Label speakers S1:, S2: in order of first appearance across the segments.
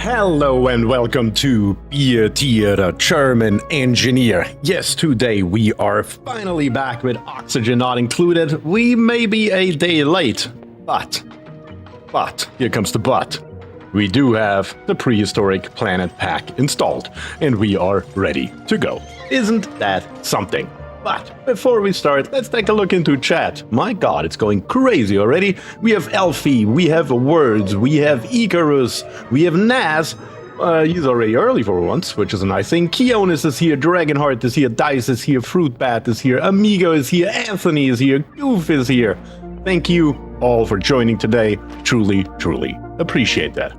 S1: Hello and welcome to BierTier, the German engineer. Yes, today we are finally back with oxygen not included. We may be a day late, but, here comes the but. We do have the Prehistoric Planet Pack installed, and we are ready to go. Isn't that something? But before we start, let's take a look into chat. My god, it's going crazy already. We have Elfie, we have Words, we have Icarus, we have Naz. He's already early for once, which is a nice thing. Keonis is here, Dragonheart is here, Dice is here, Fruitbat is here, Amigo is here, Anthony is here, Goof is here. Thank you all for joining today. Truly, truly appreciate that.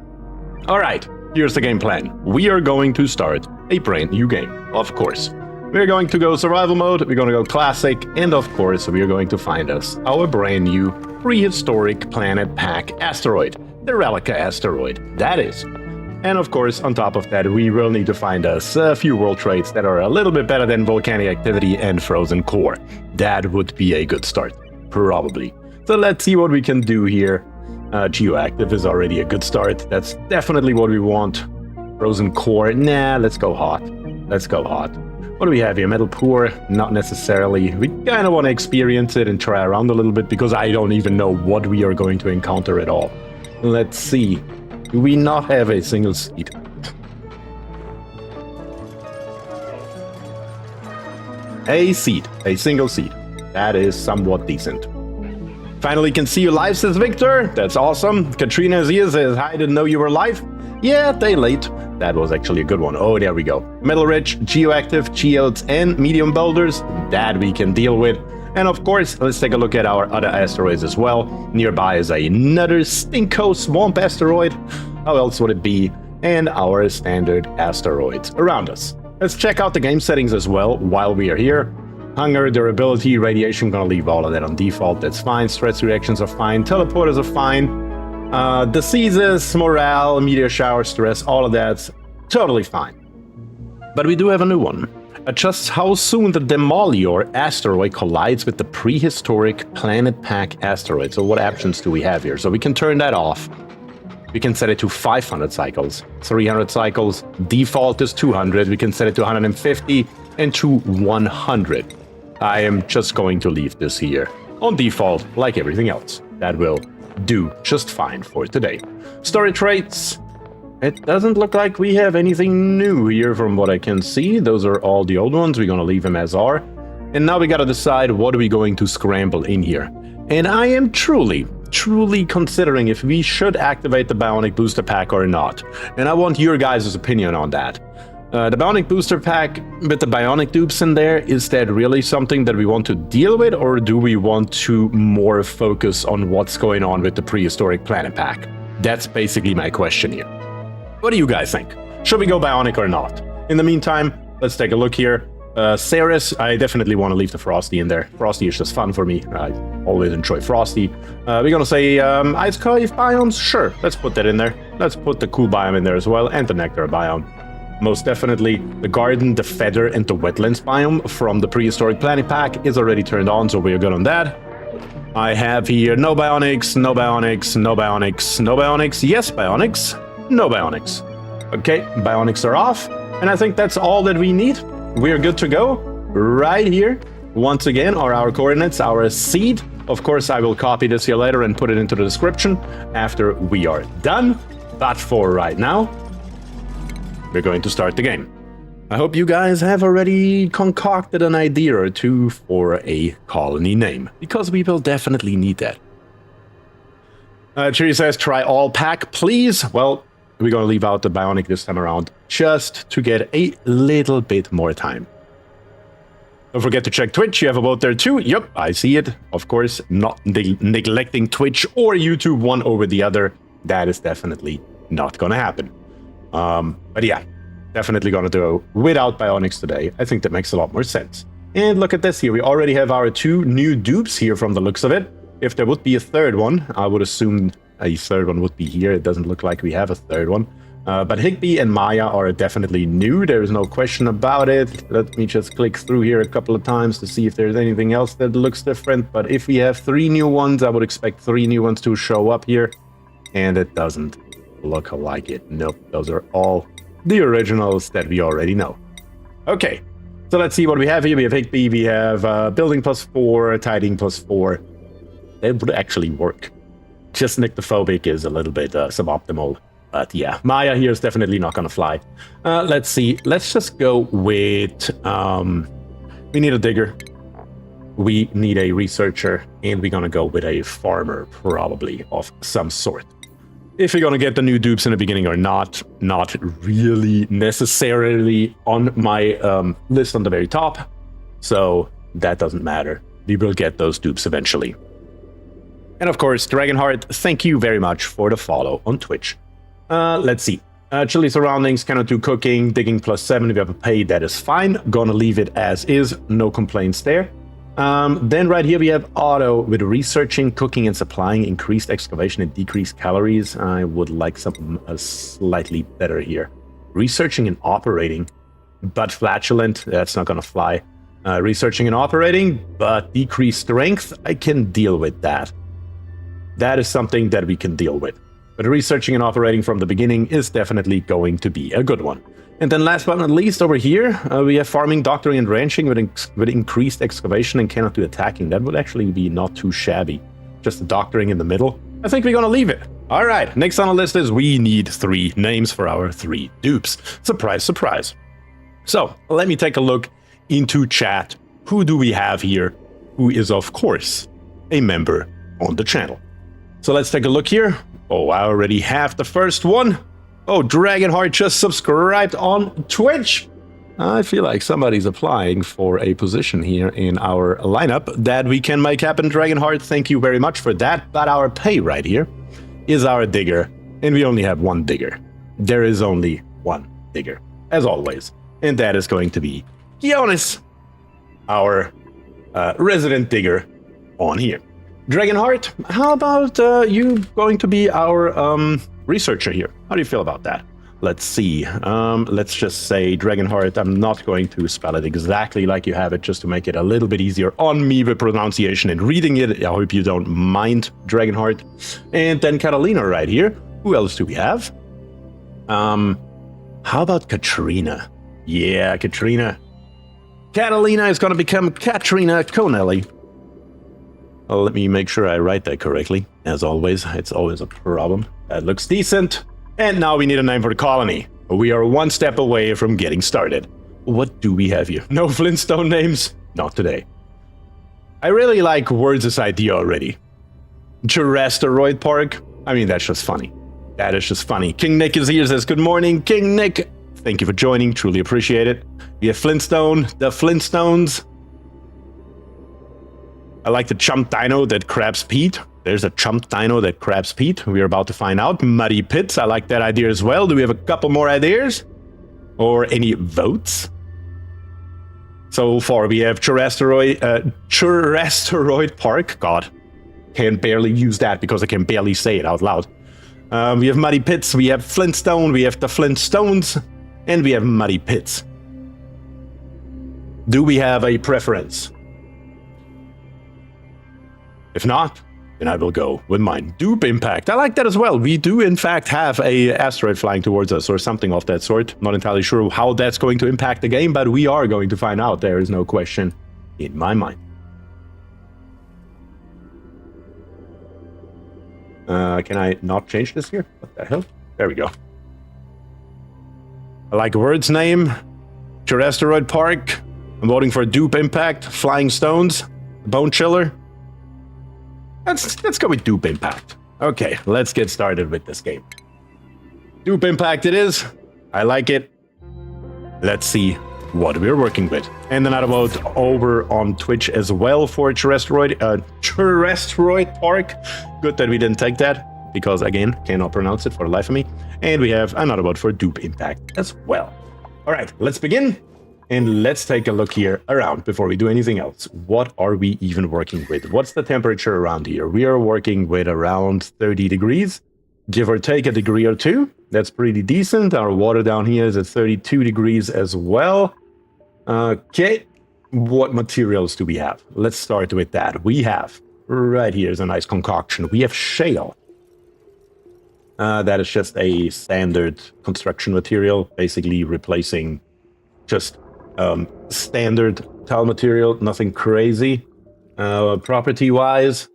S1: Alright, here's the game plan. We are going to start a brand new game, of course. We're going to go survival mode, we're going to go classic, and of course we are going to find us our brand new Prehistoric Planet Pack Asteroid, the Relica Asteroid, that is. And of course, on top of that, we will need to find us a few world traits that are a little bit better than volcanic activity and frozen core. That would be a good start, probably. So let's see what we can do here. Geoactive is already a good start, that's definitely what we want. Frozen core, nah, let's go hot. Let's go hot. What do we have here? Metal poor? Not necessarily. We kind of want to experience it and try around a little bit because I don't even know what we are going to encounter at all. Let's see. Do we not have a single seed? A seed. A single seed. That is somewhat decent. Finally can see you live, says Victor. That's awesome. Katrina is here, says, hi, didn't know you were live. Yeah, day late. That was actually a good one. Oh, there we go. Metal rich, geoactive, geodes, and medium boulders. That we can deal with. And of course, let's take a look at our other asteroids as well. Nearby is another Stinko Swamp asteroid. How else would it be? And our standard asteroids around us. Let's check out the game settings as well while we are here. Hunger, durability, radiation, gonna leave all of that on default. That's fine. Stress reactions are fine. Teleporters are fine. Diseases, morale, meteor shower, stress, all of that's totally fine. But we do have a new one. Adjust how soon the Demolior asteroid collides with the Prehistoric Planet Pack asteroid. So what options do we have here? So we can turn that off. We can set it to 500 cycles, 300 cycles. Default is 200. We can set it to 150 and to 100. I am just going to leave this here on default like everything else. That will do just fine for today. Story traits. It doesn't look like we have anything new here from what I can see. Those are all the old ones. We're gonna leave them as are. And now we gotta decide what are we going to scramble in here. And I am truly considering if we should activate the Bionic Booster Pack or not. And I want your guys' opinion on that. The Bionic Booster Pack with the Bionic dupes in there, is that really something that we want to deal with, or do we want to more focus on what's going on with the Prehistoric Planet Pack? That's basically my question here. What do you guys think? Should we go Bionic or not? In the meantime, let's take a look here. Ceres, I definitely want to leave the Frosty in there. Frosty is just fun for me. I always enjoy Frosty. We're gonna say Ice Cave biomes? Sure, let's put that in there. Let's put the cool biome in there as well, and the Nectar biome. Most definitely, the garden, the feather, and the wetlands biome from the Prehistoric Planet Pack is already turned on, so we're good on that. I have here no bionics, no bionics, no bionics, no bionics, yes bionics, no bionics. Okay, bionics are off, and I think that's all that we need. We're good to go. Right here, once again, are our coordinates, our seed. Of course, I will copy this here later and put it into the description after we are done. But for right now, we're going to start the game. I hope you guys have already concocted an idea or two for a colony name, because we will definitely need that. Cherry says, try all pack, please. Well, we're going to leave out the Bionic this time around, just to get a little bit more time. Don't forget to check Twitch, you have a vote there too. Yep, I see it. Of course, not neglecting Twitch or YouTube one over the other. That is definitely not going to happen. But yeah, definitely gonna do without bionics today. I think that makes a lot more sense. And look at this here. We already have our two new dupes here from the looks of it. If there would be a third one, I would assume a third one would be here. It doesn't look like we have a third one. But Higby and Maya are definitely new. There is no question about it. Let me just click through here a couple of times to see if there's anything else that looks different. But if we have 3 new ones, I would expect 3 new ones to show up here. And it doesn't look like it. Nope, those are all the originals that we already know. Okay, so let's see what we have here. We have Higby, we have building +4, tidying +4. That would actually work. Just nyctophobic is a little bit suboptimal. But yeah, Maya here is definitely not going to fly. Let's see. Let's just go with... we need a digger. We need a researcher. And we're going to go with a farmer, probably, of some sort. If you're going to get the new dupes in the beginning or not really necessarily on my list on the very top. So that doesn't matter. We will get those dupes eventually. And of course, Dragonheart, thank you very much for the follow on Twitch. Let's see. Chilly surroundings, cannot do cooking, digging +7. If you have a pay, that is fine. Gonna leave it as is. No complaints there. Then right here we have auto with researching, cooking, and supplying, increased excavation and decreased calories. I would like something slightly better here. Researching and operating, but flatulent. That's not gonna fly. Researching and operating, but decreased strength. I can deal with that. That is something that we can deal with. But researching and operating from the beginning is definitely going to be a good one. And then last but not least, over here, we have farming, doctoring, and ranching with increased excavation and cannot do attacking. That would actually be not too shabby. Just the doctoring in the middle. I think we're going to leave it. All right, next on the list is we need 3 names for our 3 dupes. Surprise, surprise. So let me take a look into chat. Who do we have here? Who is, of course, a member on the channel. So let's take a look here. Oh, I already have the first one. Oh, Dragonheart just subscribed on Twitch. I feel like somebody's applying for a position here in our lineup that we can make happen, Dragonheart. Thank you very much for that. But our pay right here is our digger, and we only have 1 digger. There is only 1 digger, as always. And that is going to be Jonas, our resident digger on here. Dragonheart, how about you going to be our researcher here? How do you feel about that? Let's see. Let's just say Dragonheart. I'm not going to spell it exactly like you have it, just to make it a little bit easier on me with pronunciation and reading it. I hope you don't mind, Dragonheart. And then Catalina right here. Who else do we have? How about Katrina? Yeah, Katrina. Catalina is going to become Katrina Connelly. Let me make sure I write that correctly. As always, it's always a problem. That looks decent. And now we need a name for the colony. We are 1 step away from getting started. What do we have here? No Flintstone names? Not today. I really like Words' idea already. Asteroid Park? I mean, that's just funny. That is just funny. King Nick is here, says good morning. King Nick, thank you for joining. Truly appreciate it. We have Flintstone, the Flintstones. I like the chump dino that crabs Pete. There's a chump dino that crabs Pete. We're about to find out. Muddy Pits. I like that idea as well. Do we have a couple more ideas? Or any votes? So far, we have Asteroid Park. God, can barely use that because I can barely say it out loud. We have Muddy Pits. We have Flintstone. We have the Flintstones. And we have Muddy Pits. Do we have a preference? If not, then I will go with mine. Dupe Impact. I like that as well. We do, in fact, have a asteroid flying towards us or something of that sort. Not entirely sure how that's going to impact the game, but we are going to find out. There is no question in my mind. Can I not change this here? What the hell? There we go. I like Word's name. Asteroid Park. I'm voting for Dupe Impact. Flying Stones. Bone Chiller. Let's go with Dupe Impact. Okay, let's get started with this game. Dupe Impact it is. I like it. Let's see what we're working with. And then I vote over on Twitch as well for Asteroid Park. Good that we didn't take that, because again, cannot pronounce it for the life of me. And we have another vote for Dupe Impact as well. All right, let's begin. And let's take a look here around before we do anything else. What are we even working with? What's the temperature around here? We are working with around 30 degrees, give or take a degree or 2. That's pretty decent. Our water down here is at 32 degrees as well. Okay, what materials do we have? Let's start with that. We have, right here is a nice concoction. We have shale. That is just a standard construction material, basically replacing just standard tile material, nothing crazy. Property-wise,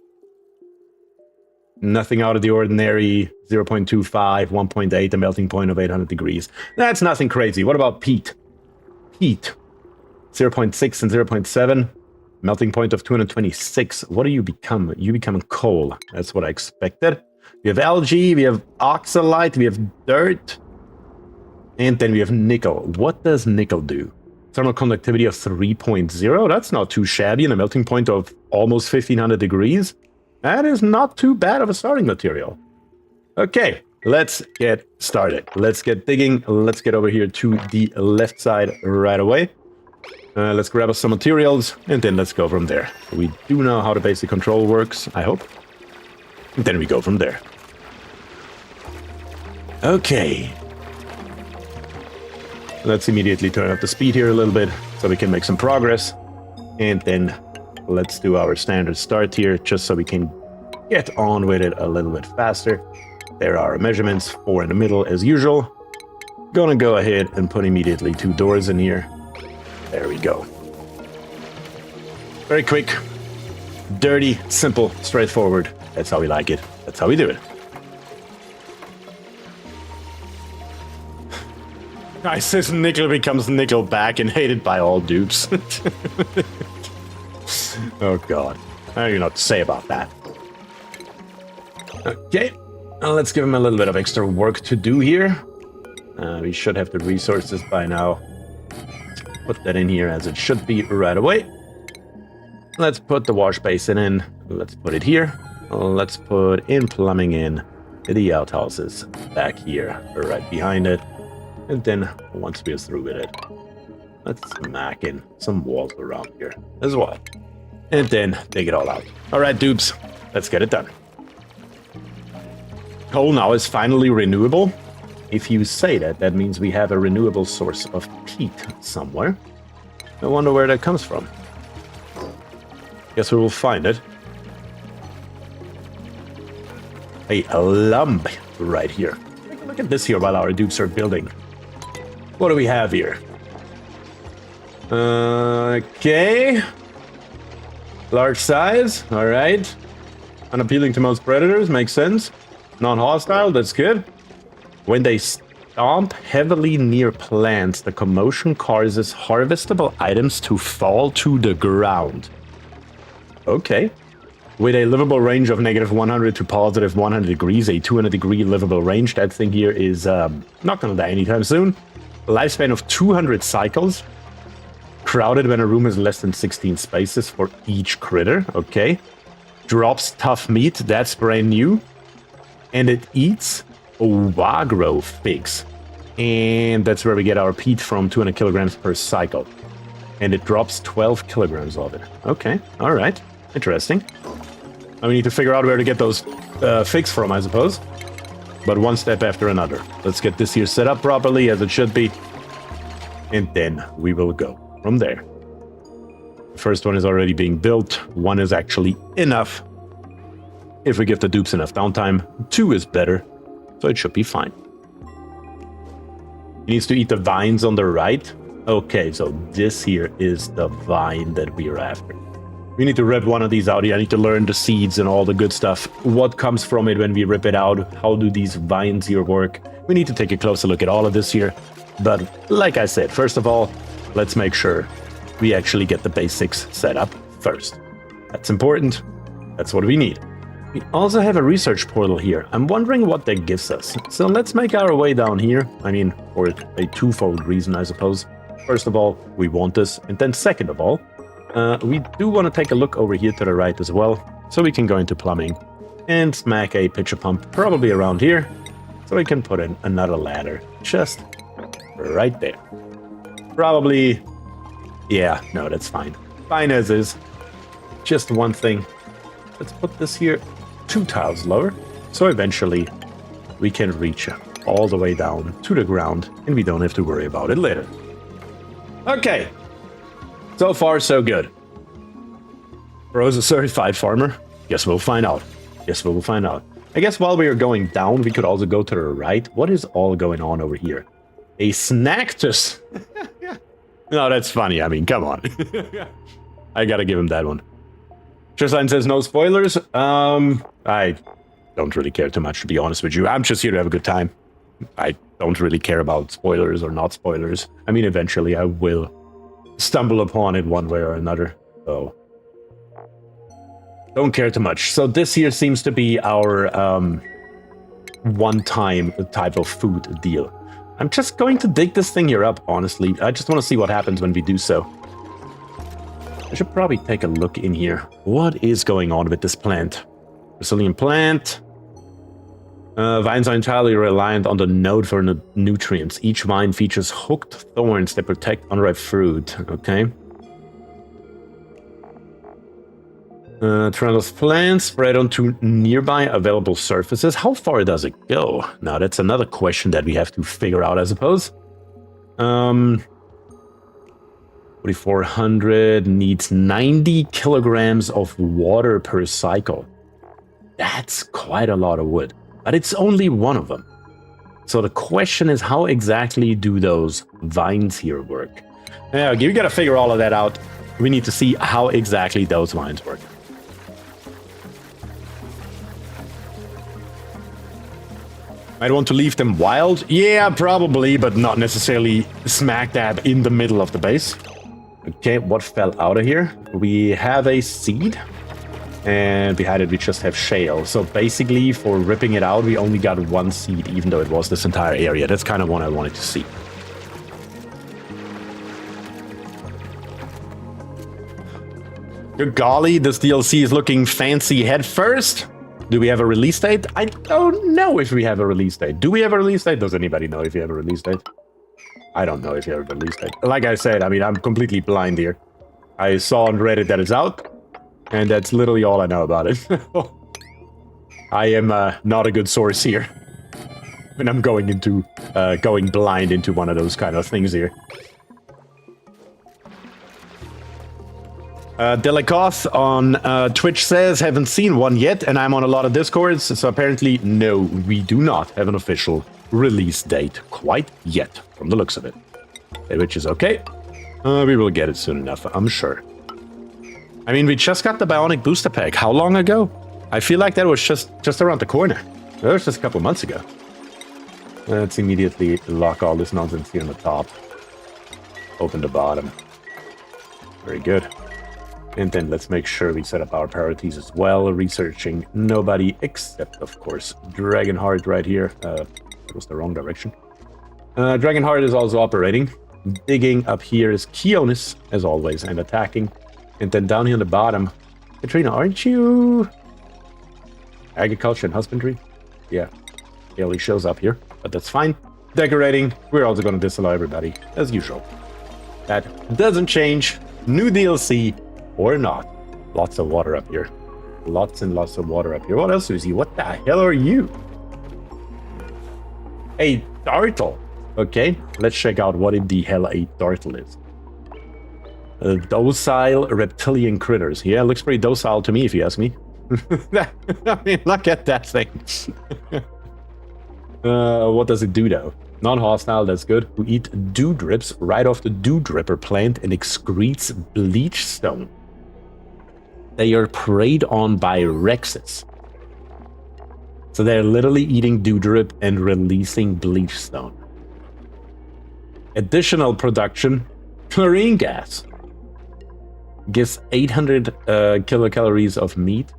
S1: nothing out of the ordinary, 0.25, 1.8, a melting point of 800 degrees. That's nothing crazy. What about peat? Heat, 0.6 and 0.7, melting point of 226. What do you become? You become coal. That's what I expected. We have algae, we have oxalite, we have dirt, and then we have nickel. What does nickel do? Thermal conductivity of 3.0. That's not too shabby, and a melting point of almost 1500 degrees. That is not too bad of a starting material. Okay, let's get started. Let's get digging. Let's get over here to the left side right away. Let's grab us some materials, and then let's go from there. We do know how the basic control works, I hope. And then we go from there. Okay. Let's immediately turn up the speed here a little bit so we can make some progress. And then let's do our standard start here just so we can get on with it a little bit faster. There are our measurements, 4 in the middle as usual. Gonna go ahead and put immediately 2 doors in here. There we go. Very quick, dirty, simple, straightforward. That's how we like it. That's how we do it. I says nickel becomes nickel back and hated by all dupes. Oh god. I don't even know what to say about that. Okay. Let's give him a little bit of extra work to do here. We should have the resources by now. Put that in here as it should be right away. Let's put the wash basin in. Let's put it here. Let's put in plumbing in the outhouses back here, right behind it. And then once we're through with it, let's smack in some walls around here as well. And then take it all out. All right, dupes, let's get it done. Coal now is finally renewable. If you say that, that means we have a renewable source of peat somewhere. I wonder where that comes from. Guess we will find it. A lump right here. Take a look at this here while our dupes are building. What do we have here? Okay. Large size, all right. Unappealing to most predators, makes sense. Non-hostile, that's good. When they stomp heavily near plants, the commotion causes harvestable items to fall to the ground. Okay. With a livable range of negative 100 to positive 100 degrees, a 200 degree livable range, that thing here is not going to die anytime soon. Lifespan of 200 cycles. Crowded when a room has less than 16 spaces for each critter. Okay. Drops tough meat. That's brand new. And it eats Ovagro figs. And that's where we get our peat from, 200 kilograms per cycle. And it drops 12 kilograms of it. Okay. All right. Interesting. Now we need to figure out where to get those figs from, I suppose. But one step after another. Let's get this here set up properly, as it should be. And then we will go from there. The first one is already being built. 1 is actually enough. If we give the dupes enough downtime, 2 is better. So it should be fine. He needs to eat the vines on the right. Okay, so this here is the vine that we are after. We need to rip one of these out here. I need to learn the seeds and all the good stuff. What comes from it when we rip it out? How do these vines here work? We need to take a closer look at all of this here. But like I said, first of all, let's make sure we actually get the basics set up first. That's important. That's what we need. We also have a research portal here. I'm wondering what that gives us. So let's make our way down here. I mean, for a twofold reason, I suppose. First of all, we want this. And then second of all, we do want to take a look over here to the right as well. So we can go into plumbing and smack a pitcher pump probably around here. So we can put in another ladder just right there. Probably, yeah, no, that's fine. Fine as is. Just one thing. Let's put this here 2 tiles lower. So eventually we can reach all the way down to the ground and we don't have to worry about it later. Okay. So far, so good. Bro's a certified farmer. Guess we'll find out. Guess we'll find out. I guess while we are going down, we could also go to the right. What is all going on over here? A Snactus. No, that's funny. I mean, come on. I gotta give him that one. Trisline says no spoilers. I don't really care too much, to be honest with you. I'm just here to have a good time. I don't really care about spoilers or not spoilers. I mean, eventually I will stumble upon it one way or another. So, don't care too much. So this here seems to be our one-time type of food deal. I'm just going to dig this thing here up, honestly. I just want to see what happens when we do so. I should probably take a look in here. What is going on with this plant? Resilient plant. Vines are entirely reliant on the node for nutrients. Each vine features hooked thorns that protect unripe fruit. Okay. Trellis plants spread onto nearby available surfaces. How far does it go? Now, that's another question that we have to figure out, I suppose. 4400 needs 90 kilograms of water per cycle. That's quite a lot of wood, but it's only one of them. So the question is, how exactly do those vines here work? Yeah, you gotta figure all of that out. We need to see how exactly those vines work. Might want to leave them wild? Yeah, probably, but not necessarily smack dab in the middle of the base. Okay, what fell out of here? We have a seed, and behind it we just have shale. So basically, for ripping it out, we only got one seed, even though it was this entire area. That's kind of what I wanted to see. Good golly, this DLC is looking fancy head first. Do we have a release date? I don't know if we have a release date. Do we have a release date? Does anybody know if you have a release date? I don't know if you have a release date. Like I said, I mean, I'm completely blind here. I saw on Reddit that it's out, and that's literally all I know about it. I am not a good source here. When I'm going blind into one of those kind of things here. Delacoth on Twitch says, haven't seen one yet, and I'm on a lot of Discords, so apparently, no, we do not have an official release date quite yet, from the looks of it. Which is okay. We will get it soon enough, I'm sure. I mean, we just got the Bionic Booster Pack. How long ago? I feel like that was just around the corner. That was just a couple months ago. Let's immediately lock all this nonsense here on the top. Open the bottom. Very good. And then let's make sure we set up our priorities as well. Researching nobody except, of course, Dragonheart right here. That was the wrong direction. Dragonheart is also operating. Digging up here is Colonist, as always, and attacking. And then down here on the bottom, Katrina, aren't you agriculture and husbandry? Yeah, barely shows up here, but that's fine. Decorating, we're also going to disallow everybody, as usual. That doesn't change. New DLC. Or not. Lots of water up here. Lots and lots of water up here. What else, Susie? What the hell are you? A dartle. Okay, let's check out what in the hell a dartle is. Docile reptilian critters. Yeah, looks pretty docile to me, if you ask me. I mean, look at that thing. What does it do, though? Non-hostile, that's good. Who eat dew drips right off the dew dripper plant and excretes bleach stone. They are preyed on by Rexes. So they're literally eating dewdrip and releasing bleach stone. Additional production, chlorine gas. Gives 800 kilocalories of meat.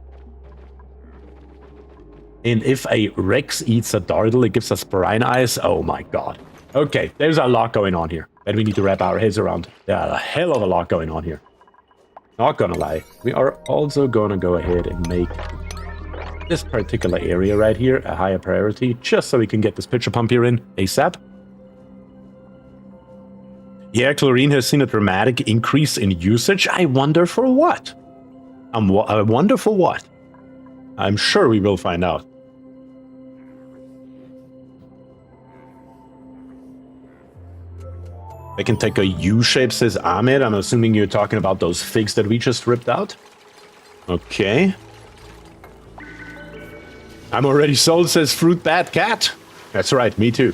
S1: And if a Rex eats a dartle, it gives us brine eyes. Oh my god. Okay, there's a lot going on here that we need to wrap our heads around. There's a hell of a lot going on here. Not gonna lie, we are also gonna go ahead and make this particular area right here a higher priority, just so we can get this pitcher pump here in ASAP. Yeah, chlorine has seen a dramatic increase in usage. I wonder for what? I wonder for what? I'm sure we will find out. I can take a U-shape, says Ahmed. I'm assuming you're talking about those figs that we just ripped out. Okay. I'm already sold, says Fruit Bat Cat. That's right, me too.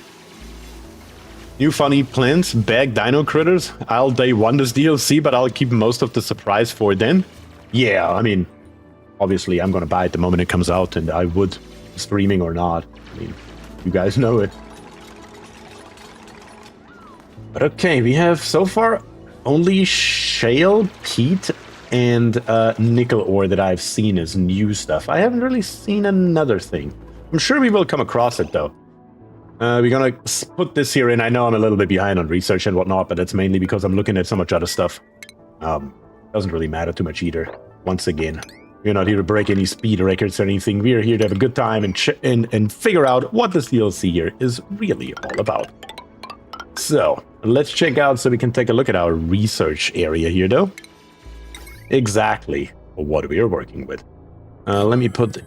S1: New funny plants, bag dino critters. I'll day one this DLC, but I'll keep most of the surprise for then. Yeah, I mean, obviously I'm gonna buy it the moment it comes out, and I would, streaming or not. I mean, you guys know it. But okay, we have so far only shale, peat, and nickel ore that I've seen as new stuff. I haven't really seen another thing. I'm sure we will come across it though. We're gonna put this here in. I know I'm a little bit behind on research and whatnot, but that's mainly because I'm looking at so much other stuff. Doesn't really matter too much either. Once again, we're not here to break any speed records or anything. We're here to have a good time and figure out what this DLC here is really all about. So, let's check out so we can take a look at our research area here though. Exactly what we are working with. Let me put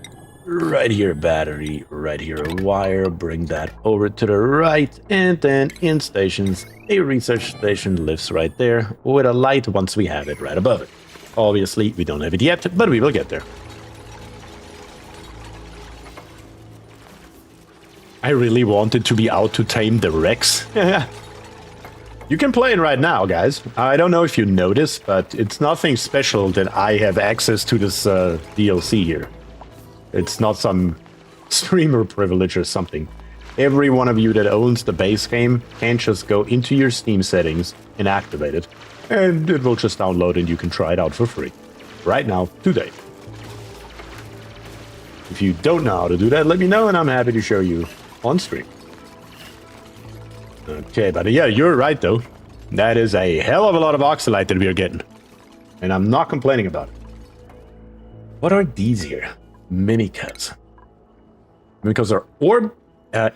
S1: right here battery, right here a wire, bring that over to the right, and then in stations, a research station lives right there with a light once we have it right above it. Obviously, we don't have it yet, but we will get there. I really wanted to be out to tame the Rex. You can play it right now, guys. I don't know if you noticed, but it's nothing special that I have access to this DLC here. It's not some streamer privilege or something. Every one of you that owns the base game can just go into your Steam settings and activate it, and it will just download and you can try it out for free. Right now, today. If you don't know how to do that, let me know and I'm happy to show you on stream. Okay, but yeah, you're right though. That is a hell of a lot of oxalite that we are getting. And I'm not complaining about it. What are these here? Mimicas. Mimicas are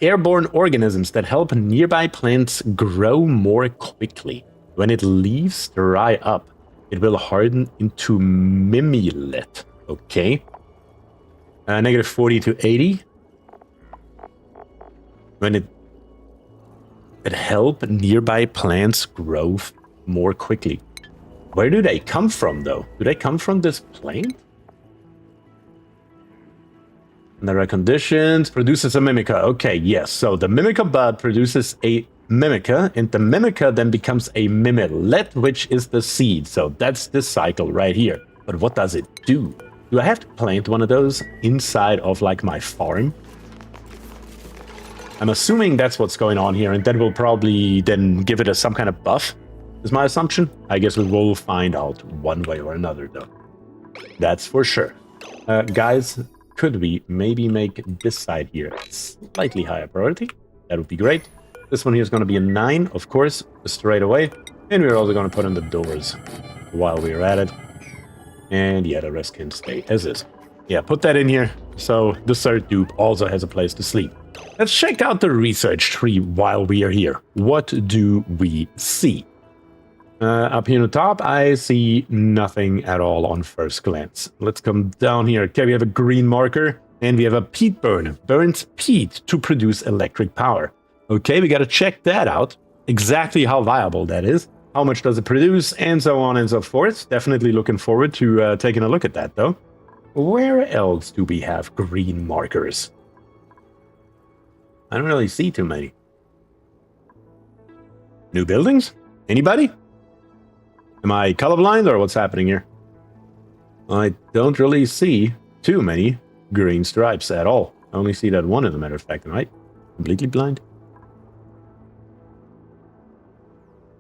S1: airborne organisms that help nearby plants grow more quickly. When it leaves dry up, it will harden into mimilet. Okay. Negative 40 to 80. When it help nearby plants grow more quickly. Where do they come from, though? Do they come from this plant? Under our conditions, produces a mimica. Okay, yes. So the mimica bud produces a mimica, and the mimica then becomes a mimilet, which is the seed. So that's the cycle right here. But what does it do? Do I have to plant one of those inside of, like, my farm? I'm assuming that's what's going on here, and that will probably then give it some kind of buff, is my assumption. I guess we will find out one way or another, though. That's for sure. Guys, could we maybe make this side here slightly higher priority? That would be great. This one here is going to be a 9, of course, straight away. And we're also going to put in the doors while we're at it. And yeah, the rest can stay as is. Yeah, put that in here. So the third dupe also has a place to sleep. Let's check out the research tree while we are here. What do we see? Up here on the top, I see nothing at all on first glance. Let's come down here. Okay, we have a green marker, and we have a peat burner. Burns peat to produce electric power. Okay, we got to check that out. Exactly how viable that is. How much does it produce, and so on and so forth. Definitely looking forward to taking a look at that, though. Where else do we have green markers? I don't really see too many. New buildings? Anybody? Am I colorblind or what's happening here? I don't really see too many green stripes at all. I only see that one as a matter of fact, right? Completely blind.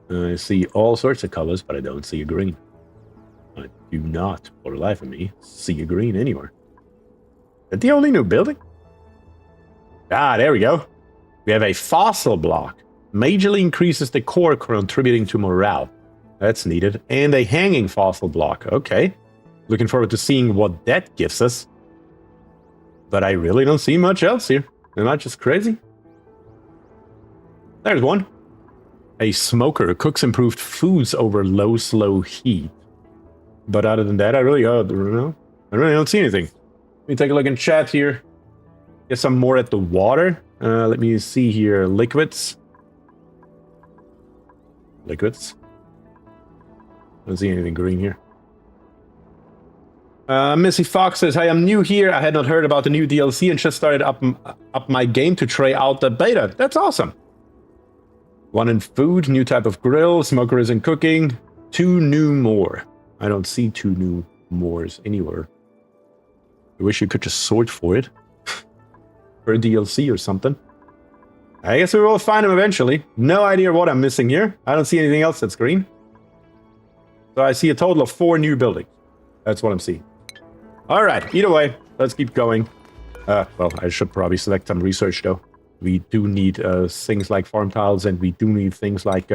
S1: I see all sorts of colors, but I don't see a green. I do not, for the life of me, see a green anywhere. Is that the only new building? Ah, there we go. We have a fossil block. Majorly increases the core, contributing to morale. That's needed. And a hanging fossil block. Okay. Looking forward to seeing what that gives us. But I really don't see much else here. Am I just crazy? There's one. A smoker cooks improved foods over low, slow heat. But other than that, I really don't see anything. Let me take a look in chat here. Get some more at the water. Let me see here. Liquids. Liquids. I don't see anything green here. Missy Fox says, "Hey, I'm new here. I had not heard about the new DLC and just started up my game to try out the beta." That's awesome. One in food, new type of grill, smoker is in cooking. 2 new more. I don't see 2 new mores anywhere. I wish you could just sort for it. For a DLC or something. I guess we will find them eventually. No idea what I'm missing here. I don't see anything else that's green. So I see a total of 4 new buildings. That's what I'm seeing. Alright, either way, let's keep going. Well, I should probably select some research though. We do need things like farm tiles, and we do need things like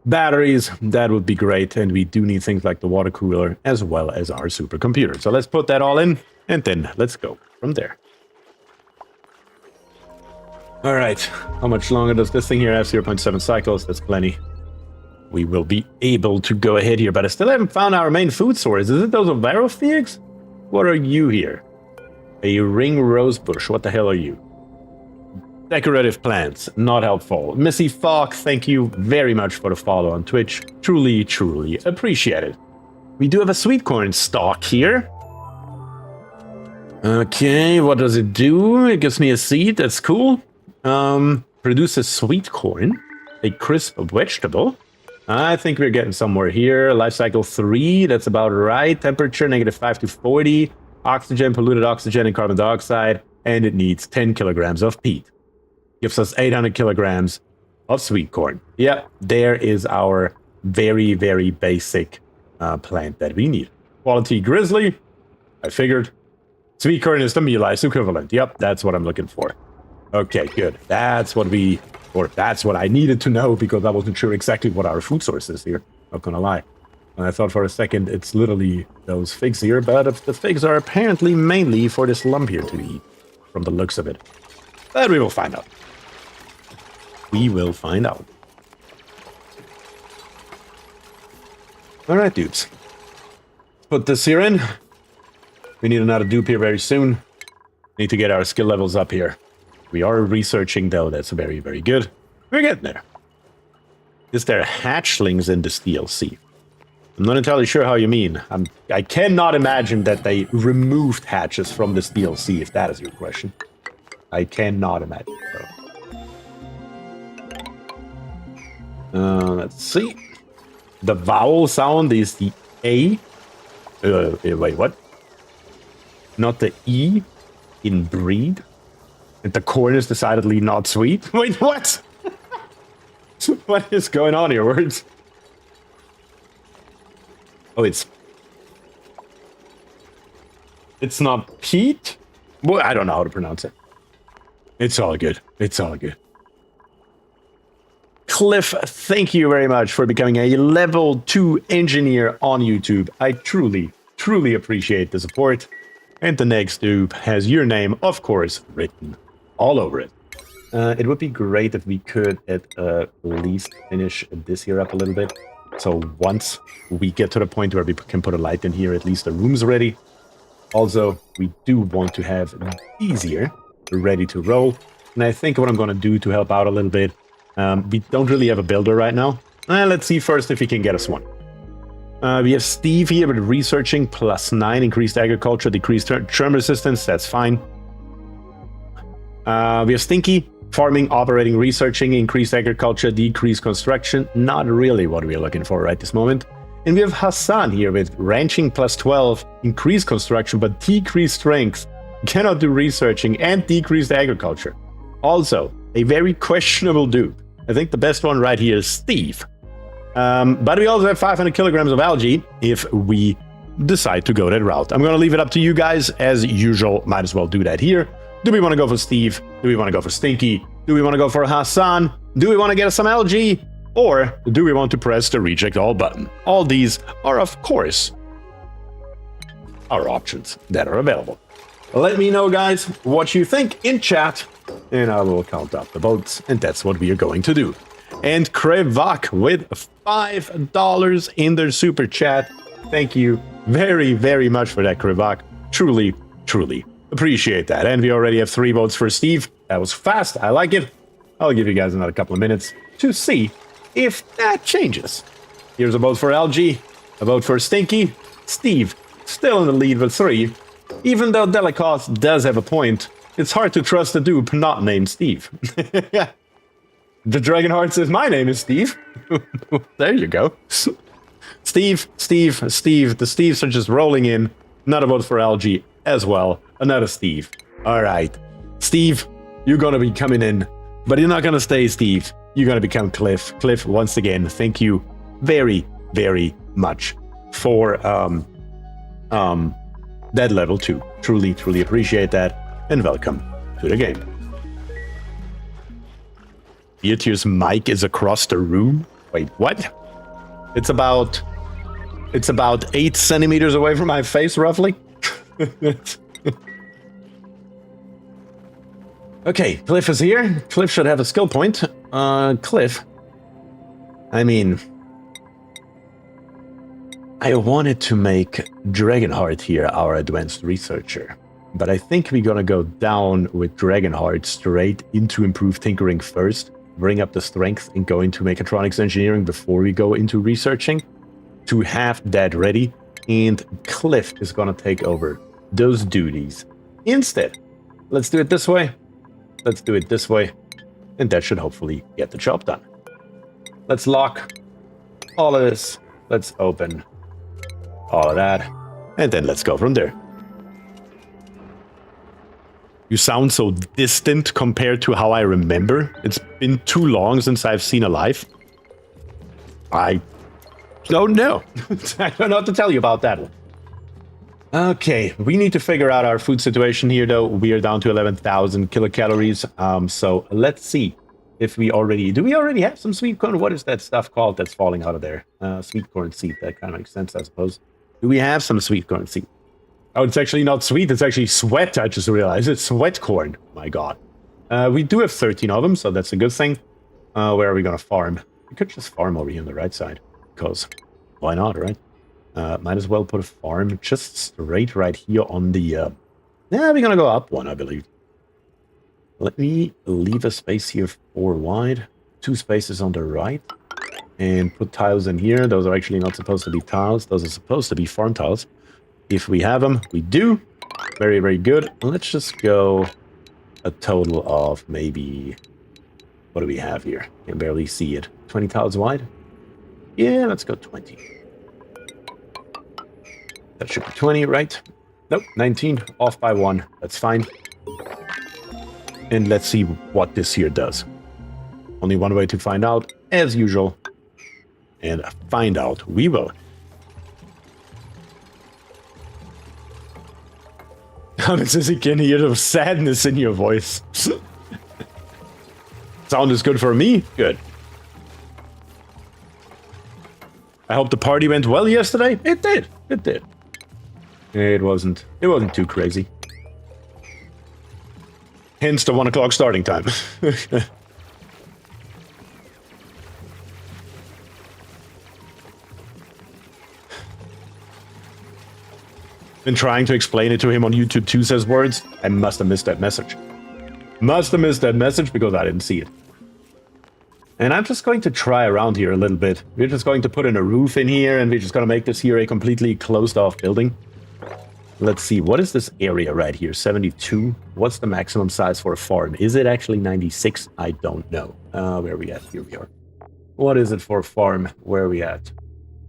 S1: batteries. That would be great. And we do need things like the water cooler as well as our supercomputer. So let's put that all in, and then let's go from there. Alright, how much longer does this thing here have? 0.7 cycles, that's plenty. We will be able to go ahead here, but I still haven't found our main food source. Is it those Varrofigs? What are you here? A ring rose bush. What the hell are you? Decorative plants. Not helpful. Missy Falk, thank you very much for the follow on Twitch. Truly, truly appreciate it. We do have a sweet corn stalk here. Okay, what does it do? It gives me a seed. That's cool. Produces sweet corn. A crisp vegetable. I think we're getting somewhere here. Life cycle 3, that's about right. Temperature, -5 to 40. Oxygen, polluted oxygen, and carbon dioxide. And it needs 10 kilograms of peat. Gives us 800 kilograms of sweet corn. Yep, there is our very, very basic plant that we need. Quality grizzly, I figured. Sweet corn is the meal ice equivalent. Yep, that's what I'm looking for. Okay, good. That's what I needed to know, because I wasn't sure exactly what our food source is here. Not gonna lie. And I thought for a second it's literally those figs here, but the figs are apparently mainly for this lump here to eat, from the looks of it. But we will find out. We will find out. Alright, dudes. Put this here in. We need another dupe here very soon. Need to get our skill levels up here. We are researching, though. That's very, very good. We're getting there. Is there hatchlings in this DLC? I'm not entirely sure how you mean. I cannot imagine that they removed hatches from this DLC, if that is your question. I cannot imagine so. Let's see. The vowel sound is the A. Wait, what? Not the E in breed? And the corn is decidedly not sweet? Wait, what? What is going on here, words? Oh, it's not Pete? Well, I don't know how to pronounce it. It's all good. It's all good. Cliff, thank you very much for becoming a level 2 engineer on YouTube. I truly, truly appreciate the support. And the next dupe has your name, of course, written all over it. It would be great if we could at least finish this here up a little bit. So once we get to the point where we can put a light in here, at least the room's ready. Also, we do want to have these here ready to roll. And I think what I'm going to do to help out a little bit, we don't really have a builder right now. Let's see first if he can get us one. We have Steve here with researching, +9, increased agriculture, decreased germ resistance, that's fine. We have Stinky, farming, operating, researching, increased agriculture, decreased construction. Not really what we're looking for right this moment. And we have Hassan here with ranching +12, increased construction, but decreased strength, cannot do researching, and decreased agriculture. Also, a very questionable dupe. I think the best one right here is Steve. But we also have 500 kilograms of algae if we decide to go that route. I'm going to leave it up to you guys. As usual, might as well do that here. Do we want to go for Steve? Do we want to go for Stinky? Do we want to go for Hassan? Do we want to get us some algae? Or do we want to press the reject all button? All these are, of course, our options that are available. Let me know, guys, what you think in chat, and I will count up the votes, and that's what we are going to do. And Krevak with $5 in their super chat. Thank you very, very much for that, Krevak. Truly, truly appreciate that. And we already have 3 votes for Steve. That was fast. I like it. I'll give you guys another couple of minutes to see if that changes. Here's a vote for Algae, a vote for Stinky. Steve still in the lead with 3. Even though Delicaus does have a point, it's hard to trust a dupe not named Steve. The Dragonheart says, my name is Steve. There you go. Steve. The Steves are just rolling in. Another vote for Algae as well. Another Steve. Alright. Steve, you're gonna be coming in. But you're not gonna stay, Steve. You're gonna become Cliff. Cliff, once again, thank you very, very much for that level 2. Truly, truly appreciate that. And welcome to the game. BierTier's mic is across the room. Wait, what? It's about 8 centimeters away from my face, roughly. Okay, Cliff is here. Cliff should have a skill point. Cliff. I mean, I wanted to make Dragonheart here our advanced researcher, but I think we're gonna go down with Dragonheart straight into improved tinkering first, bring up the strength and go into mechatronics engineering before we go into researching, to have that ready, and Cliff is gonna take over those duties. Instead, let's do it this way. Let's do it this way, and that should hopefully get the job done. Let's lock all of this. Let's open all of that, and then let's go from there. You sound so distant compared to how I remember. It's been too long since I've seen a live. I don't know. I don't know what to tell you about that one. Okay, we need to figure out our food situation here, though. We are down to 11,000 kilocalories. So let's see if we already... Do we already have some sweet corn? What is that stuff called that's falling out of there? Sweet corn seed. That kind of makes sense, I suppose. Do we have some sweet corn seed? Oh, it's actually not sweet. It's actually sweat, I just realized. It's sweat corn. My god. We do have 13 of them, so that's a good thing. Where are we going to farm? We could just farm over here on the right side. Because why not, right? Might as well put a farm just straight right here on the... Yeah, we're gonna go up one, I believe. Let me leave a space here 4 wide. 2 spaces on the right. And put tiles in here. Those are actually not supposed to be tiles. Those are supposed to be farm tiles. If we have them, we do. Very, very good. Let's just go a total of maybe... What do we have here? Can barely see it. 20 tiles wide? Yeah, let's go 20. That should be 20, right? Nope, 19. Off by 1. That's fine. And let's see what this here does. Only one way to find out, as usual. And find out we will. Says he can hear the sadness in your voice. Sound is good for me? Good. I hope the party went well yesterday. It did. It did. It wasn't too crazy. Hence the 1 o'clock starting time. Been trying to explain it to him on YouTube too, says Words. I must have missed that message. Must have missed that message because I didn't see it. And I'm just going to try around here a little bit. We're just going to put in a roof in here, and we're just going to make this here a completely closed-off building. Let's see, what is this area right here? 72? What's the maximum size for a farm? Is it actually 96? I don't know. Where are we at? Here we are. What is it for a farm? Where are we at?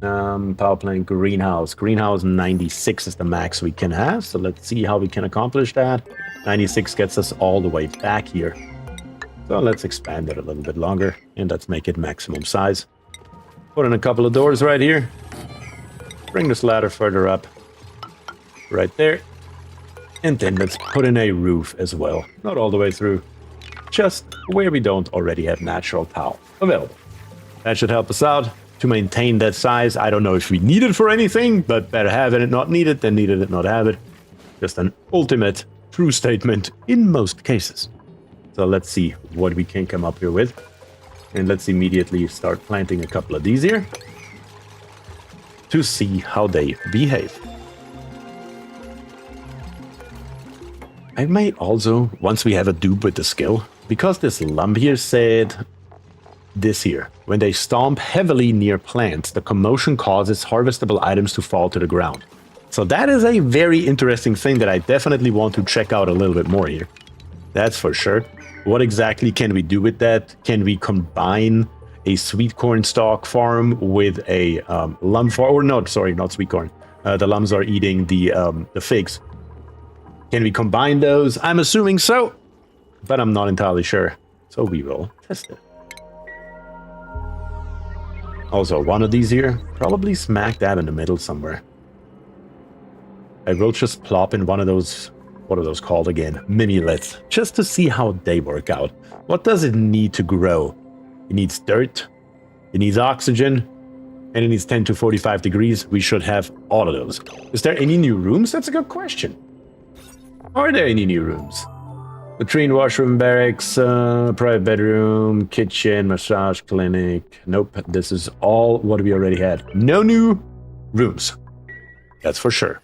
S1: Power plant, greenhouse. Greenhouse 96 is the max we can have, so let's see how we can accomplish that. 96 gets us all the way back here. So let's expand it a little bit longer, and let's make it maximum size. Put in a couple of doors right here. Bring this ladder further up. Right there. And then let's put in a roof as well. Not all the way through. Just where we don't already have natural power available. That should help us out to maintain that size. I don't know if we need it for anything, but better have it not need it than need it not have it. Just an ultimate true statement in most cases. So let's see what we can come up here with. And let's immediately start planting a couple of these here to see how they behave. I may also, once we have a dupe with the skill, because this lump here said this here. When they stomp heavily near plants, the commotion causes harvestable items to fall to the ground. So that is a very interesting thing that I definitely want to check out a little bit more here. That's for sure. What exactly can we do with that? Can we combine a sweet corn stalk farm with a lum farm? Or no, sorry, not sweet corn. The lums are eating the figs. Can we combine those? I'm assuming so, but I'm not entirely sure. So we will test it. Also, one of these here, probably smack dab in the middle somewhere. I will just plop in one of those, what are those called again? Mimulets, just to see how they work out. What does it need to grow? It needs dirt, it needs oxygen, and it needs 10 to 45 degrees. We should have all of those. Is there any new rooms? That's a good question. Are there any new rooms? Latrine, washroom, barracks, private bedroom, kitchen, massage clinic. Nope, this is all what we already had. No new rooms. That's for sure.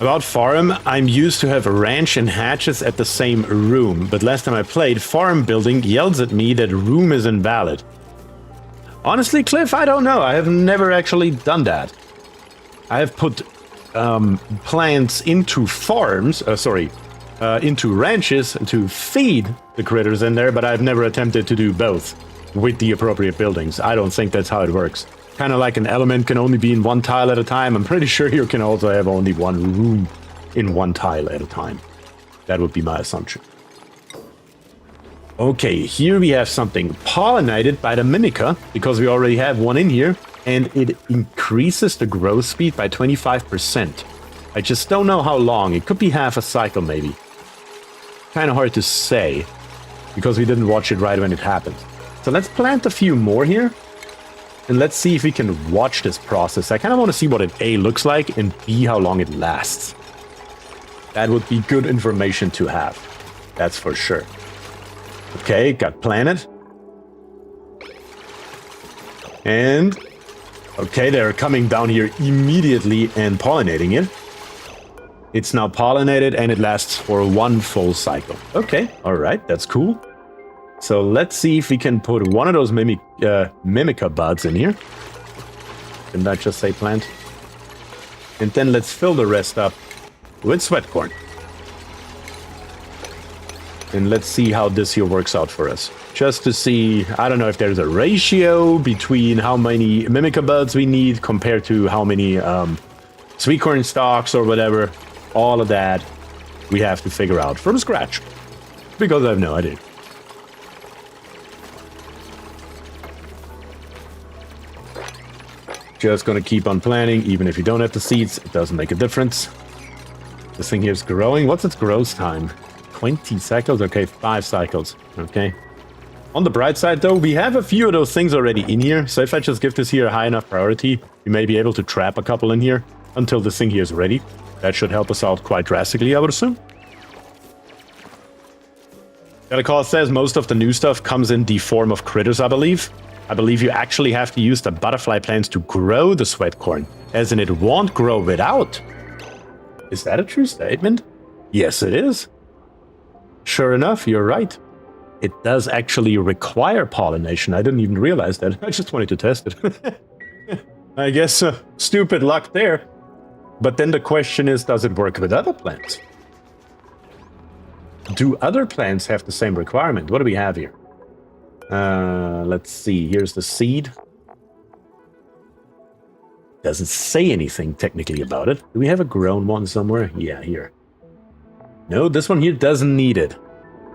S1: About farm, I'm used to have a ranch and hatches at the same room, but last time I played, farm building yells at me that room is invalid. Honestly, Cliff, I don't know. I have never actually done that. I have put plants into farms, into ranches to feed the critters in there, but I've never attempted to do both with the appropriate buildings. I don't think that's how it works. Kind of like an element can only be in one tile at a time. I'm pretty sure you can also have only one room in one tile at a time. That would be my assumption. Okay, here we have something pollinated by the Mimica, because we already have one in here, and it increases the growth speed by 25%. I just don't know how long. It could be half a cycle, maybe. Kind of hard to say, because we didn't watch it right when it happened. So let's plant a few more here. And let's see if we can watch this process. I kind of want to see what it A looks like and B how long it lasts. That would be good information to have. That's for sure. Okay, got planted. And okay, they're coming down here immediately and pollinating it. It's now pollinated and it lasts for one full cycle. Okay, all right, that's cool. So let's see if we can put one of those Mimica buds in here. Didn't I just say plant? And then let's fill the rest up with sweat corn. And let's see how this here works out for us. Just to see, I don't know if there's a ratio between how many Mimica buds we need compared to how many sweet corn stalks or whatever. All of that we have to figure out from scratch. Because I have no idea. Just gonna keep on planting, even if you don't have the seeds, it doesn't make a difference. This thing here is growing. What's its growth time? 20 cycles? Okay, 5 cycles. Okay. On the bright side, though, we have a few of those things already in here. So if I just give this here a high enough priority, we may be able to trap a couple in here until this thing here is ready. That should help us out quite drastically, I would assume. Telecall says most of the new stuff comes in the form of critters, I believe. I believe you actually have to use the butterfly plants to grow the sweat corn, as in it won't grow without. Is that a true statement? Yes, it is. Sure enough, you're right. It does actually require pollination. I didn't even realize that. I just wanted to test it. I guess stupid luck there. But then the question is, does it work with other plants? Do other plants have the same requirement? What do we have here? Let's see. Here's the seed. Doesn't say anything technically about it. Do we have a grown one somewhere? Yeah, here. No, this one here doesn't need it.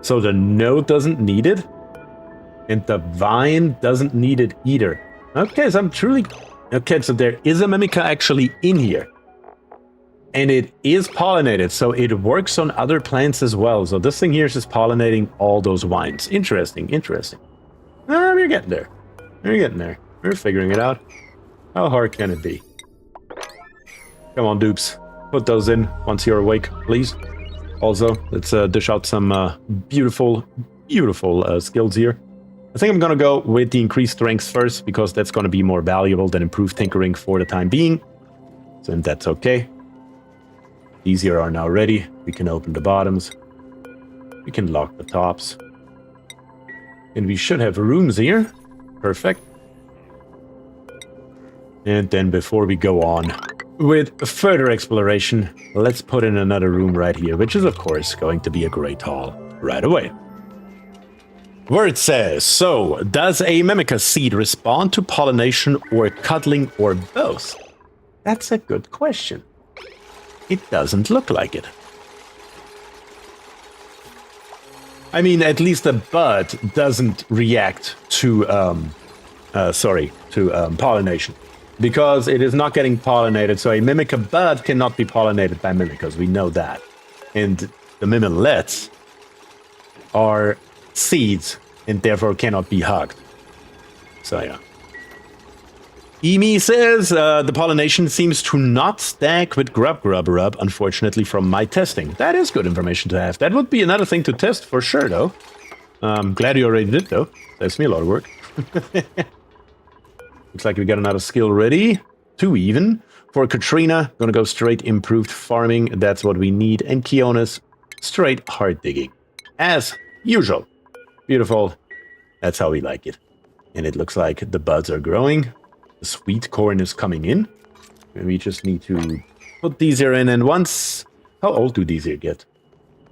S1: So the node doesn't need it. And the vine doesn't need it either. Okay, so I'm truly... Okay, so there is a Mimica actually in here. And it is pollinated, so it works on other plants as well. So this thing here is just pollinating all those vines. Interesting, interesting. We're getting there. We're getting there. We're figuring it out. How hard can it be? Come on, dupes. Put those in once you're awake, please. Also, let's dish out some beautiful skills here. I think I'm going to go with the increased strength first, because that's going to be more valuable than improved tinkering for the time being. So that's okay. These here are now ready. We can open the bottoms. We can lock the tops. And we should have rooms here. Perfect. And then before we go on with further exploration, let's put in another room right here, which is of course going to be a great hall right away. Where it says, so, does a Mimica seed respond to pollination or cuddling or both? That's a good question. It doesn't look like it. I mean, at least the bud doesn't react to, pollination. Because it is not getting pollinated, so a Mimica bud cannot be pollinated by Mimicas, we know that. And the Mimilets are seeds, and therefore cannot be hugged. So yeah. Emi says, the pollination seems to not stack with grub, unfortunately, from my testing. That is good information to have. That would be another thing to test for sure, though. Glad you already did, though. Saves me a lot of work. Looks like we got another skill ready. 2 even. For Katrina, gonna go straight improved farming. That's what we need. And Kionis, straight hard digging. As usual. Beautiful. That's how we like it. And it looks like the buds are growing. The sweet corn is coming in. And we just need to put these here in. And once... How old do these here get?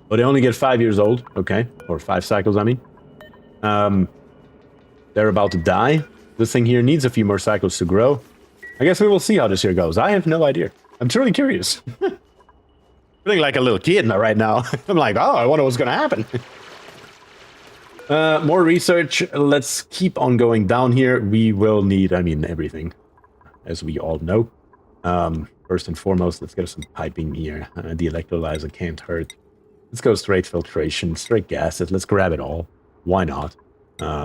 S1: Oh, they only get 5 years old. Okay. Or 5 cycles, I mean. They're about to die. This thing here needs a few more cycles to grow. I guess we will see how this year goes. I have no idea. I'm truly curious. Feeling like a little kid right now. I'm like, oh, I wonder what's going to happen. More research. Let's keep on going down here. We will need, I mean, everything, as we all know. First and foremost, let's get some piping here. The electrolyzer can't hurt. Let's go straight filtration, straight gases. Let's grab it all. Why not?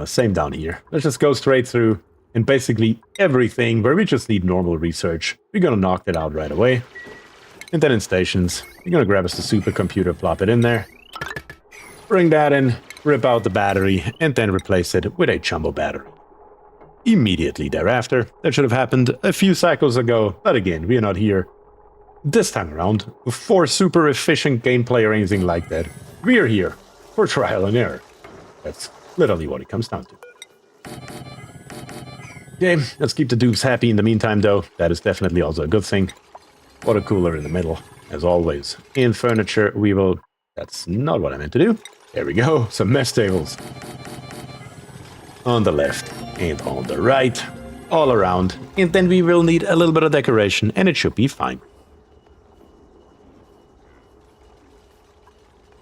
S1: Same down here. Let's just go straight through and basically everything where we just need normal research. We're gonna knock that out right away. And then in stations, we're gonna grab us the supercomputer, plop it in there. Bring that in, rip out the battery, and then replace it with a jumbo battery. Immediately thereafter, that should have happened a few cycles ago, but again, we are not here this time around for super efficient gameplay or anything like that. We are here for trial and error. That's literally what it comes down to. Okay, let's keep the dupes happy in the meantime, though. That is definitely also a good thing. Water cooler in the middle, as always. In furniture, we will... That's not what I meant to do. There we go, some mess tables. On the left and on the right, all around. And then we will need a little bit of decoration, and it should be fine.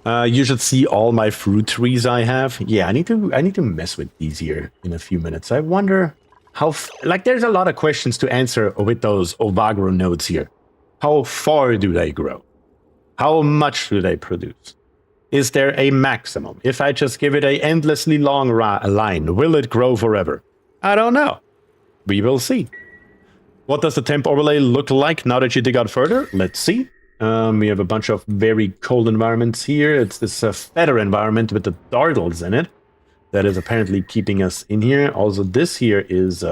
S1: You should see all my fruit trees I have. Yeah, I need to mess with these here in a few minutes. I wonder how... Like, there's a lot of questions to answer with those Ovagro nodes here. How far do they grow? How much do they produce? Is there a maximum? If I just give it a endlessly long line, will it grow forever? I don't know. We will see. What does the temp overlay look like now that you dig out further? Let's see. We have a bunch of very cold environments here. It's this feather environment with the dartles in it that is apparently keeping us in here. Also, this here is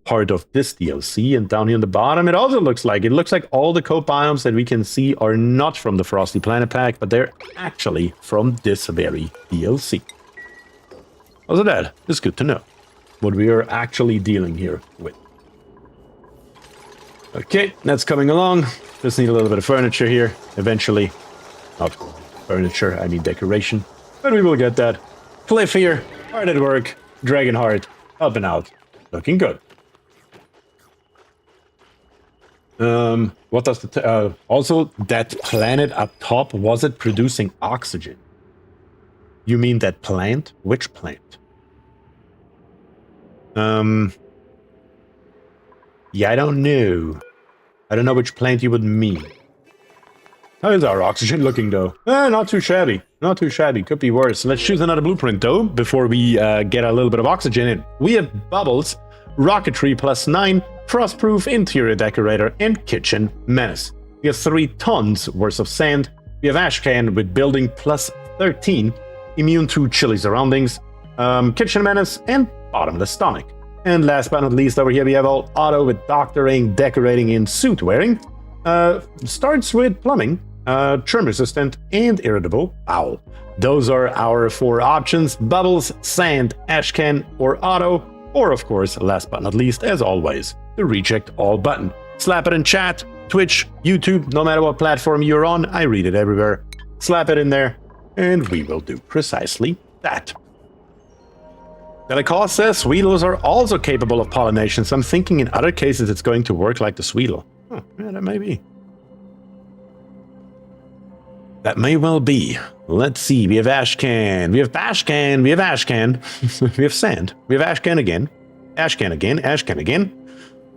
S1: part of this DLC. And down here on the bottom, it looks like all the cold biomes that we can see are not from the Frosty Planet Pack, but they're actually from this very DLC. Also, that is good to know what we are actually dealing here with. Okay, that's coming along. Just need a little bit of furniture here, eventually. Not furniture, I mean decoration. But we will get that. Cliff here, hard at work. Dragonheart, up and out. Looking good. What does the... also, that planet up top, was it producing oxygen? You mean that plant? Which plant? Yeah, I don't know. I don't know which plant you would mean. How is our oxygen looking, though? Not too shabby. Not too shabby. Could be worse. Let's choose another blueprint, though, before we get a little bit of oxygen in. We have Bubbles, Rocketry +9, Frostproof, Interior Decorator, and Kitchen Menace. We have 3 tons worth of sand. We have Ashcan with Building +13, Immune to Chilly Surroundings, Kitchen Menace, and Bottomless Stomach. And last but not least, over here we have all auto with doctoring, decorating, and suit wearing. Starts with plumbing. churn resistant, and irritable. Ow. Those are our 4 options: bubbles, sand, ashcan, or auto, or of course, last but not least, as always, the reject all button. Slap it in chat, Twitch, YouTube, no matter what platform you're on, I read it everywhere. Slap it in there, and we will do precisely that. Delacaw says Sweetles are also capable of pollination, so I'm thinking in other cases it's going to work like the Sweetle. Huh, yeah, that may be. That may well be. Let's see, we have ashcan, we have bashcan, we have ashcan, we have sand, we have ashcan again, ashcan again, ashcan again.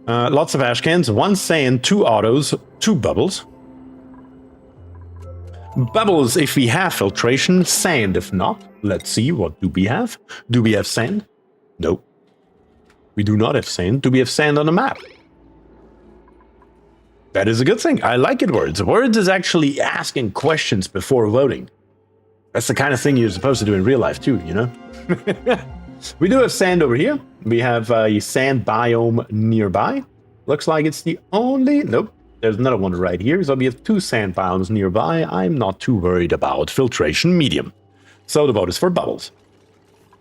S1: Lots of ashcans, 1 sand, 2 autos, 2 bubbles. Bubbles if we have filtration, sand if not. Let's see, what do we have? Do we have sand? No. We do not have sand. Do we have sand on the map? That is a good thing. I like it, Words. Words is actually asking questions before voting. That's the kind of thing you're supposed to do in real life too, you know? We do have sand over here. We have a sand biome nearby. Looks like it's the only... Nope. There's another one right here. So we have 2 sand biomes nearby. I'm not too worried about filtration medium. So the vote is for bubbles.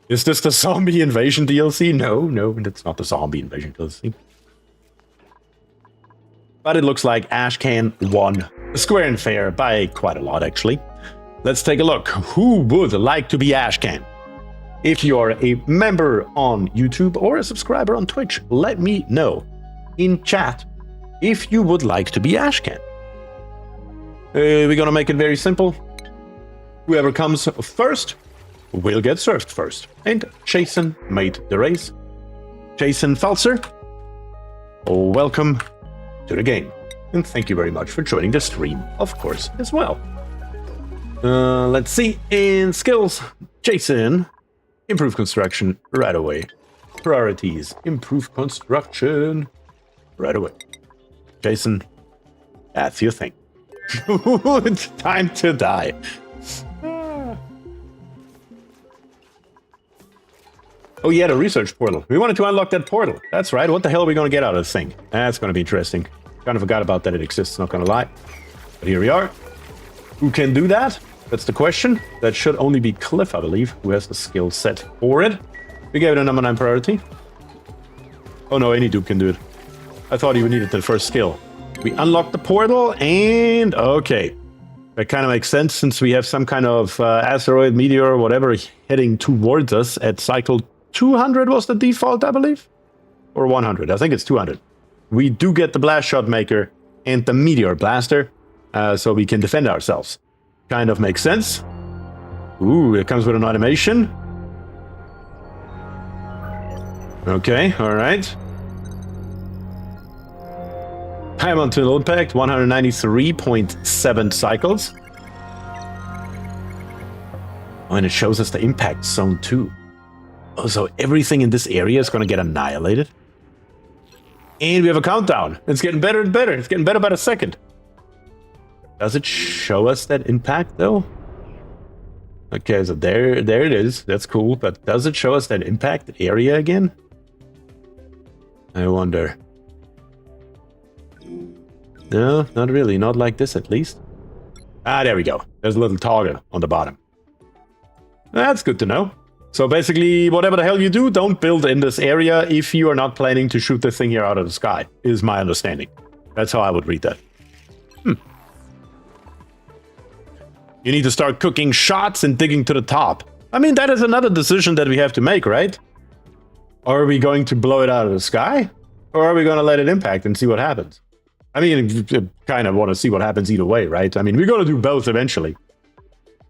S1: Is this the zombie invasion DLC? No, that's not the zombie invasion DLC. But it looks like Ashcan won square and fair by quite a lot, actually. Let's take a look. Who would like to be Ashcan? If you're a member on YouTube or a subscriber on Twitch, let me know in chat if you would like to be Ashcan. We're gonna make it very simple. Whoever comes first will get served first. And Jason made the race. Jason Felser, welcome to the game. And thank you very much for joining the stream, of course, as well. Let's see. In skills, Jason, improve construction right away. Priorities, improve construction right away. Jason, that's your thing. It's time to die. Oh yeah, the research portal. We wanted to unlock that portal. That's right. What the hell are we going to get out of this thing? That's going to be interesting. Kind of forgot about that it exists, not going to lie. But here we are. Who can do that? That's the question. That should only be Cliff, I believe, who has the skill set for it. We gave it a number 9 priority. Oh no, any dude can do it. I thought you needed the first skill. We unlocked the portal, and okay. That kind of makes sense since we have some kind of asteroid, meteor, or whatever heading towards us at cycle 200 was the default, I believe? Or 100, I think it's 200. We do get the blast shot maker and the meteor blaster, so we can defend ourselves. Kind of makes sense. Ooh, it comes with an animation. Okay, alright. Time until impact, 193.7 cycles. Oh, and it shows us the impact zone too. Oh, so everything in this area is going to get annihilated. And we have a countdown. It's getting better and better. It's getting better by the second. Does it show us that impact though? Okay, so there it is. That's cool. But does it show us that impact area again? I wonder. No, not really. Not like this, at least. Ah, there we go. There's a little toggle on the bottom. That's good to know. So basically, whatever the hell you do, don't build in this area if you are not planning to shoot this thing here out of the sky, is my understanding. That's how I would read that. You need to start cooking shots and digging to the top. I mean, that is another decision that we have to make, right? Are we going to blow it out of the sky? Or are we going to let it impact and see what happens? I mean, you kind of want to see what happens either way, right? I mean, we're going to do both eventually.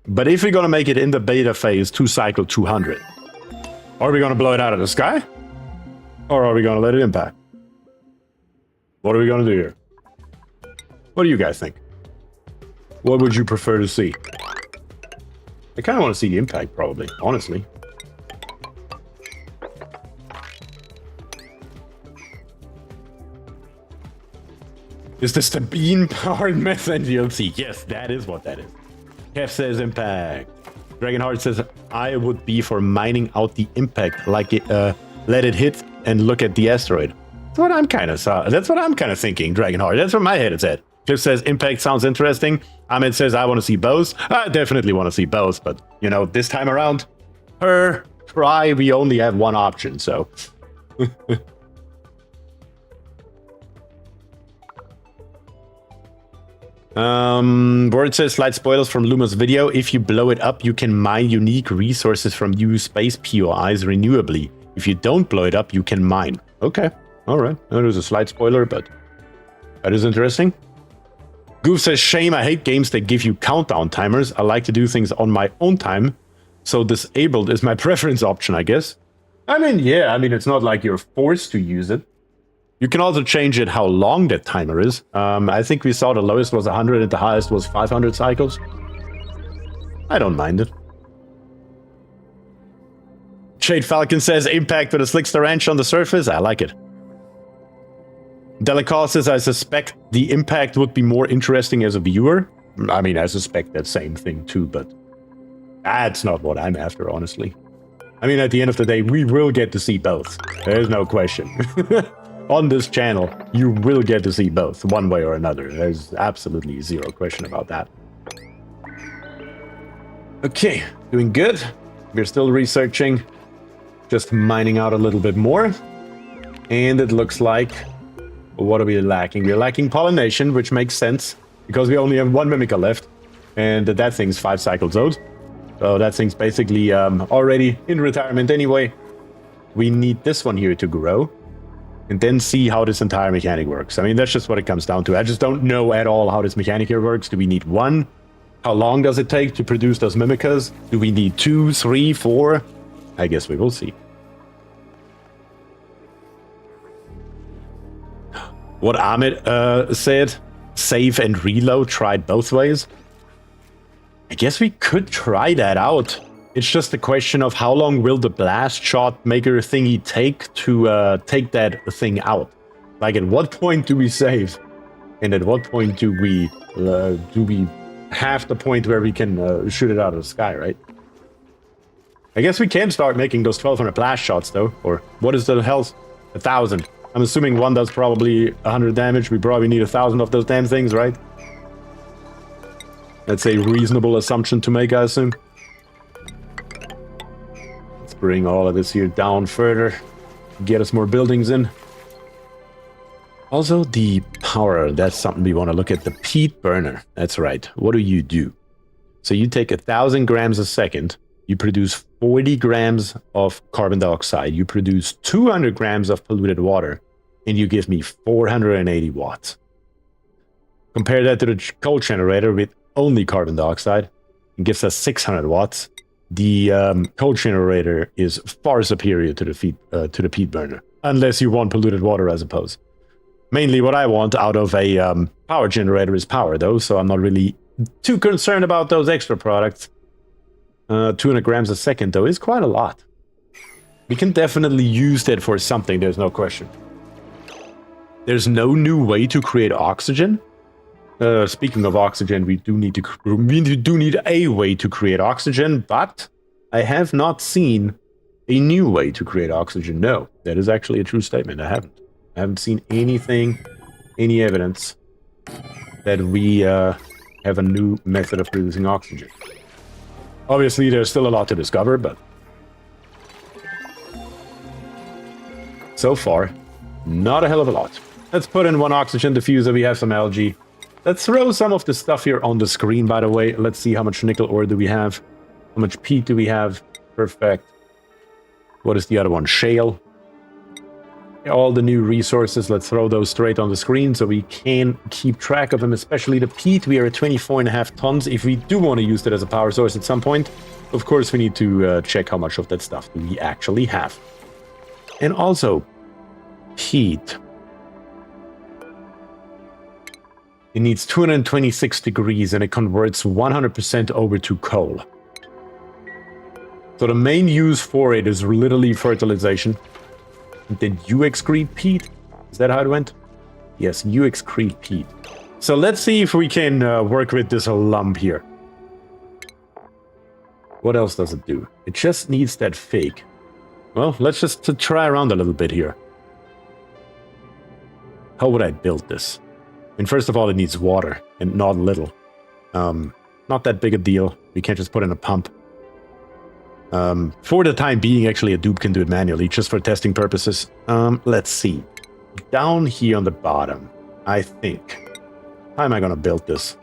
S1: But if we're going to make it in the beta phase to cycle 200, are we going to blow it out of the sky? Or are we going to let it impact? What are we going to do here? What do you guys think? What would you prefer to see? I kind of want to see the impact, probably, honestly. Is this the bean-powered methane DLC? Yes, that is what that is. Kev says impact. Dragonheart says, I would be for mining out the impact, like it, let it hit and look at the asteroid. That's what I'm kind of thinking, Dragonheart. That's where my head is at. Cliff says impact sounds interesting. Ahmed says I want to see both. I definitely want to see both, but you know, this time around, per try, we only have one option, so. Word says slight spoilers from Luma's video. If you blow it up, you can mine unique resources from used space POIs renewably. If you don't blow it up, you can mine. Okay, all right. That is a slight spoiler, but that is interesting. Goof says, shame, I hate games that give you countdown timers. I like to do things on my own time, so disabled is my preference option, I guess. I mean, yeah, I mean, it's not like you're forced to use it. You can also change it how long that timer is. I think we saw the lowest was 100 and the highest was 500 cycles. I don't mind it. Shade Falcon says, impact with a Slickster wrench on the surface. I like it. Delicaw says, I suspect the impact would be more interesting as a viewer. I mean, I suspect that same thing too, but that's not what I'm after, honestly. I mean, at the end of the day, we will get to see both. There's no question. On this channel, you will get to see both, one way or another. There's absolutely zero question about that. Okay, doing good. We're still researching, just mining out a little bit more. And it looks like, what are we lacking? We're lacking pollination, which makes sense, because we only have one Mimica left. And that thing's 5 cycles old. So that thing's basically already in retirement anyway. We need this one here to grow. And then see how this entire mechanic works. I mean, that's just what it comes down to. I just don't know at all how this mechanic here works. Do we need 1? How long does it take to produce those Mimicas? Do we need 2, 3, 4? I guess we will see. What Ahmed said, save and reload, tried both ways. I guess we could try that out. It's just a question of how long will the blast shot maker thingy take to take that thing out. Like, at what point do we save? And at what point do we have the point where we can shoot it out of the sky, right? I guess we can start making those 1200 blast shots, though. Or what is the health? 1,000. I'm assuming one does probably 100 damage. We probably need 1,000 of those damn things, right? That's a reasonable assumption to make, I assume. Bring all of this here down further, get us more buildings in. Also, the power, that's something we want to look at. The peat burner, that's right. What do? So you take 1,000 grams a second, you produce 40 grams of carbon dioxide, you produce 200 grams of polluted water, and you give me 480 watts. Compare that to the coal generator with only carbon dioxide, it gives us 600 watts. The coal generator is far superior to the peat burner, unless you want polluted water, I suppose. Mainly what I want out of a power generator is power, though, so I'm not really too concerned about those extra products. 200 grams a second, though, is quite a lot. We can definitely use that for something, there's no question. There's no new way to create oxygen. Speaking of oxygen, we do need a way to create oxygen, but I have not seen a new way to create oxygen. No, that is actually a true statement. I haven't seen anything, any evidence that we have a new method of producing oxygen. Obviously, there's still a lot to discover, but so far, not a hell of a lot. Let's put in one oxygen diffuser. We have some algae. Let's throw some of the stuff here on the screen, by the way. Let's see how much nickel ore do we have. How much peat do we have? Perfect. What is the other one? Shale. All the new resources, let's throw those straight on the screen so we can keep track of them, especially the peat. We are at 24.5 tons. If we do want to use that as a power source at some point, of course we need to check how much of that stuff do we actually have. And also, peat. It needs 226 degrees and it converts 100% over to coal. So the main use for it is literally fertilization. Did you excrete peat? Is that how it went? Yes, you excrete peat. So let's see if we can work with this lump here. What else does it do? It just needs that fig. Well, let's just try around a little bit here. How would I build this? And first of all, it needs water, and not little. Not that big a deal. We can't just put in a pump. For the time being, actually, a dupe can do it manually, just for testing purposes. Let's see. Down here on the bottom, I think. How am I going to build this?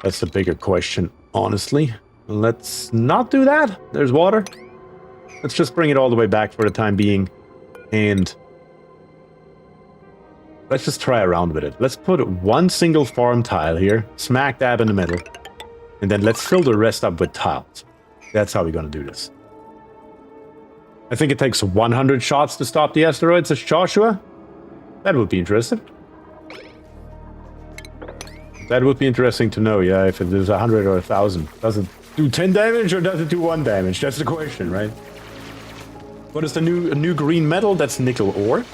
S1: That's the bigger question, honestly. Let's not do that. There's water. Let's just bring it all the way back for the time being. And let's just try around with it. Let's put one single farm tile here, smack dab in the middle. And then let's fill the rest up with tiles. That's how we're going to do this. I think it takes 100 shots to stop the asteroid, says Joshua. That would be interesting. That would be interesting to know, yeah, if it is 100 or 1,000. Does it do 10 damage or does it do 1 damage? That's the question, right? What is the new green metal? That's nickel ore.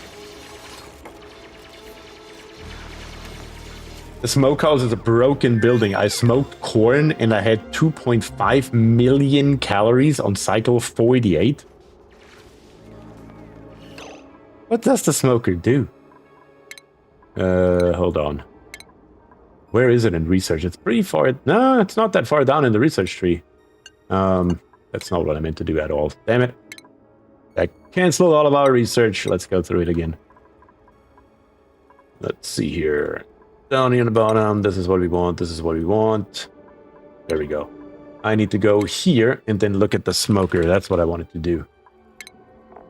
S1: The smokehouse is a broken building. I smoked corn and I had 2.5 million calories on cycle 48. What does the smoker do? Hold on. Where is it in research? It's pretty far... No, it's not that far down in the research tree. That's not what I meant to do at all. Damn it. That canceled all of our research. Let's go through it again. Let's see here. Down here on the bottom. This is what we want. This is what we want. There we go. I need to go here and then look at the smoker. That's what I wanted to do.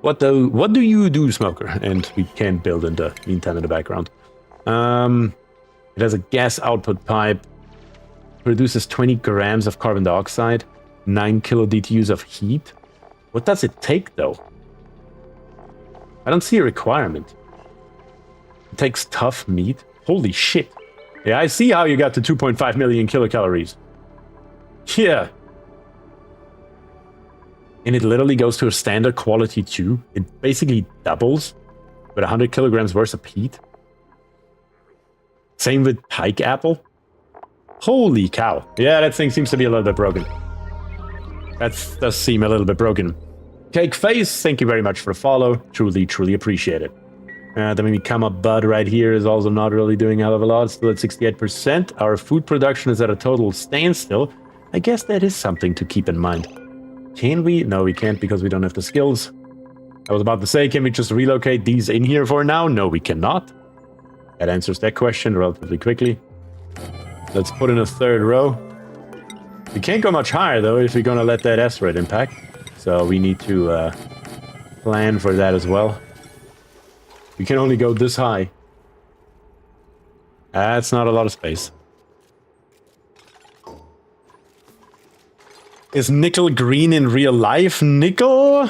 S1: What do you do, smoker? And we can build in the meantime in the background. It has a gas output pipe. Produces 20 grams of carbon dioxide. 9 kilodTUs of heat. What does it take, though? I don't see a requirement. It takes tough meat. Holy shit. Yeah, I see how you got to 2.5 million kilocalories. Yeah. And it literally goes to a standard quality too. It basically doubles with 100 kilograms worth of heat. Same with pike apple. Holy cow. Yeah, that thing seems to be a little bit broken. That does seem a little bit broken. Cake Face, thank you very much for the follow. Truly, truly appreciate it. The Mimi Kama Bud right here is also not really doing a hell of a lot. Still at 68%. Our food production is at a total standstill. I guess that is something to keep in mind. Can we? No, we can't because we don't have the skills. I was about to say, can we just relocate these in here for now? No, we cannot. That answers that question relatively quickly. Let's put in a third row. We can't go much higher, though, if we're going to let that asteroid impact. So we need to plan for that as well. We can only go this high. That's not a lot of space. Is nickel green in real life? Nickel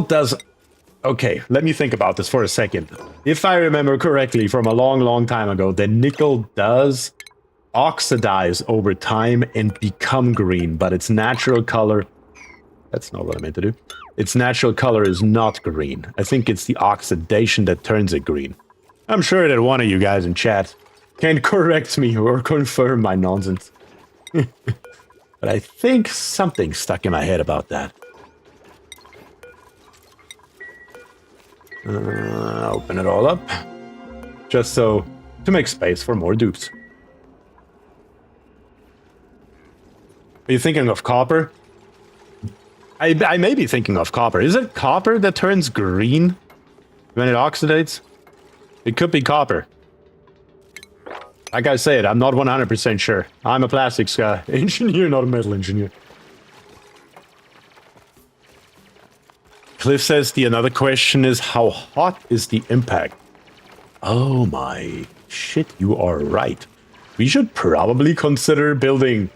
S1: does... Okay, let me think about this for a second. If I remember correctly from a long, long time ago, then nickel does oxidize over time and become green, but its natural color... That's not what I meant to do. Its natural color is not green. I think it's the oxidation that turns it green. I'm sure that one of you guys in chat can correct me or confirm my nonsense. But I think something stuck in my head about that. Open it all up. Just so to make space for more dupes. Are you thinking of copper? I may be thinking of copper. Is it copper that turns green when it oxidates? It could be copper. Like I said, I'm not 100% sure. I'm a plastics engineer, not a metal engineer. Cliff says the another question is, how hot is the impact? Oh my shit, you are right. We should probably consider building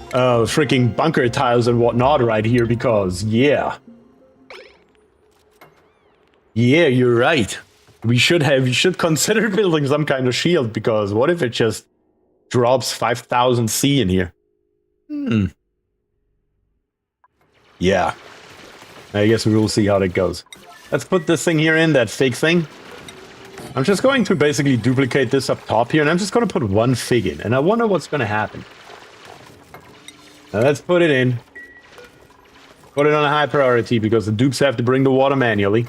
S1: freaking bunker tiles and whatnot right here because, yeah. Yeah, you're right. We should consider building some kind of shield because what if it just drops 5,000 C in here? Yeah. I guess we will see how that goes. Let's put this thing here in, that fake thing. I'm just going to basically duplicate this up top here and I'm just going to put one fig in and I wonder what's going to happen. Now let's put it in. Put it on a high priority because the dupes have to bring the water manually.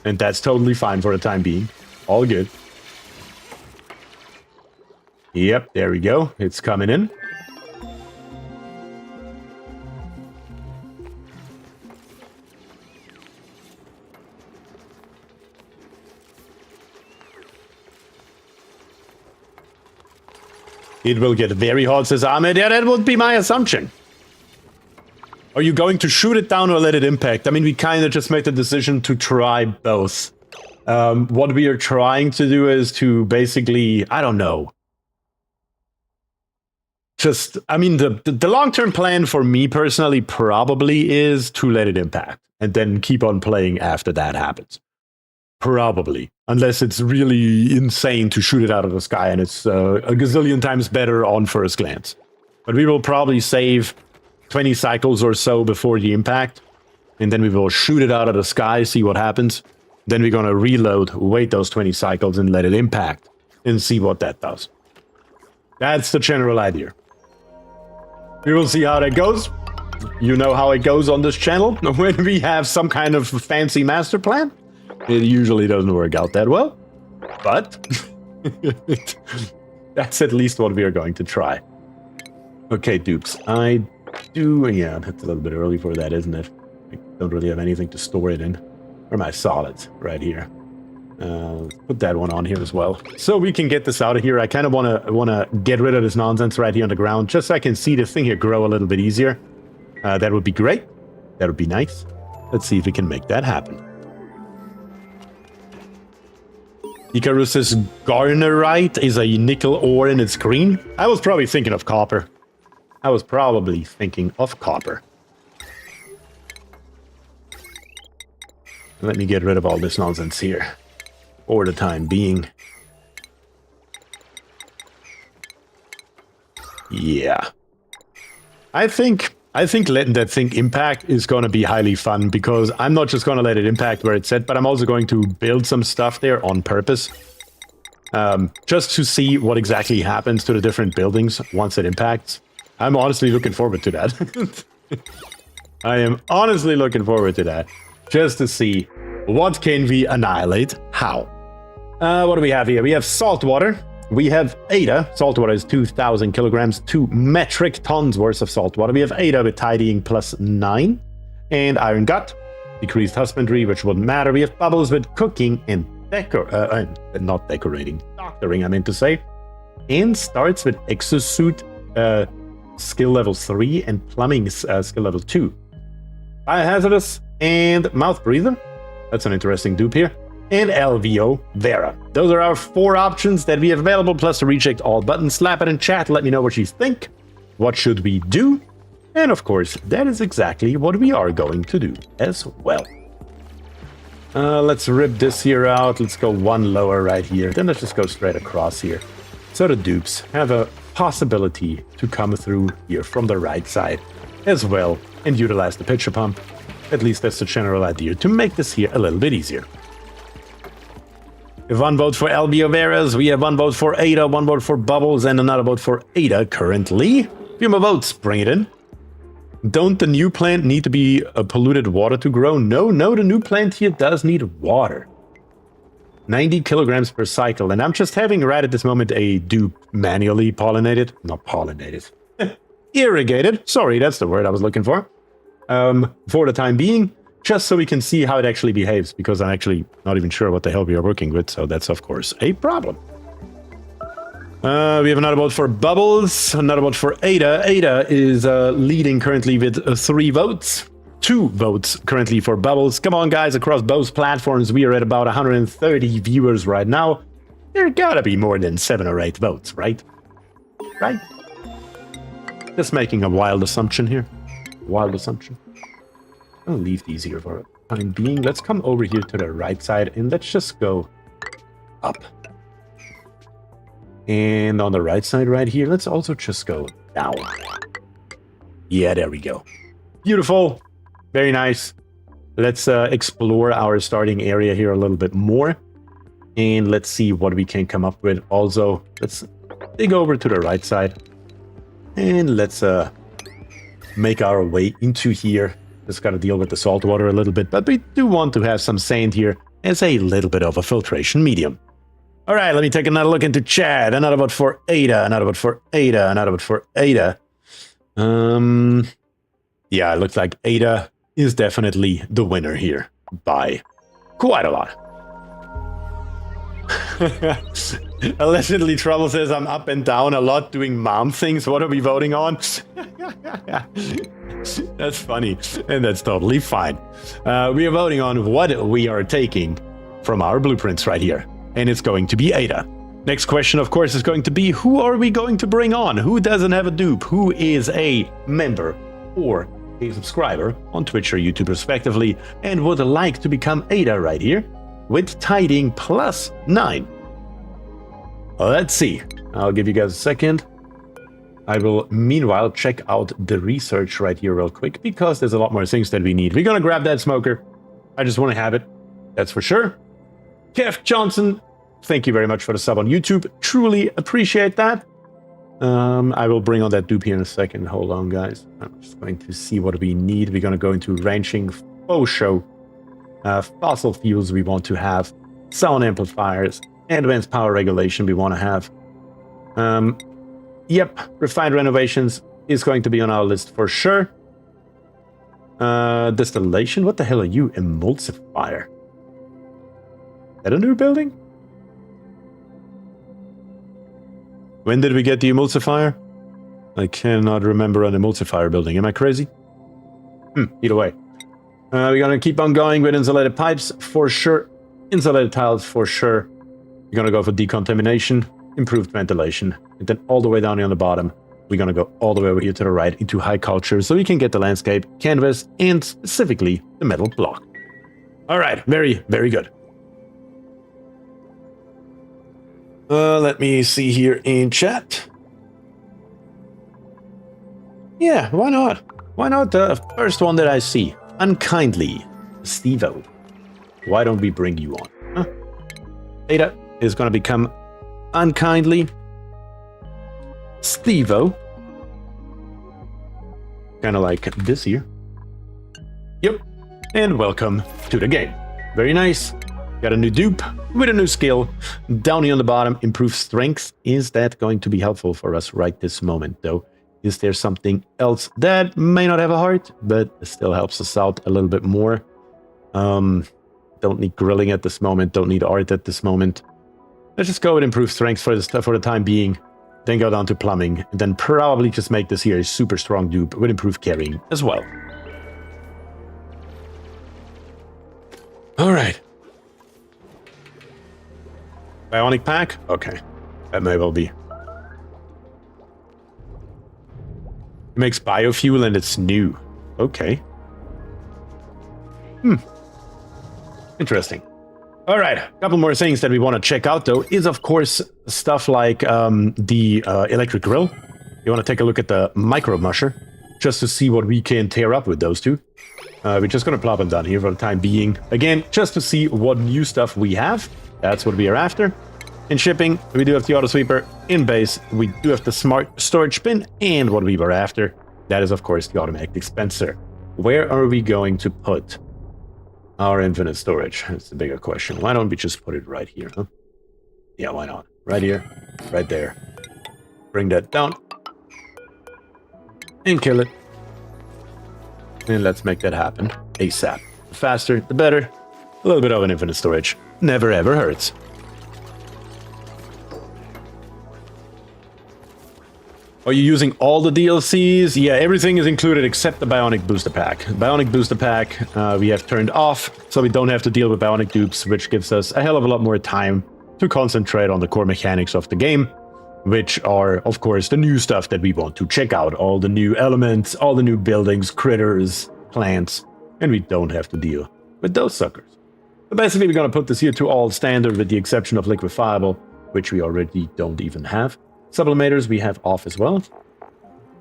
S1: And that's totally fine for the time being. All good. Yep, there we go. It's coming in. It will get very hot, says Ahmed. Yeah, that would be my assumption. Are you going to shoot it down or let it impact? I mean, we kind of just made the decision to try both. What we are trying to do is to basically, I don't know. Just, I mean, the long-term plan for me personally probably is to let it impact and then keep on playing after that happens. Probably. Unless it's really insane to shoot it out of the sky and it's a gazillion times better on first glance. But we will probably save 20 cycles or so before the impact. And then we will shoot it out of the sky, see what happens. Then we're going to reload, wait those 20 cycles and let it impact. And see what that does. That's the general idea. We will see how that goes. You know how it goes on this channel. When we have some kind of fancy master plan. It usually doesn't work out that well, but that's at least what we are going to try. Okay, dupes, yeah, that's a little bit early for that, isn't it? I don't really have anything to store it in. Where are my solids? Right here. Put that one on here as well. So we can get this out of here. I kind of want to get rid of this nonsense right here on the ground, just so I can see this thing here grow a little bit easier. That would be great. That would be nice. Let's see if we can make that happen. Icarus's Garnerite is a nickel ore and it's green. I was probably thinking of copper. Let me get rid of all this nonsense here. For the time being. Yeah. I think letting that thing impact is going to be highly fun because I'm not just going to let it impact where it's at, but I'm also going to build some stuff there on purpose. Just to see what exactly happens to the different buildings once it impacts. I'm honestly looking forward to that. I am honestly looking forward to that. Just to see what can we annihilate, how. What do we have here? We have salt water. We have Ada. Salt water is 2,000 kilograms, 2 metric tons worth of salt water. We have Ada with tidying +9. And iron gut. Decreased husbandry, which wouldn't matter. We have bubbles with cooking and not decorating. Doctoring, I meant to say. And starts with exosuit skill level 3 and plumbing skill level 2. Biohazardous and mouth breather. That's an interesting dupe here. And LVO Vera. Those are our 4 options that we have available, plus to reject all buttons. Slap it in chat, let me know what you think. What should we do? And of course, that is exactly what we are going to do as well. Let's rip this here out. Let's go one lower right here. Then let's just go straight across here. So the dupes have a possibility to come through here from the right side as well and utilize the pitcher pump. At least that's the general idea, to make this here a little bit easier. We have 1 vote for LBO Veras, we have 1 vote for Ada, 1 vote for Bubbles, and another vote for Ada currently. A few more votes, bring it in. Don't the new plant need to be polluted water to grow? No, the new plant here does need water. 90 kilograms per cycle, and I'm just having right at this moment a dupe manually pollinated. Not pollinated. Irrigated. Sorry, that's the word I was looking for. For the time being, just so we can see how it actually behaves, because I'm actually not even sure what the hell we are working with, so that's of course a problem. We have another vote for Bubbles, another vote for Ada. Ada is leading currently with 3 votes. 2 votes currently for Bubbles. Come on, guys, across both platforms, we are at about 130 viewers right now. There gotta be more than 7 or 8 votes, right? Right? Just making a wild assumption here. Wild assumption. I'll leave these here for the time being. Let's come over here to the right side and let's just go up. And on the right side right here, let's also just go down. Yeah, there we go. Beautiful. Very nice. Let's explore our starting area here a little bit more. And let's see what we can come up with. Also, let's dig over to the right side. And let's make our way into here. Just got to deal with the salt water a little bit. But we do want to have some sand here as a little bit of a filtration medium. All right, let me take another look into chat. Another vote for Ada, another vote for Ada, another vote for Ada. Yeah, it looks like Ada is definitely the winner here by quite a lot. Allegedly, Trouble says I'm up and down a lot doing mom things. What are we voting on? That's funny, and that's totally fine. We are voting on what we are taking from our blueprints right here, and it's going to be Ada. Next question, of course, is going to be who are we going to bring on? Who doesn't have a dupe? Who is a member or a subscriber on Twitch or YouTube respectively and would like to become Ada right here with tiding +9? Let's see. I'll give you guys a second. I will meanwhile check out the research right here real quick because there's a lot more things that we need. We're gonna grab that smoker. I just want to have it. That's for sure. Kev Johnson, thank you very much for the sub on YouTube. Truly appreciate that. I will bring on that dupe here in a second. Hold on, guys. I'm just going to see what we need. We're going to go into ranching, faux show, fossil fuels we want to have, sound amplifiers, advanced power regulation we want to have. Yep, refined renovations is going to be on our list for sure. Distillation? What the hell are you? Emulsifier. Is that a new building? When did we get the emulsifier? I cannot remember an emulsifier building. Am I crazy? Either way. We're going to keep on going with insulated pipes for sure. Insulated tiles for sure. We're going to go for decontamination, improved ventilation, and then all the way down here on the bottom, we're going to go all the way over here to the right into high culture so we can get the landscape, canvas, and specifically the metal block. All right, very, very good. Let me see here in chat. Yeah, why not? Why not the first one that I see? Unkindly, Steve-O. Why don't we bring you on? Huh? Ada is going to become unkindly Steve-O. Kind of like this here. Yep. And welcome to the game. Very nice. Got a new dupe with a new skill. Down here on the bottom, improved strength. Is that going to be helpful for us right this moment, though? Is there something else that may not have a heart, but still helps us out a little bit more? Don't need grilling at this moment. Don't need art at this moment. Let's just go with improved strength for the time being. Then go down to plumbing. And then probably just make this here a super strong dupe with improved carrying as well. All right. Bionic pack? Okay. That may well be. It makes biofuel and it's new. Okay. Interesting. All right. A couple more things that we want to check out, though, is, of course, stuff like the electric grill. You want to take a look at the micro musher just to see what we can tear up with those two. We're just going to plop them down here for the time being. Again, just to see what new stuff we have. That's what we are after. In shipping, we do have the auto sweeper. In base, we do have the smart storage bin. And what we were after, that is, of course, the automatic dispenser. Where are we going to put our infinite storage? That's the bigger question. Why don't we just put it right here, huh? Yeah, why not? Right here, right there. Bring that down. And kill it. And let's make that happen ASAP. The faster, the better. A little bit of an infinite storage never ever hurts. Are you using all the DLCs? Yeah, everything is included except the Bionic Booster Pack. Bionic Booster Pack we have turned off, so we don't have to deal with Bionic dupes, which gives us a hell of a lot more time to concentrate on the core mechanics of the game, which are, of course, the new stuff that we want to check out. All the new elements, all the new buildings, critters, plants, and we don't have to deal with those suckers. So basically, we're going to put this here to all standard with the exception of liquefiable, which we already don't even have. Sublimators we have off as well.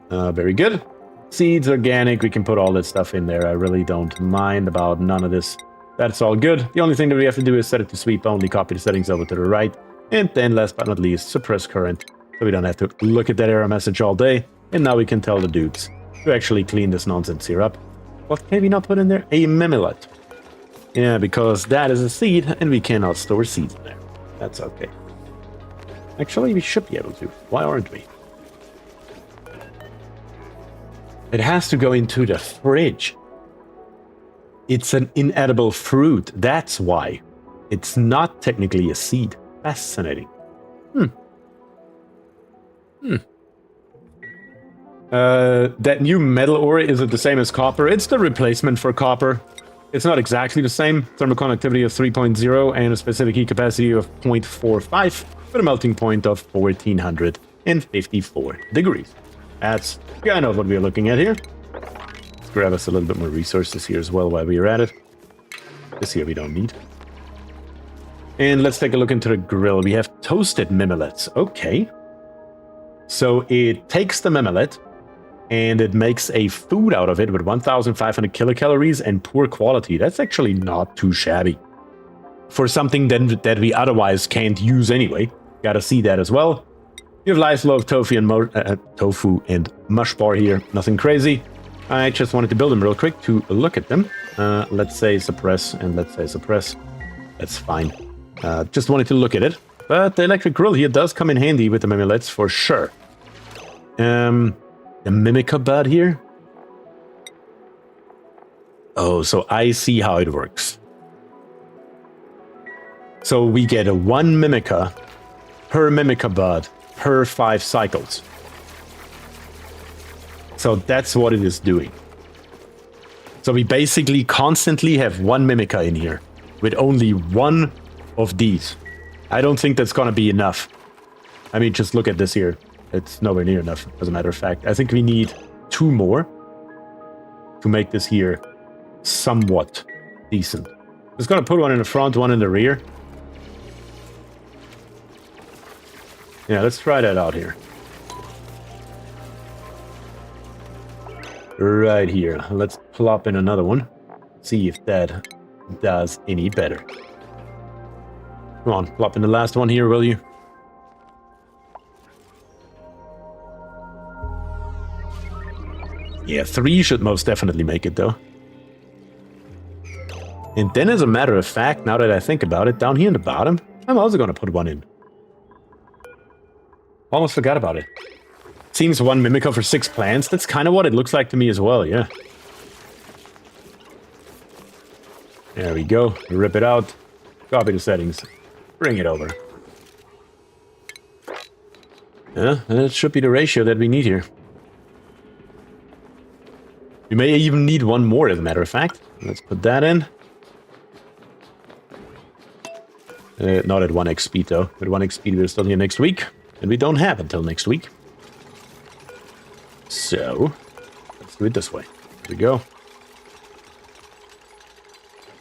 S1: Very good. Seeds, organic, we can put all that stuff in there. I really don't mind about none of this. That's all good. The only thing that we have to do is set it to sweep only, copy the settings over to the right, and then last but not least, suppress current, so we don't have to look at that error message all day. And now we can tell the dupes to actually clean this nonsense here up. What can we not put in there? A Mimilet. Yeah, because that is a seed, and we cannot store seeds in there. That's okay. Actually, we should be able to. Why aren't we? It has to go into the fridge. It's an inedible fruit. That's why. It's not technically a seed. Fascinating. That new metal ore, is it the same as copper? It's the replacement for copper. It's not exactly the same. Thermal conductivity of 3.0 and a specific heat capacity of 0.45 with a melting point of 1454 degrees. That's kind of what we're looking at here. Let's grab us a little bit more resources here as well while we're at it. This here we don't need. And let's take a look into the grill. We have toasted mimolets. Okay. So it takes the mimolet and it makes a food out of it with 1,500 kilocalories and poor quality. That's actually not too shabby. For something that we otherwise can't use anyway. Gotta see that as well. You have nice low of tofu and mush bar here. Nothing crazy. I just wanted to build them real quick to look at them. Let's say suppress and let's say suppress. That's fine. Just wanted to look at it. But the electric grill here does come in handy with the mimolets for sure. The Mimica bud here. Oh, so I see how it works. So we get a 1 Mimica per Mimica bud per 5 cycles. So that's what it is doing. So we basically constantly have 1 Mimica in here with only 1 of these. I don't think that's gonna be enough. I mean, just look at this here. It's nowhere near enough, as a matter of fact. I think we need 2 more to make this here somewhat decent. Just gonna put one in the front, one in the rear. Yeah, let's try that out here. Right here. Let's plop in another one. See if that does any better. Come on, plop in the last one here, will you? Yeah, 3 should most definitely make it, though. And then, as a matter of fact, now that I think about it, down here in the bottom, I'm also going to put one in. Almost forgot about it. Seems 1 Mimica for 6 plants. That's kind of what it looks like to me as well, yeah. There we go. Rip it out. Copy the settings. Bring it over. Yeah, that should be the ratio that we need here. We may even need 1 more, as a matter of fact. Let's put that in. Not at 1x speed, though. With 1x speed, we're still here next week. And we don't have until next week. So, let's do it this way. Here we go.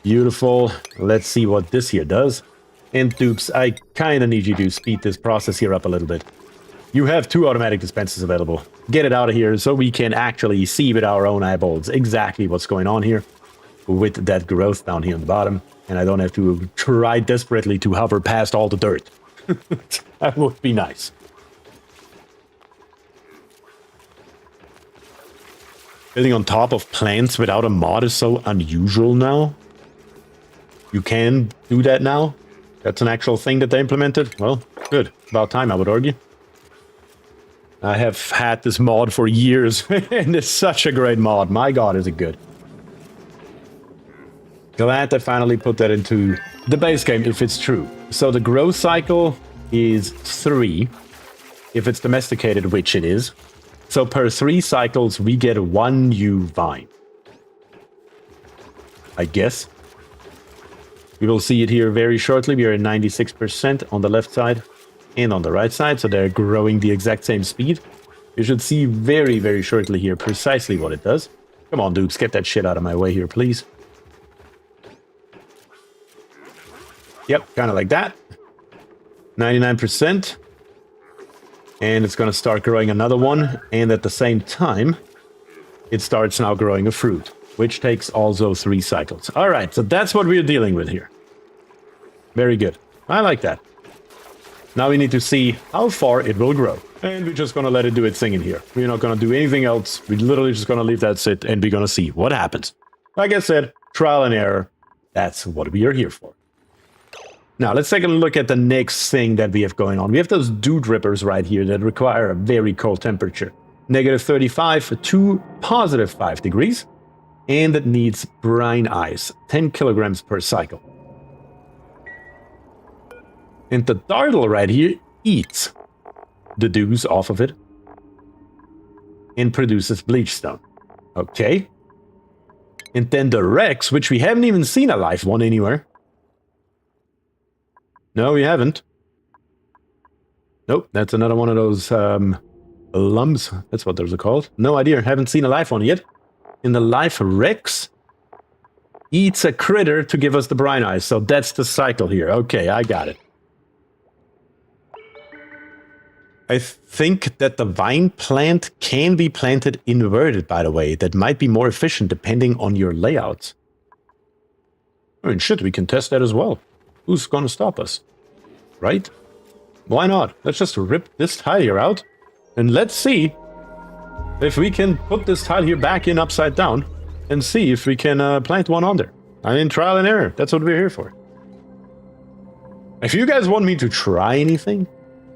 S1: Beautiful. Let's see what this here does. And Dupes, I kind of need you to speed this process here up a little bit. You have 2 automatic dispensers available. Get it out of here so we can actually see with our own eyeballs exactly what's going on here with that growth down here on the bottom. And I don't have to try desperately to hover past all the dirt. That would be nice. Building on top of plants without a mod is so unusual now. You can do that now. That's an actual thing that they implemented. Well, good. About time, I would argue. I have had this mod for years, and it's such a great mod. My god, is it good. Glad they finally put that into the base game, if it's true. So the growth cycle is 3, if it's domesticated, which it is. So per 3 cycles, we get 1 new vine. I guess. We will see it here very shortly. We are at 96% on the left side and on the right side, so they're growing the exact same speed. You should see very, very shortly here precisely what it does. Come on, dudes, get that shit out of my way here, please. Yep, kind of like that. 99%. And it's going to start growing another one. And at the same time, it starts now growing a fruit, which takes also 3 cycles. All right, so that's what we're dealing with here. Very good. I like that. Now we need to see how far it will grow. And we're just going to let it do its thing in here. We're not going to do anything else. We're literally just going to leave that sit, and we're going to see what happens. Like I said, trial and error. That's what we are here for. Now, let's take a look at the next thing that we have going on. We have those dew drippers right here that require a very cold temperature. -35 to +5 degrees. And it needs brine ice, 10 kilograms per cycle. And the dartle right here eats the dews off of it and produces bleach stone. Okay. And then the Rex, which we haven't even seen a live one anywhere. No, we haven't. Nope, that's another one of those lumps. That's what those are called. No idea, haven't seen a live one yet. And the live Rex eats a critter to give us the brine ice. So that's the cycle here. Okay, I got it. I think that the vine plant can be planted inverted, by the way. That might be more efficient depending on your layouts. I mean, shit, we can test that as well. Who's gonna stop us? Right? Why not? Let's just rip this tile here out. And let's see if we can put this tile here back in upside down. And see if we can plant one on there. I mean, trial and error. That's what we're here for. If you guys want me to try anything,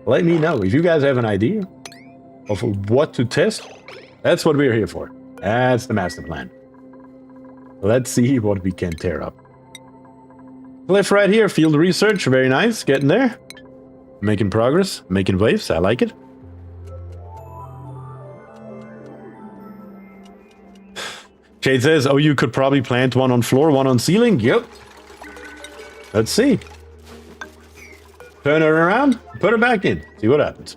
S1: let me know. If you guys have an idea of what to test, that's what we're here for. That's the master plan. Let's see what we can tear up. Cliff right here, field research, very nice, getting there. Making progress, making waves, I like it. Jade says, oh, you could probably plant one on floor, one on ceiling. Yep. Let's see. Turn her around, put her back in, see what happens.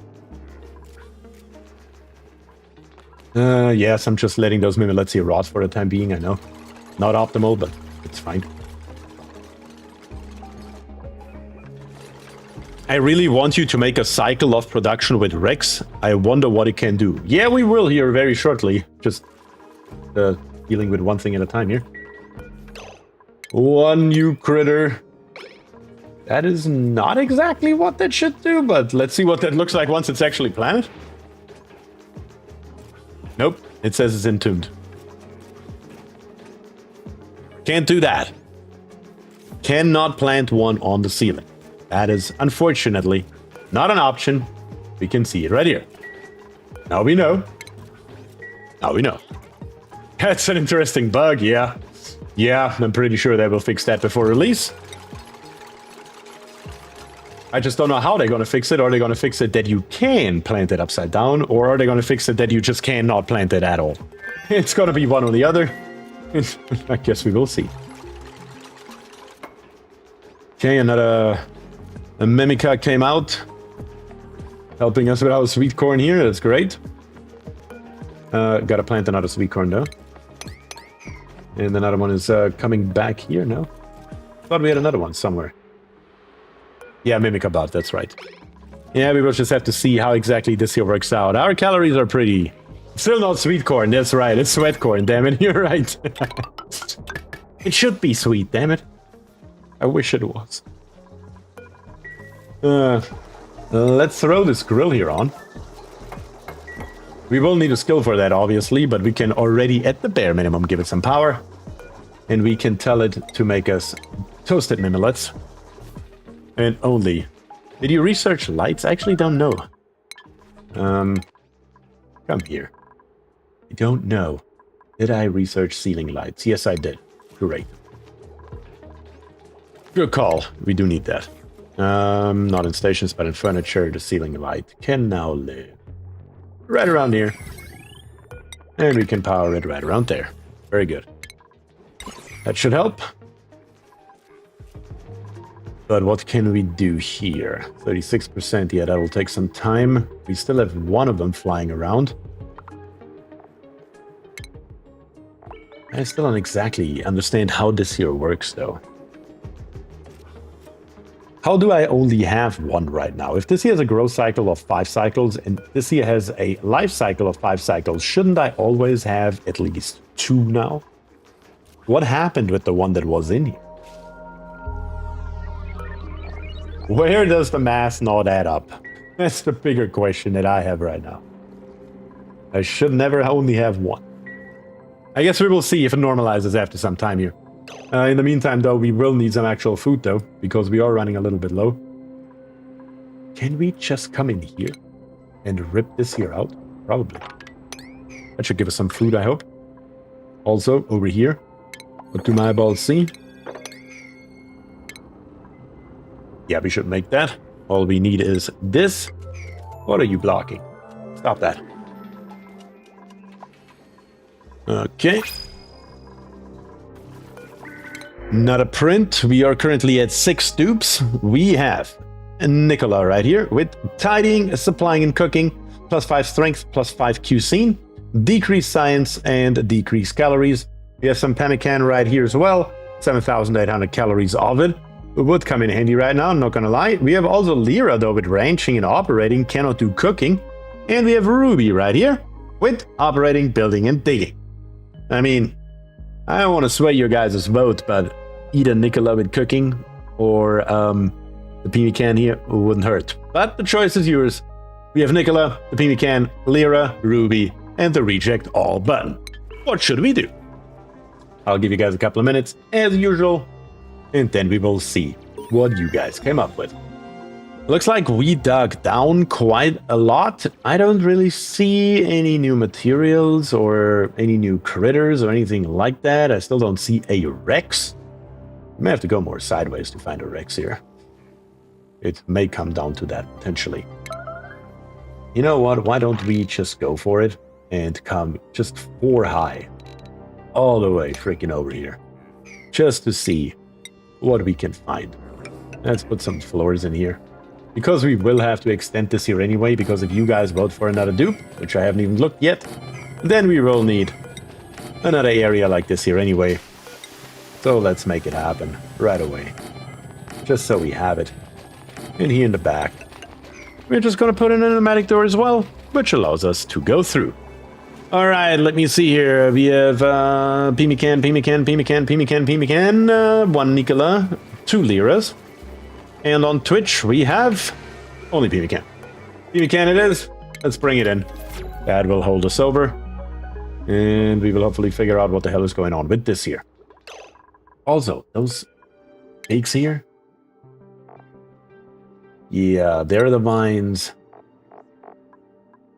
S1: Yes, I'm just letting those maybe, let's see, rot for the time being, I know. Not optimal, but it's fine. I really want you to make a cycle of production with Rex. I wonder what it can do. Yeah, we will here very shortly. Just dealing with one thing at a time here. One new critter. That is not exactly what that should do, but let's see what that looks like once it's actually planted. Nope, it says it's entombed. Can't do that. Cannot plant one on the ceiling. That is, unfortunately, not an option. We can see it right here. Now we know. Now we know. That's an interesting bug, yeah. Yeah, I'm pretty sure they will fix that before release. I just don't know how they're going to fix it. Are they going to fix it that you can plant it upside down? Or are they going to fix it that you just cannot plant it at all? It's going to be one or the other. I guess we will see. Okay, another... A Mimica came out. Helping us with our sweet corn here. That's great. Gotta plant another sweet corn though. And another one is coming back here, no? Thought we had another one somewhere. Yeah, Mimica bot, that's right. Yeah, we will just have to see how exactly this here works out. Our calories are pretty... Still not sweet corn, that's right. It's sweat corn, damn it, you're right. It should be sweet, damn it. I wish it was. Let's throw this grill here on. We will need a skill for that, obviously, but we can already, at the bare minimum, give it some power. And we can tell it to make us toasted mimolets. And only. Did you research lights? I actually don't know. Come here. I don't know. Did I research ceiling lights? Yes, I did. Great. Good call. We do need that. Not in stations, but in furniture. The ceiling light can now live right around here. And we can power it right around there. Very good. That should help. But what can we do here? 36%, yeah, that will take some time. We still have one of them flying around. I still don't exactly understand how this here works, though. How do I only have one right now? If this here has a growth cycle of 5 cycles, and this here has a life cycle of 5 cycles, shouldn't I always have at least 2 now? What happened with the one that was in here? Where does the math not add up? That's the bigger question that I have right now. I should never only have one. I guess we will see if it normalizes after some time here. In the meantime, though, we will need some actual food, though, because we are running a little bit low. Can we just come in here and rip this here out? Probably. That should give us some food, I hope. Also, over here, what do my eyeballs see? Yeah, we should make that. All we need is this. What are you blocking? Stop that. Okay. Not a print. We are currently at 6 dupes. We have Nicola right here with tidying, supplying, and cooking, +5 strength, +5 cuisine, decreased science, and decreased calories. We have some pemmican right here as well, 7,800 calories of it. It would come in handy right now, I'm not gonna lie. We have also Lyra, though, with ranching and operating, cannot do cooking. And we have Ruby right here with operating, building, and digging. I mean, I don't want to sway your guys' vote, but either Nicola with cooking or the pemmican here wouldn't hurt. But the choice is yours. We have Nicola, the pemmican, Lyra, Ruby, and the reject all button. What should we do? I'll give you guys a couple of minutes, as usual, and then we will see what you guys came up with. Looks like we dug down quite a lot. I don't really see any new materials or any new critters or anything like that. I still don't see a Rex. I may have to go more sideways to find a Rex here. It may come down to that, potentially. You know what? Why don't we just go for it and come just 4 high? All the way freaking over here. Just to see what we can find. Let's put some floors in here. Because we will have to extend this here anyway, because if you guys vote for another dupe, which I haven't even looked yet, then we will need another area like this here anyway. So let's make it happen right away. Just so we have it. And here in the back, we're just going to put in a pneumatic door as well, which allows us to go through. Alright, let me see here. We have pemmican, 1 Nicola, 2 Lyras. And on Twitch, we have only pemmican. Pemmican it is. Let's bring it in. That will hold us over. And we will hopefully figure out what the hell is going on with this here. Also, those figs here. Yeah, they're the vines.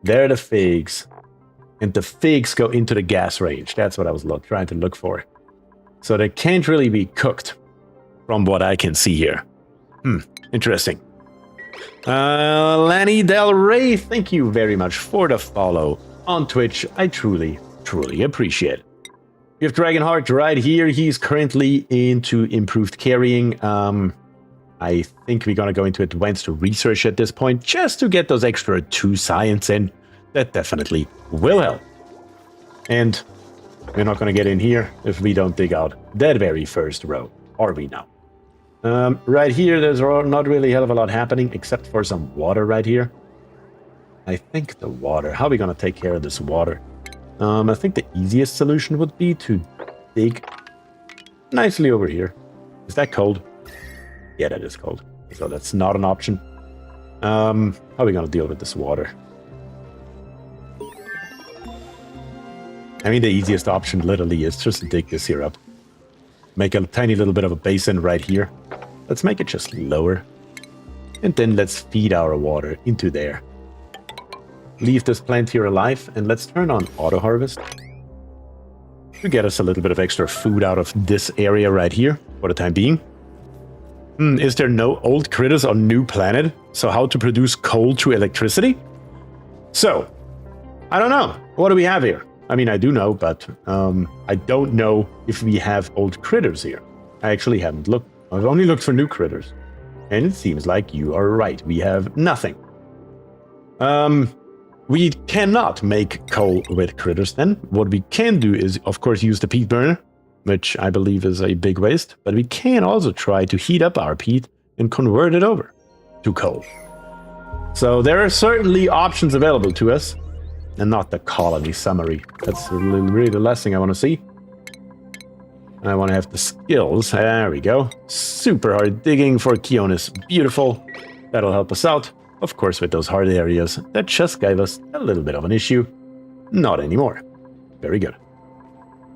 S1: They're the figs. And the figs go into the gas range. That's what I was trying to look for. So they can't really be cooked from what I can see here. Interesting. Lanny Del Rey, thank you very much for the follow on Twitch. I truly, truly appreciate it. We have Dragonheart right here. He's currently into improved carrying. I think we're gonna go into advanced research at this point, just to get those extra 2 science in. That definitely will help. And we're not gonna get in here if we don't dig out that very first row, are we now? Right here, there's not really a hell of a lot happening, except for some water right here. I think the water, how are we gonna take care of this water? I think the easiest solution would be to dig nicely over here. Is that cold? Yeah, that is cold. So that's not an option. How are we gonna deal with this water? I mean, the easiest option literally is just to dig this here up. Make a tiny little bit of a basin right here. Let's make it just lower. And then let's feed our water into there. Leave this plant here alive, and let's turn on auto harvest to get us a little bit of extra food out of this area right here for the time being. Is there no old critters on new planet? So how to produce coal to electricity? So, I don't know. What do we have here? I mean, I do know, but I don't know if we have old critters here. I actually haven't looked. I've only looked for new critters. And it seems like you are right. We have nothing. We cannot make coal with critters then. What we can do is, of course, use the peat burner, which I believe is a big waste. But we can also try to heat up our peat and convert it over to coal. So there are certainly options available to us. And not the colony summary. That's really the last thing I want to see. I want to have the skills. There we go. Super hard digging for Colonist. Beautiful. That'll help us out. Of course, with those hard areas that just gave us a little bit of an issue. Not anymore. Very good.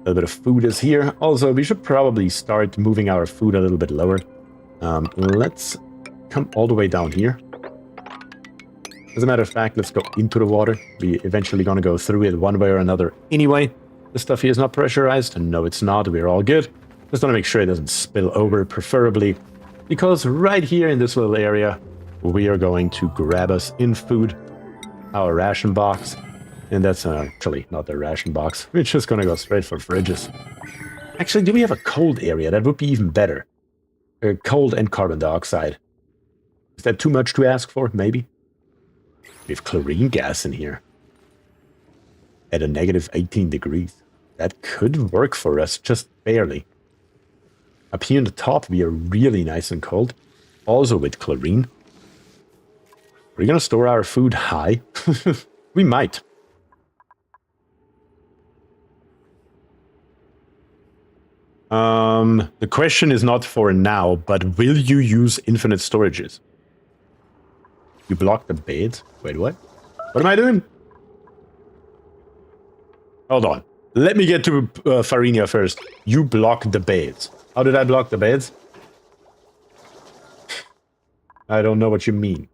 S1: A little bit of food is here. Also, we should probably start moving our food a little bit lower. Let's come all the way down here. As a matter of fact, let's go into the water. We eventually gonna go through it one way or another anyway. The stuff here is not pressurized. No, it's not. We're all good. Just want to make sure it doesn't spill over, preferably. Because right here in this little area, we are going to grab us in food our ration box. And that's actually not the ration box. We're just gonna go straight for fridges. Actually, do we have a cold area? That would be even better. Cold and carbon dioxide. Is that too much to ask for? Maybe. We have chlorine gas in here. At a negative 18 degrees. That could work for us, just barely. Up here in the top, we are really nice and cold. Also with chlorine. We're gonna store our food high. We might. The question is not for now, but will you use infinite storages? You block the beds? Wait, what? What am I doing? Hold on. Let me get to Farinia first. You block the beds. How did I block the beds? I don't know what you mean.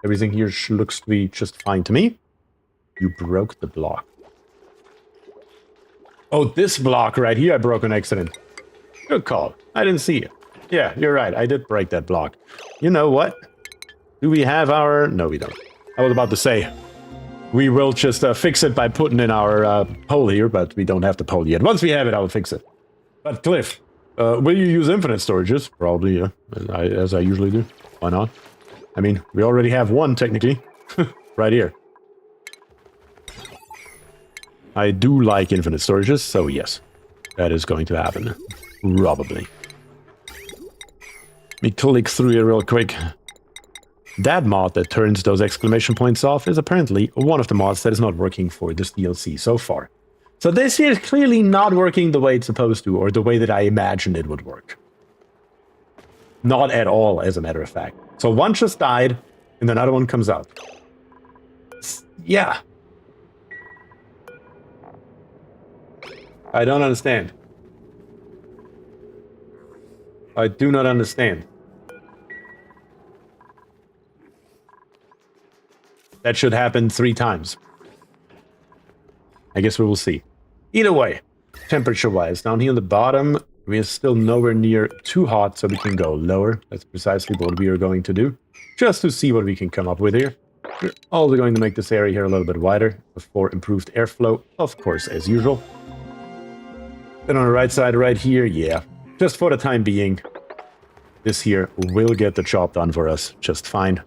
S1: Everything here looks to be just fine to me. You broke the block. Oh, this block right here I broke on accident. Good call. I didn't see it. Yeah, you're right. I did break that block. You know what? Do we have our... No, we don't. I was about to say, we will just fix it by putting in our pole here, but we don't have the pole yet. Once we have it, I will fix it. But Cliff, will you use infinite storages? Probably, yeah. As I usually do. Why not? I mean, we already have one, technically. Right here. I do like infinite storages, so yes. That is going to happen. Probably. Let me click through here real quick. That mod that turns those exclamation points off is apparently one of the mods that is not working for this DLC so far. So this here is clearly not working the way it's supposed to, or the way that I imagined it would work. Not at all, as a matter of fact. So one just died, and another one comes out. Yeah. I don't understand. I do not understand. That should happen 3 times. I guess we will see. Either way, temperature-wise, down here on the bottom, we are still nowhere near too hot, so we can go lower. That's precisely what we are going to do, just to see what we can come up with here. We're also going to make this area here a little bit wider for improved airflow, of course, as usual. Then on the right side right here, yeah, just for the time being, this here will get the job done for us just fine.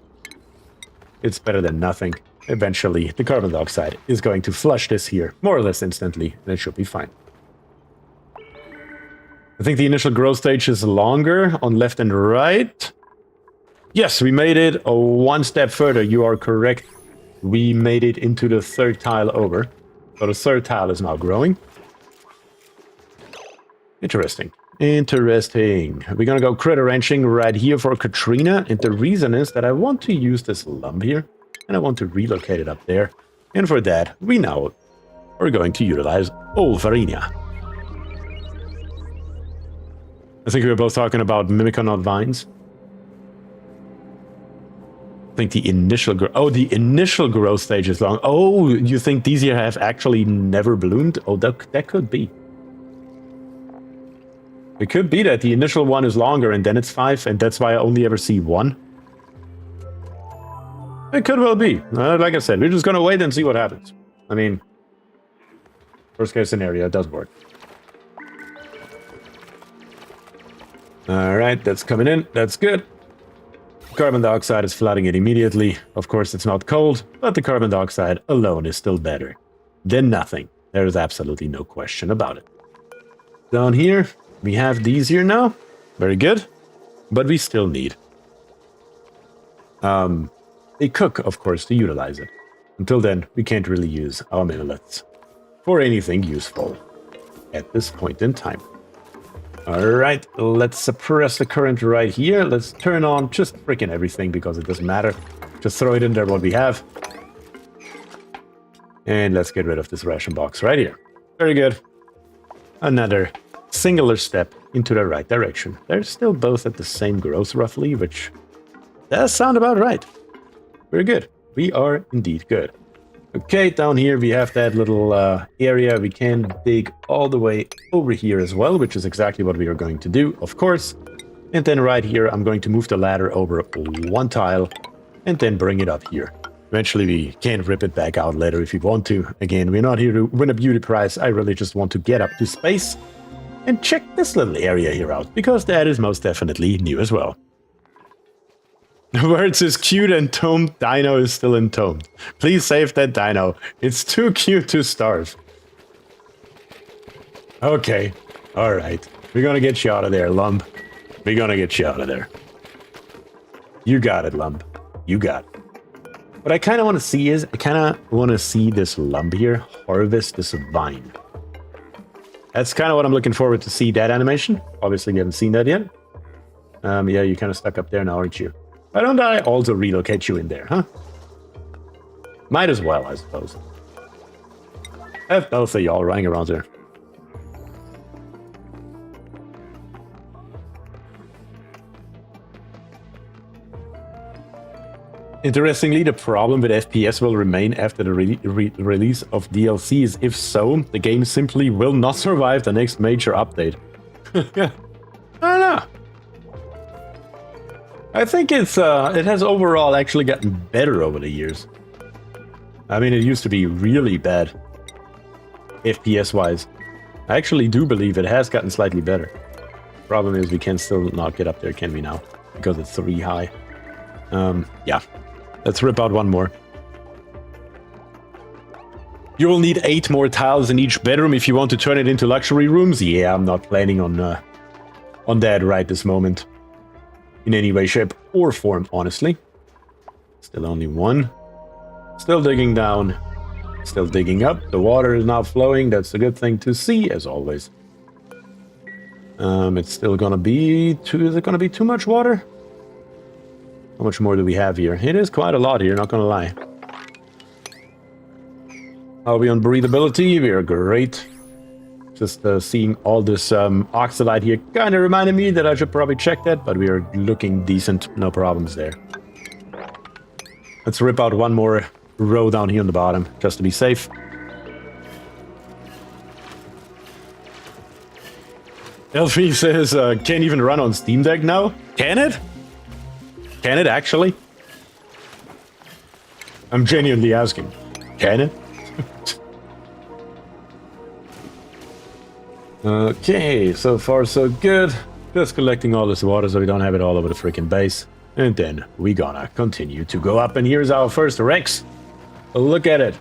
S1: It's better than nothing. Eventually, the carbon dioxide is going to flush this here more or less instantly, and it should be fine. I think the initial growth stage is longer on left and right. Yes, we made it one step further. You are correct. We made it into the 3rd tile over. So the 3rd tile is now growing. Interesting. Interesting. We're gonna go critter ranching right here for Katrina, and the reason is that I want to use this lump here, and I want to relocate it up there. And for that, we now are going to utilize old Varinia. I think we were both talking about Mimiconaut vines. I think the initial the initial growth stage is long. Oh, you think these here have actually never bloomed? Oh, that could be. It could be that the initial one is longer and then it's 5, and that's why I only ever see 1. It could well be. Like I said, we're just gonna wait and see what happens. I mean, worst case scenario, it does work. Alright, that's coming in. That's good. Carbon dioxide is flooding it immediately. Of course, it's not cold, but the carbon dioxide alone is still better than nothing. There is absolutely no question about it. Down here, we have these here now. Very good. But we still need a cook, of course, to utilize it. Until then, we can't really use our millets for anything useful at this point in time. Alright, let's suppress the current right here. Let's turn on just freaking everything because it doesn't matter. Just throw it in there what we have. And let's get rid of this ration box right here. Very good. another singular step into the right direction. They're still both at the same growth roughly, which does sound about right. We're good. We are indeed good. Okay, down here we have that little area. We can dig all the way over here as well, which is exactly what we are going to do, of course. And then right here, I'm going to move the ladder over one tile and then bring it up here. Eventually, we can rip it back out later if we want to. Again, we're not here to win a beauty prize. I really just want to get up to space and check this little area here out, because that is most definitely new as well. The word says cute entombed dino is still entombed. Please save that dino. It's too cute to starve. Okay. Alright. We're gonna get you out of there, Lump. We're gonna get you out of there. You got it, Lump. You got it. What I kind of want to see is, I kind of want to see this Lump here harvest this vine. That's kind of what I'm looking forward to see, that animation. Obviously, we haven't seen that yet. Yeah, you're kind of stuck up there now, aren't you? Why don't I also relocate you in there, huh? Might as well, I suppose. Have both of y'all running around there. Interestingly, the problem with FPS will remain after the release of DLCs. If so, the game simply will not survive the next major update. I don't know. I think it has overall actually gotten better over the years. I mean, it used to be really bad, FPS-wise. I actually do believe it has gotten slightly better. Problem is, we can still not get up there, can we now? Because it's 3 high. Yeah. Let's rip out one more. You will need 8 more tiles in each bedroom if you want to turn it into luxury rooms. Yeah, I'm not planning on that right this moment. In any way, shape, or form, honestly. Still only one. Still digging down. Still digging up. The water is now flowing. That's a good thing to see, as always. It's still gonna be is it gonna be too much water? How much more do we have here? It is quite a lot here, not gonna lie. Are we on breathability? We are great. Just seeing all this oxalite here kind of reminded me that I should probably check that, but we are looking decent. No problems there. Let's rip out one more row down here on the bottom, just to be safe. Elfie says, can't even run on Steam Deck now? Can it? Can it actually? I'm genuinely asking. Can it? Okay, so far so good. Just collecting all this water so we don't have it all over the freaking base. And then we gonna continue to go up, and here's our first Rex. Look at it.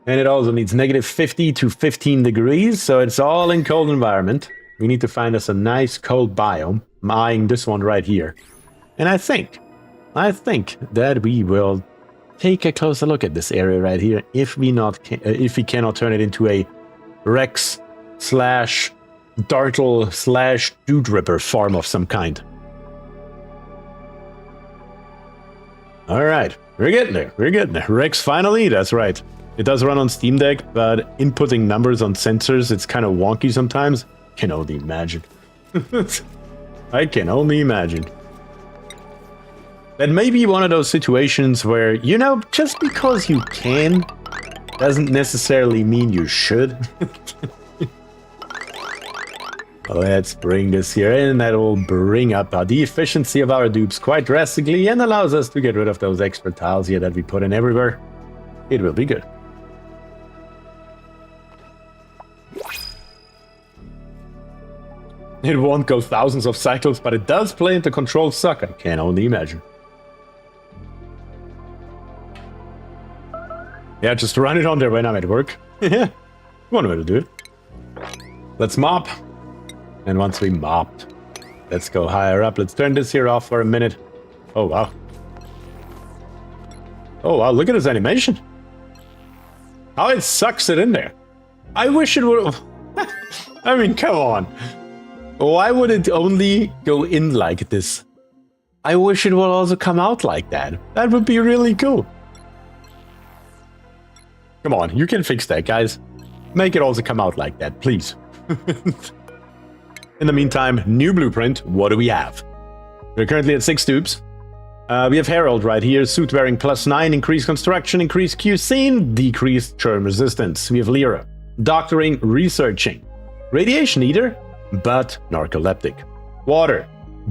S1: And it also needs negative 50 to 15 degrees, so it's all in cold environment. We need to find us a nice cold biome. I'm eyeing this one right here. And I think that we will take a closer look at this area right here if we cannot turn it into a Rex slash Dartle slash Dude Ripper farm of some kind. Alright, we're getting there. We're getting there. Rex finally, that's right. It does run on Steam Deck, but inputting numbers on sensors, it's kind of wonky sometimes. Can only imagine. I can only imagine. That may be one of those situations where, you know, just because you can doesn't necessarily mean you should. Let's bring this here in. That will bring up the efficiency of our dupes quite drastically and allows us to get rid of those extra tiles here that we put in everywhere. It will be good. It won't go thousands of cycles, but it does play into control suck. I can only imagine. Yeah, just run it on there when I'm at work. Yeah, one way to do it. Let's mop. And once we mopped, let's go higher up. Let's turn this here off for a minute. Oh, wow. Oh, wow, look at this animation. How it sucks it in there. I wish it would... I mean, come on. Why would it only go in like this? I wish it would also come out like that. That would be really cool. Come on, you can fix that, guys. Make it also come out like that, please. In the meantime, new blueprint. What do we have? We're currently at 6 dupes. We have Herald right here. Suit wearing +9. Increased construction. Increased cuisine. Decreased churn resistance. We have Lyra. Doctoring. Researching. Radiation eater, but narcoleptic. Water.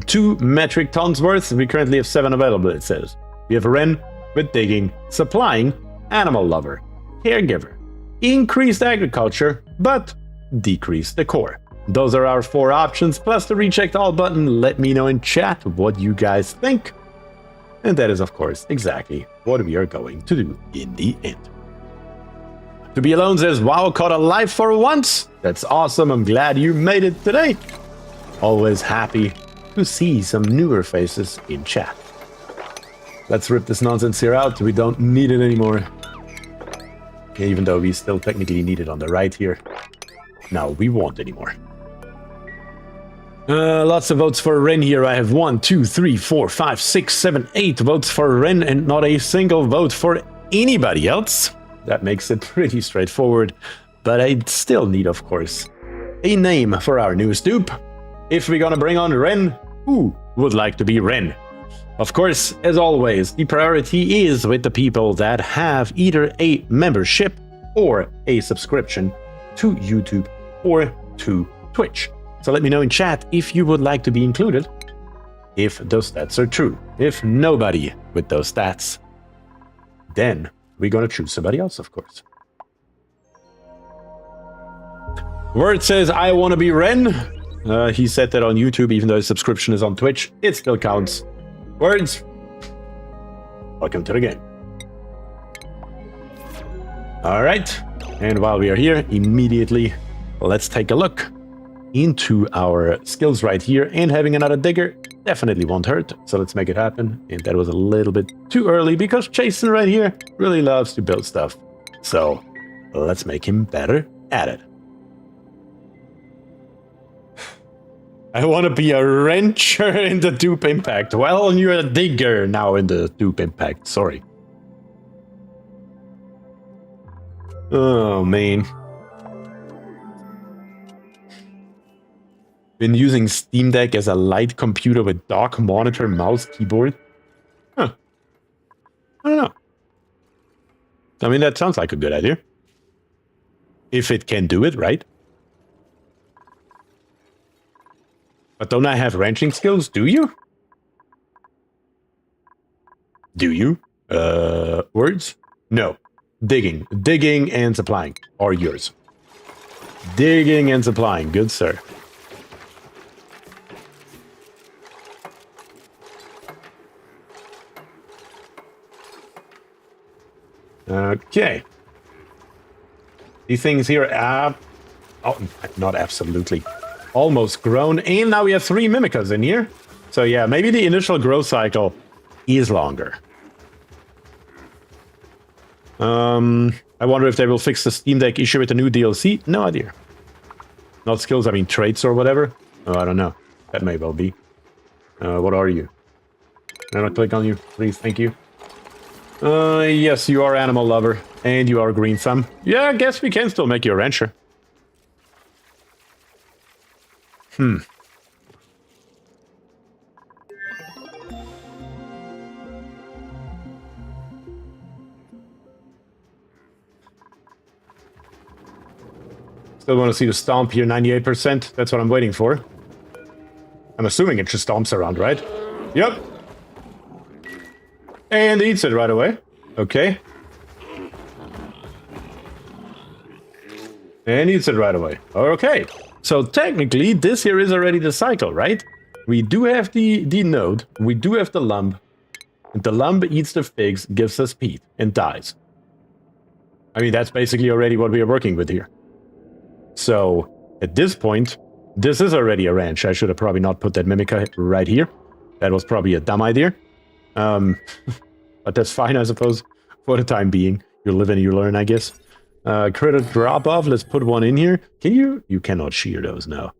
S1: 2 metric tons worth. We currently have 7 available, it says. We have Ren with digging. Supplying. Animal lover. Caregiver. Increased agriculture, but decreased decor. Those are our 4 options, plus the rechecked all button. Let me know in chat what you guys think. And that is, of course, exactly what we are going to do in the end. To be alone says, wow, caught a life for once. That's awesome. I'm glad you made it today. Always happy to see some newer faces in chat. Let's rip this nonsense here out. We don't need it anymore. Even though we still technically need it on the right here. Now we won't anymore. Lots of votes for Ren here. I have 1, 2, 3, 4, 5, 6, 7, 8 votes for Ren and not a single vote for anybody else. That makes it pretty straightforward. But I still need, of course, a name for our newest dupe. If we're gonna bring on Ren, who would like to be Ren? Of course, as always, the priority is with the people that have either a membership or a subscription to YouTube or to Twitch. So let me know in chat if you would like to be included, if those stats are true. If nobody with those stats, then we're gonna choose somebody else, of course. Word says, I want to be Ren. He said that on YouTube, even though his subscription is on Twitch. It still counts. Words. Welcome to the game. All right. And while we are here, immediately, let's take a look into our skills right here. And having another digger definitely won't hurt. So let's make it happen. And that was a little bit too early because Jason right here really loves to build stuff. So let's make him better at it. I want to be a wrencher in the Dupe Impact. Well, you're a digger now in the Dupe Impact. Sorry. Oh, man. Been using Steam Deck as a light computer with dock, monitor, mouse, keyboard. Huh. I don't know. I mean, that sounds like a good idea. If it can do it, right? But don't I have wrenching skills? Do you? Do you? Words? No. Digging. Digging and supplying are yours. Digging and supplying. Good, sir. Okay. These things here are... Oh, not absolutely. Almost grown. And now we have 3 mimicas in here. So yeah, maybe the initial growth cycle is longer. I wonder if they will fix the Steam Deck issue with the new DLC. No idea. Not skills, I mean traits or whatever. Oh, I don't know. That may well be. What are you? Can I click on you, please? Thank you. Yes, you are animal lover. And you are green thumb. Yeah, I guess we can still make you a rancher. Still want to see the stomp here, 98%. That's what I'm waiting for. I'm assuming it just stomps around, right? Yep. And eats it right away. Okay. And eats it right away. Okay. So technically, this here is already the cycle, right? We do have the node. We do have the lump. And the lump eats the figs, gives us peat, and dies. I mean, that's basically already what we are working with here. So, at this point, this is already a ranch. I should have probably not put that Mimica right here. That was probably a dumb idea. But that's fine, I suppose, for the time being. You live and you learn, I guess. Critter drop-off, let's put one in here. Can you? You cannot shear those now.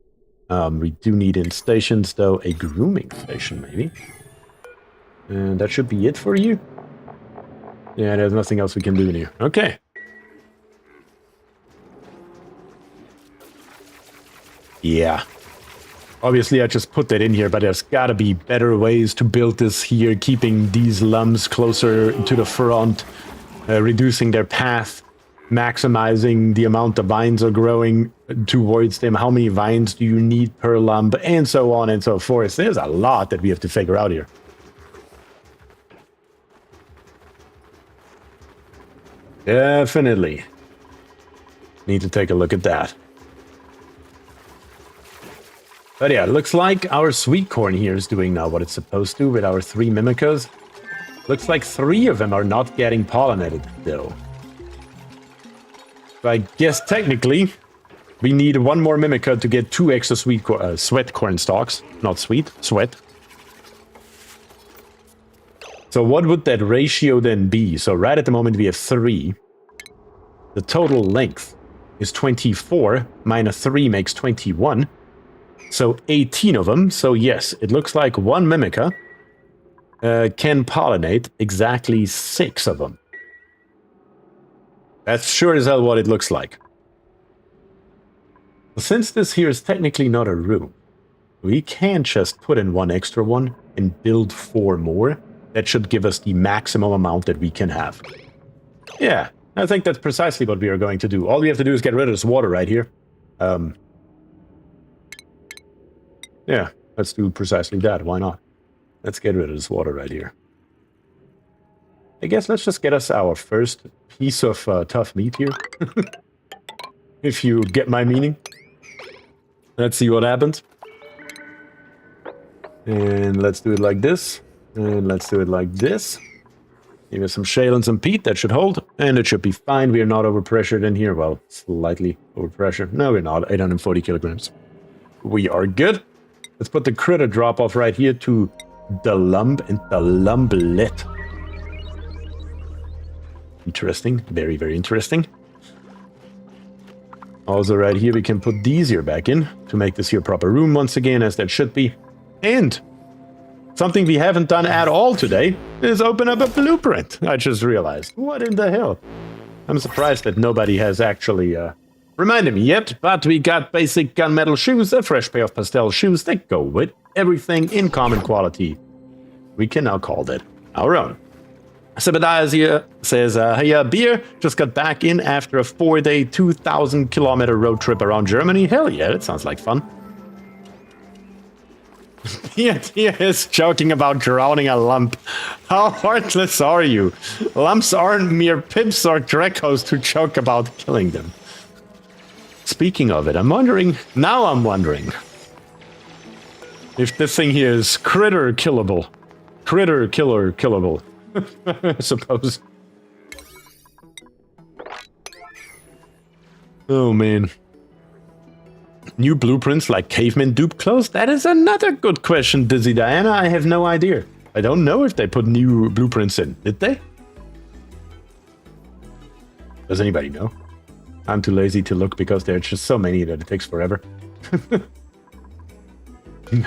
S1: We do need in stations, though, a grooming station, maybe. And that should be it for you. Yeah, there's nothing else we can do in here. Okay. Yeah. Obviously, I just put that in here, but there's got to be better ways to build this here, keeping these lumps closer to the front, reducing their path, maximizing the amount of vines are growing towards them, how many vines do you need per lump, and so on and so forth. There's a lot that we have to figure out here. Definitely. Need to take a look at that. But yeah, looks like our sweet corn here is doing now what it's supposed to with our 3 mimicas. Looks like 3 of them are not getting pollinated, though. So I guess technically, we need 1 more mimica to get 2 extra sweat corn stalks. Not sweet, sweat. So what would that ratio then be? So right at the moment we have 3. The total length is 24, minus 3 makes 21. So 18 of them. So yes, it looks like 1 mimica can pollinate exactly 6 of them. That's sure as hell what it looks like. Since this here is technically not a room, we can just put in 1 extra one and build 4 more. That should give us the maximum amount that we can have. Yeah, I think that's precisely what we are going to do. All we have to do is get rid of this water right here. Yeah, let's do precisely that. Why not? Let's get rid of this water right here. I guess let's just get us our first piece of tough meat here. If you get my meaning. Let's see what happens. And let's do it like this. And let's do it like this. Give us some shale and some peat. That should hold. And it should be fine. We are not overpressured in here. Well, slightly overpressured. No, we're not. 840 kilograms. We are good. Let's put the critter drop off right here to the lump and the lumplet. Interesting. Very, very interesting. Also right here we can put these here back in to make this here proper room once again, as that should be. And something we haven't done at all today is open up a blueprint. I just realized. What in the hell? I'm surprised that nobody has actually reminded me yet, but we got basic gunmetal shoes, a fresh pair of pastel shoes that go with everything in common quality. We can now call that our own. Sebedias here says, hey, Beer, just got back in after a 4-day, 2,000-kilometer road trip around Germany. Hell yeah, that sounds like fun. BierTier is joking about drowning a lump. How heartless are you? Lumps aren't mere pips or Drecos to joke about killing them. Speaking of it, I'm wondering if this thing here is critter killable. Critter killer killable. I suppose. Oh man. New blueprints like caveman dupe clothes? That is another good question, Dizzy Diana. I have no idea. I don't know if they put new blueprints in. Did they? Does anybody know? I'm too lazy to look because there are just so many that it takes forever.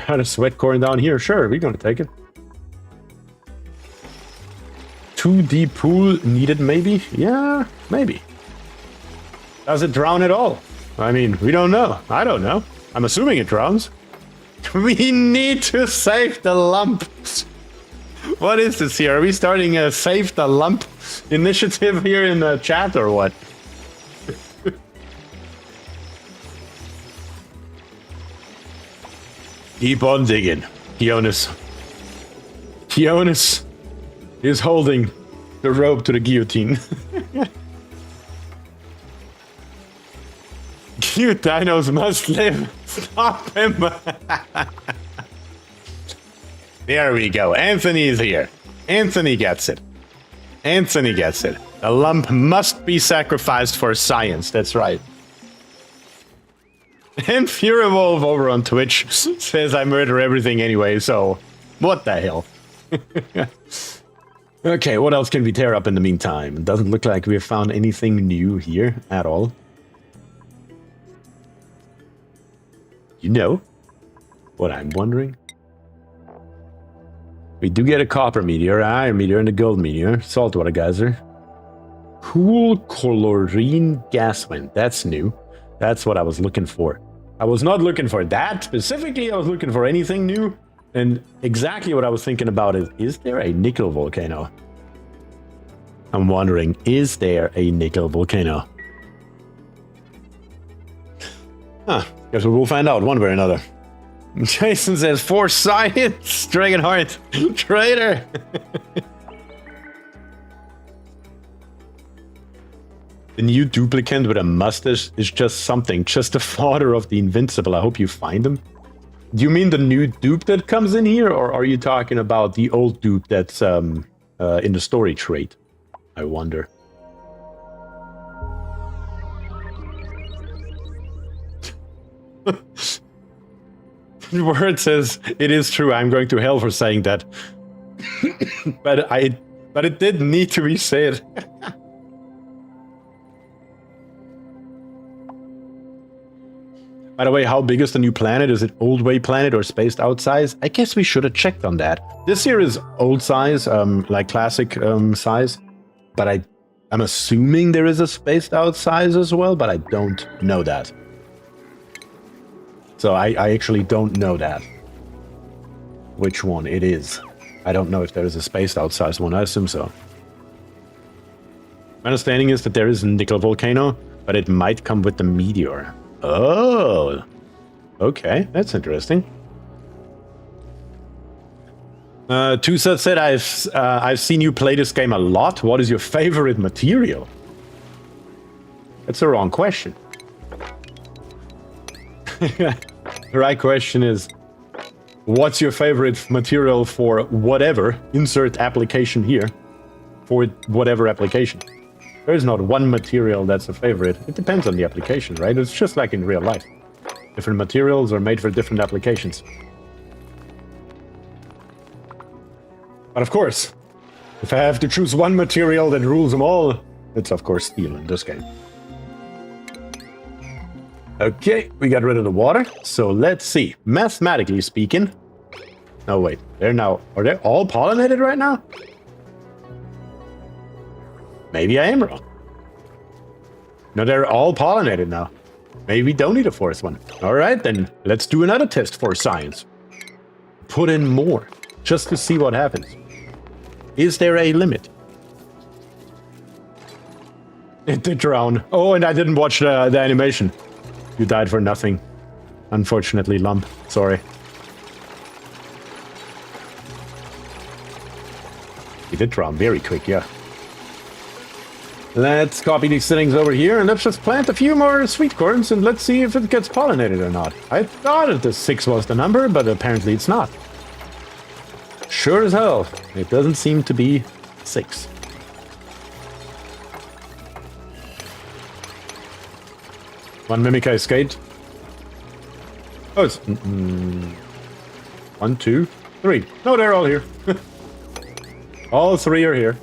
S1: Got a sweat corn down here. Sure, we're gonna take it. 2D pool needed, maybe? Yeah, maybe. Does it drown at all? I mean, we don't know. I don't know. I'm assuming it drowns. We need to save the lump. What is this here? Are we starting a save the lump initiative here in the chat or what? Keep on digging. Kionis is holding the rope to the guillotine. You dinos must live. Stop him. There we go. Anthony is here. Anthony gets it. Anthony gets it. The lump must be sacrificed for science. That's right. And Fury Wolf over on Twitch says I murder everything anyway, so what the hell? Okay, what else can we tear up in the meantime? It doesn't look like we've found anything new here at all. You know what I'm wondering? We do get a copper meteor, iron meteor, and a gold meteor. Saltwater geyser. Cool chlorine gas wind. That's new. That's what I was looking for. I was not looking for that specifically. I was looking for anything new. And exactly what I was thinking about is there a nickel volcano? I'm wondering, is there a nickel volcano? Huh. Guess we will find out one way or another. Jason says, for science! Dragonheart! Traitor! The new Duplicant with a mustache is just something. Just the father of the invincible. I hope you find him. Do you mean the new dupe that comes in here? Or are you talking about the old dupe that's in the story trait? I wonder. Word says, it is true, I'm going to hell for saying that. but it did need to be said. By the way, how big is the new planet? Is it old way planet or spaced out size? I guess we should have checked on that. This here is old size, like classic size. But I'm assuming there is a spaced out size as well, but I don't know that. So I actually don't know that. Which one it is. I don't know if there is a spaced out size one. I assume so. My understanding is that there is a nickel volcano, but it might come with the meteor. Oh, okay, that's interesting. Tusa said, I've seen you play this game a lot. What is your favorite material? That's the wrong question. The right question is, what's your favorite material for whatever? Insert application here. For whatever application. There is not one material that's a favorite. It depends on the application, right? It's just like in real life. Different materials are made for different applications. But of course, if I have to choose one material that rules them all, it's of course steel in this game. Okay, we got rid of the water. So let's see. Mathematically speaking... No, wait. Are they all pollinated right now? Maybe I am wrong. No, they're all pollinated now. Maybe we don't need a fourth one. Alright, then let's do another test for science. Put in more, just to see what happens. Is there a limit? It did drown. Oh, and I didn't watch the animation. You died for nothing. Unfortunately, Lump. Sorry. He did drown very quick, yeah. Let's copy these settings over here and let's just plant a few more sweet corns and let's see if it gets pollinated or not. I thought that the 6 was the number, but apparently it's not. Sure as hell, it doesn't seem to be 6. One mimic escaped. Oh, it's... 1, 2, 3. No, they're all here. All 3 are here.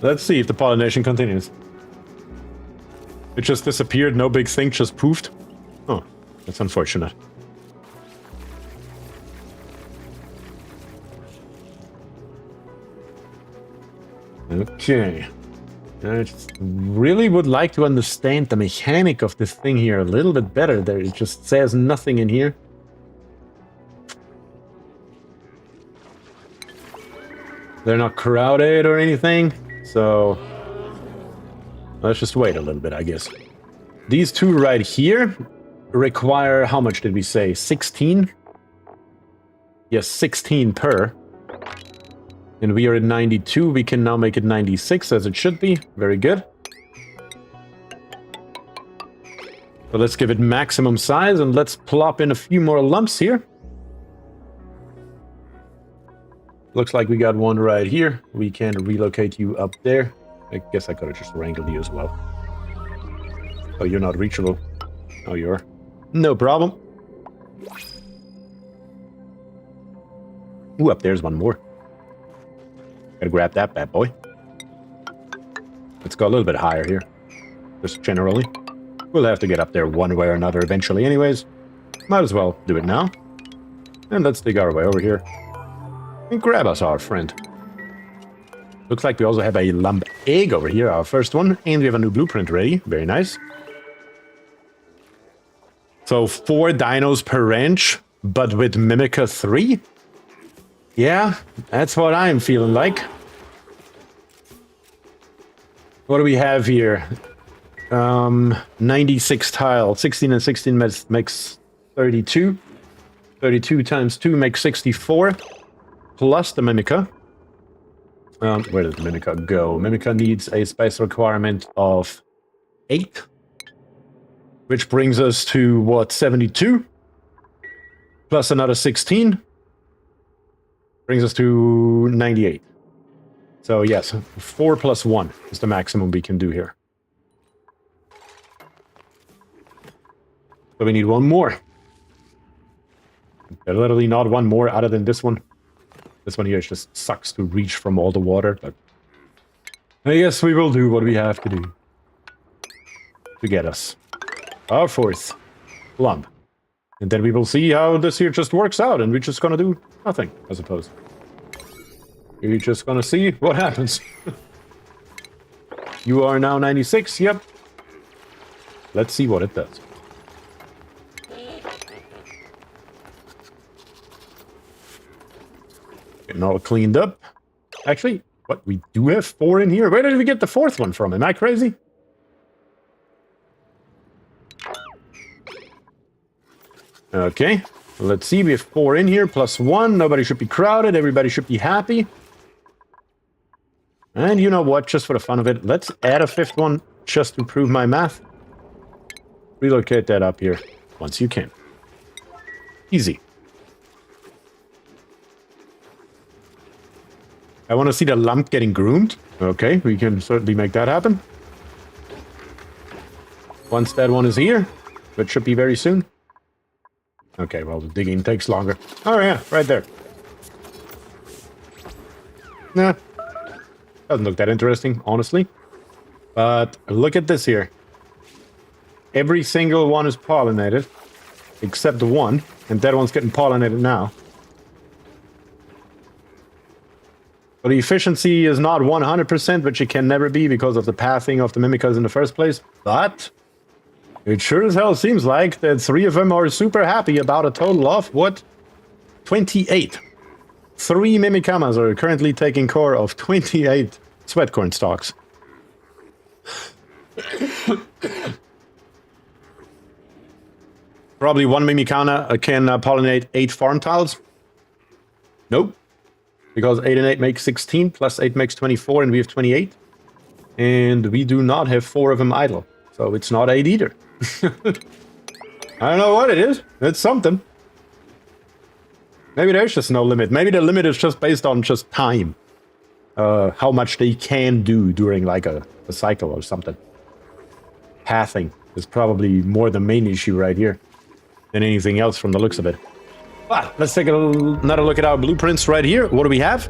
S1: Let's see if the pollination continues. It just disappeared, no big thing, just poofed. Oh, that's unfortunate. Okay. I just really would like to understand the mechanic of this thing here a little bit better. There, it just says nothing in here. They're not crowded or anything. So, let's just wait a little bit, I guess. These 2 right here require, how much did we say? 16? Yes, 16 per. And we are at 92. We can now make it 96 as it should be. Very good. So let's give it maximum size and let's plop in a few more lumps here. Looks like we got one right here. We can relocate you up there. I guess I could have just wrangled you as well. Oh, you're not reachable. Oh, you are. No problem. Ooh, up there's one more. Gotta grab that bad boy. Let's go a little bit higher here. Just generally. We'll have to get up there one way or another eventually anyways. Might as well do it now. And let's dig our way over here. And grab us our friend. Looks like we also have a lump egg over here, our first one. And we have a new blueprint ready. Very nice. So 4 dinos per range, but with Mimica 3? Yeah, that's what I'm feeling like. What do we have here? 96 tile. 16 and 16 makes 32. 32 times 2 makes 64. Plus the Mimica. Where did the Mimica go? Mimica needs a space requirement of 8. Which brings us to, what, 72? Plus another 16. Brings us to 98. So yes, 4 plus 1 is the maximum we can do here. So we need 1 more. There's literally not 1 more other than this one. This one here just sucks to reach from all the water, but I guess we will do what we have to do to get us our 4th lump. And then we will see how this here just works out, and we're just gonna do nothing, I suppose. We're just gonna see what happens. You are now 96, yep. Let's see what it does. Getting all cleaned up. Actually, what, we do have 4 in here? Where did we get the 4th one from? Am I crazy? Okay, let's see. We have 4 in here, plus 1. Nobody should be crowded. Everybody should be happy. And you know what? Just for the fun of it, let's add a 5th one just to prove my math. Relocate that up here once you can. Easy. I want to see the lump getting groomed. Okay, we can certainly make that happen. Once that one is here, which should be very soon. Okay, well, the digging takes longer. Oh yeah, right there. Nah. Doesn't look that interesting, honestly. But look at this here. Every single one is pollinated, except the one, and that one's getting pollinated now. So the efficiency is not 100%, which it can never be because of the pathing of the Mimicas in the first place. But it sure as hell seems like that 3 of them are super happy about a total of, what? 28. 3 Mimicamas are currently taking care of 28 sweatcorn stalks. Probably 1 Mimikana can pollinate 8 farm tiles. Nope. Because 8 and 8 makes 16, plus 8 makes 24, and we have 28. And we do not have 4 of them idle. So it's not 8 either. I don't know what it is. It's something. Maybe there's just no limit. Maybe the limit is just based on just time. How much they can do during like a cycle or something. Pathing is probably more the main issue right here than anything else from the looks of it. But let's take another look at our blueprints right here. What do we have?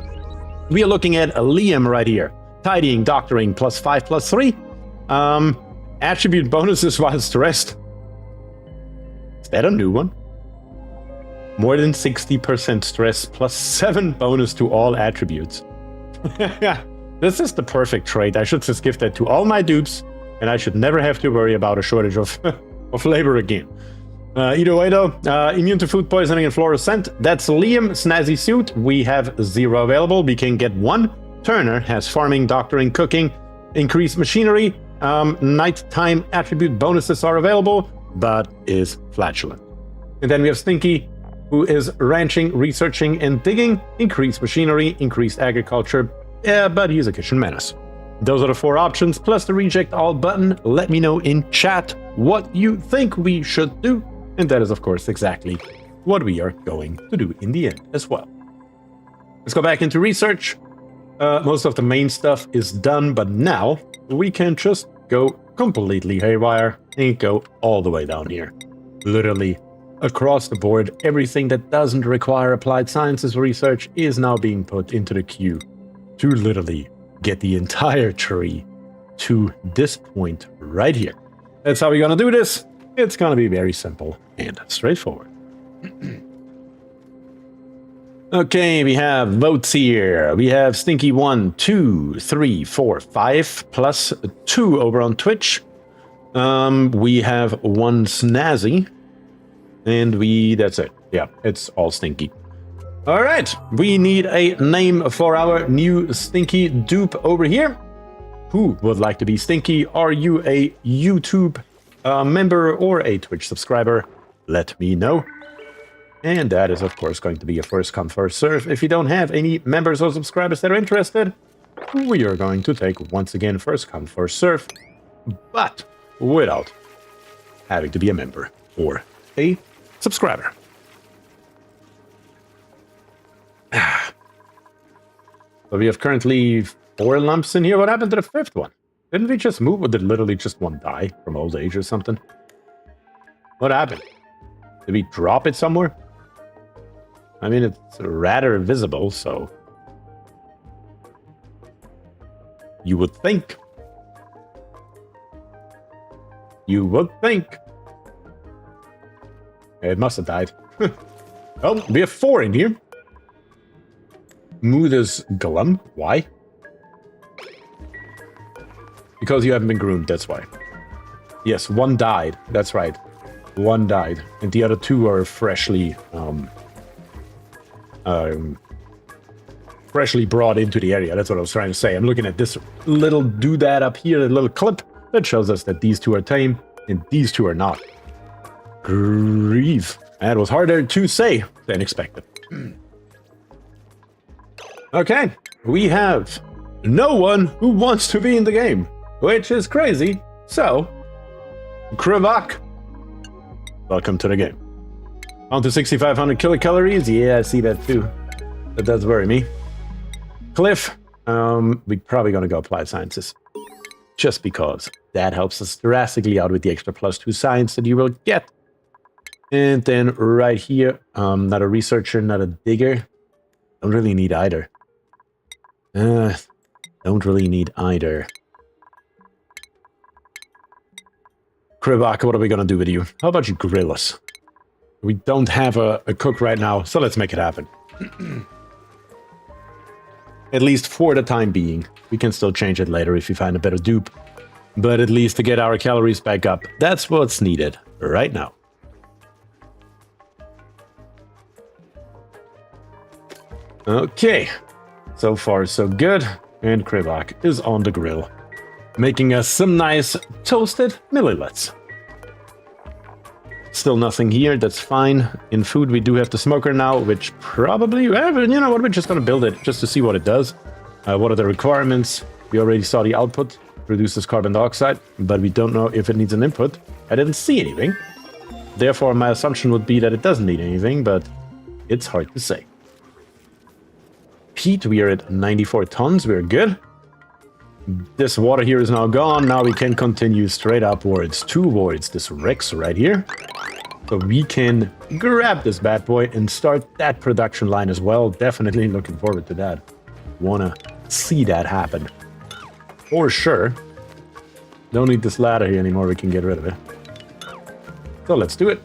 S1: We are looking at a Liam right here. Tidying, doctoring, plus 5, plus 3. Attribute bonuses while stressed. Is that a new one? More than 60% stress, plus 7 bonus to all attributes. This is the perfect trait. I should just give that to all my dupes, and I should never have to worry about a shortage of, of labor again. Either way though, immune to food poisoning and fluorescent. That's Liam, snazzy suit. We have 0 available. We can get 1. Turner has farming, doctoring, cooking, increased machinery. Nighttime attribute bonuses are available, but is flatulent. And then we have Stinky, who is ranching, researching, and digging. Increased machinery, increased agriculture, but he's a kitchen menace. Those are the 4 options, plus the reject all button. Let me know in chat what you think we should do. And that is, of course, exactly what we are going to do in the end as well. Let's go back into research. Most of the main stuff is done, but now we can just go completely haywire and go all the way down here. Literally across the board, everything that doesn't require applied sciences research is now being put into the queue to literally get the entire tree to this point right here. That's how we're gonna do this. It's gonna be very simple and straightforward. Okay, we have votes here. We have Stinky 1, 2, 3, 4, 5, plus 2 over on Twitch. We have 1 Snazzy, And that's it. Yeah, it's all stinky. All right, we need a name for our new stinky dupe over here. Who would like to be stinky? Are you a YouTube member or a Twitch subscriber? Let me know. And that is, of course, going to be a first come, first serve. If you don't have any members or subscribers that are interested, we are going to take, once again, first come, first serve, but without having to be a member or a subscriber. So we have currently 4 lumps in here. What happened to the 5th one? Didn't we just move, or did literally just one die from old age or something? What happened? Did we drop it somewhere? I mean, it's rather visible, so... You would think. You would think. It must have died. Oh, we have 4 in here. Moodus Glum. Why? Because you haven't been groomed, that's why. Yes, 1 died. That's right. 1 died. And the other 2 are freshly brought into the area. That's what I was trying to say. I'm looking at this little doodad up here, a little clip that shows us that these 2 are tame and these 2 are not. Grief. That was harder to say than expected. Okay, we have no one who wants to be in the game, which is crazy. So, Krivak, welcome to the game. On to 6,500 kilocalories. Yeah, I see that too. That does worry me. Cliff, we're probably going to go applied sciences. Just because that helps us drastically out with the extra +2 science that you will get. And then right here, not a researcher, not a digger. Don't really need either. Don't really need either. Krivak, what are we going to do with you? How about you grill us? We don't have a cook right now, so let's make it happen. At least for the time being. We can still change it later if we find a better dupe. But at least to get our calories back up, that's what's needed right now. Okay. So far, so good. And Krivak is on the grill, making us some nice toasted millilets. Still nothing here, that's fine. In food, we do have the smoker now, which probably, you know what, we're just going to build it just to see what it does. What are the requirements? We already saw the output, produces carbon dioxide, but we don't know if it needs an input. I didn't see anything. Therefore, my assumption would be that it doesn't need anything, but it's hard to say. Heat, we are at 94 tons, we're good. This water here is now gone, now we can continue straight upwards towards this Rex right here. So we can grab this bad boy and start that production line as well. Definitely looking forward to that. Wanna see that happen. For sure. Don't need this ladder here anymore, we can get rid of it. So let's do it.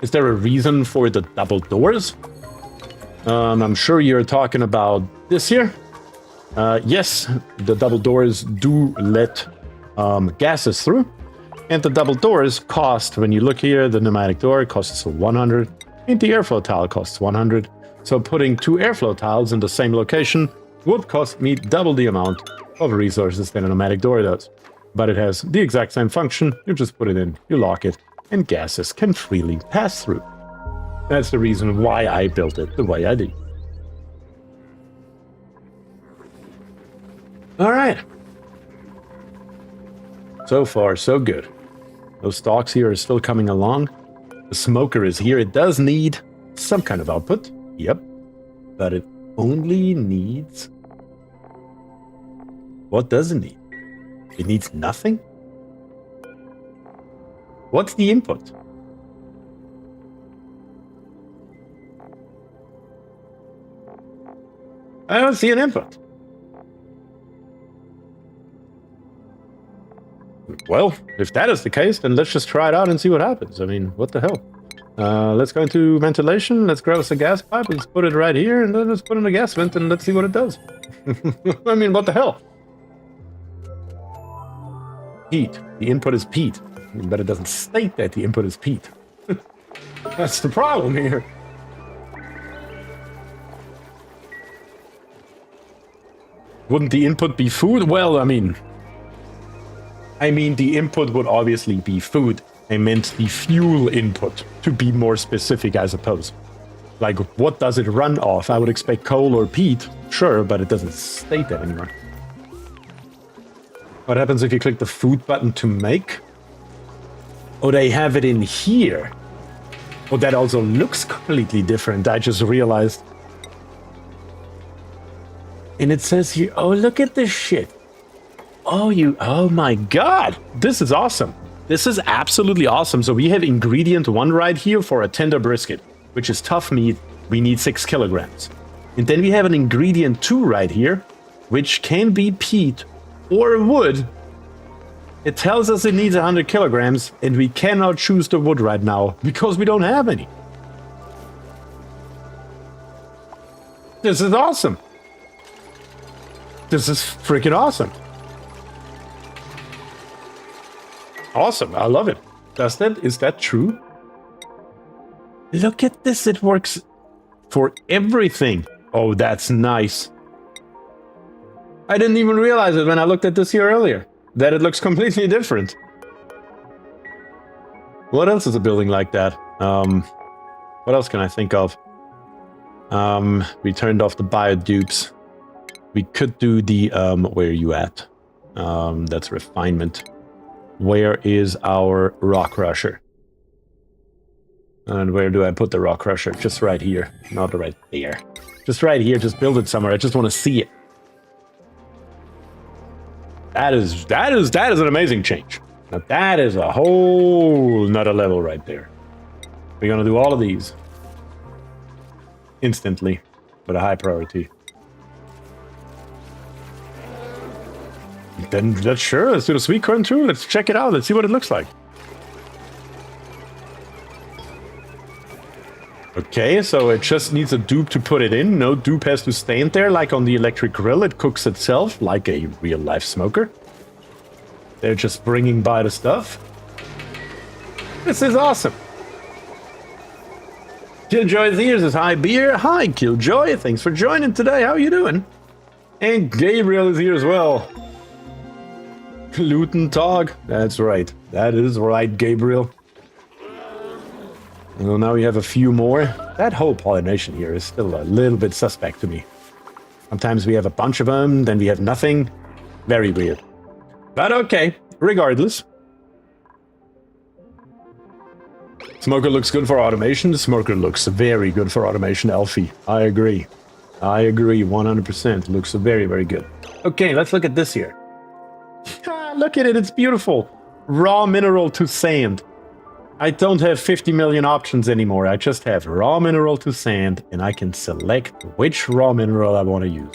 S1: Is there a reason for the double doors? I'm sure you're talking about this here. Yes, the double doors do let gases through. And the double doors cost, when you look here, the pneumatic door costs 100. And the airflow tile costs 100. So putting 2 airflow tiles in the same location would cost me double the amount of resources than a pneumatic door does. But it has the exact same function. You just put it in, you lock it, and gases can freely pass through. That's the reason why I built it the way I did. Alright. So far, so good. Those stalks here are still coming along. The smoker is here. It does need some kind of output. Yep. But it only needs... What does it need? It needs nothing? What's the input? I don't see an input. Well, if that is the case, then let's just try it out and see what happens. I mean, what the hell? Let's go into ventilation. Let's grab us a gas pipe. Let's put it right here, and then let's put in a gas vent, and let's see what it does. I mean, what the hell? peat. The input is peat. But it doesn't state that the input is peat. That's the problem here. Wouldn't the input be food? Well, I mean, the input would obviously be food. I meant the fuel input, to be more specific, I suppose. Like, what does it run off? I would expect coal or peat, sure, but it doesn't state that anymore. What happens if you click the food button to make? Oh, they have it in here. Oh, that also looks completely different, I just realized. And it says here, oh, look at this shit. Oh my god, this is awesome. This is absolutely awesome. So we have ingredient 1 right here for a tender brisket, which is tough meat. We need 6 kilograms. And then we have an ingredient 2 right here, which can be peat or wood. It tells us it needs 100 kilograms, and we cannot choose the wood right now because we don't have any. This is awesome. This is freaking awesome. Awesome, I love it. Is that true? Look at this, it works for everything. Oh, that's nice. I didn't even realize it when I looked at this here earlier, that it looks completely different. What else is a building like that? What else can I think of? We turned off the biodupes. We could do the, where are you at? That's refinement. Where is our rock crusher? And where do I put the rock crusher? Just right here. Not right there. Just right here. Just build it somewhere. I just want to see it. That is an amazing change. Now that is a whole nother level right there. We're gonna do all of these instantly with a high priority. Then let's do the sweet corn too. Let's check it out. Let's see what it looks like. Okay, so it just needs a dupe to put it in. No dupe has to stand there like on the electric grill. It cooks itself like a real-life smoker. They're just bringing by the stuff. This is awesome. Killjoy's here says, hi, Beer. Hi, Killjoy. Thanks for joining today. How are you doing? And Gabriel is here as well. Gluten Tog. That's right. That is right, Gabriel. Well, now we have a few more. That whole pollination here is still a little bit suspect to me. Sometimes we have a bunch of them, then we have nothing. Very weird. But okay, regardless. Smoker looks good for automation. Smoker looks very good for automation, Elfie. I agree. I agree 100%. Looks very, very good. Okay, let's look at this here. Look at it, it's beautiful. Raw mineral to sand. I don't have 50 million options anymore. I just have raw mineral to sand, and I can select which raw mineral I want to use.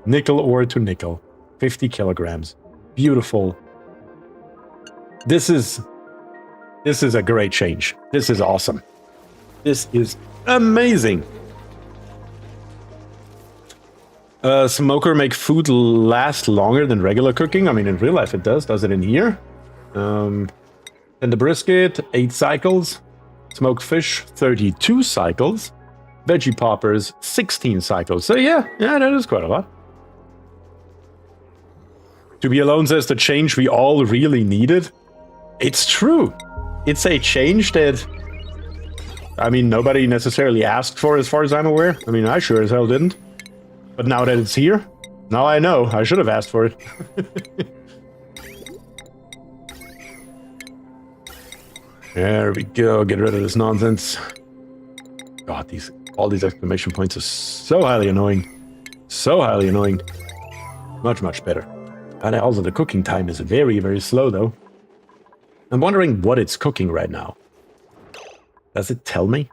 S1: Nickel ore to nickel. 50 kilograms. Beautiful. This is a great change. This is awesome. This is amazing. Smoker make food last longer than regular cooking. I mean, in real life it does. Does it in here? And the brisket, 8 cycles. Smoked fish, 32 cycles. Veggie poppers, 16 cycles. So yeah, that is quite a lot. To Be Alone says the change we all really needed. It's true. It's a change that, I mean, nobody necessarily asked for as far as I'm aware. I mean, I sure as hell didn't. But now that it's here, now I know. I should have asked for it. There we go. Get rid of this nonsense. God, all these exclamation points are so highly annoying. So highly annoying. Much, much better. And also the cooking time is very, very slow, though. I'm wondering what it's cooking right now. Does it tell me?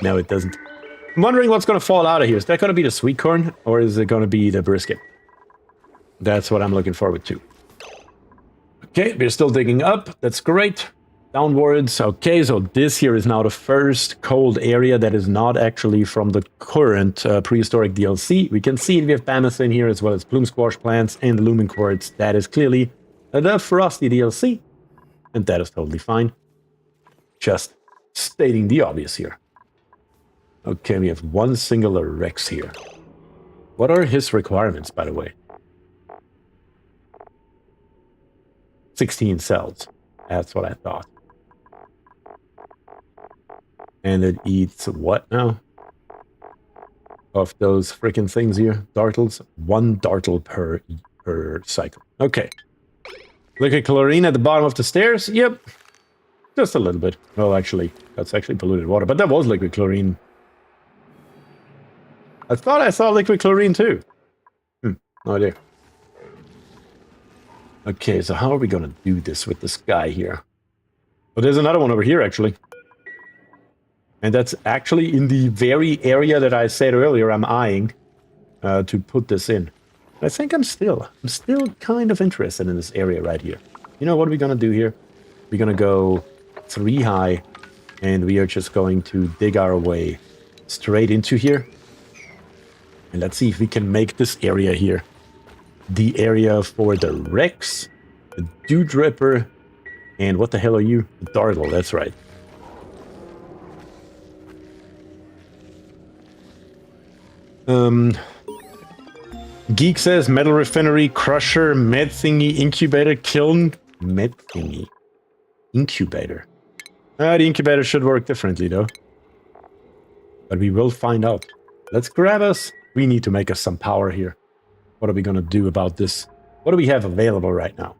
S1: No, it doesn't. I'm wondering what's going to fall out of here. Is that going to be the sweet corn, or is it going to be the brisket? That's what I'm looking forward to. Okay, we're still digging up. That's great. Downwards. Okay, so this here is now the first cold area that is not actually from the current Prehistoric DLC. We can see we have Mammoth in here as well as Bloom Squash plants and Lumen Quartz. That is clearly the Frosty DLC. And that is totally fine. Just stating the obvious here. Okay, we have one singular Rex here. What are his requirements, by the way? 16 cells. That's what I thought. And it eats what now? Of those freaking things here. Dartles. 1 dartle per cycle. Okay. Liquid chlorine at the bottom of the stairs. Yep. Just a little bit. Well, actually, that's actually polluted water. But that was liquid chlorine. I thought I saw liquid chlorine too. No idea. Okay, so how are we going to do this with this guy here? Well, there's another one over here, actually. And that's actually in the very area that I said earlier I'm eyeing to put this in. I think I'm still kind of interested in this area right here. You know, what are we going to do here? We're going to go 3 high, and we are just going to dig our way straight into here. And let's see if we can make this area here the area for the Rex, the Dewdripper, and what the hell are you? The Dartle, that's right. Geek says metal refinery, crusher, med thingy, incubator, kiln, med thingy, incubator. The incubator should work differently though. But we will find out. Let's grab us. We need to make us some power here. What are we gonna do about this? What do we have available right now?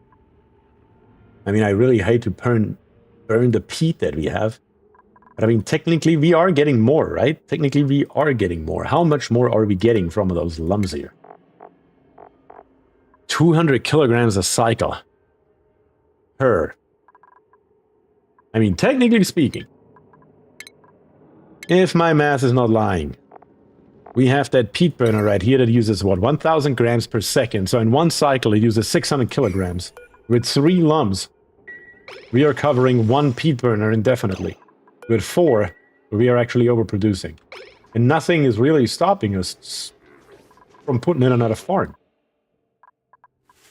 S1: I mean, I really hate to burn the peat that we have. But I mean, technically we are getting more, right? Technically we are getting more. How much more are we getting from those lumps here? 200 kilograms a cycle. Per. I mean, technically speaking, if my math is not lying, we have that peat burner right here that uses, what, 1,000 grams per second. So in one cycle, it uses 600 kilograms. With 3 lumps, we are covering 1 peat burner indefinitely. With 4, we are actually overproducing. And nothing is really stopping us from putting in another farm.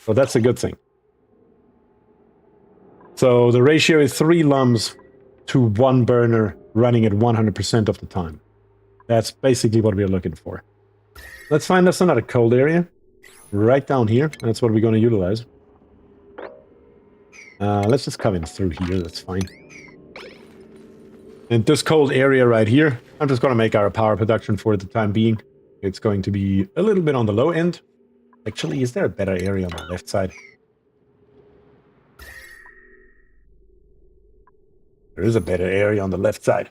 S1: So that's a good thing. So the ratio is 3 lumps to 1 burner running at 100% of the time. That's basically what we're looking for. Let's find us another cold area. Right down here. That's what we're going to utilize. Let's just come in through here. That's fine. And this cold area right here, I'm just going to make our power production for the time being. It's going to be a little bit on the low end. Actually, is there a better area on the left side? There is a better area on the left side.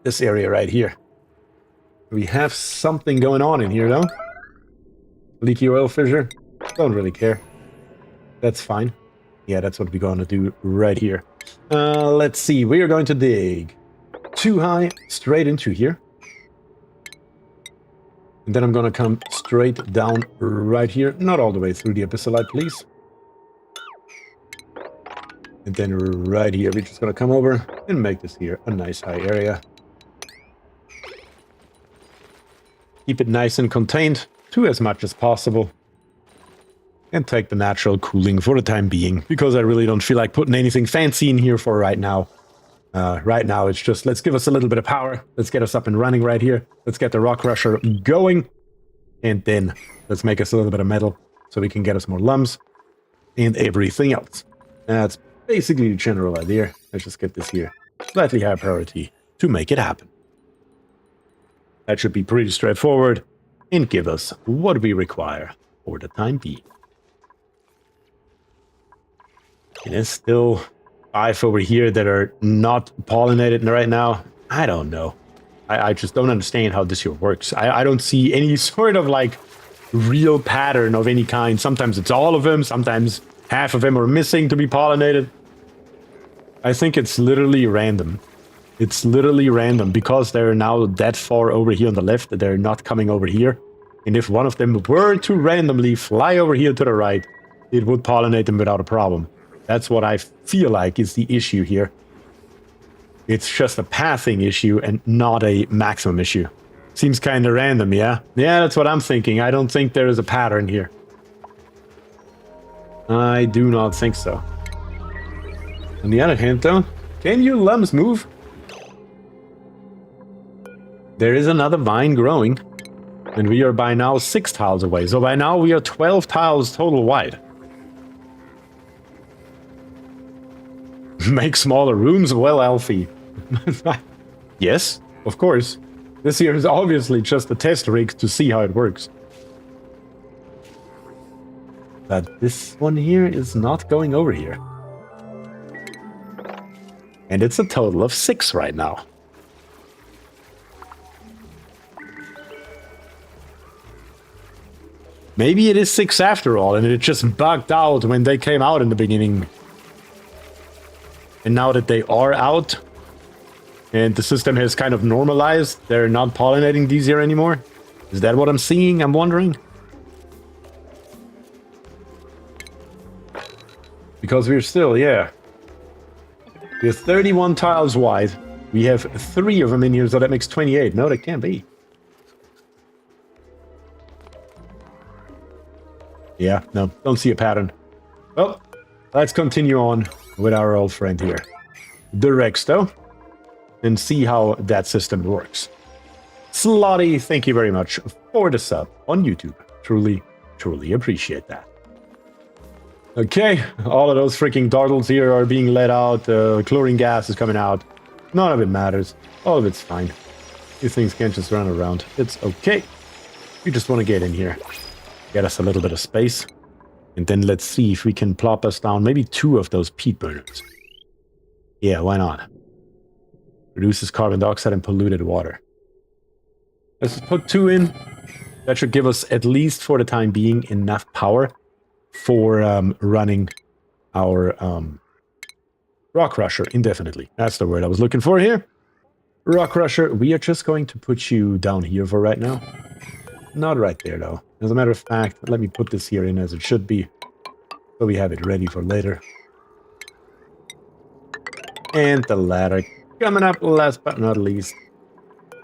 S1: This area right here. We have something going on in here, though. Leaky oil fissure. Don't really care. That's fine. Yeah, that's what we're going to do right here. Let's see. We are going to dig 2 high straight into here. And then I'm going to come straight down right here. Not all the way through the epistolite, please. And then right here, we're just going to come over and make this here a nice high area. Keep it nice and contained to as much as possible. And take the natural cooling for the time being, because I really don't feel like putting anything fancy in here for right now. Right now, it's just, let's give us a little bit of power. Let's get us up and running right here. Let's get the rock crusher going. And then let's make us a little bit of metal so we can get us more lumps and everything else. That's basically the general idea. Let's just get this here. Slightly higher priority to make it happen. That should be pretty straightforward and give us what we require for the time being. And there's still 5 over here that are not pollinated right now. I don't know. I just don't understand how this here works. I don't see any sort of like real pattern of any kind. Sometimes it's all of them. Sometimes half of them are missing to be pollinated. I think it's literally random. It's literally random because they're now that far over here on the left that they're not coming over here. And if one of them were to randomly fly over here to the right, it would pollinate them without a problem. That's what I feel like is the issue here. it's just a pathing issue and not a maximum issue. Seems kind of random, yeah? Yeah, that's what I'm thinking. I don't think there is a pattern here. I do not think so. On the other hand, though, can you lumps move? There is another vine growing, and we are by now 6 tiles away. So by now we are 12 tiles total wide. Make smaller rooms? Well, Alfie. Yes, of course. This here is obviously just a test rig to see how it works. But this one here is not going over here. And it's a total of 6 right now. Maybe it is 6 after all, and it just bugged out when they came out in the beginning. And now that they are out, and the system has kind of normalized, they're not pollinating these here anymore. Is that what I'm seeing? I'm wondering. Because we're still, yeah. We're 31 tiles wide. We have 3 of them in here, so that makes 28. No, that can't be. Yeah, no, don't see a pattern. Well, let's continue on with our old friend here, TheRelaxed, and see how that system works. Slotty, thank you very much for the sub on YouTube. Truly, truly appreciate that. Okay, all of those freaking dartles here are being let out. Chlorine gas is coming out. None of it matters. All of it's fine. These things can't just run around. It's okay. We just want to get in here. Get us a little bit of space. And then let's see if we can plop us down maybe 2 of those peat burners. Yeah, why not? Reduces carbon dioxide and polluted water. Let's just put 2 in. That should give us, at least for the time being, enough power for running our rock crusher indefinitely. That's the word I was looking for here. Rock crusher, we are just going to put you down here for right now. Not right there, though. As a matter of fact, let me put this here in as it should be, so we have it ready for later. And the ladder coming up last but not least.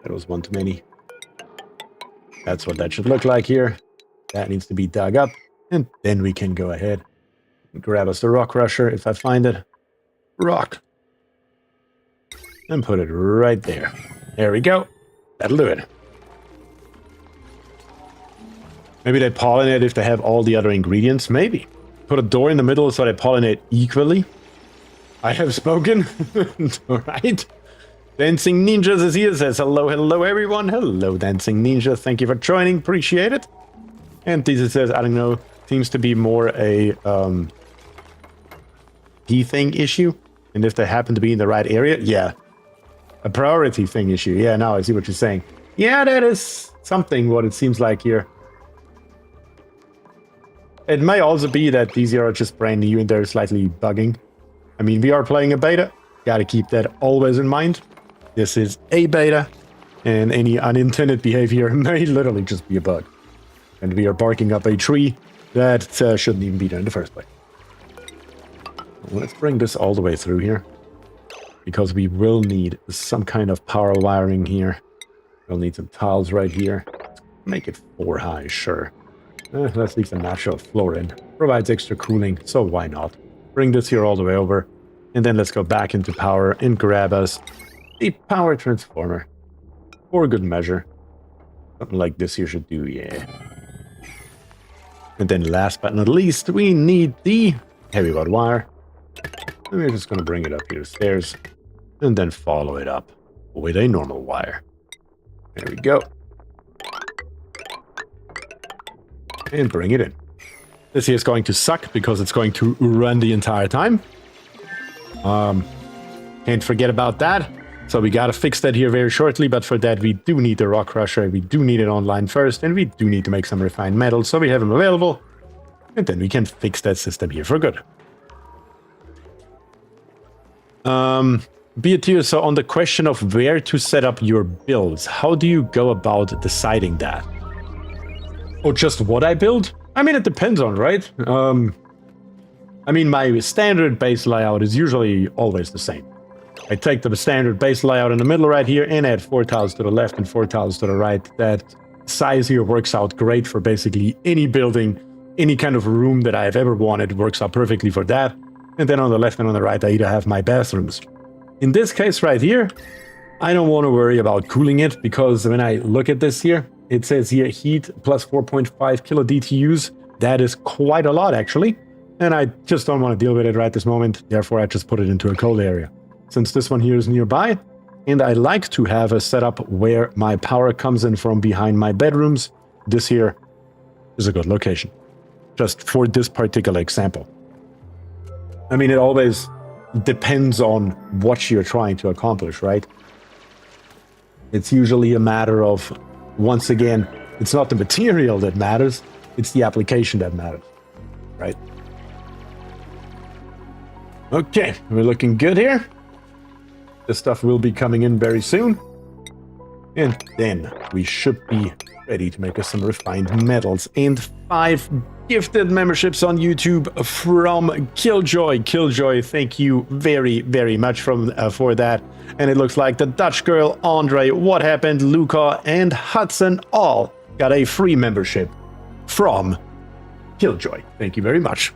S1: That was one too many. That's what that should look like here. That needs to be dug up. And then we can go ahead and grab us the rock crusher if I find it. Rock. And put it right there. There we go. That'll do it. Maybe they pollinate if they have all the other ingredients. Maybe. Put a door in the middle so they pollinate equally. I have spoken. Alright. Dancing Ninjas is here. Says hello, hello everyone. Hello, Dancing Ninja. Thank you for joining. Appreciate it. And this says, I don't know, seems to be more a key thing issue. And if they happen to be in the right area, yeah. A priority thing issue. Yeah, now I see what you're saying. Yeah, that is something what it seems like here. It may also be that these are just brand new and they're slightly bugging. I mean, we are playing a beta. Gotta keep that always in mind. This is a beta, and any unintended behavior may literally just be a bug. And we are barking up a tree that shouldn't even be there in the first place. Let's bring this all the way through here, because we will need some kind of power wiring here. We'll need some tiles right here. Make it 4 high, sure. Let's leave the natural floor in. Provides extra cooling, so why not? Bring this here all the way over, and then let's go back into power and grab us a power transformer. For good measure. Something like this here should do, yeah. And then last but not least, we need the heavy rod wire. And we're just going to bring it up here the stairs, and then follow it up with a normal wire. There we go. And bring it in. This here is going to suck because it's going to run the entire time. Can't forget about that. So we gotta fix that here very shortly, but for that we do need the rock crusher, we do need it online first, and we do need to make some refined metal, so we have them available. And then we can fix that system here for good. BierTier, so on the question of where to set up your builds, how do you go about deciding that? Or just what I build? I mean, it depends on, right? I mean, my standard base layout is usually always the same. I take the standard base layout in the middle right here and add 4 tiles to the left and 4 tiles to the right. That size here works out great for basically any building, any kind of room that I've ever wanted. Works out perfectly for that. And then on the left and on the right, I either have my bathrooms. In this case right here, I don't want to worry about cooling it, because when I look at this here, it says here heat plus 4.5 kilo DTUs. That is quite a lot, actually. And I just don't want to deal with it right this moment. Therefore, I just put it into a cold area. Since this one here is nearby, and I like to have a setup where my power comes in from behind my bedrooms, this here is a good location. Just for this particular example. I mean, it always depends on what you're trying to accomplish, right? It's usually a matter of, once again, it's not the material that matters, it's the application that matters, right? Okay, we're looking good here. This stuff will be coming in very soon. And then we should be ready to make us some refined metals. And 5 gifted memberships on YouTube from Killjoy. Killjoy, thank you very, very much for that. And it looks like the Dutch girl, Andre, What Happened, Luca, and Hudson all got a free membership from Killjoy. Thank you very much.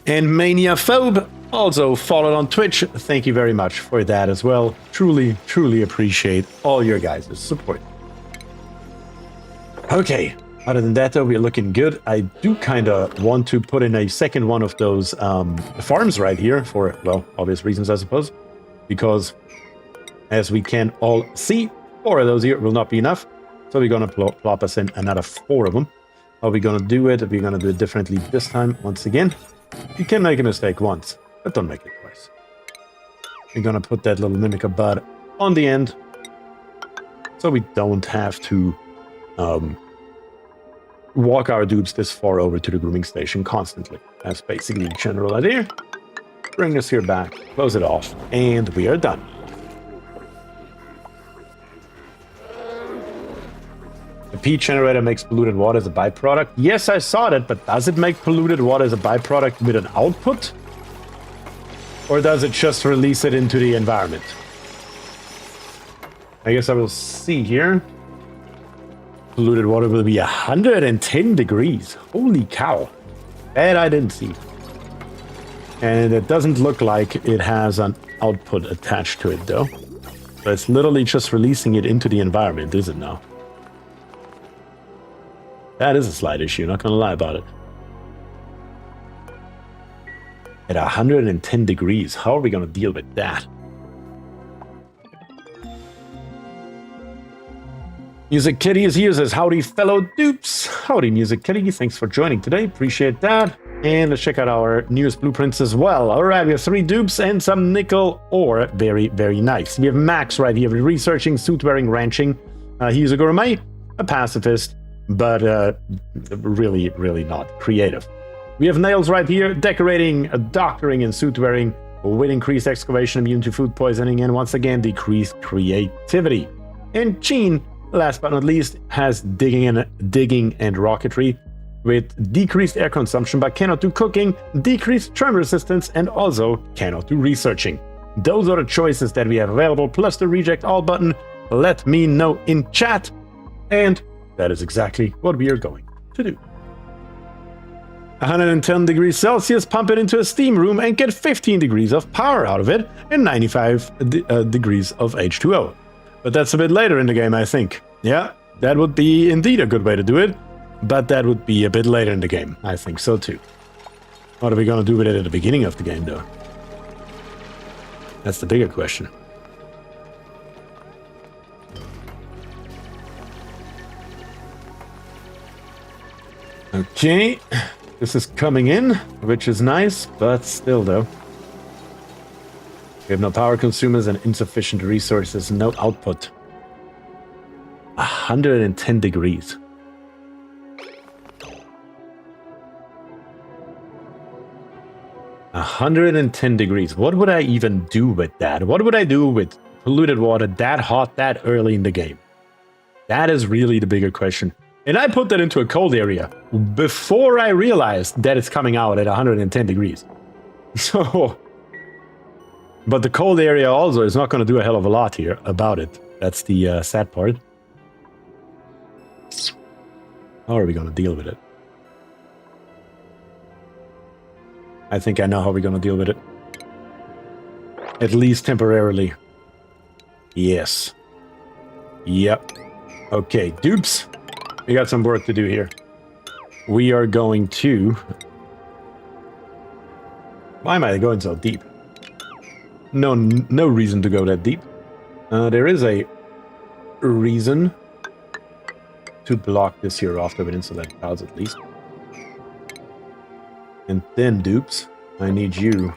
S1: And Maniaphobe also followed on Twitch. Thank you very much for that as well. Truly, truly appreciate all your guys' support. Okay, other than that though, we're looking good. I do kind of want to put in a second one of those farms right here for, well, obvious reasons, I suppose. Because, as we can all see, 4 of those here will not be enough. So we're going to plop us in another 4 of them. How are we going to do it? We're going to do it differently this time, once again. You can make a mistake once, but don't make it twice. We're going to put that little Mimica bud on the end, so we don't have to walk our dupes this far over to the grooming station constantly. That's basically the general idea. Bring this here back, close it off, and we are done. The peat generator makes polluted water as a byproduct. Yes, I saw that, but does it make polluted water as a byproduct with an output? Or does it just release it into the environment? I guess I will see here. Polluted water will be 110 degrees. Holy cow. That I didn't see. And it doesn't look like it has an output attached to it, though. So it's literally just releasing it into the environment, is it now? That is a slight issue, not gonna lie about it. At 110 degrees, how are we gonna deal with that? Music Kitty is here, says, howdy fellow dupes. Howdy Music Kitty, thanks for joining today, appreciate that. And let's check out our newest blueprints as well. Alright, we have 3 dupes and some nickel ore. Very, very nice. We have Max right here, researching, suit-wearing, ranching. He's a gourmet, a pacifist, but really, really not creative. We have Nails right here, decorating, doctoring, and suit-wearing, with increased excavation, immune to food poisoning, and once again, decreased creativity. And Gene, last but not least, has digging and rocketry, with decreased air consumption, but cannot do cooking, decreased term resistance, and also cannot do researching. Those are the choices that we have available, plus the reject all button. Let me know in chat, and that is exactly what we are going to do. 110 degrees Celsius, pump it into a steam room and get 15 degrees of power out of it, and 95 degrees of H2O. But that's a bit later in the game, I think. Yeah, that would be indeed a good way to do it, but that would be a bit later in the game. I think so too. What are we going to do with it at the beginning of the game, though? That's the bigger question. Okay, this is coming in, which is nice, but still though. We have no power consumers and insufficient resources, no output. 110 degrees. $110. What would I even do with that? What would I do with polluted water that hot that early in the game? That is really the bigger question. And I put that into a cold area before I realized that it's coming out at 110 degrees. So, But the cold area also is not going to do a hell of a lot here about it. That's the sad part. How are we going to deal with it? I think I know how we're going to deal with it. At least temporarily. Yes. Yep. Okay, dupes. We got some work to do here. We are going to... Why am I going so deep? No reason to go that deep. There is a reason to block this here off with insulate clouds at least. And then, dupes, I need you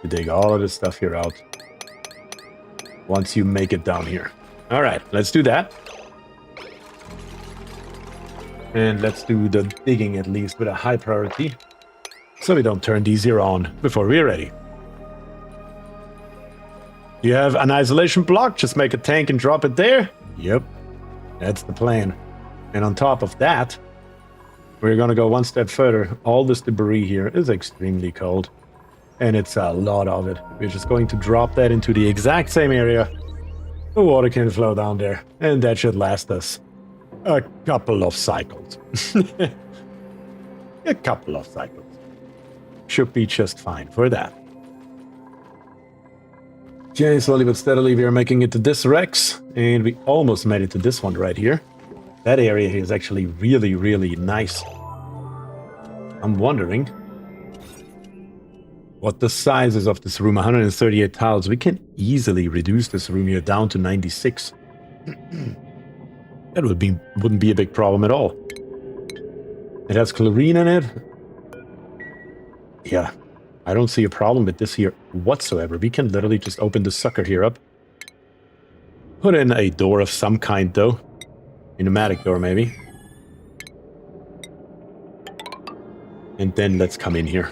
S1: to dig all of this stuff here out once you make it down here. All right, let's do that. And let's do the digging at least with a high priority, so we don't turn these here on before we're ready. You have an isolation block, just make a tank and drop it there. Yep, that's the plan. And on top of that, we're gonna go one step further. All this debris here is extremely cold, and it's a lot of it. We're just going to drop that into the exact same area. The water can flow down there, and that should last us a couple of cycles. A couple of cycles. Should be just fine for that. Okay, slowly but steadily we are making it to this Rex, and we almost made it to this one right here. That area here is actually really, really nice. I'm wondering what the size is of this room. 138 tiles. We can easily reduce this room here down to 96. That wouldn't be a big problem at all. It has chlorine in it. Yeah, I don't see a problem with this here whatsoever. We can literally just open the sucker here up. Put in a door of some kind though. A pneumatic door maybe. And then let's come in here.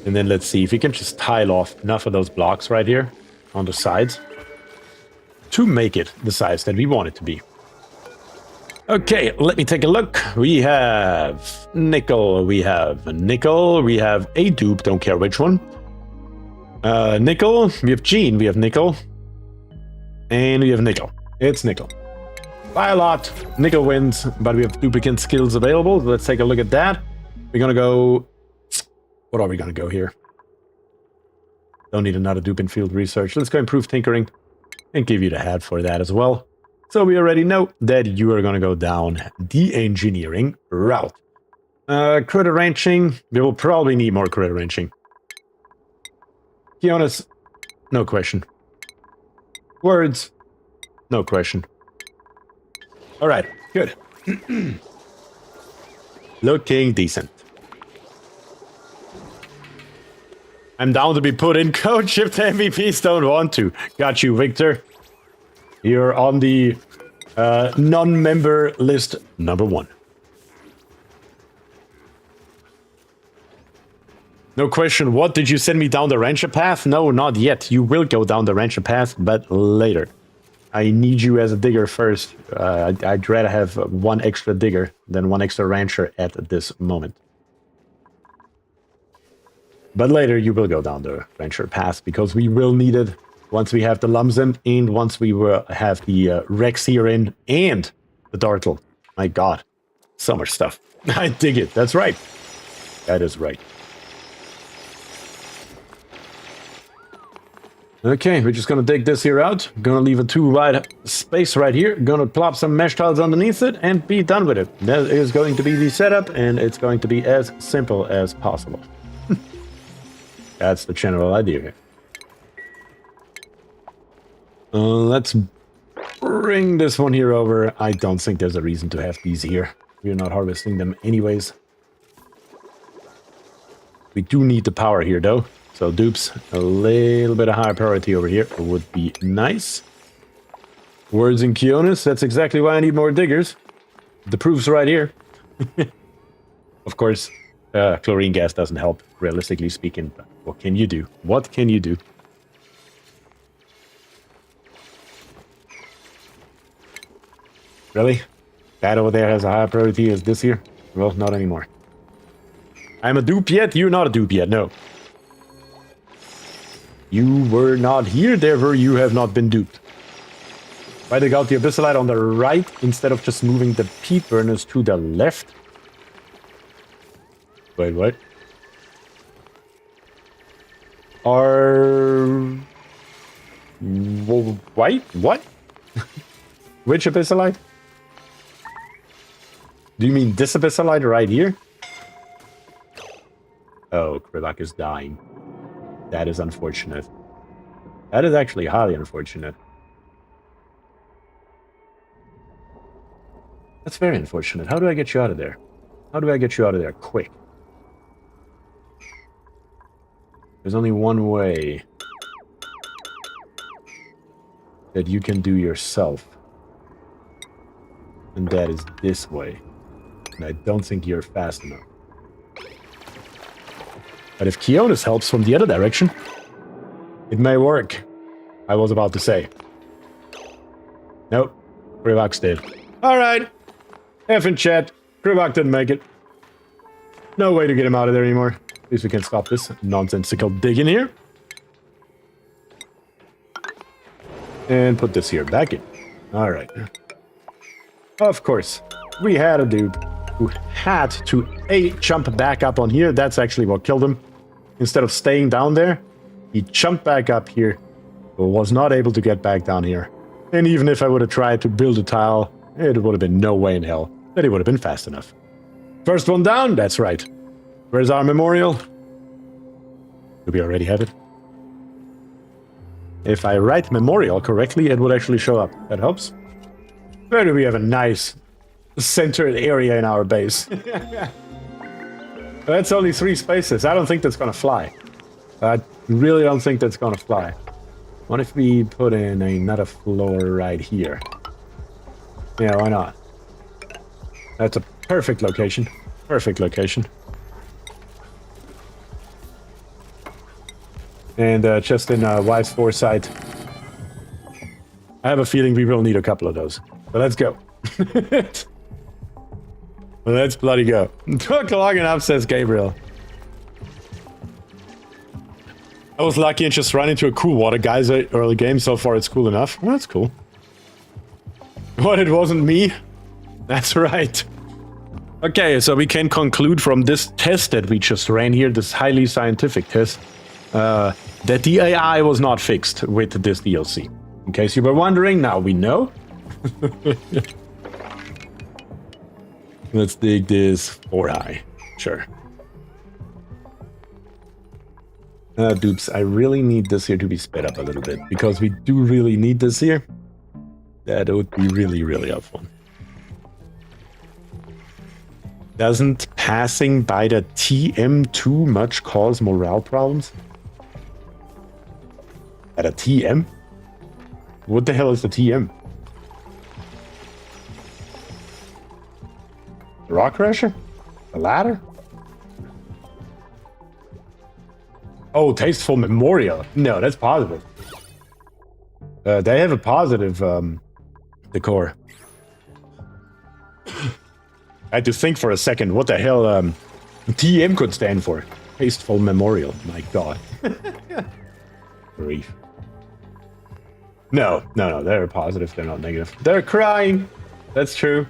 S1: And then let's see if we can just tile off enough of those blocks right here on the sides to make it the size that we want it to be. Okay, let me take a look. We have nickel, we have a dupe, don't care which one. Nickel, we have Gene, we have nickel. And we have nickel. It's nickel. By a lot, nickel wins, but we have duplicant skills available. So let's take a look at that. We're gonna go... What are we gonna go here? Don't need another dupe in field research. Let's go improve tinkering and give you the hat for that as well. So we already know that you are gonna go down the engineering route. Critter ranching. We will probably need more critter ranching. Be honest, no question. Words, no question. All right, good. Looking decent. I'm down to be put in coach if the MVPs don't want to. Got you, Victor. You're on the non-member list #1. No question. What, did you send me down the rancher path? No, not yet. You will go down the rancher path, but later. I need you as a digger first. I'd rather have one extra digger than one extra rancher at this moment. But later you will go down the rancher path because we will need it once we have the Lumsen and once we will have the Rex here in and the Dartle. My god. So much stuff. I dig it. That's right. That is right. Okay, we're just gonna dig this here out. Gonna leave a 2 wide space right here. Gonna plop some mesh tiles underneath it and be done with it. That is going to be the setup, and it's going to be as simple as possible. That's the general idea here. Let's bring this one here over. I don't think there's a reason to have these here. We're not harvesting them anyways. We do need the power here, though. So dupes, a little bit of high priority over here would be nice. Words in Colonist, that's exactly why I need more diggers. The proof's right here. Of course, chlorine gas doesn't help, realistically speaking. But what can you do? What can you do? Really? That over there has a higher priority as this here? Well, not anymore. I'm a dupe yet? You're not a dupe yet, no. You were not here, therefore you have not been duped. Why they got the abyssalite on the right instead of just moving the peat burners to the left? Wait, what? Wait, what? Which abyssalite? Do you mean this abyssalite right here? Oh, Krivak is dying. That is unfortunate. That is actually highly unfortunate. That's very unfortunate. How do I get you out of there? How do I get you out of there quick? There's only one way that you can do yourself. And that is this way. And I don't think you're fast enough. But if Colonist helps from the other direction, it may work. I was about to say. Nope. Krivak's dead. Alright. F in chat. Krivak didn't make it. No way to get him out of there anymore. At least we can stop this nonsensical digging here. And put this here back in. Alright. Of course. We had a dude who had to jump back up on here. That's actually what killed him. Instead of staying down there, he jumped back up here, but was not able to get back down here. And even if I would have tried to build a tile, it would have been no way in hell that he would have been fast enough. First one down, that's right. Where's our memorial? Do we already have it? If I write memorial correctly, it would actually show up. That helps. Where do we have a nice centered area in our base? That's only 3 spaces. I don't think that's gonna fly. I really don't think that's gonna fly. What if we put in another floor right here? Yeah, why not? That's a perfect location. Perfect location. And just in wise foresight, I have a feeling we will need a couple of those. So let's go. Let's bloody go. Took long enough, says Gabriel. I was lucky and just ran into a cool water geyser early game. So far, it's cool enough. Well, that's cool. What, it wasn't me? That's right. Okay, so we can conclude from this test that we just ran here, this highly scientific test, that the AI was not fixed with this DLC. In case you were wondering, now we know. Let's dig this 4 high. Sure. Dupes, I really need this here to be sped up a little bit, because we do really need this here. That would be really, really helpful. Doesn't passing by the TM too much cause morale problems? At a TM? What the hell is the TM? The rock crusher? The ladder? Oh, tasteful memorial. No, that's positive. They have a positive decor. I had to think for a second what the hell TM could stand for. Tasteful memorial. My god. Grief. No, they're positive, they're not negative. They're crying. That's true.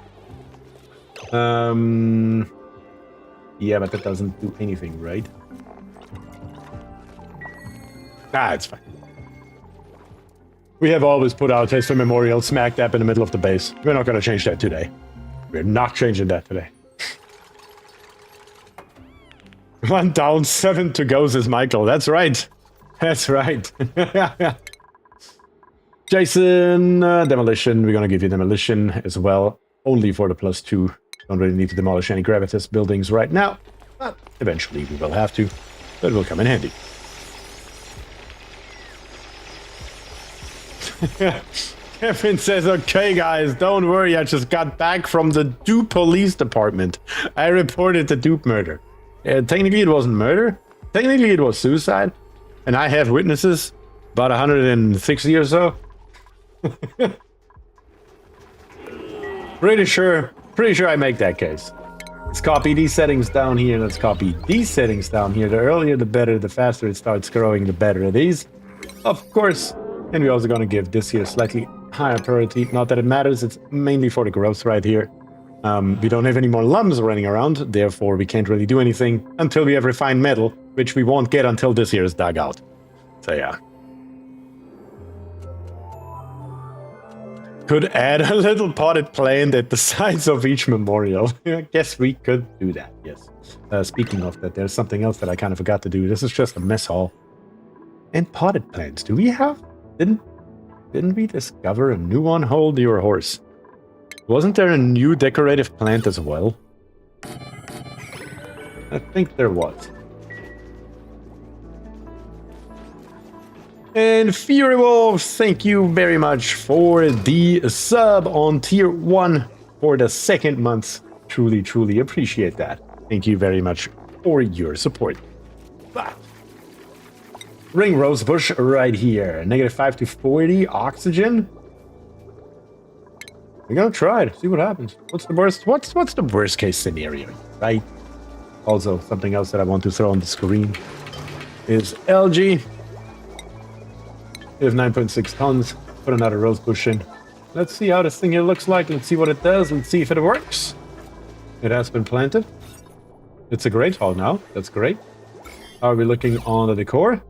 S1: Yeah, but that doesn't do anything, right? Ah, it's fine. We have always put our tasteful memorial smack dab in the middle of the base. We're not gonna change that today. We're not changing that today. 1 down, 7 to go, says Michael. That's right. That's right. Jason, demolition. We're gonna give you demolition as well. Only for the +2. Don't really need to demolish any gravitas buildings right now. But eventually we will have to. But it will come in handy. Kevin says, okay guys, don't worry, I just got back from the Dupe police department. I reported the Dupe murder. Technically it wasn't murder. Technically it was suicide. And I have witnesses, about 160 or so. Pretty sure I make that case. Let's copy these settings down here. Let's copy these settings down here. The earlier the better, the faster it starts growing, the better it is. of course. And we're also going to give this here slightly higher priority. Not that it matters, it's mainly for the growth right here. We don't have any more lumps running around, therefore we can't really do anything until we have refined metal, which we won't get until this here is dug out. So yeah. Could add a little potted plant at the sides of each memorial. I guess we could do that, yes. Speaking of that, there's something else that I kind of forgot to do. This is just a mess hall. And potted plants. Do we have... Didn't we discover a new one? Hold your horse. Wasn't there a new decorative plant as well? I think there was. And Fury Wolf, thank you very much for the sub on tier 1 for the 2nd month. Truly, truly appreciate that. Thank you very much for your support. But ring rosebush right here. -5 to 40 oxygen. We're gonna try it. See what happens. What's the worst case scenario, right? Also, something else that I want to throw on the screen is algae. We have 9.6 tons. Put another rosebush in. Let's see how this thing here looks like. Let's see what it does. Let's see if it works. It has been planted. It's a great haul now. That's great. How are we looking on the decor?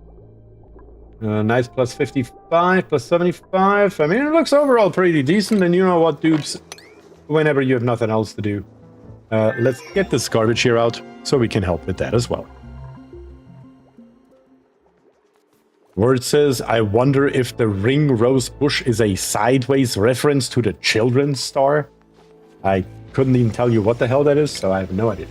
S1: Nice plus 55, plus 75. I mean, it looks overall pretty decent. And you know what, dupes? Whenever you have nothing else to do, let's get this garbage here out so we can help with that as well. Word says, I wonder if the ring rose bush is a sideways reference to the children's star. I couldn't even tell you what the hell that is, so I have no idea.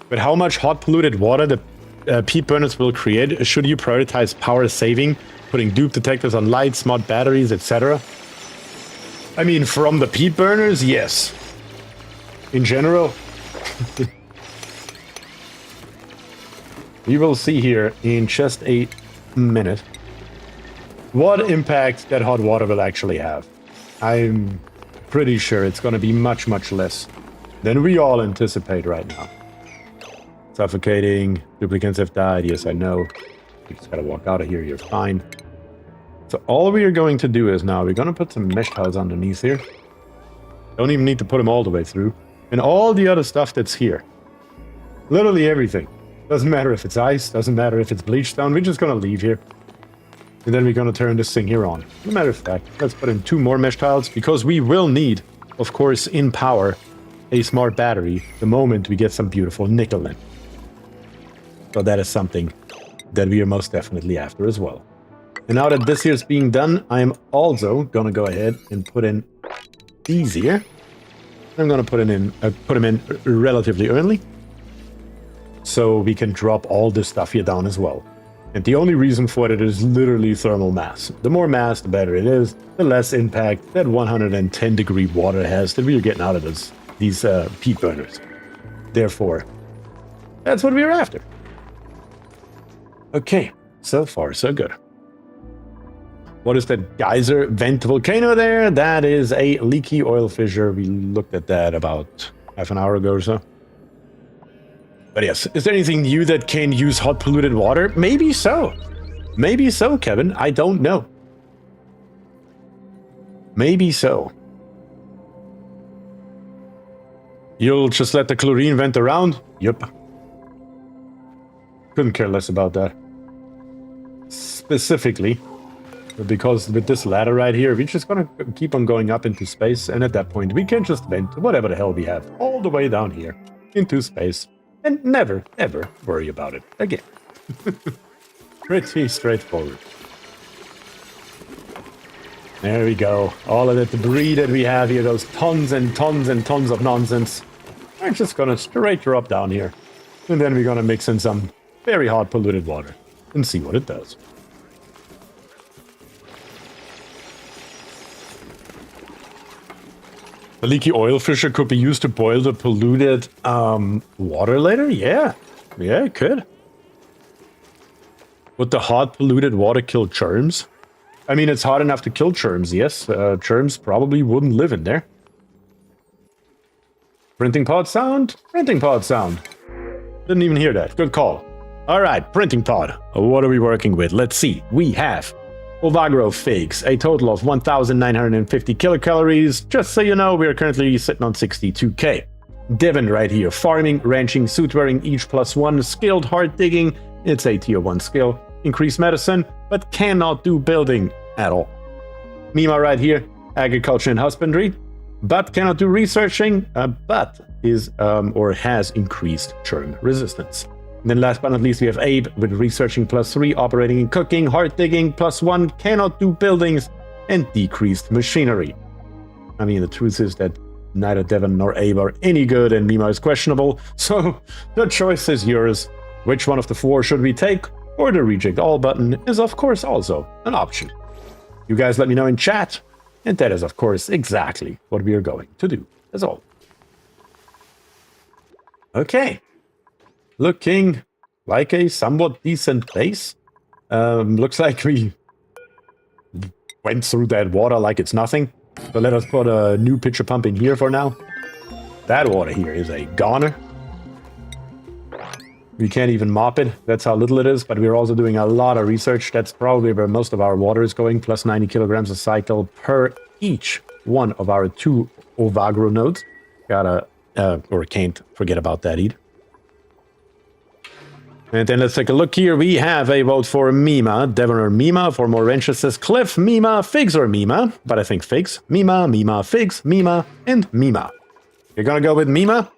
S1: But how much hot polluted water the peat burners will create? Should you prioritize power saving, putting dupe detectors on lights, smart batteries, etc.? I mean, from the peat burners, yes. In general. We will see here in just a minute what impact that hot water will actually have. I'm pretty sure it's going to be much, much less than we all anticipate right now. Suffocating. Duplicants have died. Yes, I know. You just got to walk out of here. You're fine. So all we are going to do is now we're going to put some mesh tiles underneath here. Don't even need to put them all the way through. And all the other stuff that's here. Literally everything. Doesn't matter if it's ice, doesn't matter if it's bleach stone, we're just gonna leave here. And then we're gonna turn this thing here on. No matter of fact, let's put in 2 more mesh tiles, because we will need, of course, in power, a smart battery the moment we get some beautiful nickel in. So that is something that we are most definitely after as well. And now that this here is being done, I am also gonna go ahead and put in these here. I'm gonna put them in relatively early, so we can drop all this stuff here down as well. And the only reason for it is literally thermal mass. The more mass, the better it is, the less impact that 110 degree water has that we are getting out of these peat burners. Therefore, that's what we're after. Okay, so far so good. What is that geyser vent volcano there? That is a leaky oil fissure. We looked at that about half an hour ago or so. But yes, is there anything new that can use hot polluted water? Maybe so. Maybe so, Kevin. I don't know. Maybe so. You'll just let the chlorine vent around? Yep. Couldn't care less about that. Specifically, because with this ladder right here, we're just gonna keep on going up into space, and at that point, we can just vent whatever the hell we have all the way down here into space. And never, ever worry about it again. Pretty straightforward. There we go. All of the debris that we have here, those tons and tons and tons of nonsense, we're just gonna straight drop down here. And then we're gonna mix in some very hot polluted water and see what it does. The leaky oil fissure could be used to boil the polluted water later? Yeah. Yeah, it could. Would the hot polluted water kill germs? I mean, it's hot enough to kill germs, yes. Germs probably wouldn't live in there. Printing pod sound? Printing pod sound. Didn't even hear that. Good call. All right, printing pod. What are we working with? Let's see. We have Ovagro figs, a total of 1,950 kilocalories. Just so you know, we are currently sitting on 62k. Devon right here, farming, ranching, suit wearing, each +1, skilled, hard digging. It's a tier 1 skill. Increased medicine, but cannot do building at all. Mima right here, agriculture and husbandry, but cannot do researching, but is or has increased churn resistance. And then last but not least, we have Abe with researching +3, operating and cooking, hard digging +1, cannot do buildings, and decreased machinery. I mean, the truth is that neither Devon nor Abe are any good, and Mima is questionable, so the choice is yours. Which one of the 4 should we take? Or the reject all button is of course also an option. You guys let me know in chat, and that is of course exactly what we are going to do. That's all. Okay. Looking like a somewhat decent base. Looks like we went through that water like it's nothing. So let us put a new pitcher pump in here for now. That water here is a goner. We can't even mop it. That's how little it is. But we're also doing a lot of research. That's probably where most of our water is going. Plus 90 kilograms a cycle per each one of our 2 Ovagro nodes. Gotta, or can't forget about that either. And then let's take a look here. We have a vote for Mima. Devon or Mima. For more wrenches says Cliff, Mima, Figs or Mima. But I think Figs. Mima, Mima, Figs, Mima, and Mima. You're gonna go with Mima?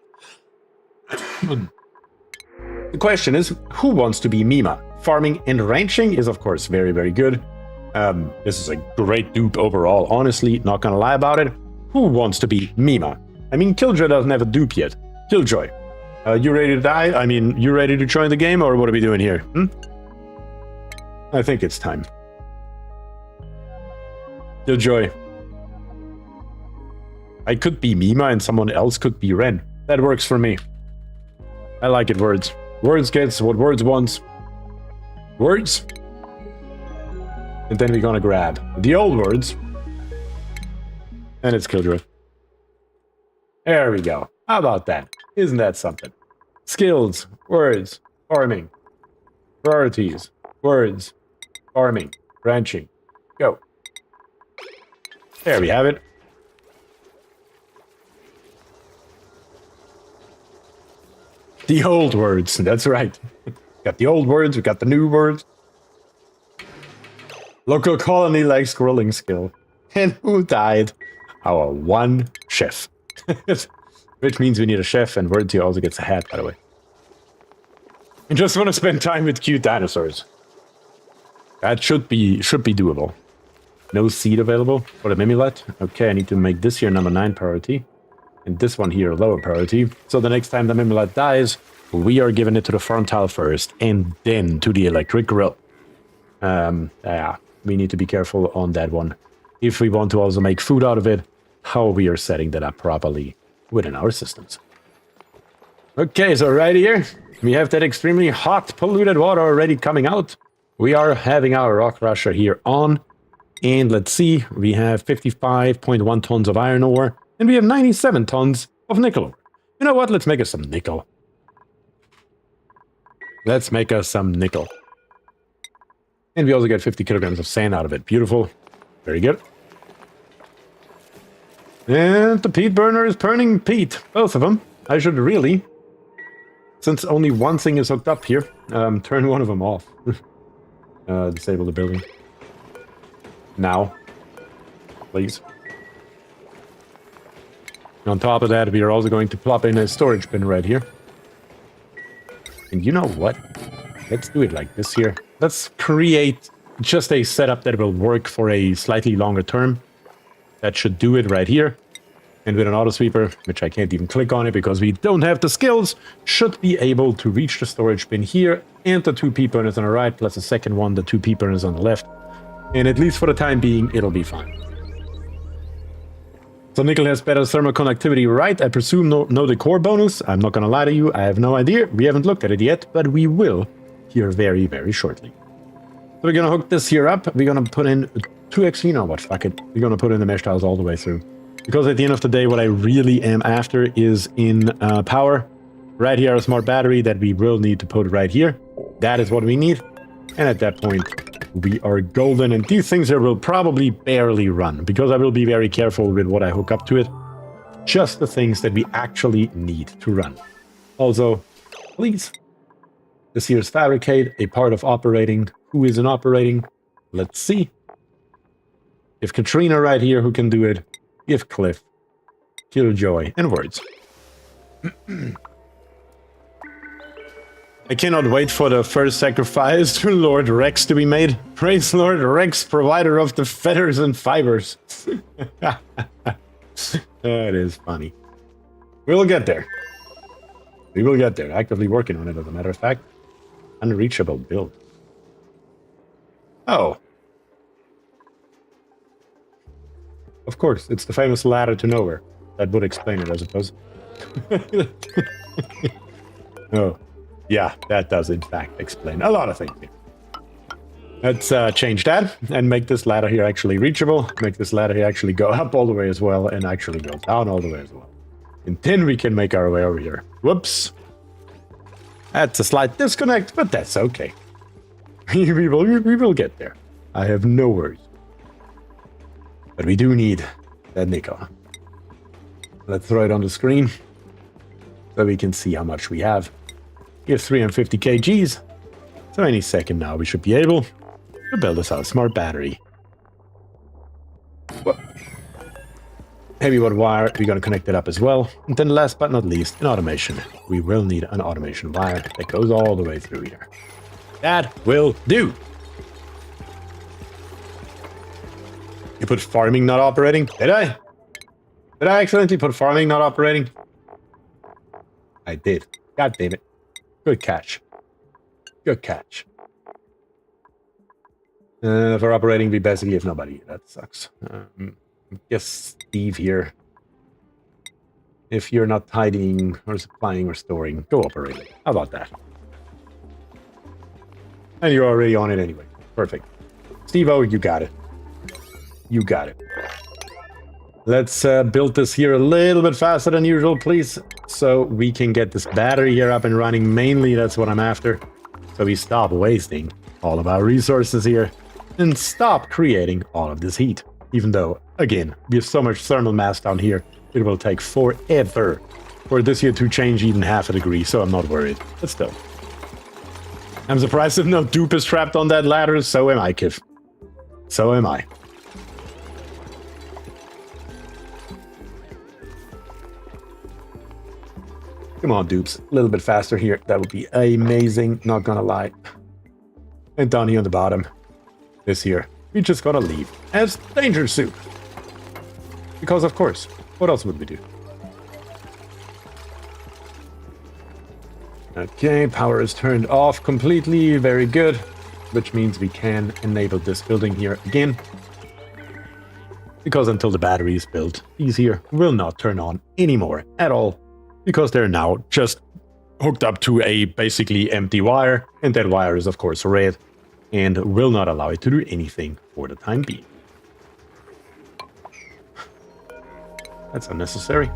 S1: The question is, who wants to be Mima? Farming and ranching is of course very, very good. This is a great dupe overall, honestly, not gonna lie about it. Who wants to be Mima? I mean, Killjoy doesn't have a dupe yet. Killjoy. You ready to die? I mean, you ready to join the game, or what are we doing here? I think it's time. Killjoy. I could be Mima and someone else could be Ren. That works for me. I like it, words. Words gets what words wants. Words. And then we're gonna grab the old words. And it's Killjoy. There we go. How about that? Isn't that something? Skills, words, farming, priorities, words, farming, ranching. Go. There we have it. The old words, that's right. Got the old words, we got the new words. Local colony like scrolling skill. And who died? Our one chef. Which means we need a chef, and BierTier also gets a hat, by the way. I just want to spend time with cute dinosaurs. That should be doable. No seed available for the Mimilet. Okay, I need to make this here number 9 priority. And this one here lower priority. So the next time the Mimilet dies, we are giving it to the farm tile first, and then to the electric grill. Yeah, we need to be careful on that one. If we want to also make food out of it, how we are setting that up properly within our systems. Okay, so right here, we have that extremely hot, polluted water already coming out. We are having our rock crusher here on. And let's see, we have 55.1 tons of iron ore, and we have 97 tons of nickel ore. You know what? Let's make us some nickel. Let's make us some nickel. And we also get 50 kilograms of sand out of it. Beautiful. Very good. And the peat burner is burning peat. Both of them. I should really, since only one thing is hooked up here, turn one of them off. Disable the building. Now. Please. On top of that, we are also going to plop in a storage bin right here. And you know what? Let's do it like this here. Let's create just a setup that will work for a slightly longer term. That should do it right here. And with an auto sweeper, which I can't even click on it because we don't have the skills, should be able to reach the storage bin here and the 2 peat burners on the right, plus the second one, the 2 peat burners on the left. And at least for the time being, it'll be fine. So nickel has better thermal conductivity, right? I presume no decor bonus. I'm not gonna lie to you, I have no idea. We haven't looked at it yet, but we will here very, very shortly. So we're gonna hook this here up. We're gonna put in 2x, you know what, fuck it. We're gonna put in the mesh tiles all the way through. Because at the end of the day, what I really am after is in power. Right here, a smart battery that we will need to put right here. That is what we need. And at that point, we are golden. And these things here will probably barely run, because I will be very careful with what I hook up to it. Just the things that we actually need to run. Also, please, this here is fabricate, a part of operating. Who isn't operating? Let's see. If Katrina right here who can do it, give Cliff, Killjoy, and Words. I cannot wait for the first sacrifice to Lord Rex to be made. Praise Lord Rex, provider of the feathers and fibers. That is funny. We'll get there. We will get there. Actively working on it, as a matter of fact. Unreachable build. Oh. Of course, it's the famous ladder to nowhere. That would explain it, I suppose. Oh. Yeah, that does in fact explain a lot of things here. Let's change that and make this ladder here actually reachable. Make this ladder here actually go up all the way as well and actually go down all the way as well. And then we can make our way over here. Whoops. That's a slight disconnect, but that's okay. we will get there. I have no worries. But we do need that nickel. Let's throw it on the screen so we can see how much we have. Give 350 kgs. So any second now we should be able to build us out a smart battery. What? Heavy watt wire, we're going to connect it up as well. And then last but not least, an automation. We will need an automation wire that goes all the way through here. That will do. You put farming not operating? Did I? Did I accidentally put farming not operating? I did. God damn it. Good catch. Good catch. For operating, we basically have nobody. That sucks. Guess Steve here. If you're not tidying or supplying or storing, go operating. How about that? And you're already on it anyway. Perfect. Steve-O, you got it. You got it. Let's build this here a little bit faster than usual, please. So we can get this battery here up and running. Mainly, that's what I'm after. So we stop wasting all of our resources here. And stop creating all of this heat. Even though, again, we have so much thermal mass down here, it will take forever for this here to change even half a degree. So I'm not worried. But still. I'm surprised if no dupe is trapped on that ladder. So am I, Kiv. So am I. Come on, dupes. A little bit faster here. That would be amazing. Not gonna lie. And down here on the bottom. This here. We just gotta leave as danger soup. Because of course. What else would we do? Okay, power is turned off completely. Very good. Which means we can enable this building here again. Because until the battery is built, these here will not turn on anymore at all. Because they're now just hooked up to a basically empty wire. And that wire is of course red. And will not allow it to do anything for the time being. That's unnecessary.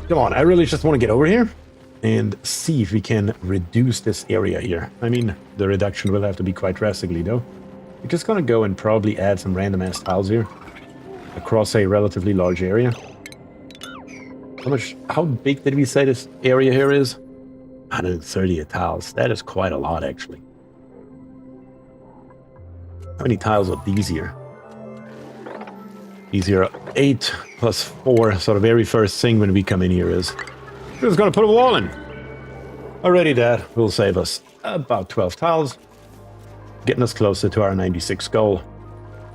S1: Come on, I really just want to get over here. And see if we can reduce this area here. I mean, the reduction will have to be quite drastically though. We're just gonna go and probably add some random ass tiles here. Across a relatively large area. How big did we say this area here is? 130 tiles. That is quite a lot, actually. How many tiles are these here? These here are 8 plus 4. So the very first thing when we come in here is we're just going to put a wall in. Already that will save us about 12 tiles. Getting us closer to our 96 goal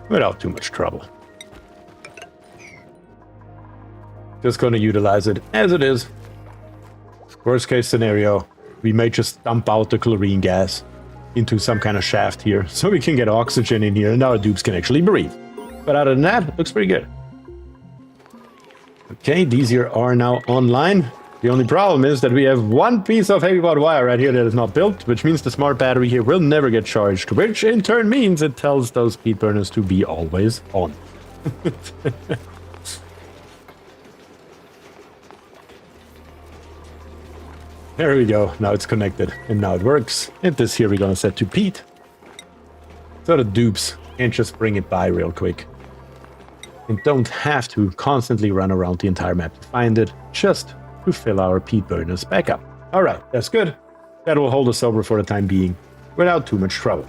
S1: without too much trouble. Just going to utilize it as it is. Worst case scenario, we may just dump out the chlorine gas into some kind of shaft here so we can get oxygen in here and our dupes can actually breathe. But other than that, it looks pretty good. Okay, these here are now online. The only problem is that we have one piece of heavy watt wire right here that is not built, which means the smart battery here will never get charged, which in turn means it tells those speed burners to be always on. There we go. Now it's connected. And now it works. And this here we're going to set to Pete. So the dupes can just bring it by real quick. And don't have to constantly run around the entire map to find it. Just to fill our peat burners back up. Alright, that's good. That will hold us over for the time being, without too much trouble.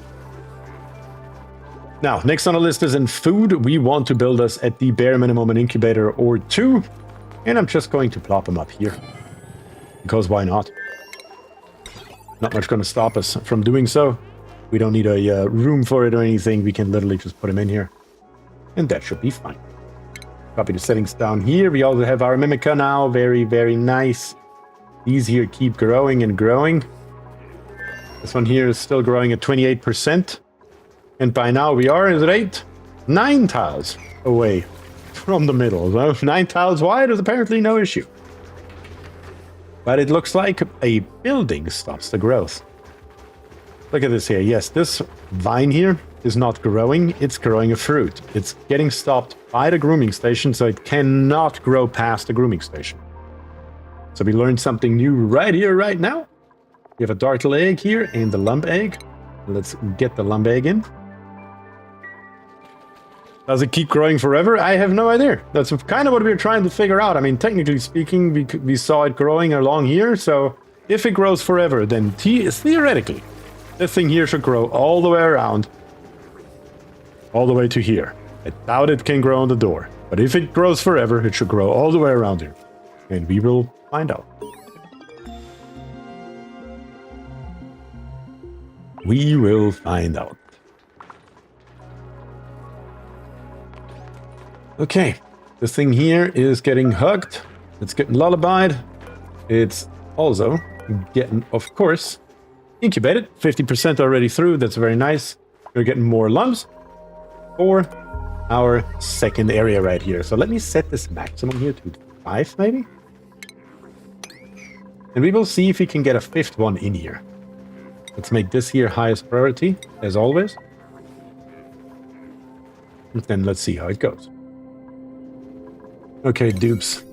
S1: Now, next on the list is in food. We want to build us at the bare minimum an incubator or two. And I'm just going to plop them up here. Because why not? Not much going to stop us from doing so. We don't need a room for it or anything. We can literally just put them in here. And that should be fine. Copy the settings down here. We also have our Mimica now. Very, very nice. These here keep growing and growing. This one here is still growing at 28%. And by now we are at 9 tiles away from the middle. So 9 tiles wide is apparently no issue. But it looks like a building stops the growth. Look at this here. Yes, this vine here is not growing. It's growing a fruit. It's getting stopped by the grooming station, so it cannot grow past the grooming station. So we learned something new right here, right now. We have a dartle egg here and the lump egg. Let's get the lump egg in. Does it keep growing forever? I have no idea. That's kind of what we were trying to figure out. I mean, technically speaking, we saw it growing along here. So if it grows forever, then theoretically, this thing here should grow all the way around. All the way to here. I doubt it can grow on the door. But if it grows forever, it should grow all the way around here. And we will find out. We will find out. Okay, this thing here is getting hugged. It's getting lullabied. It's also getting, of course, incubated. 50% already through. That's very nice. We're getting more lumps for our second area right here. So let me set this maximum here to 5, maybe. And we will see if we can get a 5th one in here. Let's make this here highest priority, as always. And then let's see how it goes. Okay, dupes.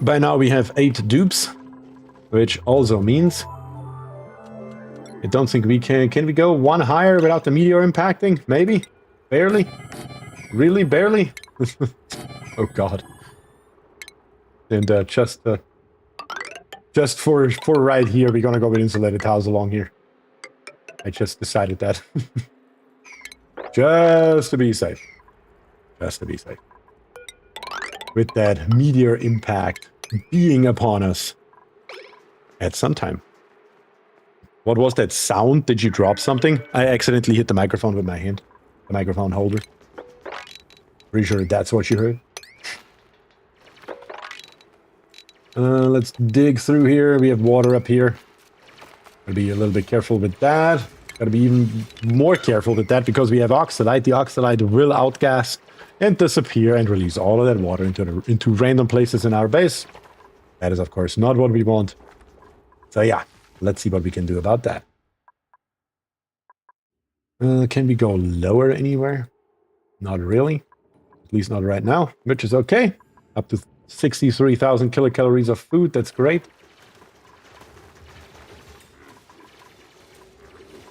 S1: By now we have 8 dupes, which also means I don't think we can. Can we go one higher without the meteor impacting? Maybe? Barely? Really? Barely? Oh god. And just for right here, we're gonna go with insulated tiles along here. I just decided that. Just to be safe. Just to be safe. With that meteor impact being upon us at some time. What was that sound? Did you drop something? I accidentally hit the microphone with my hand. The microphone holder. Pretty sure that's what you heard. Let's dig through here. We have water up here. Gotta be a little bit careful with that. Gotta be even more careful with that because we have oxalite. The oxalite will outgas and disappear and release all of that water into random places in our base. That is, of course, not what we want. So yeah, let's see what we can do about that. Can we go lower anywhere? Not really. At least not right now, which is okay. Up to 63,000 kilocalories of food. That's great.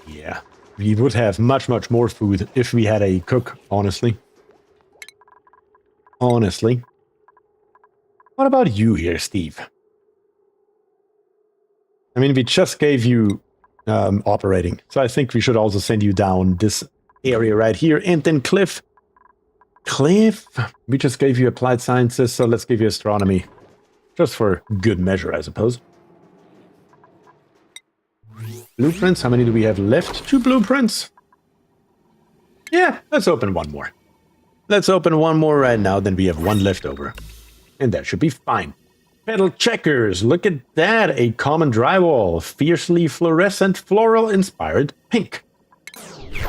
S1: Yeah, we would have much, much more food if we had a cook, honestly. Honestly. What about you here, Steve? I mean, we just gave you operating. So I think we should also send you down this area right here. And then Cliff. Cliff, we just gave you applied sciences, so let's give you astronomy. Just for good measure, I suppose. Blueprints, how many do we have left? 2 blueprints? Yeah, let's open one more. Let's open one more right now, then we have 1 left over. And that should be fine. Petal checkers, look at that. A common drywall, fiercely fluorescent, floral-inspired pink.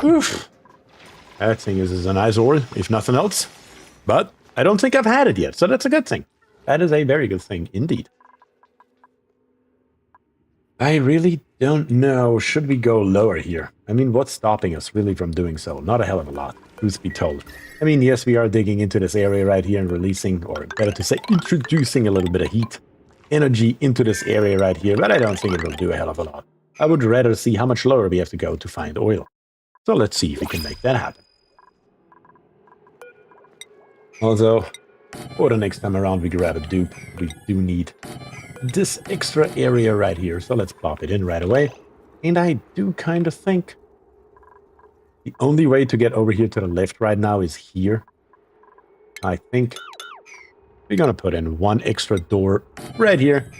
S1: Oof. That thing is an eyesore, if nothing else. But I don't think I've had it yet, so that's a good thing. That is a very good thing, indeed. I really don't know. Should we go lower here? I mean, what's stopping us really from doing so? Not a hell of a lot, truth be told. I mean, yes, we are digging into this area right here and releasing, or better to say, introducing a little bit of heat energy into this area right here, but I don't think it will do a hell of a lot. I would rather see how much lower we have to go to find oil. So let's see if we can make that happen. Also, for the next time around we grab a dupe, we do need this extra area right here. So let's plop it in right away. And I do kind of think the only way to get over here to the left right now is here. I think we're gonna put in one extra door right here,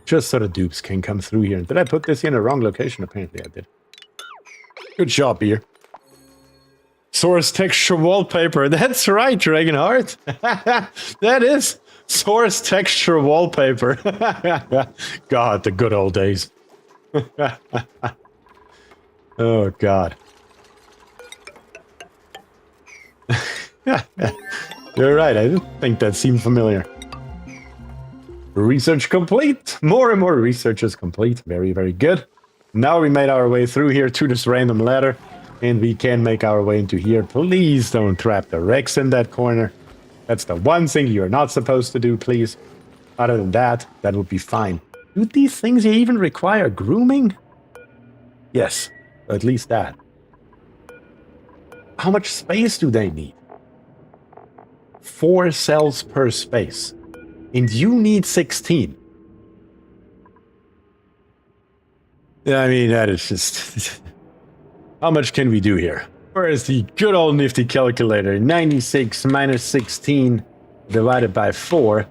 S1: just so the dupes can come through here. Did I put this in the wrong location? Apparently I did. Good job, Bier. Source texture wallpaper. That's right, Dragonheart. That is source texture wallpaper. God, the good old days. Oh, God. You're right, I didn't think that seemed familiar. Research complete. More and more research is complete. Very, very good. Now we made our way through here to this random ladder. And we can make our way into here. Please don't trap the Rex in that corner. That's the one thing you're not supposed to do, please. Other than that, that would be fine. Do these things even require grooming? Yes, at least that. How much space do they need? 4 cells per space. And you need 16. I mean, that is just... How much can we do here? Where is the good old nifty calculator? 96 minus 16 divided by 4.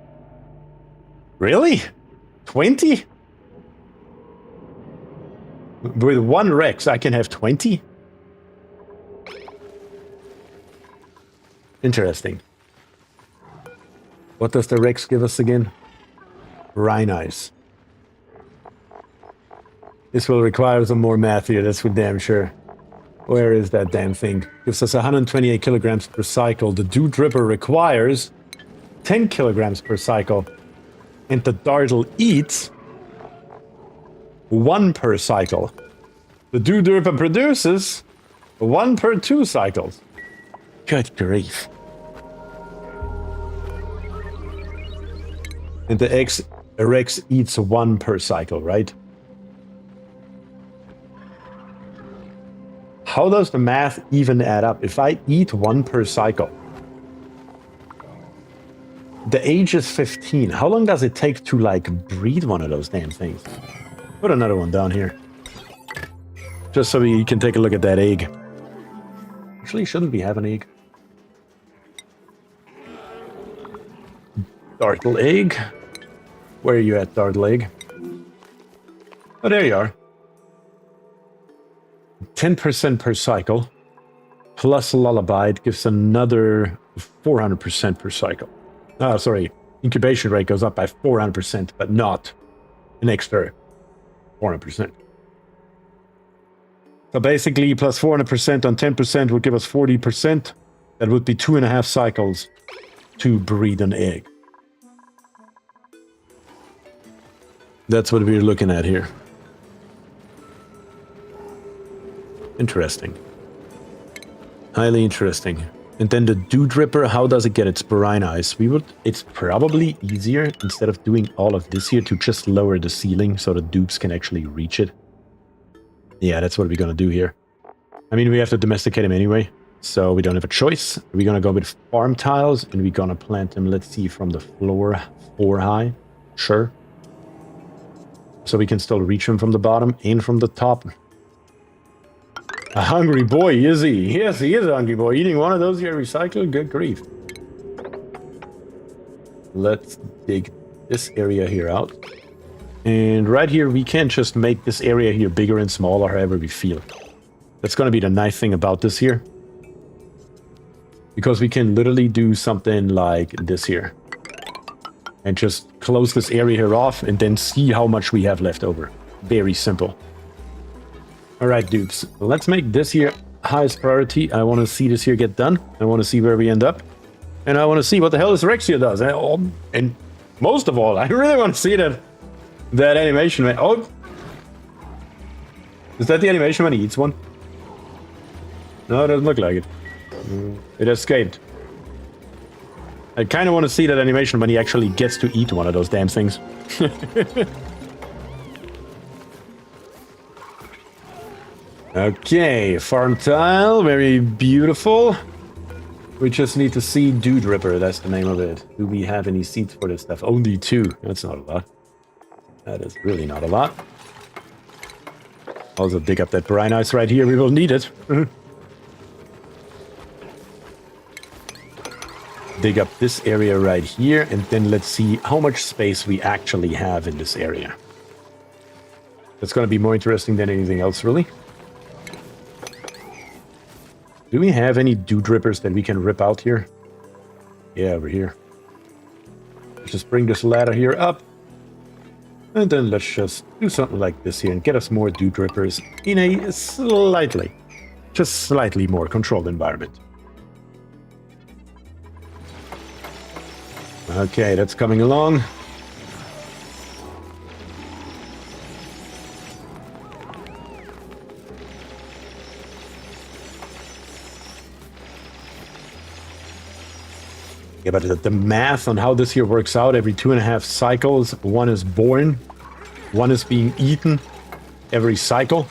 S1: Really? 20? With 1 Rex, I can have 20? Interesting. What does the Rex give us again? Brine ice. This will require some more math here, that's for damn sure. Where is that damn thing? Gives us 128 kilograms per cycle. The Dew Dripper requires 10 kilograms per cycle. And the Dartle eats 1 per cycle. The Dew Dripper produces 1 per 2 cycles. Good grief. And the Rex eats 1 per cycle, right? How does the math even add up? If I eat 1 per cycle, the age is 15. How long does it take to, like, breed one of those damn things? Put another one down here. Just so we can take a look at that egg. Actually, shouldn't we have an egg? Dartle egg. Where are you at, Dartle egg? Oh, there you are. 10% per cycle, plus a lullaby, it gives another 400% per cycle. Oh, sorry, incubation rate goes up by 400%, but not an extra 400%. So basically, plus 400% on 10% would give us 40%. That would be 2.5 cycles to breed an egg. That's what we're looking at here. Interesting. Highly interesting. And then the Dew Dripper, how does it get its brine ice? It's probably easier, instead of doing all of this here, to just lower the ceiling so the dupes can actually reach it. Yeah, that's what we're gonna do here. I mean, we have to domesticate him anyway, so we don't have a choice. We're gonna go with farm tiles, and we're gonna plant them, let's see, from the floor 4 high. Sure. So we can still reach him from the bottom and from the top. A hungry boy, is he? Yes, he is a hungry boy. Eating one of those here recycled? Good grief. Let's dig this area here out. And right here, we can just make this area here bigger and smaller, however we feel. That's going to be the nice thing about this here. Because we can literally do something like this here. And just close this area here off and then see how much we have left over. Very simple. Alright, dupes. Let's make this here highest priority. I want to see this here get done. I want to see where we end up. And I want to see what the hell this Rex here does. And most of all, I really want to see that animation. Oh! Is that the animation when he eats one? No, it doesn't look like it. It escaped. I kind of want to see that animation when he actually gets to eat one of those damn things. Okay, farm tile, very beautiful. We just need to see Dude Ripper, that's the name of it. Do we have any seeds for this stuff? Only 2. That's not a lot. That is really not a lot. Also dig up that brine ice right here, we will need it. Dig up this area right here, and then let's see how much space we actually have in this area. That's going to be more interesting than anything else, really. Do we have any Dude Rippers that we can rip out here? Yeah, over here. Let's just bring this ladder here up. And then let's just do something like this here and get us more Dude Rippers in a slightly more controlled environment. Okay, that's coming along. Yeah, but the math on how this here works out, every 2.5 cycles, one is born, one is being eaten every cycle.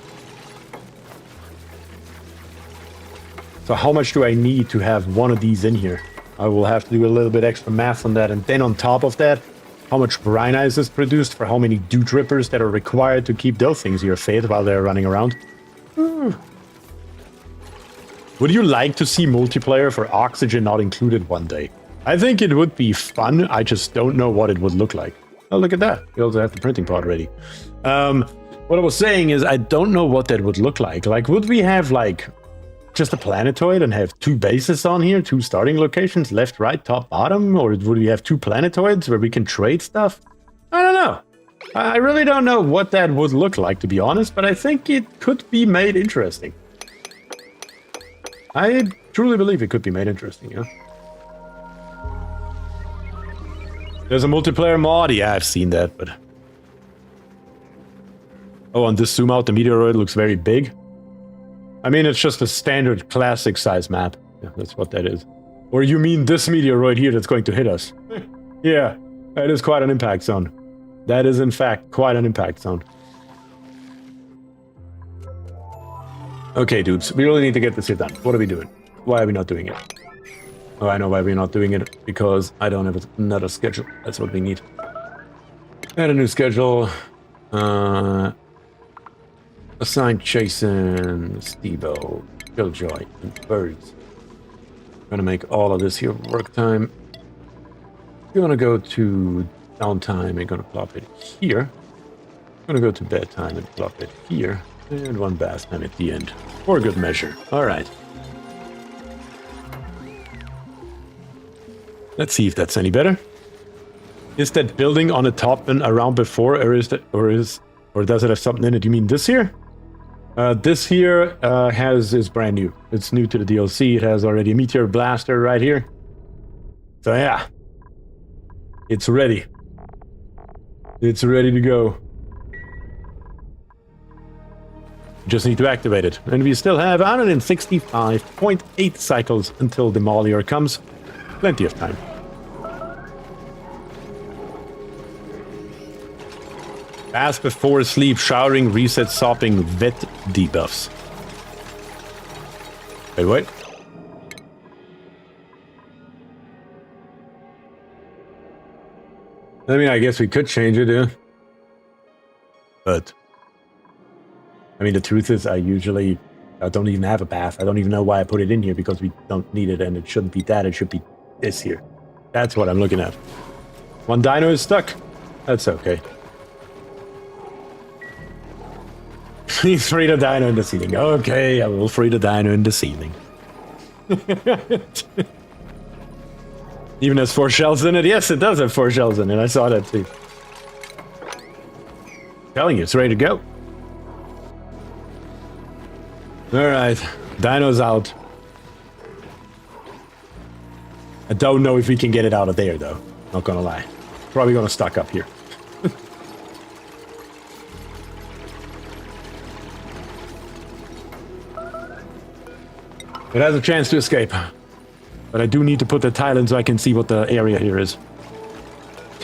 S1: So how much do I need to have one of these in here? I will have to do a little bit extra math on that, and then on top of that, how much brine ice is produced for how many Dude Rippers that are required to keep those things here fed while they're running around. Would you like to see multiplayer for Oxygen not included one day? I think it would be fun, I just don't know what it would look like. Oh, look at that. We also have the printing pod ready. What I was saying is I don't know what that would look like. Like, would we have, like, just a planetoid and have 2 bases on here? 2 starting locations, left, right, top, bottom? Or would we have 2 planetoids where we can trade stuff? I don't know. I really don't know what that would look like, to be honest, but I think it could be made interesting. I truly believe it could be made interesting, yeah? There's a multiplayer mod? Yeah, I've seen that, but... Oh, on this zoom out, the meteoroid looks very big. I mean, it's just a standard classic size map. Yeah, that's what that is. Or you mean this meteoroid here that's going to hit us? Yeah, that is quite an impact zone. That is, in fact, quite an impact zone. Okay, dudes, we really need to get this here done. What are we doing? Why are we not doing it? Oh, I know why we're not doing it. Because I don't have another schedule. That's what we need. Add a new schedule. Assign Jason, Steve-O, Killjoy, and Birds. Gonna make all of this here work time. We're gonna go to downtime. We're gonna plop it here. Gonna go to bedtime and plop it here. And 1 bath time at the end. For good measure. Alright. Let's see if that's any better. Is that building on the top and around before, or does it have something in it? You mean this here? This here is brand new. It's new to the DLC. It has already a meteor blaster right here. So yeah, it's ready. It's ready to go. Just need to activate it, and we still have 165.8 cycles until the Maulier comes. Plenty of time. Bath before sleep, showering, reset, sopping, vet debuffs. Wait, what? I mean, I guess we could change it, yeah. But... I mean, the truth is, I don't even have a bath. I don't even know why I put it in here, because we don't need it, and it shouldn't be that. It should be this here. That's what I'm looking at. 1 dino is stuck. That's okay. Please free the dino in the ceiling. Okay, I will free the dino in the ceiling. Even has 4 shells in it? Yes, it does have 4 shells in it. I saw that too. Telling you, it's ready to go. Alright, dino's out. I don't know if we can get it out of there, though. Not gonna lie. Probably gonna stock up here. It has a chance to escape. But I do need to put the tile in so I can see what the area here is.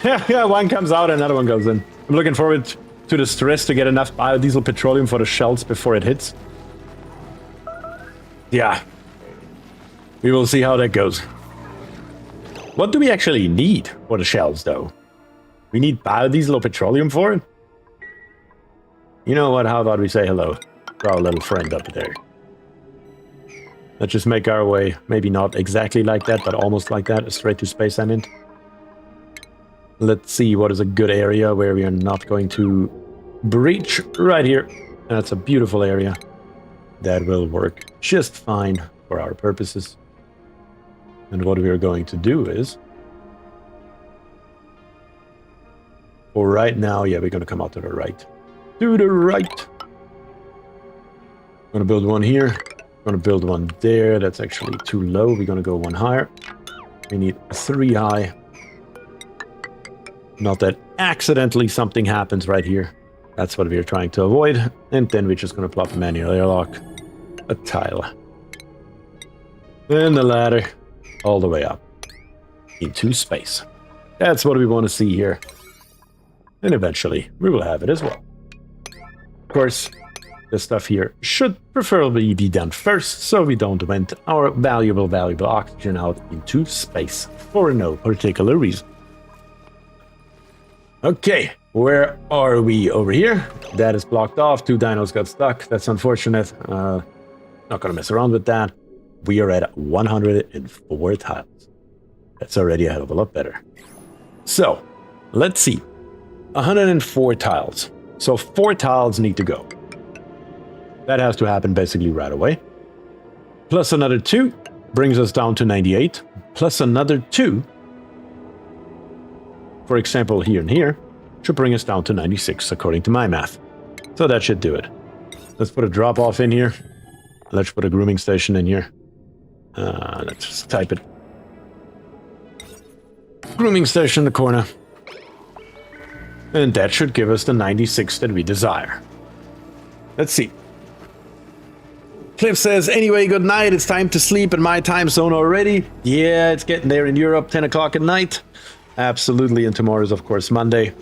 S1: Yeah, one comes out, another one goes in. I'm looking forward to the stress to get enough biodiesel petroleum for the shells before it hits. Yeah. We will see how that goes. What do we actually need for the shells, though? We need biodiesel or petroleum for it? You know what? How about we say hello to our little friend up there? Let's just make our way, maybe not exactly like that, but almost like that, straight to space, I meant. Let's see what is a good area where we are not going to breach. Right here. That's a beautiful area. That will work just fine for our purposes. And what we are going to do is, for right now, yeah, we're going to come out to the right. To the right. Going to build one here. Going to build one there. That's actually too low. We're going to go one higher. We need 3 high. Not that accidentally something happens right here. That's what we're trying to avoid. And then we're just going to plop a manual airlock. A tile. And the ladder all the way up into space. That's what we want to see here. And eventually we will have it as well. Of course, this stuff here should preferably be done first so we don't vent our valuable oxygen out into space for no particular reason. Okay, where are we? Over here? That is blocked off. 2 dinos got stuck. That's unfortunate. Not gonna mess around with that. We are at 104 tiles. That's already a hell of a lot better. So, let's see. 104 tiles. So 4 tiles need to go. That has to happen basically right away. Plus another 2 brings us down to 98. Plus another 2, for example, here and here, should bring us down to 96, according to my math. So that should do it. Let's put a drop-off in here. Let's put a grooming station in here. Let's just type it. Grooming station in the corner. And that should give us the 96 that we desire. Let's see. Cliff says, anyway, good night. It's time to sleep in my time zone already. Yeah, it's getting there in Europe, 10 o'clock at night. Absolutely, and tomorrow is, of course, Monday.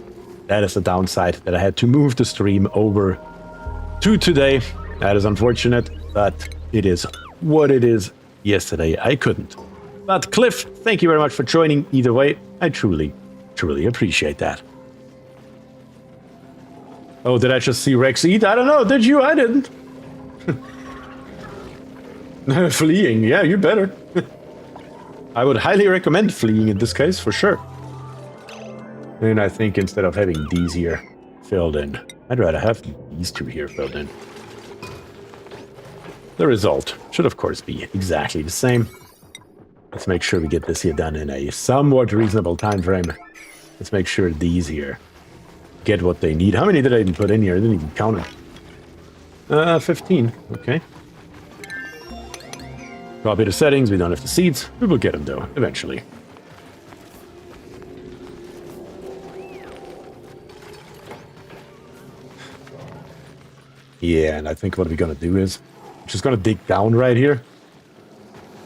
S1: That is the downside, that I had to move the stream over to today. That is unfortunate, but it is what it is. Yesterday, I couldn't. But Cliff, thank you very much for joining. Either way, I truly, truly appreciate that. Oh, did I just see Rex eat? I don't know. Did you? I didn't. Fleeing. Yeah, you better. I would highly recommend fleeing in this case, for sure. And I think instead of having these here filled in, I'd rather have these 2 here filled in. The result should, of course, be exactly the same. Let's make sure we get this here done in a somewhat reasonable time frame. Let's make sure these here get what they need. How many did I even put in here? I didn't even count them. 15. Okay. Copy the settings. We don't have the seeds. We will get them, though, eventually. Yeah, and I think what we're going to do is just going to dig down right here.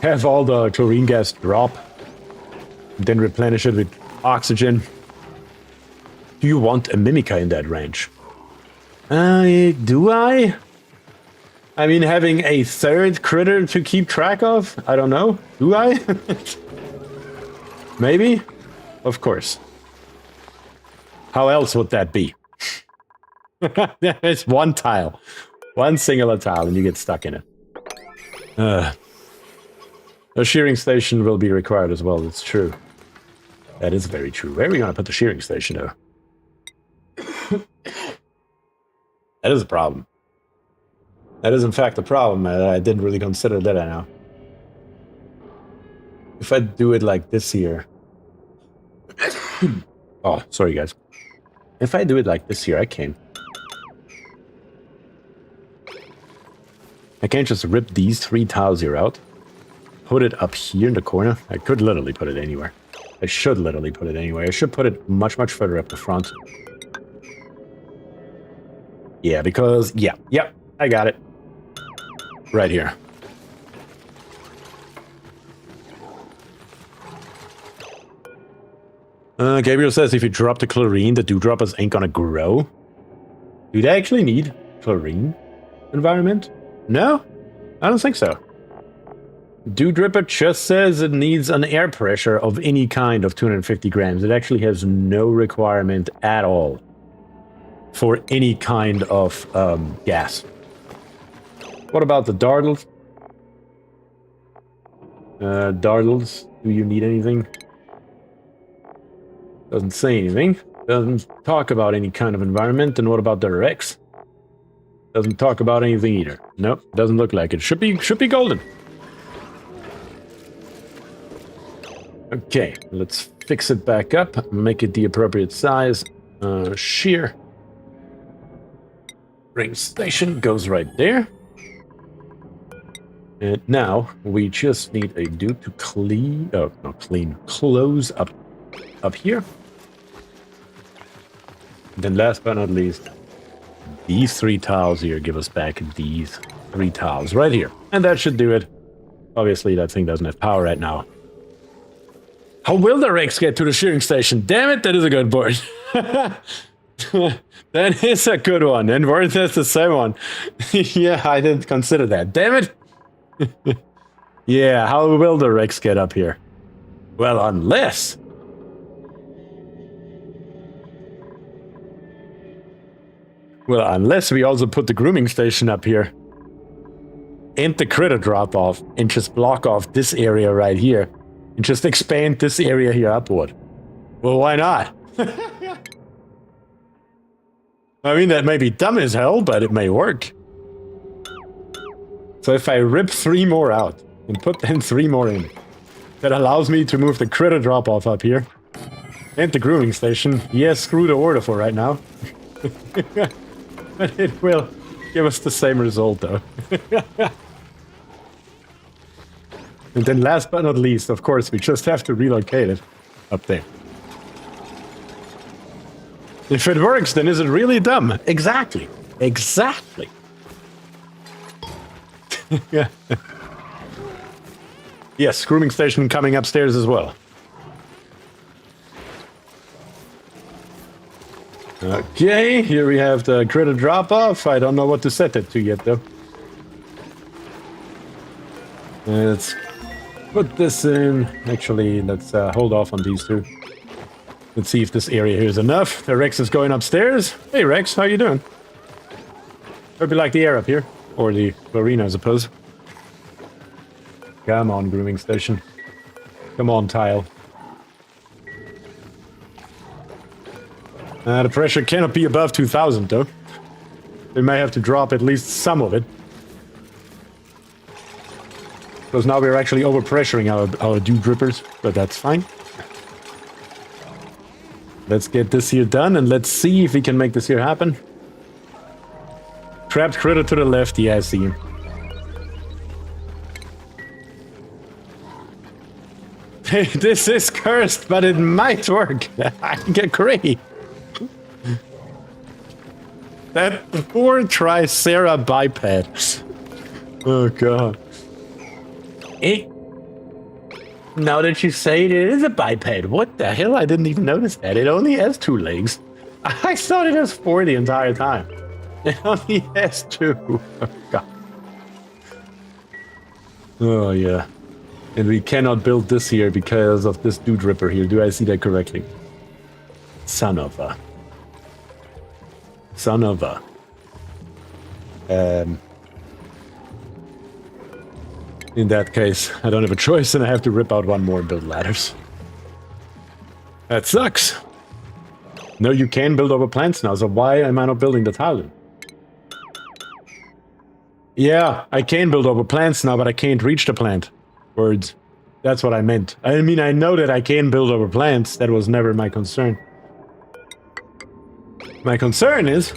S1: Have all the chlorine gas drop. Then replenish it with oxygen. Do you want a Mimica in that range? Do I? I mean, having a 3rd critter to keep track of? I don't know. Do I? Maybe? Of course. How else would that be? It's 1 tile. 1 singular tile and you get stuck in it. A shearing station will be required as well, it's true. That is very true. Where are we going to put the shearing station, though? That is a problem. That is, in fact, a problem. I didn't really consider that, I know. If I do it like this here... Oh, sorry, guys. If I do it like this here, I can't just rip these 3 tiles here out, put it up here in the corner. I could literally put it anywhere. I should literally put it anywhere. I should put it much, much further up the front. Yeah, because... Yeah, I got it. Right here. Gabriel says if you drop the chlorine, the dewdroppers ain't gonna grow. Do they actually need chlorine environment? No, I don't think so. Dewdripper just says it needs an air pressure of any kind of 250 grams. It actually has no requirement at all for any kind of gas. What about the dardles? Dardles, do you need anything? Doesn't say anything. Doesn't talk about any kind of environment. And what about the Rex? Doesn't talk about anything either. Nope, doesn't look like it. Should be golden. Okay, let's fix it back up. Make it the appropriate size. Shear. Ring station goes right there. And now we just need a dude to clean. Oh, not clean. Close up here. Then last but not least, these 3 tiles here give us back these 3 tiles right here. And that should do it. Obviously, that thing doesn't have power right now. How will the Rex get to the shearing station? Damn it, that is a good board. That is a good one. And Worth has the same one. Yeah, I didn't consider that. Damn it. Yeah, how will the Rex get up here? Well, unless... Well, unless we also put the grooming station up here. And the critter drop-off. And just block off this area right here. And just expand this area here upward. Well, why not? I mean, that may be dumb as hell, but it may work. So if I rip 3 more out and put then 3 more in, that allows me to move the critter drop-off up here. And the grooming station. Yes, screw the order for right now. But it will give us the same result, though. And then last but not least, of course, we just have to relocate it up there. If it works, then is it really dumb? Exactly. Exactly. Yeah. Yes, grooming station coming upstairs as well. Okay, here we have the critter drop-off. I don't know what to set it to yet, though. Let's put this in. Actually, let's hold off on these 2. Let's see if this area here is enough. The Rex is going upstairs. Hey, Rex, how you doing? Hope you like the air up here. Or the chlorine, I suppose. Come on, grooming station. Come on, tile. The pressure cannot be above 2000, though. We may have to drop at least some of it. Because now we're actually overpressuring our dew drippers, but that's fine. Let's get this here done, and let's see if we can make this here happen. Trapped critter to the left, yeah, I see him. This is cursed, but it might work. I get great. That poor Tricera biped. Oh god. Hey. Now that you say it, it is a biped. What the hell? I didn't even notice that. It only has 2 legs. I thought it has 4 the entire time. It only has 2. Oh god. Oh yeah. And we cannot build this here because of this dude ripper here. Do I see that correctly? Son of a. Son of a. In that case, I don't have a choice and I have to rip out 1 more and build ladders. That sucks. No, you can build over plants now, so why am I not building the tile? Yeah, I can build over plants now, but I can't reach the plant. Words. That's what I meant. I mean, I know that I can build over plants. That was never my concern. My concern is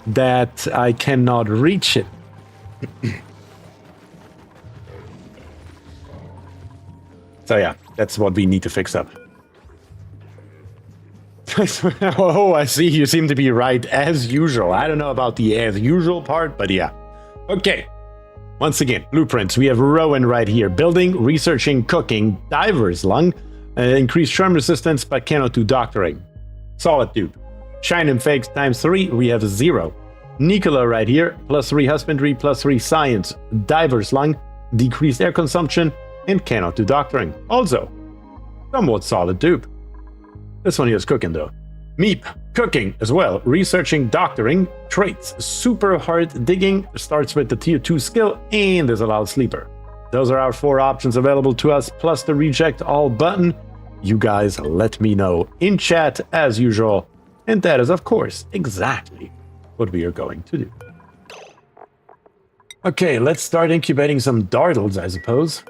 S1: that I cannot reach it. So yeah, that's what we need to fix up. Oh, I see. You seem to be right, as usual. I don't know about the as usual part, but yeah. Okay. Once again, blueprints. We have Rowan right here. Building, researching, cooking, diver's lung, Increased charm resistance, but cannot do doctoring. Solid dupe. Shine and fakes times 3, we have 0. Nicola right here, +3 husbandry, +3 science. Diver's lung, decreased air consumption, and cannot do doctoring. Also, somewhat solid dupe. This one here is cooking though. Meep, cooking as well. Researching, doctoring, traits. Super hard digging, starts with the tier 2 skill, and is allowed sleeper. Those are our 4 options available to us, plus the reject all button. You guys let me know in chat as usual. And that is, of course, exactly what we are going to do. Okay, let's start incubating some dardles, I suppose.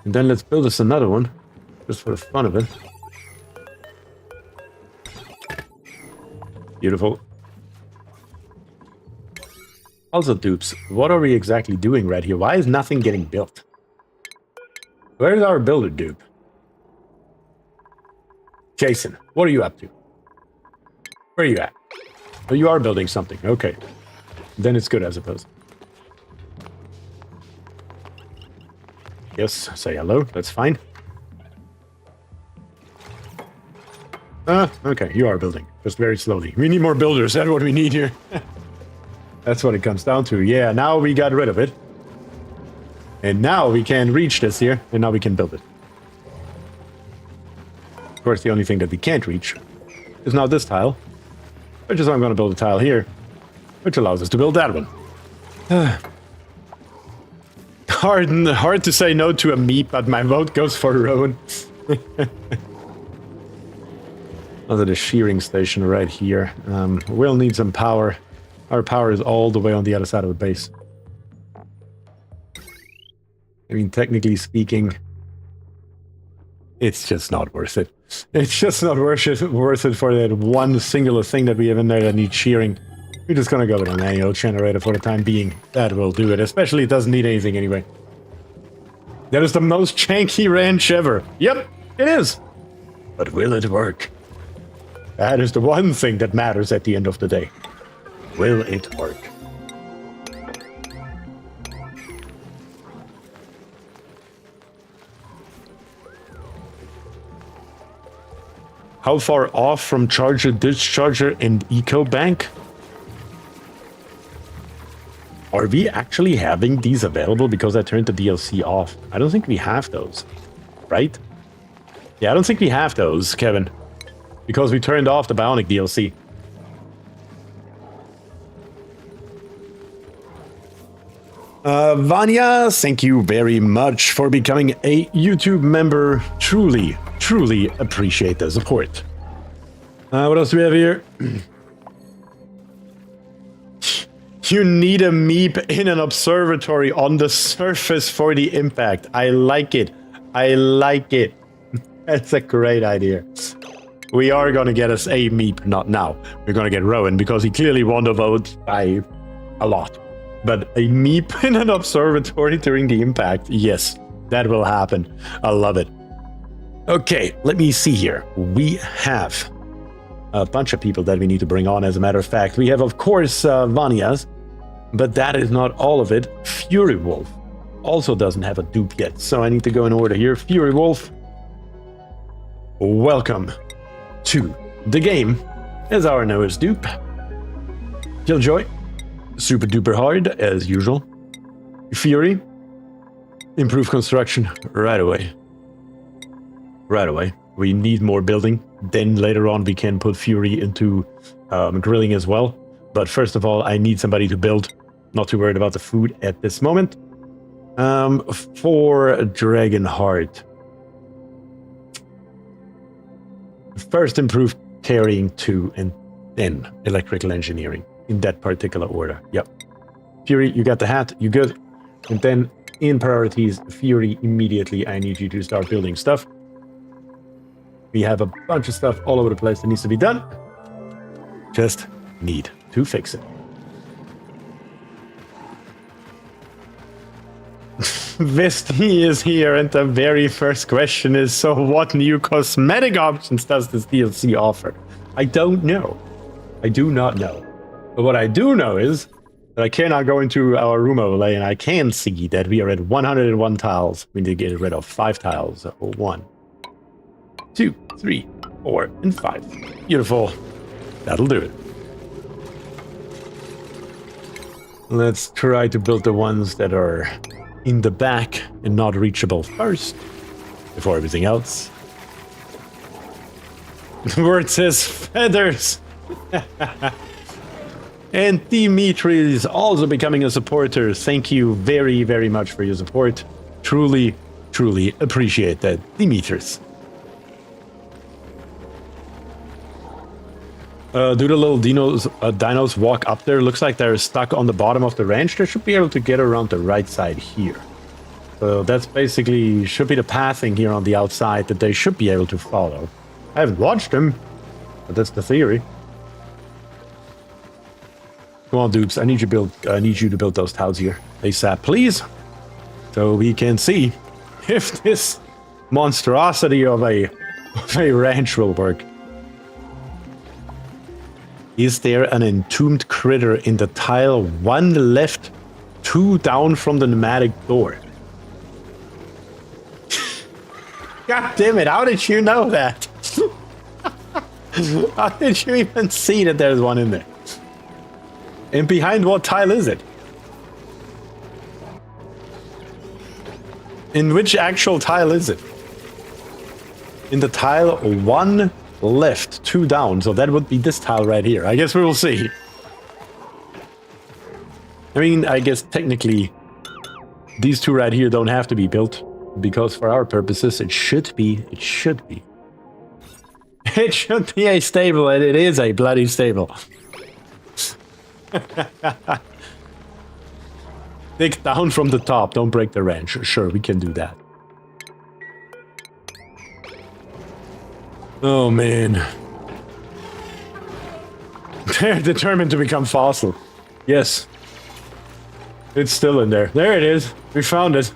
S1: And then let's build us another one, just for the fun of it. Beautiful. Also, dupes, what are we exactly doing right here? Why is nothing getting built? Where's our builder dupe? Jason, what are you up to? Where are you at? Oh, you are building something. Okay. Then it's good, I suppose. Yes, say hello. That's fine. Okay, you are building. Just very slowly. We need more builders. That's what we need here. That's what it comes down to. Yeah, now we got rid of it. And now we can reach this here, and now we can build it. Of course, the only thing that we can't reach is now this tile. Which is why I'm going to build a tile here, which allows us to build that one. Hard to say no to a meep, but my vote goes for Rowan. Also, the shearing station right here. We'll need some power. Our power is all the way on the other side of the base. I mean, technically speaking, it's just not worth it. It's just not worth it for that one singular thing that we have in there that needs shearing. We're just gonna go with a manual generator for the time being. That will do it, especially it doesn't need anything anyway. That is the most janky ranch ever. Yep, it is. But will it work? That is the one thing that matters at the end of the day. Will it work? How far off from charger, discharger, and eco bank? Are we actually having these available because I turned the DLC off? I don't think we have those, right? Yeah, I don't think we have those, Kevin, because we turned off the Bionic DLC. Vanya, thank you very much for becoming a YouTube member. Truly, truly appreciate the support. What else do we have here? You need a meep in an observatory on the surface for the impact. I like it. I like it. That's a great idea. We are going to get us a meep, not now. We're going to get Rowan because he clearly won the vote by a lot. But a meep in an observatory during the impact, yes, that will happen. I love it. Okay, let me see here. We have a bunch of people that we need to bring on, as a matter of fact. We have, of course, Vanya's, but that is not all of it. Fury Wolf also doesn't have a dupe yet, so I need to go in order here. Fury Wolf, welcome to the game as our newest dupe. Killjoy, super duper hard, as usual. Fury, improve construction right away. Right away. We need more building. Then later on we can put Fury into grilling as well. But first of all, I need somebody to build. Not too worried about the food at this moment. For Dragonheart. First improve carrying 2 and then electrical engineering. In that particular order. Yep. Fury, you got the hat. You good. And then in priorities, Fury, immediately I need you to start building stuff. We have a bunch of stuff all over the place that needs to be done. Just need to fix it. Visti is here, and the very first question is, so what new cosmetic options does this DLC offer? I don't know. I do not know. But what I do know is But I cannot go into our room overlay, and I can see that we are at 101 tiles. We need to get rid of 5 tiles. So 1, 2, 3, 4, and 5. Beautiful. That'll do it. Let's try to build the ones that are in the back and not reachable first, before everything else. The word says feathers. And Dimitri is also becoming a supporter. Thank you very, very much for your support. Truly, truly appreciate that, Dimitris. Do the little dinos walk up there? Looks like they're stuck on the bottom of the ranch. They should be able to get around the right side here. So that's basically, should be the pathing here on the outside that they should be able to follow. I haven't watched them, but that's the theory. Come on, dupes. I need you to build those tiles here ASAP, please, so we can see if this monstrosity of a ranch will work. Is there an entombed critter in the tile 1 left, 2 down from the pneumatic door? God damn it, how did you know that? How did you even see that there's one in there? And behind what tile is it? In which actual tile is it? In the tile 1 left, 2 down, so that would be this tile right here. I guess we will see. I mean, I guess technically these 2 right here don't have to be built, because for our purposes it should be. It should be a stable, and it is a bloody stable. Dig down from the top, don't break the ranch. Sure, we can do that. Oh man. They're determined to become fossil. Yes. It's still in there. There it is. We found it.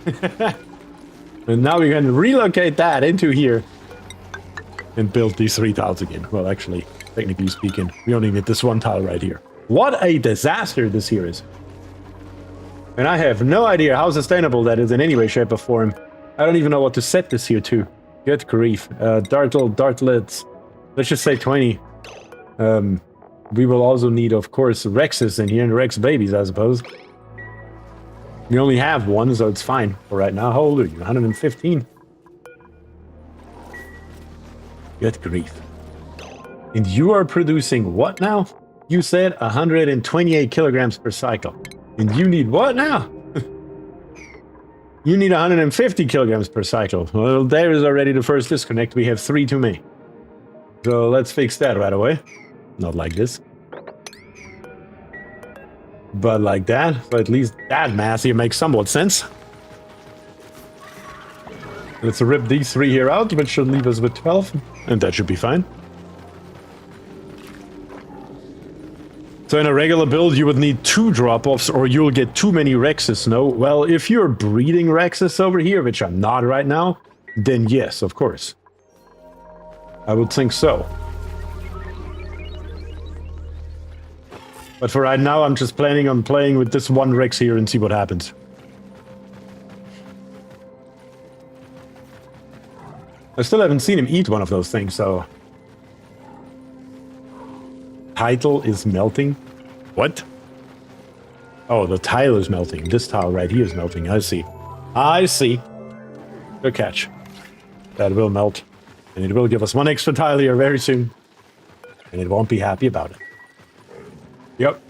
S1: And now we can relocate that into here and build these 3 tiles again. Well, actually, technically speaking, we only need this 1 tile right here. What a disaster this here is. And I have no idea how sustainable that is in any way, shape, or form. I don't even know what to set this here to. Good grief. Dartlets. Let's just say 20. We will also need, of course, Rexes in here, and Rex babies, I suppose. We only have 1, so it's fine for right now. How old are you? 115? Good grief. And you are producing what now? You said 128 kilograms per cycle. And you need what now? You need 150 kilograms per cycle. Well, there is already the first disconnect. We have 3 too many. So let's fix that right away. Not like this, but like that. So at least that mass here makes somewhat sense. Let's rip these 3 here out, which should leave us with 12. And that should be fine. So in a regular build, you would need 2 drop-offs, or you'll get too many Rexes, no? Well, if you're breeding Rexes over here, which I'm not right now, then yes, of course. I would think so. But for right now, I'm just planning on playing with this 1 Rex here and see what happens. I still haven't seen him eat one of those things, so... Title is melting? What? Oh, the tile is melting. This tile right here is melting. I see. I see. Good catch. That will melt. And it will give us 1 extra tile here very soon. And it won't be happy about it. Yep.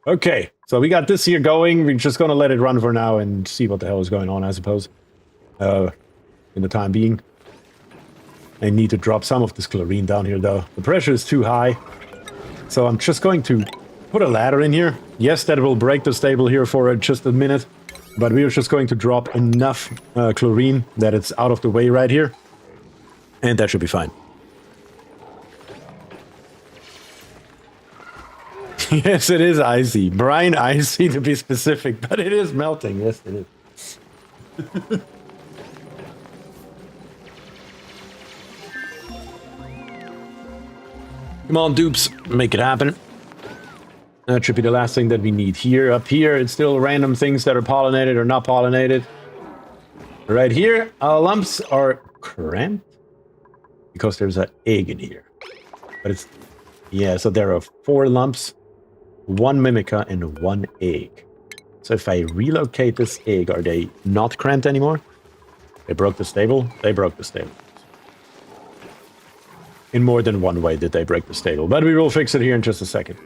S1: Okay, so we got this here going. We're just gonna let it run for now and see what the hell is going on, I suppose. In the time being. I need to drop some of this chlorine down here, though. The pressure is too high. So I'm just going to put a ladder in here. Yes, that will break the stable here for just a minute. But we're just going to drop enough chlorine that it's out of the way right here. And that should be fine. Yes, it is icy. Brine icy to be specific, but it is melting. Yes, it is. Come on, dupes. Make it happen. That should be the last thing that we need here. Up here, it's still random things that are pollinated or not pollinated. Right here, our lumps are cramped because there's an egg in here. But it's... yeah, so there are 4 lumps, 1 mimica, and 1 egg. So if I relocate this egg, are they not cramped anymore? They broke the stable? They broke the stable. In more than one way did they break the stable. But we will fix it here in just a second.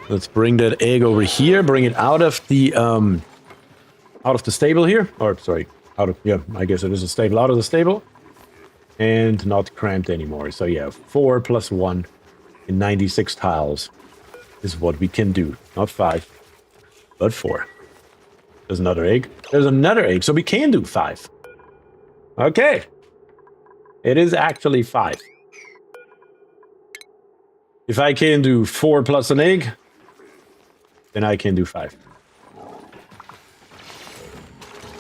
S1: Let's bring that egg over here. Bring it out of the stable here. Or, sorry, out of... yeah, I guess it is a stable. Out of the stable. And not cramped anymore. So yeah, 4 plus 1 in 96 tiles is what we can do. Not 5, but 4. There's another egg. There's another egg, so we can do 5. Okay. It is actually 5. If I can do 4 plus an egg, then I can do 5.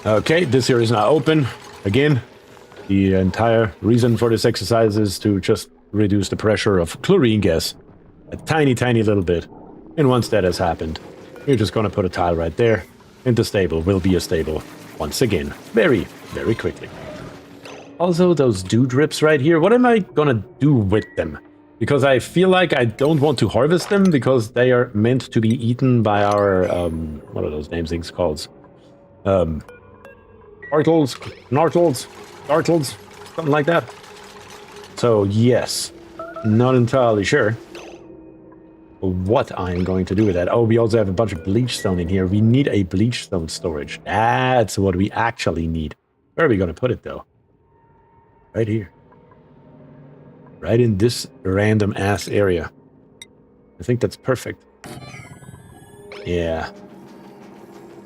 S1: Okay, this here is now open. Again, the entire reason for this exercise is to just reduce the pressure of chlorine gas a tiny, tiny little bit. And once that has happened, you're just going to put a tile right there, and the stable will be a stable once again, very, very quickly. Also, those dew drips right here, what am I going to do with them? Because I feel like I don't want to harvest them because they are meant to be eaten by our, what are those names things called? Nartles, something like that. So, yes, not entirely sure what I'm going to do with that. Oh, we also have a bunch of bleachstone in here. We need a bleachstone storage. That's what we actually need. Where are we going to put it, though? Right here. Right in this random-ass area. I think that's perfect. Yeah.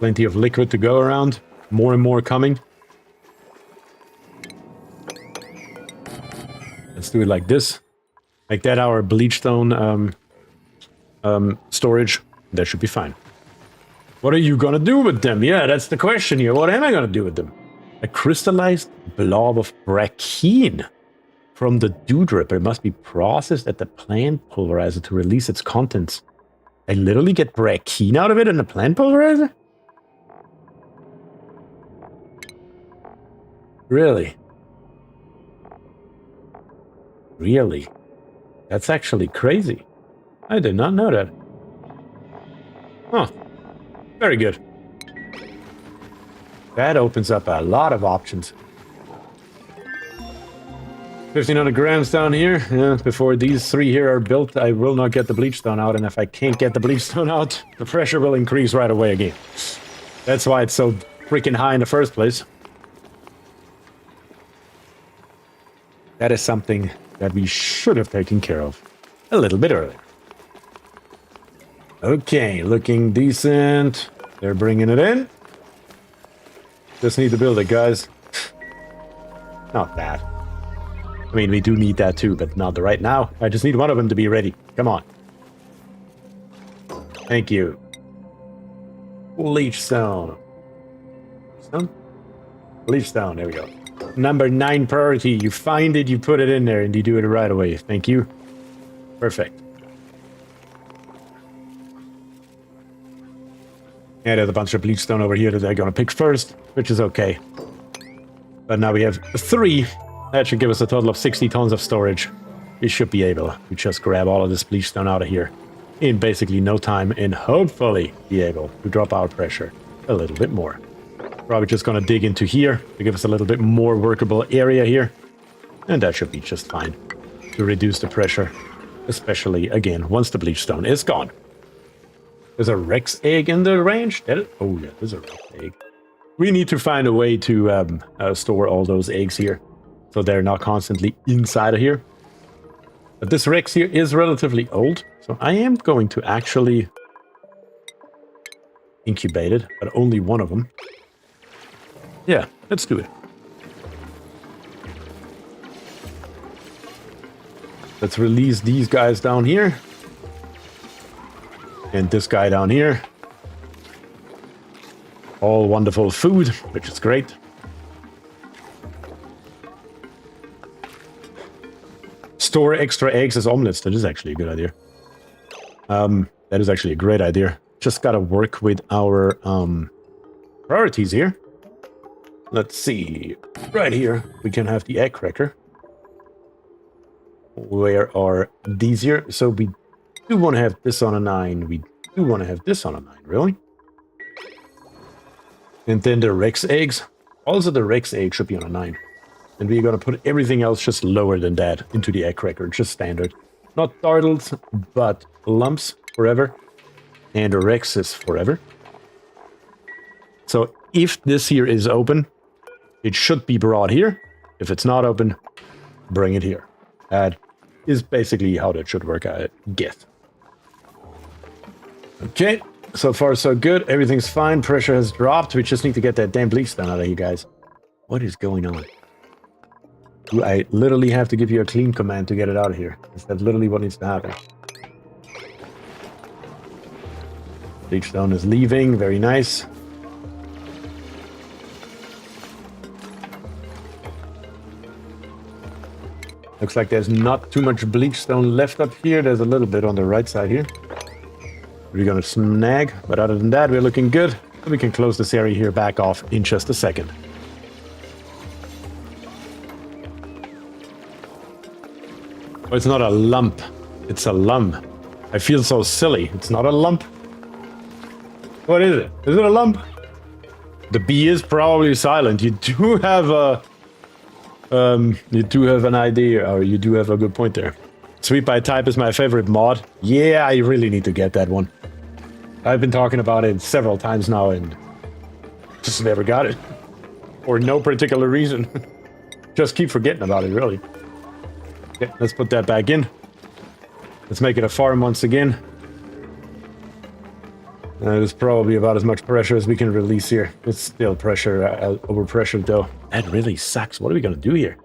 S1: Plenty of liquid to go around. More and more coming. Let's do it like this. Make that our bleachstone storage. That should be fine. What are you gonna do with them? Yeah, that's the question here. What am I gonna do with them? A crystallized blob of brackine from the dewdrip. It must be processed at the plant pulverizer to release its contents. I literally get brackine out of it in the plant pulverizer? Really? Really? That's actually crazy. I did not know that. Huh. Very good. That opens up a lot of options. 1,500 grams down here. Yeah, before these 3 here are built, I will not get the bleachstone out, and if I can't get the bleachstone out, the pressure will increase right away again. That's why it's so freaking high in the first place. That is something that we should have taken care of a little bit earlier. Okay, looking decent. They're bringing it in. Just need to build it, guys. Not that. I mean, we do need that too, but not right now. I just need one of them to be ready. Come on. Thank you. Bleachstone. Bleachstone, there we go. Number 9 priority. You find it, you put it in there, and you do it right away. Thank you. Perfect. Yeah, there's a bunch of bleachstone over here that I'm gonna pick first, which is okay. But now we have 3. That should give us a total of 60 tons of storage. We should be able to just grab all of this bleachstone out of here in basically no time and hopefully be able to drop our pressure a little bit more. Probably just gonna dig into here to give us a little bit more workable area here. And that should be just fine to reduce the pressure, especially, again, once the bleachstone is gone. There's a Rex egg in the range? Oh yeah, there's a Rex egg. We need to find a way to store all those eggs here, so they're not constantly inside of here. But this Rex here is relatively old, so I am going to actually incubate it, but only one of them. Yeah, let's do it. Let's release these guys down here. And this guy down here. All wonderful food, which is great. store extra eggs as omelets. That is actually a good idea. That is actually a great idea. Just gotta work with our priorities here. Let's see. Right here, we can have the egg cracker. Where are these here? So we do want to have this on a 9. We do want to have this on a 9, really? And then the Rex eggs. Also, the Rex egg should be on a 9. And we're going to put everything else just lower than that into the egg cracker. Just standard. Not startled, but lumps forever. And the Rex is forever. So if this here is open, it should be brought here. If it's not open, bring it here. That is basically how that should work, I guess. Okay, so far so good. Everything's fine. Pressure has dropped. We just need to get that damn bleach done out of you guys. What is going on? Do I literally have to give you a clean command to get it out of here? Is that literally what needs to happen? Bleach stone is leaving. Very nice. Looks like there's not too much bleach stone left up here. There's a little bit on the right side here. We're gonna snag, but other than that, we're looking good. We can close this area here back off in just a second. Oh, it's not a lump. It's a lump. I feel so silly. It's not a lump. What is it? Is it a lump? The bee is probably silent. You do have a... you do have an idea, or you do have a good point there. Sweep by type is my favorite mod. Yeah, I really need to get that one. I've been talking about it several times now and just never got it. For no particular reason. Just keep forgetting about it, really. Okay, let's put that back in. Let's make it a farm once again. There's probably about as much pressure as we can release here. It's still pressure, overpressured though. That really sucks. What are we gonna do here?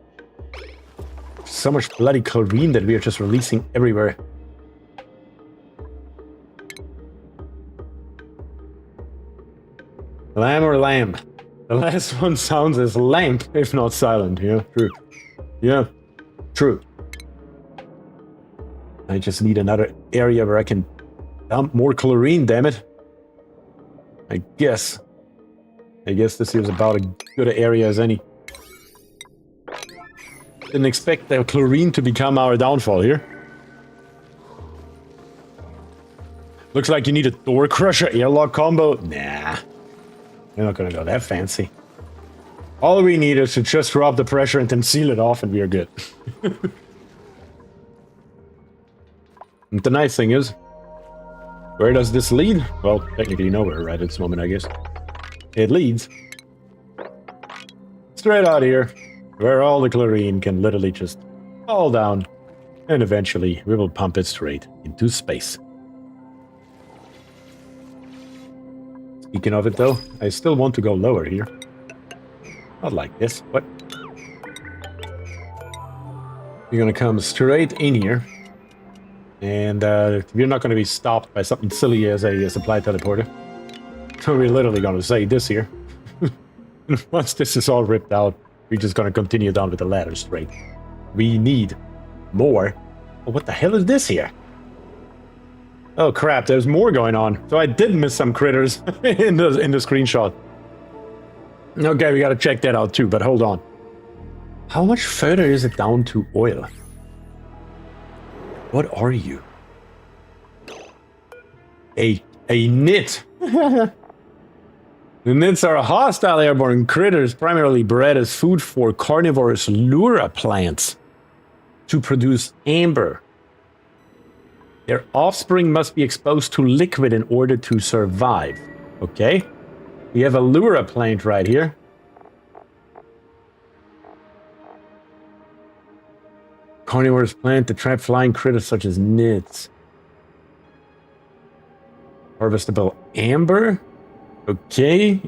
S1: So much bloody chlorine that we are just releasing everywhere. Lamb or lamb? The last one sounds as lamp, if not silent. Yeah, true. Yeah, true. I just need another area where I can dump more chlorine, damn it. I guess this is about as good an area as any. Didn't expect the chlorine to become our downfall here. Looks like you need a door crusher airlock combo. Nah, we're not gonna go that fancy. All we need is to just drop the pressure and then seal it off and we are good. And the nice thing is, where does this lead? Well, technically nowhere right at this moment, I guess. It leads straight out here, where all the chlorine can literally just fall down, and eventually we will pump it straight into space. Speaking of it though, I still want to go lower here. Not like this, but you're gonna come straight in here. And we're not going to be stopped by something silly as a supply teleporter. So we're literally going to say this here. Once this is all ripped out, we're just going to continue down with the ladder straight. We need more. Oh, what the hell is this here? Oh crap, there's more going on. So I did miss some critters in the screenshot. Okay, we got to check that out too, but hold on. How much further is it down to oil? What are you? A nit. The nits are hostile airborne critters primarily bred as food for carnivorous lura plants to produce amber. Their offspring must be exposed to liquid in order to survive. Okay. We have a lura plant right here. Carnivorous plant to trap flying critters such as nits. Harvestable amber. Okay.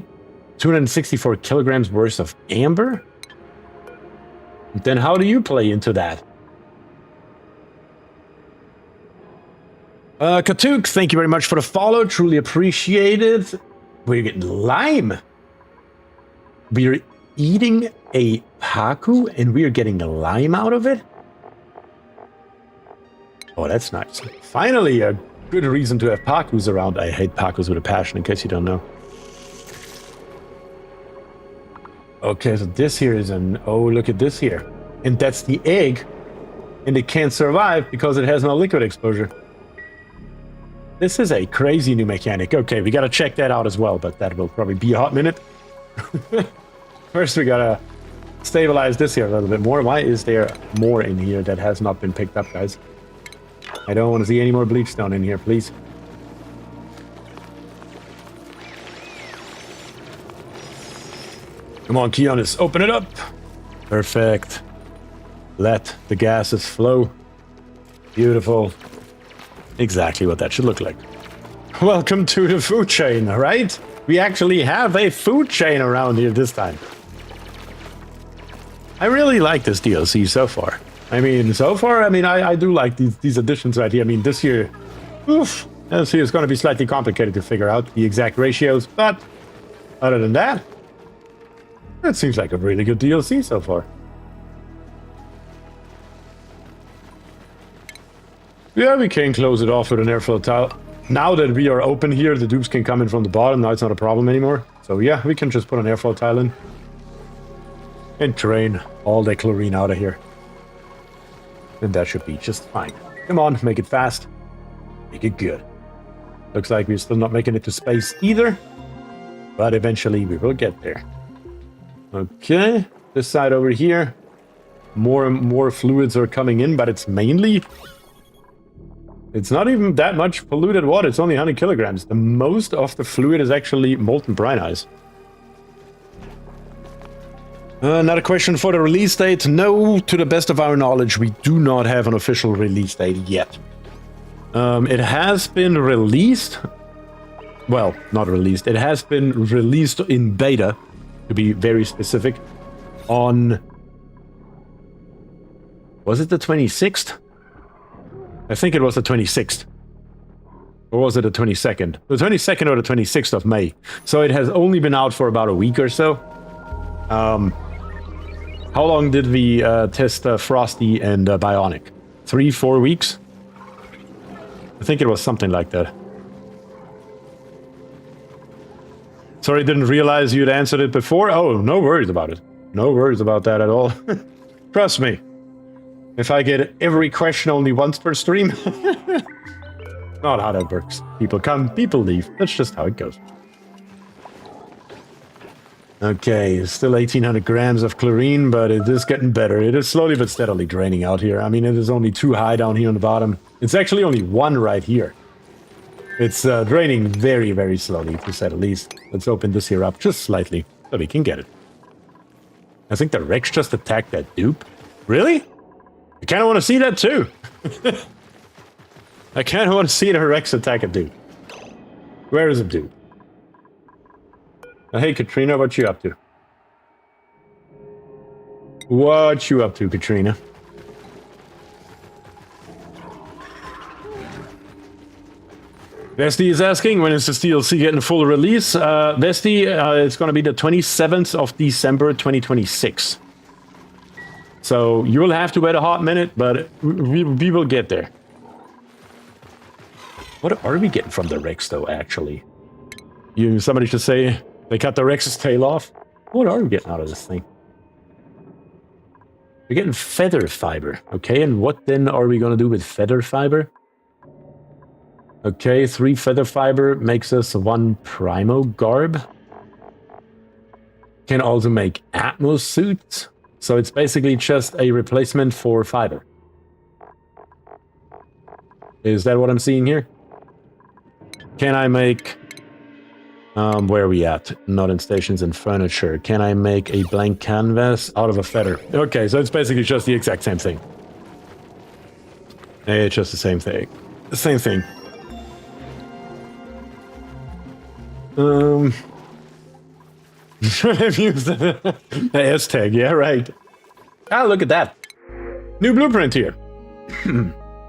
S1: 264 kilograms worth of amber. Then how do you play into that? Katook, thank you very much for the follow. Truly appreciate it. We're getting lime. We're eating a paku and we're getting a lime out of it? Oh, that's nice. Finally, a good reason to have Parkus around. I hate Parkus with a passion, in case you don't know. Okay, so this here is an... Oh, look at this here. And that's the egg. And it can't survive because it has no liquid exposure. This is a crazy new mechanic. Okay, we gotta check that out as well, but that will probably be a hot minute. First, we gotta stabilize this here a little bit more. Why is there more in here that has not been picked up, guys? I don't want to see any more bleach stone in here, please. Come on, Colonist, open it up. Perfect. Let the gases flow. Beautiful. Exactly what that should look like. Welcome to the food chain, right? We actually have a food chain around here this time. I really like this DLC so far. I mean, I do like these additions right here. I mean, this year, this year is going to be slightly complicated to figure out the exact ratios, but other than that, it seems like a really good DLC so far. Yeah, we can close it off with an airflow tile. Now that we are open here, the dupes can come in from the bottom. Now it's not a problem anymore. So yeah, we can just put an airflow tile in and drain all the chlorine out of here. And that should be just fine. Come on, make it fast. Make it good. Looks like we're still not making it to space either. But eventually we will get there. Okay, this side over here. More and more fluids are coming in, but it's mainly... It's not even that much polluted water. It's only 100 kilograms. The most of the fluid is actually molten brine ice. Another question for the release date. No, to the best of our knowledge, we do not have an official release date yet. It has been released. Well, not released. It has been released in beta, to be very specific, on... Was it the 26th? I think it was the 26th. Or was it the 22nd? The 22nd or the 26th of May. So it has only been out for about a week or so. How long did we test Frosty and Bionic? 3-4 weeks? I think it was something like that. Sorry, didn't realize you'd answered it before. Oh, no worries about it. No worries about that at all. Trust me. If I get every question only once per stream. Not how that works. People come, people leave. That's just how it goes. Okay, still 1800 grams of chlorine, but it is getting better. It is slowly but steadily draining out here. I mean, it is only 2 high down here on the bottom. It's actually only 1 right here. It's draining very, very slowly, to say the least. Let's open this here up just slightly, so we can get it. I think the Rex just attacked that dupe. Really? I kind of want to see that too. I kind of want to see the Rex attack a dude. Where is a dude? Hey, Katrina, what you up to? What you up to, Katrina? Vesti is asking, when is this DLC getting full release? Vesti, it's going to be the 27th of December, 2026. So you will have to wait a hot minute, but we will get there. What are we getting from the Rex, though, actually? Somebody should say they cut the Rex's tail off. What are we getting out of this thing? We're getting feather fiber. Okay, and what then are we going to do with feather fiber? Okay, 3 feather fiber makes us 1 Primo garb. Can also make Atmos suits. So it's basically just a replacement for fiber. Is that what I'm seeing here? Can I make... where are we at? Not in stations and furniture. Can I make a blank canvas out of a feather? Okay, so it's basically just the exact same thing. It's just the same thing. The same thing. I've used the S tag, yeah, right. Ah, look at that. New blueprint here.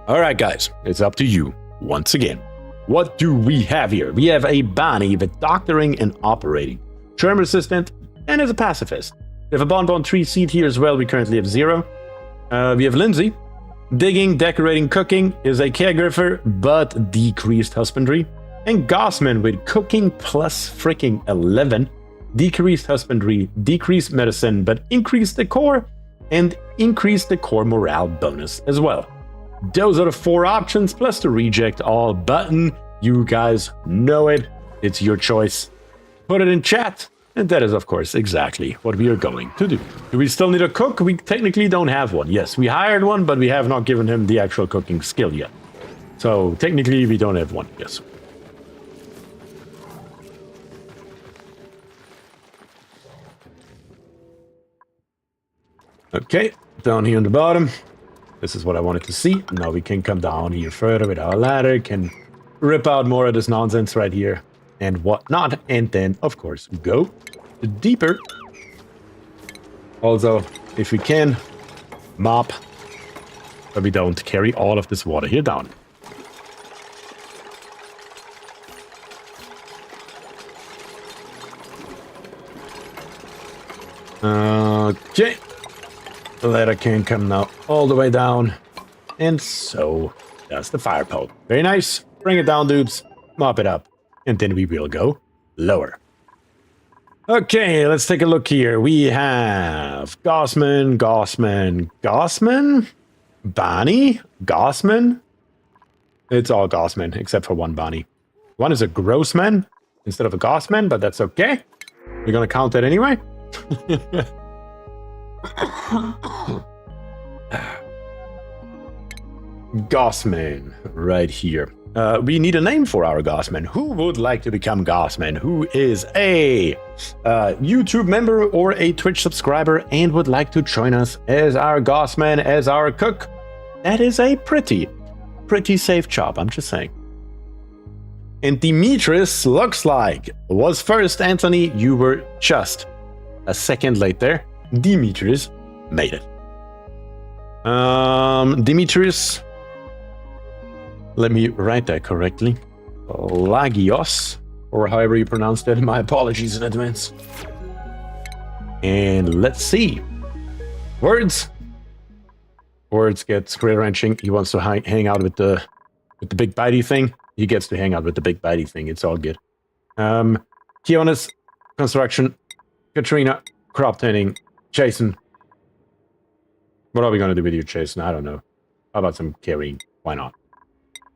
S1: Alright, guys, it's up to you once again. What do we have here? We have a Bonnie with doctoring and operating, germ resistant, and is a pacifist. We have a Bonbon 3 seed here as well. We currently have 0. We have Lindsay. Digging, decorating, cooking is a caregiver, but decreased husbandry. And Gossman with cooking plus freaking 11. Decreased husbandry, decreased medicine, but increased decor, and increased decor morale bonus as well. Those are the 4 options, plus the reject all button. You guys know it. It's your choice. Put it in chat. And that is, of course, exactly what we are going to do. Do we still need a cook? We technically don't have one. Yes, we hired one, but we have not given him the actual cooking skill yet. So technically, we don't have one. Yes. Okay, down here on the bottom. This is what I wanted to see. Now we can come down here further with our ladder, can rip out more of this nonsense right here and whatnot. And then, of course, go deeper. Also, if we can, mop, so we don't carry all of this water here down. Okay. The ladder can come now all the way down. And so does the fire pole. Very nice. Bring it down, dudes. Mop it up. And then we will go lower. Okay, let's take a look here. We have Gossman, Bonnie, Gossman. It's all Gossman, except for one Bonnie. One is a Grossman instead of a Gossman, but that's okay. We're gonna count that anyway. Gossman, right here. We need a name for our Gossman. Who would like to become Gossman? Who is a YouTube member or a Twitch subscriber and would like to join us as our Gossman, as our cook? That is a pretty safe job, I'm just saying. And Demetrius looks like was first. Anthony, you were just a second late there. Demetrius made it. Demetrius, let me write that correctly. Lagios, or however you pronounce that. My apologies in advance. And let's see. Words get square wrenching. He wants to hang out with the big bitey thing. He gets to hang out with the big bitey thing. It's all good. Kionis, construction. Katrina, crop tending. Jason. What are we going to do with you, Jason? I don't know. How about some carrying? Why not?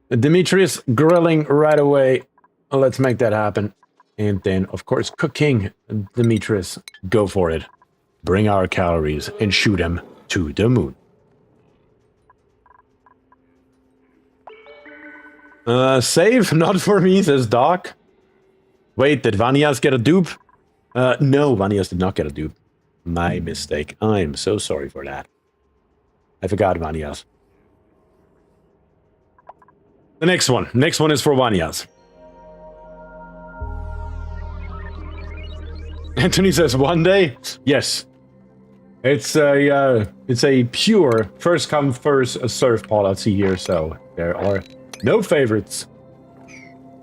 S1: Demetrius, grilling right away. Let's make that happen. And then, of course, cooking. Demetrius, go for it. Bring our calories and shoot them to the moon. Save? Not for me, says Doc. Wait, did Vanias get a dupe? No, Vanias did not get a dupe. My mistake. I'm so sorry for that. I forgot Vanias. The next one. Next one is for Vanias. Anthony says, one day? Yes. It's a pure first come first serve policy here, so there are no favorites.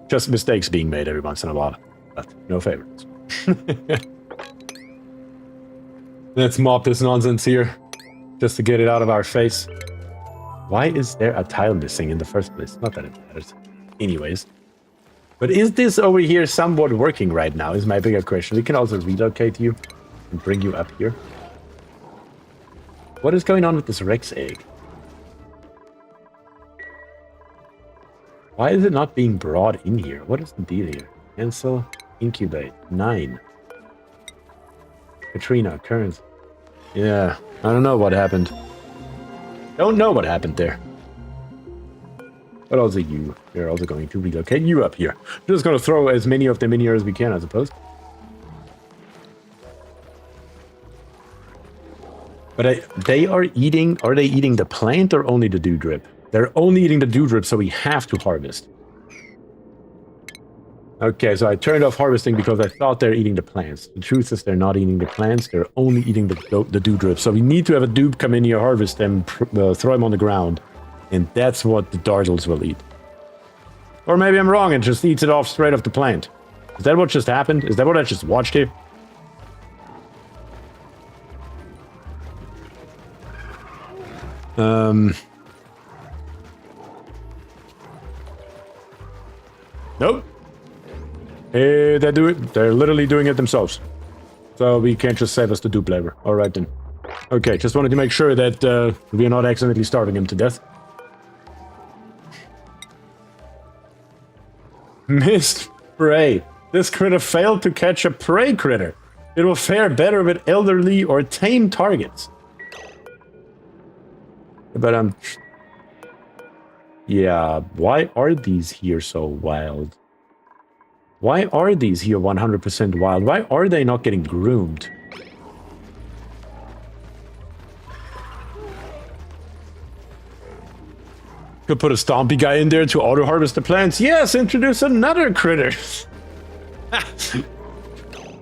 S1: Just mistakes being made every once in a while, but no favorites. Let's mop this nonsense here, just to get it out of our face. Why is there a tile missing in the first place? Not that it matters. Anyways. But is this over here somewhat working right now, is my bigger question. We can also relocate you and bring you up here. What is going on with this Rex egg? Why is it not being brought in here? What is the deal here? Cancel, incubate, 9. Katrina, current. Yeah, I don't know what happened. Don't know what happened there. But also you. We're also going to relocate you up here. Just going to throw as many of them in here as we can, I suppose. But they are eating... Are they eating the plant or only the dew drip? They're only eating the dew drip, so we have to harvest. Okay, so I turned off harvesting because I thought they're eating the plants. The truth is they're not eating the plants, they're only eating the dew drip. So we need to have a dupe come in here, harvest them, throw them on the ground. And that's what the dartles will eat. Or maybe I'm wrong and just eats it off straight off the plant. Is that what just happened? Is that what I just watched here? Nope. They're literally doing it themselves. So we can't just save us the dupe labor. Alright then. Okay, just wanted to make sure that we are not accidentally starving him to death. Missed prey. This critter failed to catch a prey critter. It will fare better with elderly or tame targets. But yeah, why are these here so wild? Why are these here 100% wild? Why are they not getting groomed? Could put a stompy guy in there to auto-harvest the plants. Yes, introduce another critter.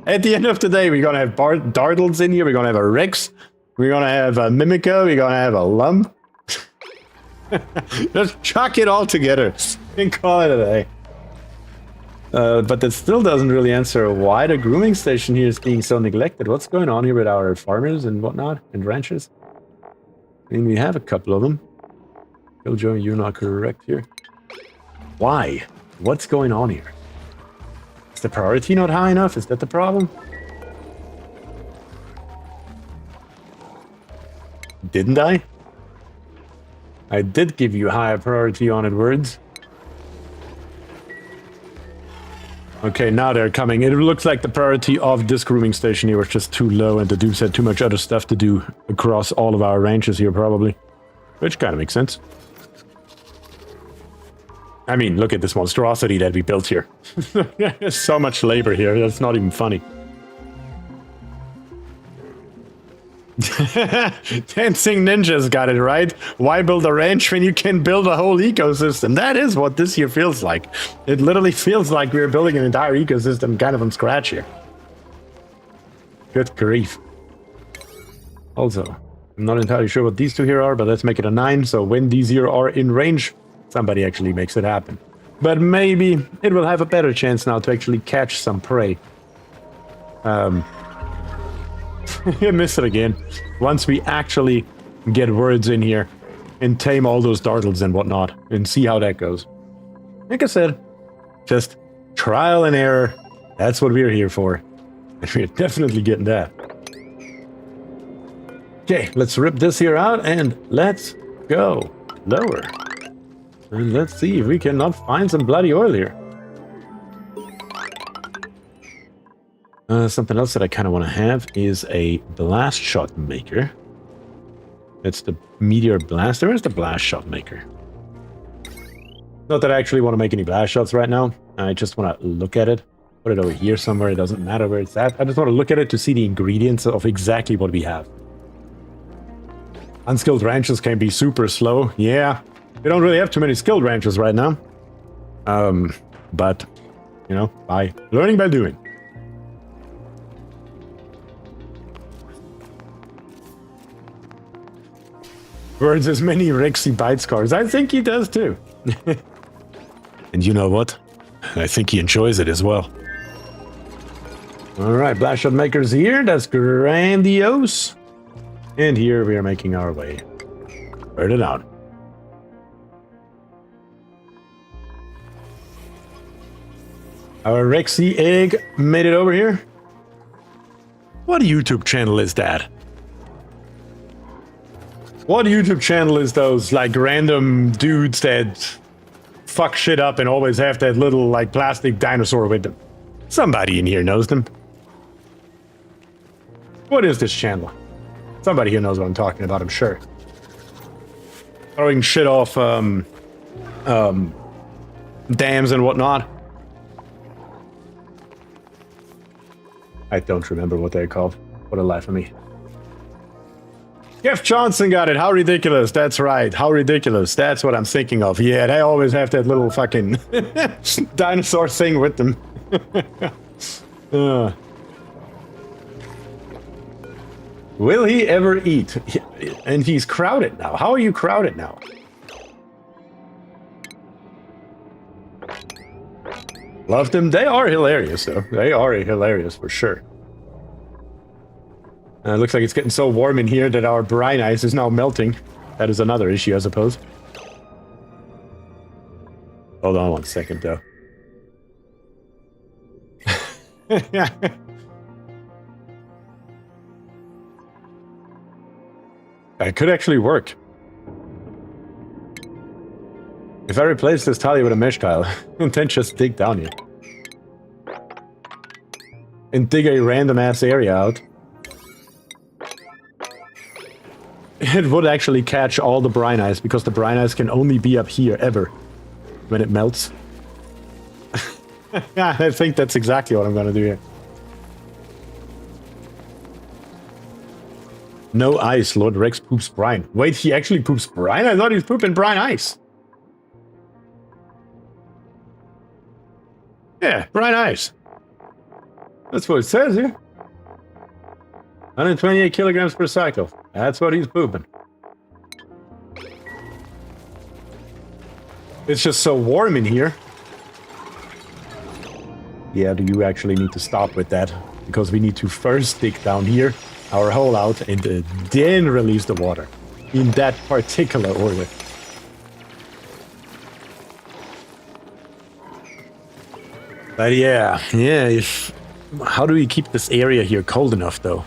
S1: At the end of the day, we're gonna have Dartles in here, we're gonna have a Rex, we're gonna have a Mimica, we're gonna have a Lump. Just chuck it all together and call it a day. But that still doesn't really answer why the grooming station here is being so neglected. What's going on here with our farmers and whatnot, and ranchers? I mean, we have a couple of them. Killjoy, you're not correct here. Why? What's going on here? Is the priority not high enough? Is that the problem? Didn't I? I did give you higher priority on it, words. Okay, now they're coming. It looks like the priority of this grooming station here was just too low, and the dupes had too much other stuff to do across all of our ranches here, probably. Which kind of makes sense. I mean, look at this monstrosity that we built here. There's so much labor here, that's not even funny. Dancing Ninjas got it right. Why build a ranch when you can build a whole ecosystem? That is what this here feels like. It literally feels like we're building an entire ecosystem kind of from scratch here. Good grief. Also, I'm not entirely sure what these two here are, but let's make it a 9, so when these here are in range, somebody actually makes it happen. But maybe it will have a better chance now to actually catch some prey. You missed it again. Once we actually get words in here and tame all those dartles and whatnot and see how that goes. Like I said, just trial and error. That's what we're here for. And we're definitely getting that. Okay, let's rip this here out and let's go lower. And let's see if we cannot find some bloody oil here. Something else that I kind of want to have is a blast shot maker. It's the meteor blaster. Where's the blast shot maker? Not that I actually want to make any blast shots right now. I just want to look at it. Put it over here somewhere. It doesn't matter where it's at. I just want to look at it to see the ingredients of exactly what we have. Unskilled ranches can be super slow. Yeah. We don't really have too many skilled ranchers right now. But, you know, by learning by doing. Words as many Rexy bite scars. I think he does too. And you know what? I think he enjoys it as well. Alright, blast shot makers here. That's grandiose. And here we are making our way. Burn it out. Our Rexy egg made it over here. What YouTube channel is that? What YouTube channel is those, like, random dudes that fuck shit up and always have that little, like, plastic dinosaur with them? Somebody in here knows them. What is this channel? Somebody here knows what I'm talking about, I'm sure. Throwing shit off, dams and whatnot. I don't remember what they're called. What a life of me. Jeff Johnson got it. How ridiculous. That's right. How ridiculous. That's what I'm thinking of. Yeah, they always have that little fucking dinosaur thing with them. Will he ever eat? And he's crowded now. How are you crowded now? Love them. They are hilarious, though. They are hilarious for sure. Looks like it's getting so warm in here that our brine ice is now melting. That is another issue, I suppose. Hold on one second, though. It could actually work. If I replace this tile with a mesh tile, and then just dig down here. And dig a random-ass area out. It would actually catch all the brine ice, because the brine ice can only be up here, ever. When it melts. Yeah, I think that's exactly what I'm gonna do here. No ice, Lord Rex poops brine. Wait, he actually poops brine? I thought he was pooping brine ice. Yeah, brine ice. That's what it says here. 128 kilograms per cycle. That's what he's pooping. It's just so warm in here. Yeah, do you actually need to stop with that? Because we need to first dig down here, our hole out, and then release the water. In that particular order. But yeah, how do we keep this area here cold enough, though?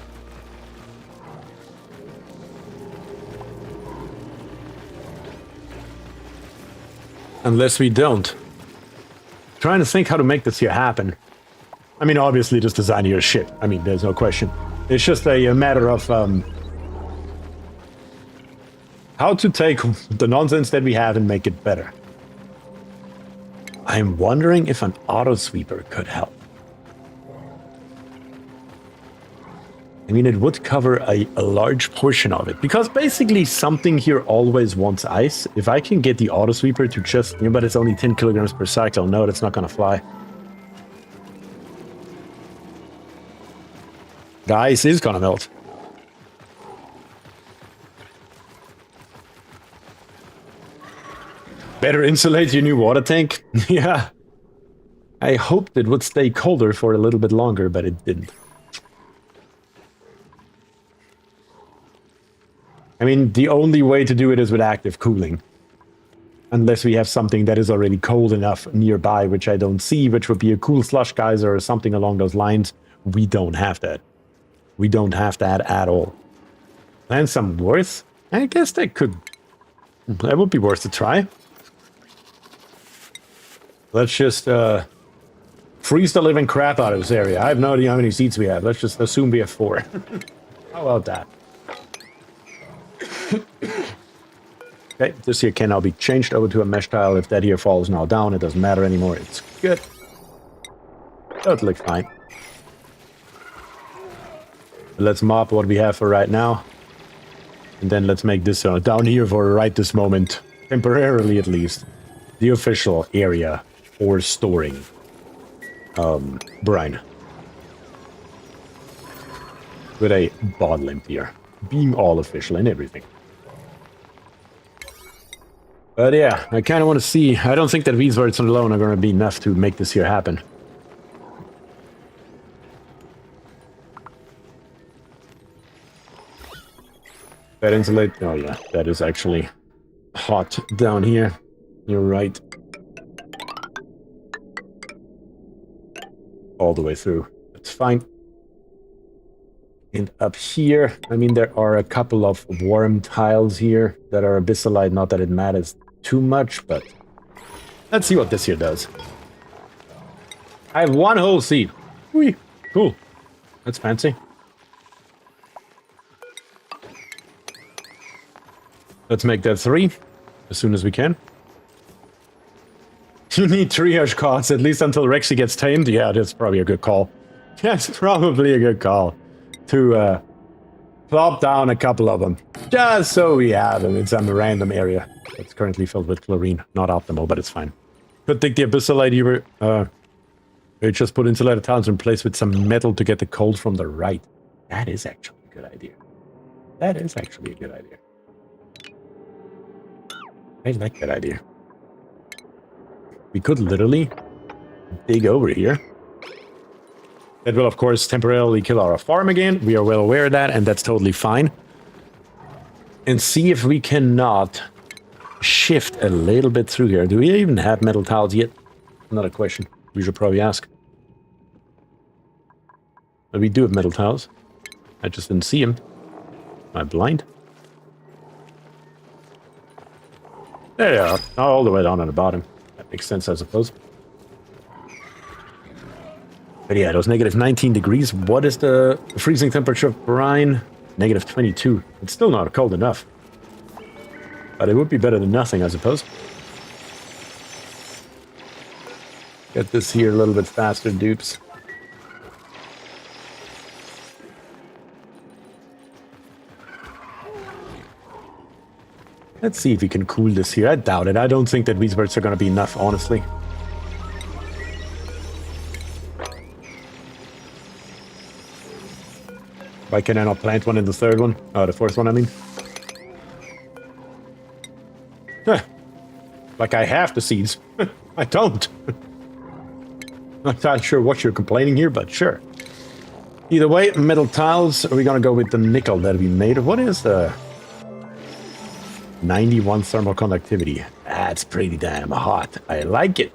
S1: Unless we don't. Trying to think how to make this here happen. I mean, obviously, just design your shit. I mean, there's no question. It's just a matter of how to take the nonsense that we have and make it better. I'm wondering if an auto sweeper could help. I mean, it would cover a large portion of it, because basically something here always wants ice. If I can get the auto sweeper to just, but it's only 10 kilograms per cycle. No, that's not gonna fly. The ice is gonna melt. Better insulate your new water tank? Yeah. I hoped it would stay colder for a little bit longer, but it didn't. I mean, the only way to do it is with active cooling. Unless we have something that is already cold enough nearby, which I don't see, which would be a cool slush geyser or something along those lines. We don't have that. We don't have that at all. And some worth? I guess that would be worth a try. Let's just freeze the living crap out of this area. I have no idea how many seats we have. Let's just assume we have 4. How about that? Okay, this here can now be changed over to a mesh tile. If that here falls now down, it doesn't matter anymore. It's good. That looks fine. Let's mop what we have for right now. And then let's make this down here for right this moment, temporarily at least, the official area for storing brine. With a bottle emptier, being all official and everything. But yeah, I kind of want to see. I don't think that these words alone are going to be enough to make this here happen. That insulate. Oh yeah, that is actually hot down here. You're right. All the way through. That's fine. And up here, I mean, there are a couple of warm tiles here that are abyssalite. Not that it matters too much, but let's see what this here does. I have 1 whole seed. Whee, cool. That's fancy. Let's make that 3 as soon as we can. You need triage cards, at least until Rexy gets tamed. Yeah, that's probably a good call. That's probably a good call. To plop down a couple of them. Just so we have them in some random area. It's currently filled with chlorine. Not optimal, but it's fine. Could take the abyssalite here. Just put insulated tiles in place with some metal to get the cold from the right. That is actually a good idea. That is actually a good idea. I like that idea. We could literally dig over here. That will, of course, temporarily kill our farm again. We are well aware of that, and that's totally fine. And see if we cannot shift a little bit through here. Do we even have metal tiles yet? Another question we should probably ask. But we do have metal tiles. I just didn't see him. Am I blind? There they are. All the way down on the bottom. That makes sense, I suppose. But yeah, those negative 19 degrees. What is the freezing temperature of brine? Negative 22. It's still not cold enough. But it would be better than nothing, I suppose. Get this here a little bit faster, dupes. Let's see if we can cool this here. I doubt it. I don't think that these birds are going to be enough, honestly. Why can I not plant one in the third one? Oh, the fourth one, I mean. Huh. Like I have the seeds. I don't. Not sure what you're complaining here, but sure. Either way, metal tiles. Are we going to go with the nickel that we made? What is the... 91 thermal conductivity. That's pretty damn hot. I like it.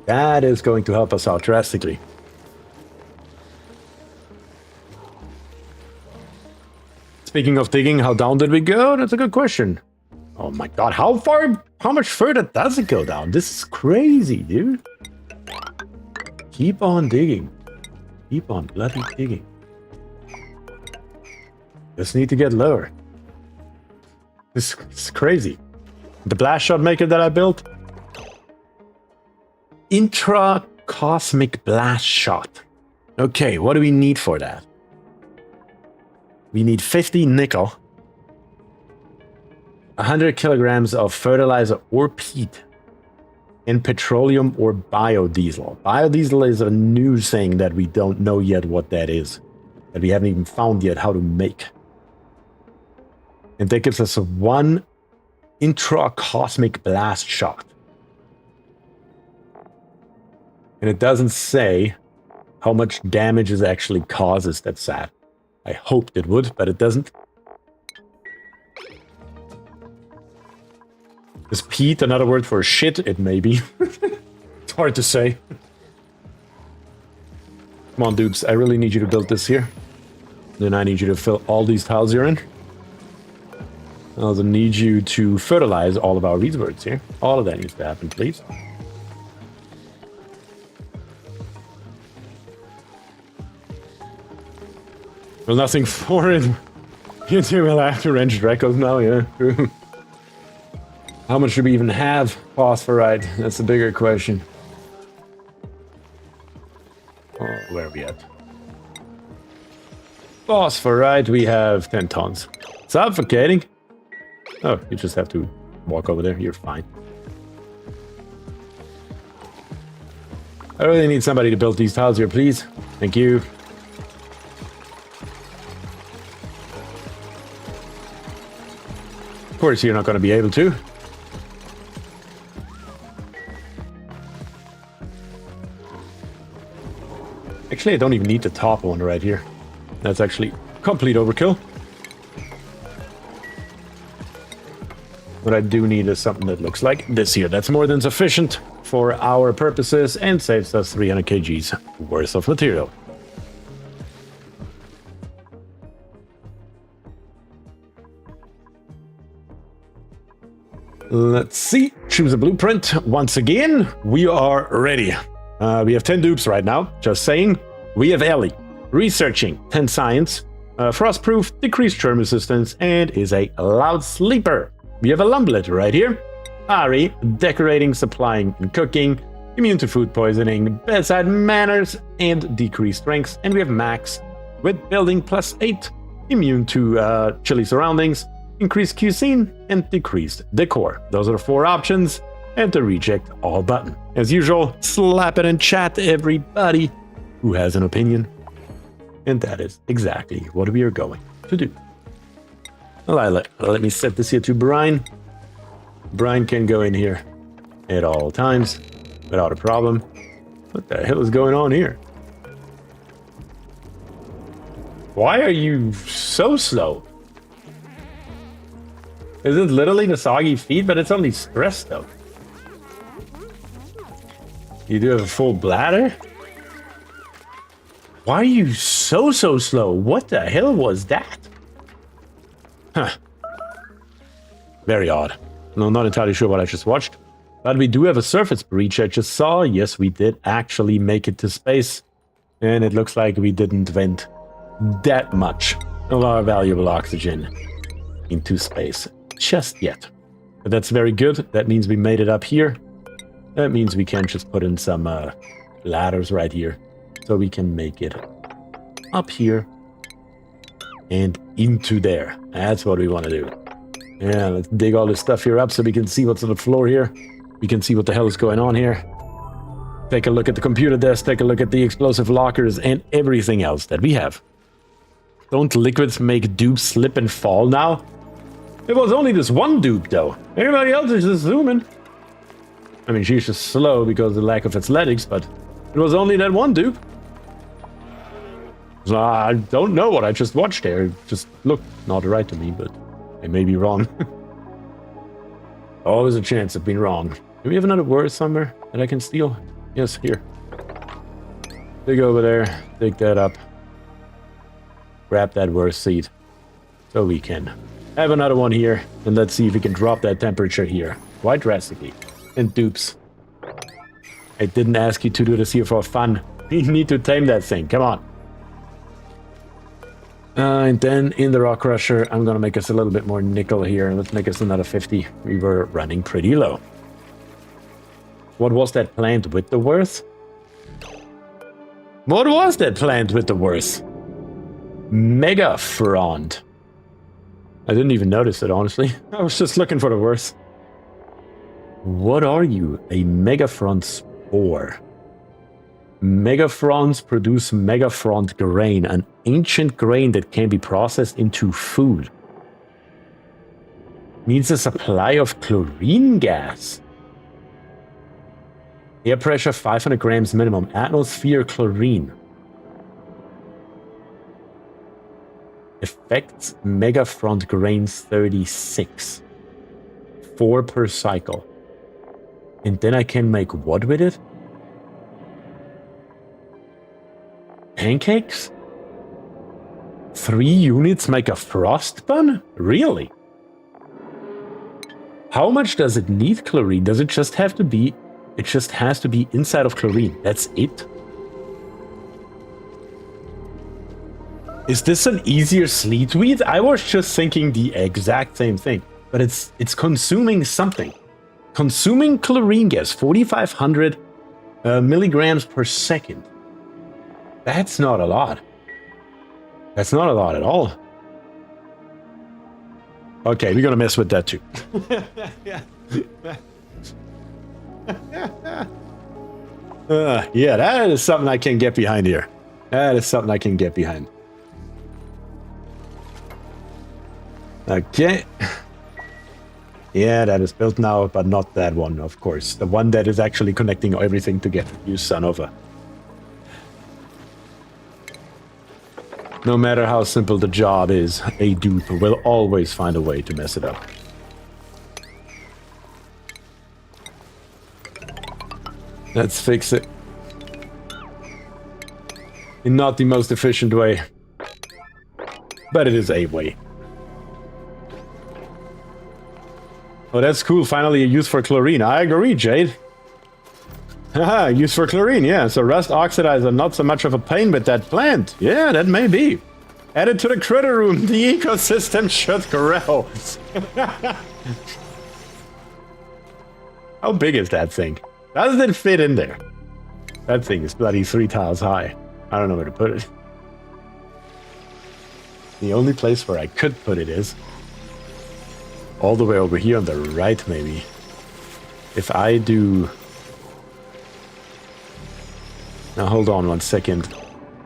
S1: That is going to help us out drastically. Speaking of digging, how down did we go? That's a good question. Oh my god, how much further does it go down? This is crazy, dude. Keep on digging. Keep on bloody digging. Just need to get lower. This is crazy. The blast shot maker that I built. Intra-cosmic blast shot. Okay, what do we need for that? We need 50 nickel. 100 kilograms of fertilizer or peat. And petroleum or biodiesel. Biodiesel is a new thing that we don't know yet what that is. That we haven't even found yet how to make. And that gives us a 1 intra-cosmic blast shot. And it doesn't say how much damage it actually causes. That's sad. I hoped it would, but it doesn't. Is peat another word for shit? It may be. It's hard to say. Come on, dudes. I really need you to build this here. Then I need you to fill all these tiles you're in. I also need you to fertilize all of our reed birds here. All of that needs to happen, please. Well, nothing for it. You two will have to wrench Dracos now, yeah. True. How much do we even have phosphorite? That's a bigger question. Oh, where are we at? Phosphorite, we have 10 tons. Suffocating. Oh, you just have to walk over there. You're fine. I really need somebody to build these tiles here, please. Thank you. Of course, you're not going to be able to. Actually, I don't even need the top one right here. That's actually complete overkill. What I do need is something that looks like this here. That's more than sufficient for our purposes and saves us 300 kgs worth of material. Let's see. Choose a blueprint. Once again, we are ready. We have 10 dupes right now. Just saying. We have Ellie, researching, 10 science, frostproof, decreased churn resistance, and is a loud sleeper. We have a Lumblet right here. Ari, decorating, supplying, and cooking, immune to food poisoning, bedside manners, and decreased strengths. And we have Max, with building +8, immune to chilly surroundings, increased cuisine, and decreased decor. Those are the 4 options, and the reject all button. As usual, slap it in chat, everybody who has an opinion. And that is exactly what we are going to do. Well, let me set this here to Brian. Brian can go in here at all times without a problem. What the hell is going on here? Why are you so slow? Is it literally the soggy feet? But it's only stress though. You do have a full bladder? Why are you so slow? What the hell was that? Huh. Very odd. No, not entirely sure what I just watched. But we do have a surface breach I just saw. Yes, we did actually make it to space. And it looks like we didn't vent that much of our valuable oxygen into space just yet. But that's very good. That means we made it up here. That means we can just put in some ladders right here. So we can make it up here and into there. That's what we want to do. Yeah, let's dig all this stuff here up so we can see what's on the floor here. We can see what the hell is going on here. Take a look at the computer desk, take a look at the explosive lockers, and everything else that we have. Don't liquids make dupes slip and fall now? It was only this one dupe, though. Everybody else is just zooming. I mean, she's just slow because of the lack of athletics, but it was only that one dupe. So I don't know what I just watched there. It just looked not right to me, but I may be wrong. Always a chance of being wrong. Do we have another word somewhere that I can steal? Yes, here. Dig over there. Dig that up. Grab that worst seed. So we can have another one here. And let's see if we can drop that temperature here quite drastically. And dupes. I didn't ask you to do this here for fun. You need to tame that thing. Come on. And then in the rock crusher, I'm going to make us a little bit more nickel here. Let's make us another 50. We were running pretty low. What was that plant with the worth? What was that plant with the worth? Megafrond. I didn't even notice it, honestly. I was just looking for the worth. What are you? A megafrond spore. Megafronds produce megafrond grain, an ancient grain that can be processed into food. Means a supply of chlorine gas. Air pressure 500 grams minimum. Atmosphere chlorine. Effects megafrond grains 36. 4 per cycle. And then I can make what with it? Pancakes? 3 units make a frost bun? Really? How much does it need chlorine? Does it just have to be... It just has to be inside of chlorine. That's it? Is this an easier sleetweed? I was just thinking the exact same thing. But it's consuming something. Consuming chlorine gas, 4,500 milligrams per second. That's not a lot. That's not a lot at all. Okay, we're gonna mess with that too. Yeah, that is something I can get behind here. That is something I can get behind. Okay. Yeah, that is built now, but not that one, of course. The one that is actually connecting everything together. You son of a... No matter how simple the job is, a dupe will always find a way to mess it up. Let's fix it. In not the most efficient way, but it is a way. Oh, that's cool. Finally a use for chlorine. I agree, Jade. Haha, use for chlorine, yeah. So rust oxidizer, not so much of a pain with that plant. Yeah, that may be. Added to the critter room. The ecosystem should grow. How big is that thing? Does it fit in there? That thing is bloody 3 tiles high. I don't know where to put it. The only place where I could put it is all the way over here on the right, maybe. If I do... Now hold on 1 second.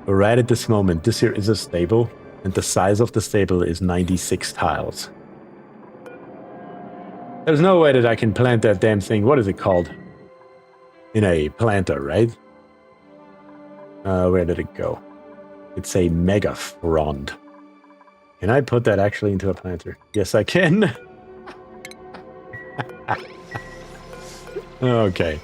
S1: Right at this moment, this here is a stable, and the size of the stable is 96 tiles. There's no way that I can plant that damn thing. What is it called? In a planter, right? Where did it go? It's a megafrond. Can I put that actually into a planter? Yes, I can. Okay.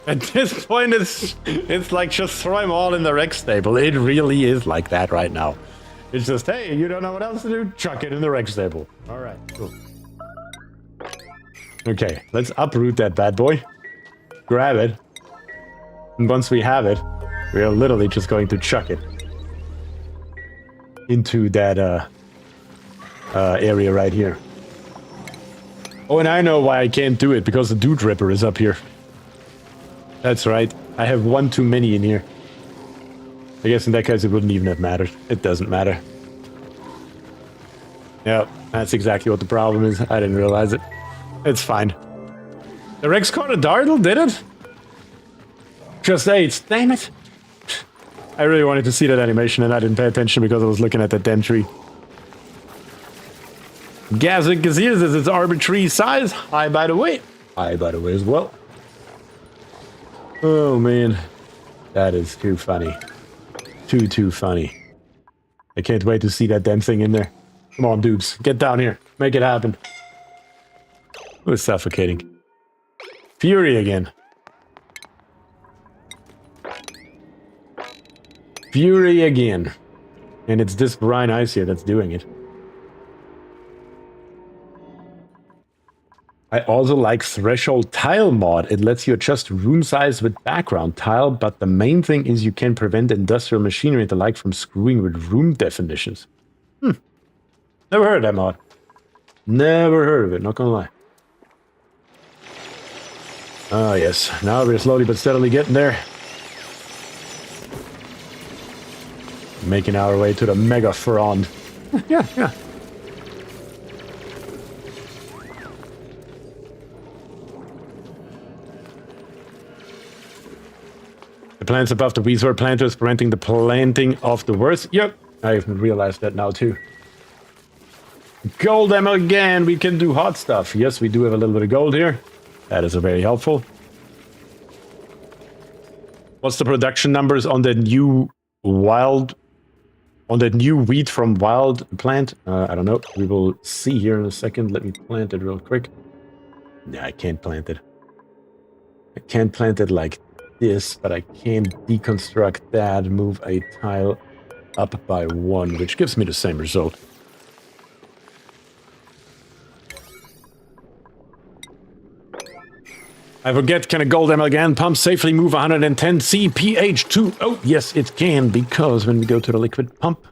S1: At this point, it's like just throw them all in the rec stable. It really is like that right now. It's just, hey, you don't know what else to do? Chuck it in the rec stable. All right, cool. Okay, let's uproot that bad boy. Grab it. And once we have it, we are literally just going to chuck it into that area right here. Oh, and I know why I can't do it, because the Dude Ripper is up here. That's right. I have one too many in here. I guess in that case it wouldn't even have mattered. It doesn't matter. Yeah, that's exactly what the problem is. I didn't realize it. It's fine. The Rex caught a Dartle, did it? Just 8. Damn it. I really wanted to see that animation and I didn't pay attention because I was looking at that damn tree. Gazic Gaziers is its arbitrary size. Hi, by the way. Hi, by the way, as well. Oh, man. That is too funny. Too funny. I can't wait to see that damn thing in there. Come on, dudes. Get down here. Make it happen. It was suffocating. Fury again. Fury again. And it's this brine ice here that's doing it. I also like Threshold Tile mod. It lets you adjust room size with background tile, but the main thing is you can prevent industrial machinery and the like from screwing with room definitions. Never heard of that mod. Never heard of it, not gonna lie. Oh yes, now we're slowly but steadily getting there. Making our way to the Mega Frond. yeah. The plants above the resort planters preventing the planting of the worst. Yep, I even realized that now too. Gold ammo again. We can do hot stuff. Yes, we do have a little bit of gold here. That is very helpful. What's the production numbers on the new wild... on the new wheat from wild plant? I don't know. We will see here in a second. Let me plant it real quick. Yeah, I can't plant it. I can't plant it like this, but I can deconstruct that, move a tile up by 1, which gives me the same result. I forget, can a gold amalgam pump safely move 110 CPH2? Oh, yes, it can, because when we go to the liquid pump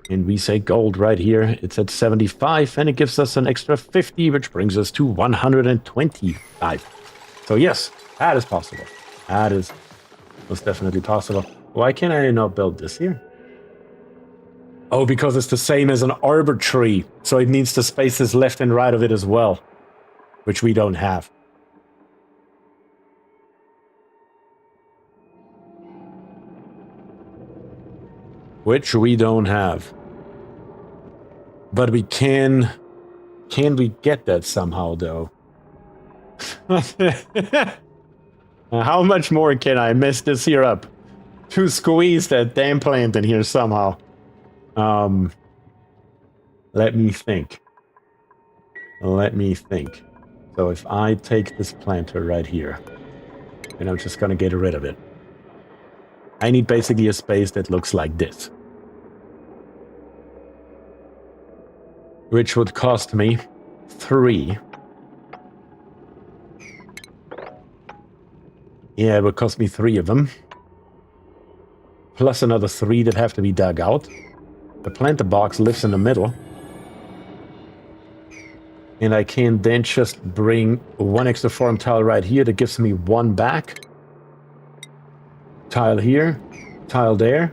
S1: and we say gold right here, it's at 75 and it gives us an extra 50, which brings us to 125. So yes, that is possible. That is most definitely possible. Why can't I not build this here? Oh, because it's the same as an arbor tree, so it needs the spaces left and right of it as well, which we don't have. Which we don't have. But we can... Can we get that somehow, though? How much more can I mess this here up? To squeeze that damn plant in here somehow. Let me think. Let me think. So if I take this planter right here, and I'm just gonna get rid of it. I need basically a space that looks like this. Which would cost me 3. Yeah, it would cost me 3 of them. Plus another 3 that have to be dug out. The planter box lives in the middle. And I can then just bring 1 extra farm tile right here that gives me 1 back. Tile here. Tile there.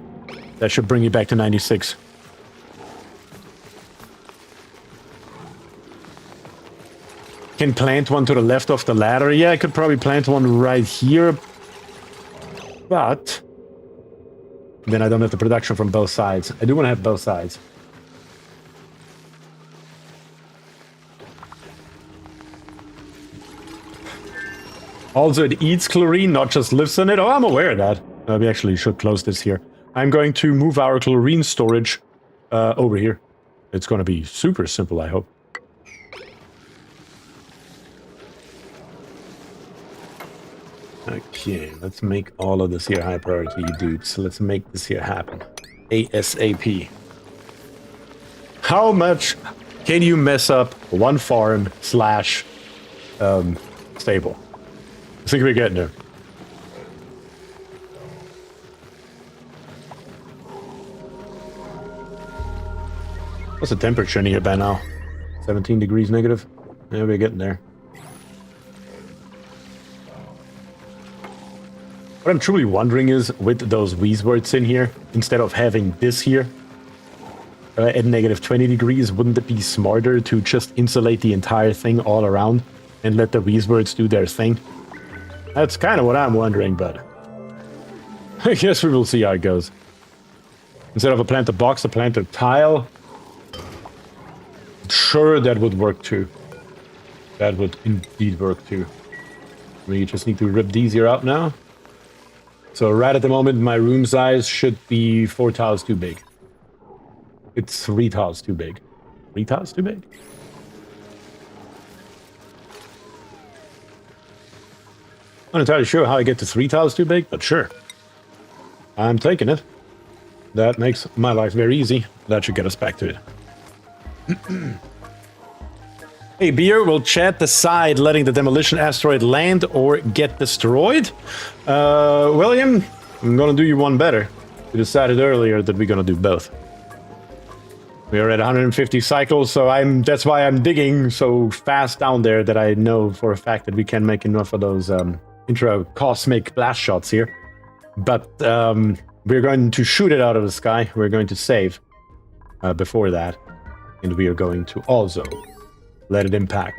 S1: That should bring you back to 96. Can plant one to the left of the ladder. Yeah, I could probably plant one right here. But then I don't have the production from both sides. I do want to have both sides. Also, it eats chlorine, not just lives in it. Oh, I'm aware of that. We actually should close this here. I'm going to move our chlorine storage over here. It's going to be super simple, I hope. Okay, let's make all of this here high priority, dudes. Let's make this here happen. ASAP. How much can you mess up one farm slash stable? I think we're getting there. What's the temperature in here by now? 17 degrees negative? Yeah, we're getting there. What I'm truly wondering is, with those Weaswords in here, instead of having this here at negative 20 degrees, wouldn't it be smarter to just insulate the entire thing all around and let the Weaswords do their thing? That's kind of what I'm wondering, but I guess we will see how it goes. Instead of a planter box, a planter tile. Sure, that would work too. That would indeed work too. We just need to rip these here out now. So right at the moment, my room size should be 4 tiles too big. It's 3 tiles too big. 3 tiles too big? I'm not entirely sure how I get to 3 tiles too big, but sure. I'm taking it. That makes my life very easy. That should get us back to it. Hey, Bier, will chat decide letting the demolition asteroid land or get destroyed? William, I'm gonna do you one better. We decided earlier that we're gonna do both. We are at 150 cycles, so that's why I'm digging so fast down there, that I know for a fact that we can make enough of those intra-cosmic blast shots here. But we're going to shoot it out of the sky. We're going to save before that. And we are going to also let it impact.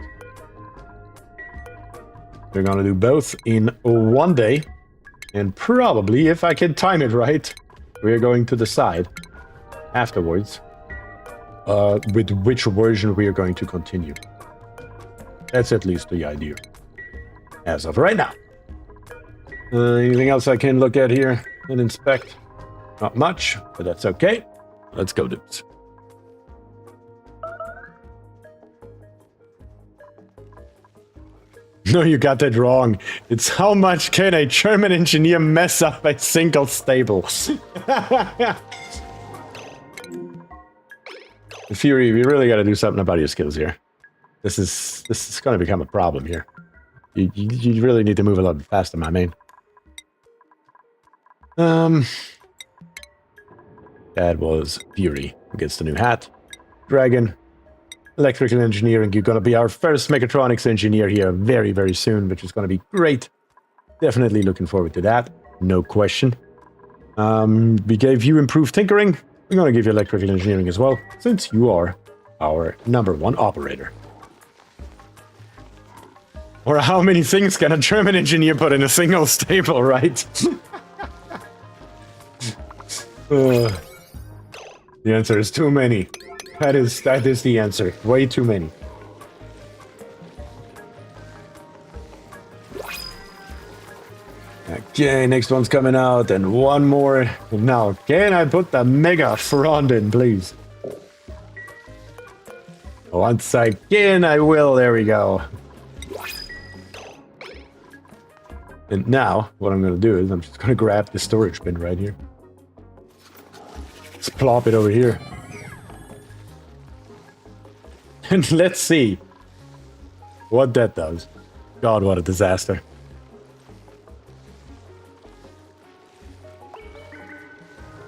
S1: We're gonna do both in one day. And probably, if I can time it right, we're going to decide afterwards with which version we are going to continue. That's at least the idea. As of right now. Anything else I can look at here and inspect? Not much, but that's okay. Let's go, dudes. No, you got that wrong. It's how much can a German engineer mess up a single stable? In theory, we really got to do something about your skills here. This is going to become a problem here. You really need to move a little bit faster, my man. That was Fury who gets the new hat. Dragon. Electrical engineering, you're going to be our first mechatronics engineer here very, very soon, which is going to be great. Definitely looking forward to that. No question. We gave you improved tinkering. We're going to give you electrical engineering as well, since you are our #1 operator. Or how many things can a German engineer put in a single stable, right? The answer is too many. That is the answer. Way too many. Okay, next one's coming out, and one more. Now, can I put the mega front in, please? Once again, I will. There we go. And now, what I'm going to do is I'm just going to grab the storage bin right here. Let's plop it over here. And let's see what that does. God, what a disaster.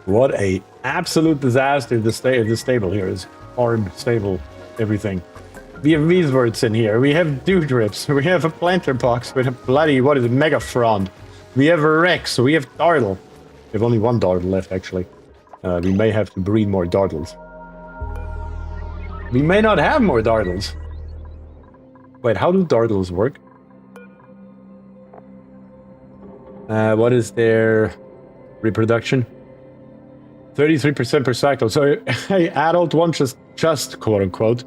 S1: What a absolute disaster this stable here is. Farm, stable, everything. We have Weaswords in here. We have Dewdrips. We have a planter box. We have bloody, what is it, Megafrond. We have a Rex. We have Dartle. We have only one Dartle left, actually. We may have to breed more Dartles. We may not have more Dartles. Wait, how do Dartles work? What is their reproduction? 33% per cycle. So a adult one just quote unquote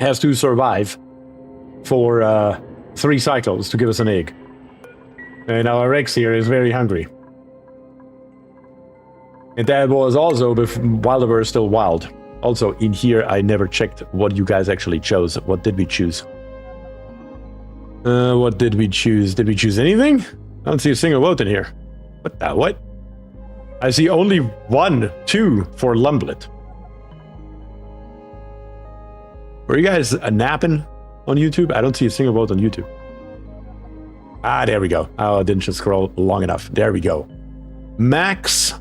S1: has to survive for 3 cycles to give us an egg. And our Rex here is very hungry. And that was also while they were still wild. Also, in here, I never checked what you guys actually chose. What did we choose? What did we choose? Did we choose anything? I don't see a single vote in here. What? I see only 1, 2 for Lumblet. Were you guys napping on YouTube? I don't see a single vote on YouTube. Ah, there we go. Oh, I didn't just scroll long enough. There we go. Max.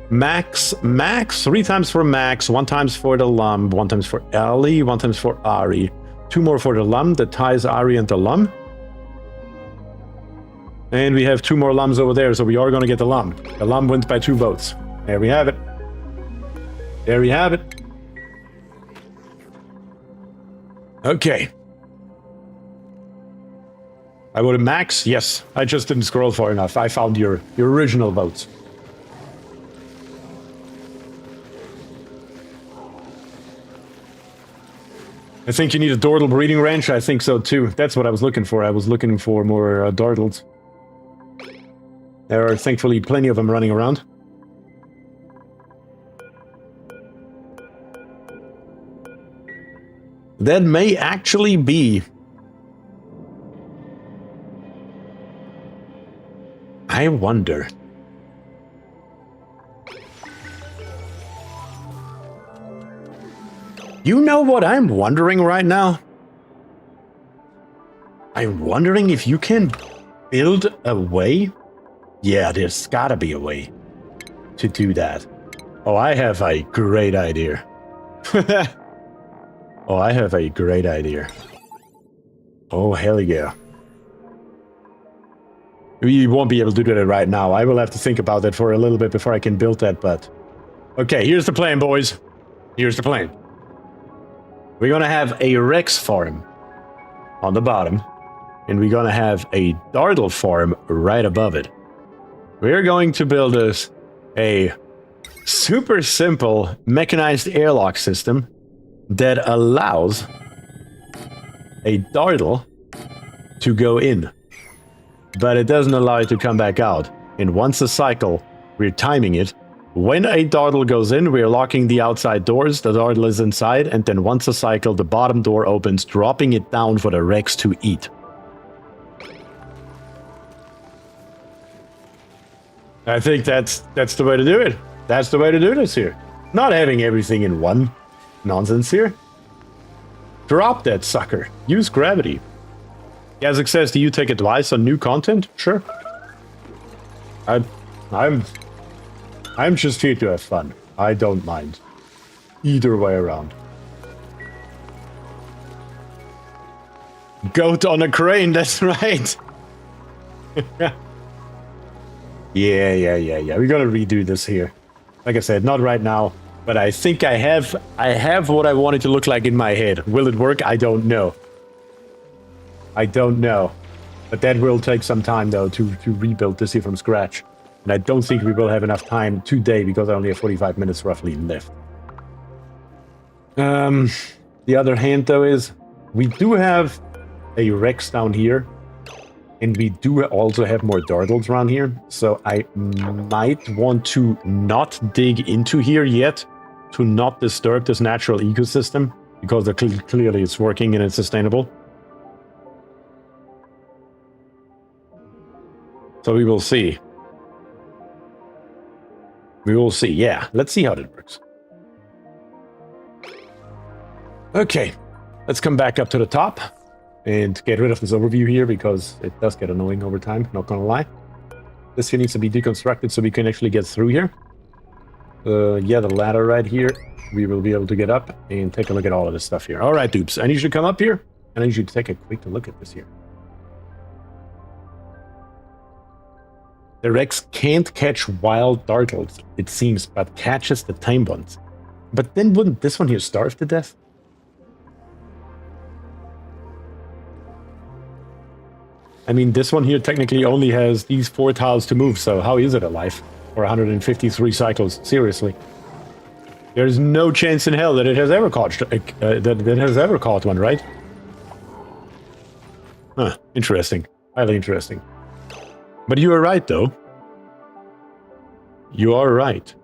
S1: 3 times for Max, 1 times for the Lum, 1 times for Ellie, 1 times for Ari. 2 more for the Lum, that ties Ari and the Lum. And we have 2 more Lums over there, so we are going to get the Lum. The Lum wins by 2 votes. There we have it. There we have it. Okay. I voted Max? Yes. I just didn't scroll far enough. I found your original votes. I think you need a Dordle breeding ranch. I think so too. That's what I was looking for. I was looking for more Dordles. There are thankfully plenty of them running around. That may actually be... I wonder... You know what I'm wondering right now? I'm wondering if you can build a way? Yeah, there's gotta be a way to do that. Oh, I have a great idea. Oh, I have a great idea. Oh, hell yeah. We won't be able to do that right now. I will have to think about that for a little bit before I can build that, but... Okay, here's the plan, boys. Here's the plan. We're gonna have a Rex farm on the bottom, and we're gonna have a Dardle farm right above it. We're going to build us a super simple mechanized airlock system that allows a Dardle to go in, but it doesn't allow it to come back out. And once a cycle, we're timing it. When a Dardle goes in, we're locking the outside doors, the Dardle is inside, and then once a cycle, the bottom door opens, dropping it down for the Rex to eat. I think that's the way to do it. That's the way to do this here. Not having everything in one nonsense here. Drop that sucker. Use gravity. Yazek says, do you take advice on new content? Sure. I'm just here to have fun. I don't mind. Either way around. Goat on a crane, that's right. Yeah. We're gonna redo this here. Like I said, not right now, but I think I have what I want it to look like in my head. Will it work? I don't know. But that will take some time though to rebuild this here from scratch. And I don't think we will have enough time today because I only have 45 minutes roughly left. The other hand though is we do have a Rex down here. And we do also have more Dardles around here. So I might want to not dig into here yet. To not disturb this natural ecosystem. Because clearly it's working and it's sustainable. So we will see. We will see. Yeah, let's see how that works. Okay, let's come back up to the top. And get rid of this overview here because it does get annoying over time, not gonna lie. This here needs to be deconstructed so we can actually get through here. Yeah, the ladder right here. We will be able to get up and take a look at all of this stuff here. Alright, dupes, I need you to come up here. And I need you to take a quick look at this here. The Rex can't catch wild Dardles, it seems, but catches the tame ones. But then wouldn't this one here starve to death? I mean, this one here technically only has these 4 tiles to move, so how is it alive? For 153 cycles, seriously. There's no chance in hell that it has ever caught one, right? Huh, interesting. Highly interesting. But you are right, though. You are right.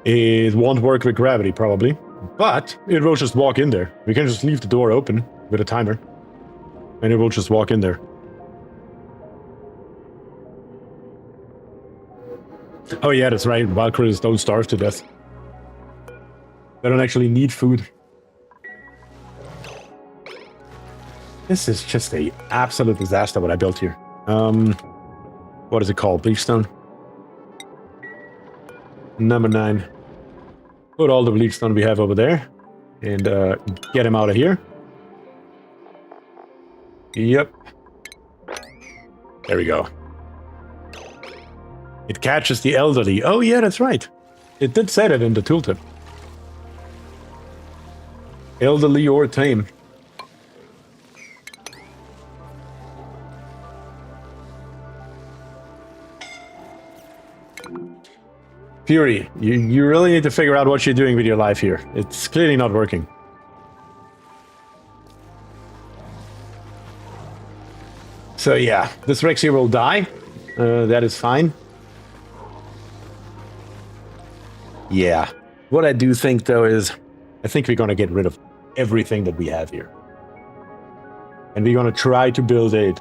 S1: It won't work with gravity, probably. But it will just walk in there. We can just leave the door open with a timer. Maybe we'll just walk in there. Oh yeah, that's right. Wild critters don't starve to death. They don't actually need food. This is just a absolute disaster what I built here. What is it called? Bleachstone? Number 9. Put all the bleachstone we have over there. And get him out of here. Yep. There we go. It catches the elderly. Oh yeah, that's right. It did say that in the tooltip. Elderly or tame. Fury, you really need to figure out what you're doing with your life here. It's clearly not working. So yeah, this Rex here will die. That is fine. Yeah. What I do think, though, is I think we're going to get rid of everything that we have here. And we're going to try to build it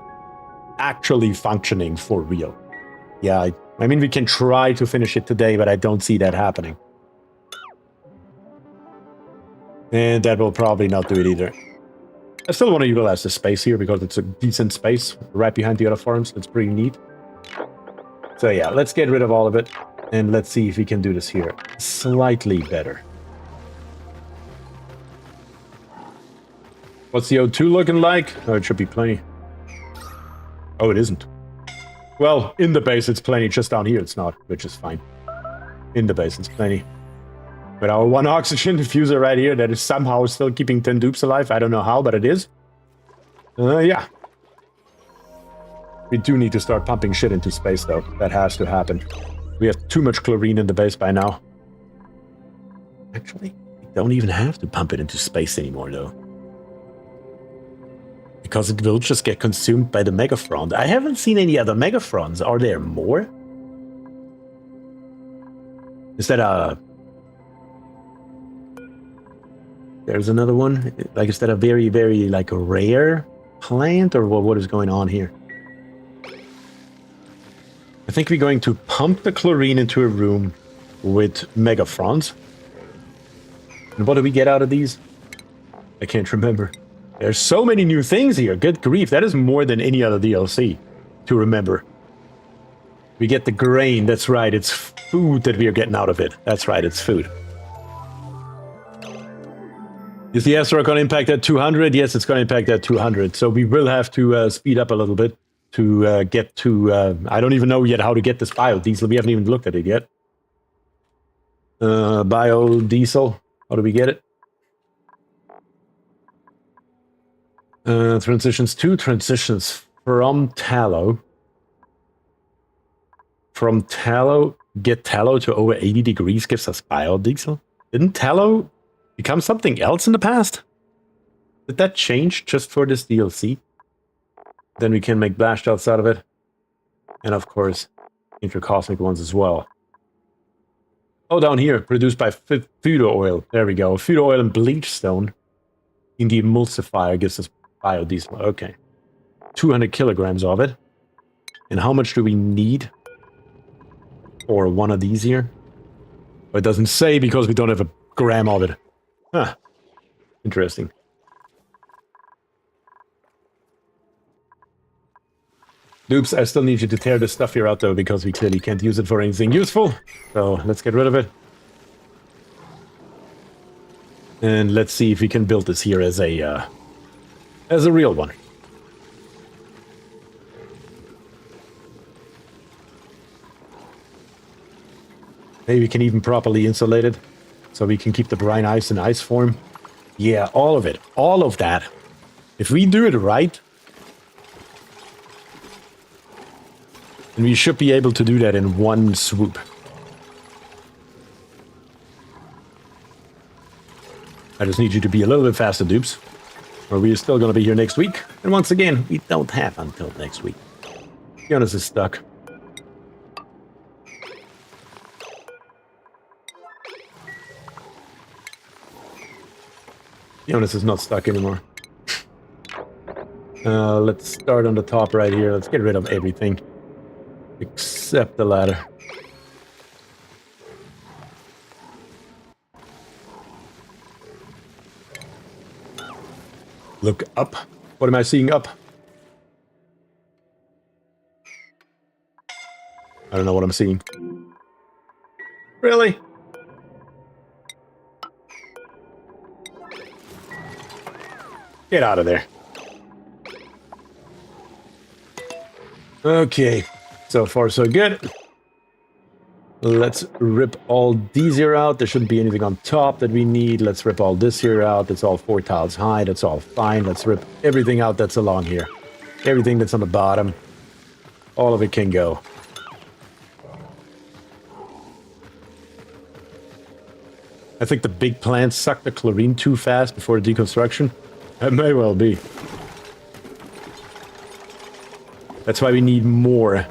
S1: actually functioning for real. Yeah, I mean, we can try to finish it today, but I don't see that happening. And that will probably not do it either. I still want to utilize the space here because it's a decent space right behind the other farms. It's pretty neat. So yeah, let's get rid of all of it. And let's see if we can do this here slightly better. What's the O2 looking like? Oh, it should be plenty. Oh, it isn't. Well, in the base it's plenty. Just down here it's not, which is fine. In the base it's plenty. But our 1 oxygen diffuser right here that is somehow still keeping 10 dupes alive. I don't know how, but it is. Yeah. We do need to start pumping shit into space, though. That has to happen. We have too much chlorine in the base by now. Actually, we don't even have to pump it into space anymore, though. Because it will just get consumed by the Megaphron. I haven't seen any other Megaphrons. Are there more? Is that a... There's another one? Like, is that a very, very, like, a rare plant? Or what is going on here? I think we're going to pump the chlorine into a room with Megaphrons. And what do we get out of these? I can't remember. There's so many new things here. Good grief. That is more than any other DLC to remember. We get the grain. That's right. It's food that we are getting out of it. That's right. It's food. Is the asteroid going to impact at 200? Yes, it's going to impact at 200. So we will have to speed up a little bit to get to... I don't even know yet how to get this biodiesel. We haven't even looked at it yet. Biodiesel. How do we get it? Transitions to transitions from tallow. From tallow, get tallow to over 80 degrees gives us biodiesel. Didn't tallow become something else in the past? Did that change just for this DLC? Then we can make blast outs out of it. And of course, intercosmic ones as well. Oh, down here, produced by food oil. There we go. Food oil and bleachstone in the emulsifier gives us biodiesel. Okay. 200 kilograms of it. And how much do we need for one of these here? Well, it doesn't say because we don't have a gram of it. Huh. Interesting. Oops, I still need you to tear this stuff here out, though, because we clearly can't use it for anything useful. So let's get rid of it. And let's see if we can build this here as a real one. Maybe we can even properly insulate it, so we can keep the brine ice in ice form. Yeah, all of it. All of that. If we do it right... And we should be able to do that in one swoop. I just need you to be a little bit faster, dupes. Or we're still going to be here next week. And once again, we don't have until next week. Jonas is stuck. Jonas is not stuck anymore. Let's start on the top right here. Let's get rid of everything except the ladder. Look up. What am I seeing up? I don't know what I'm seeing. Really? Get out of there. Okay, so far so good. Let's rip all these here out. There shouldn't be anything on top that we need. Let's rip all this here out. It's all 4 tiles high. That's all fine. Let's rip everything out that's along here. Everything that's on the bottom. All of it can go. I think the big plants suck the chlorine too fast before deconstruction. That may well be. That's why we need more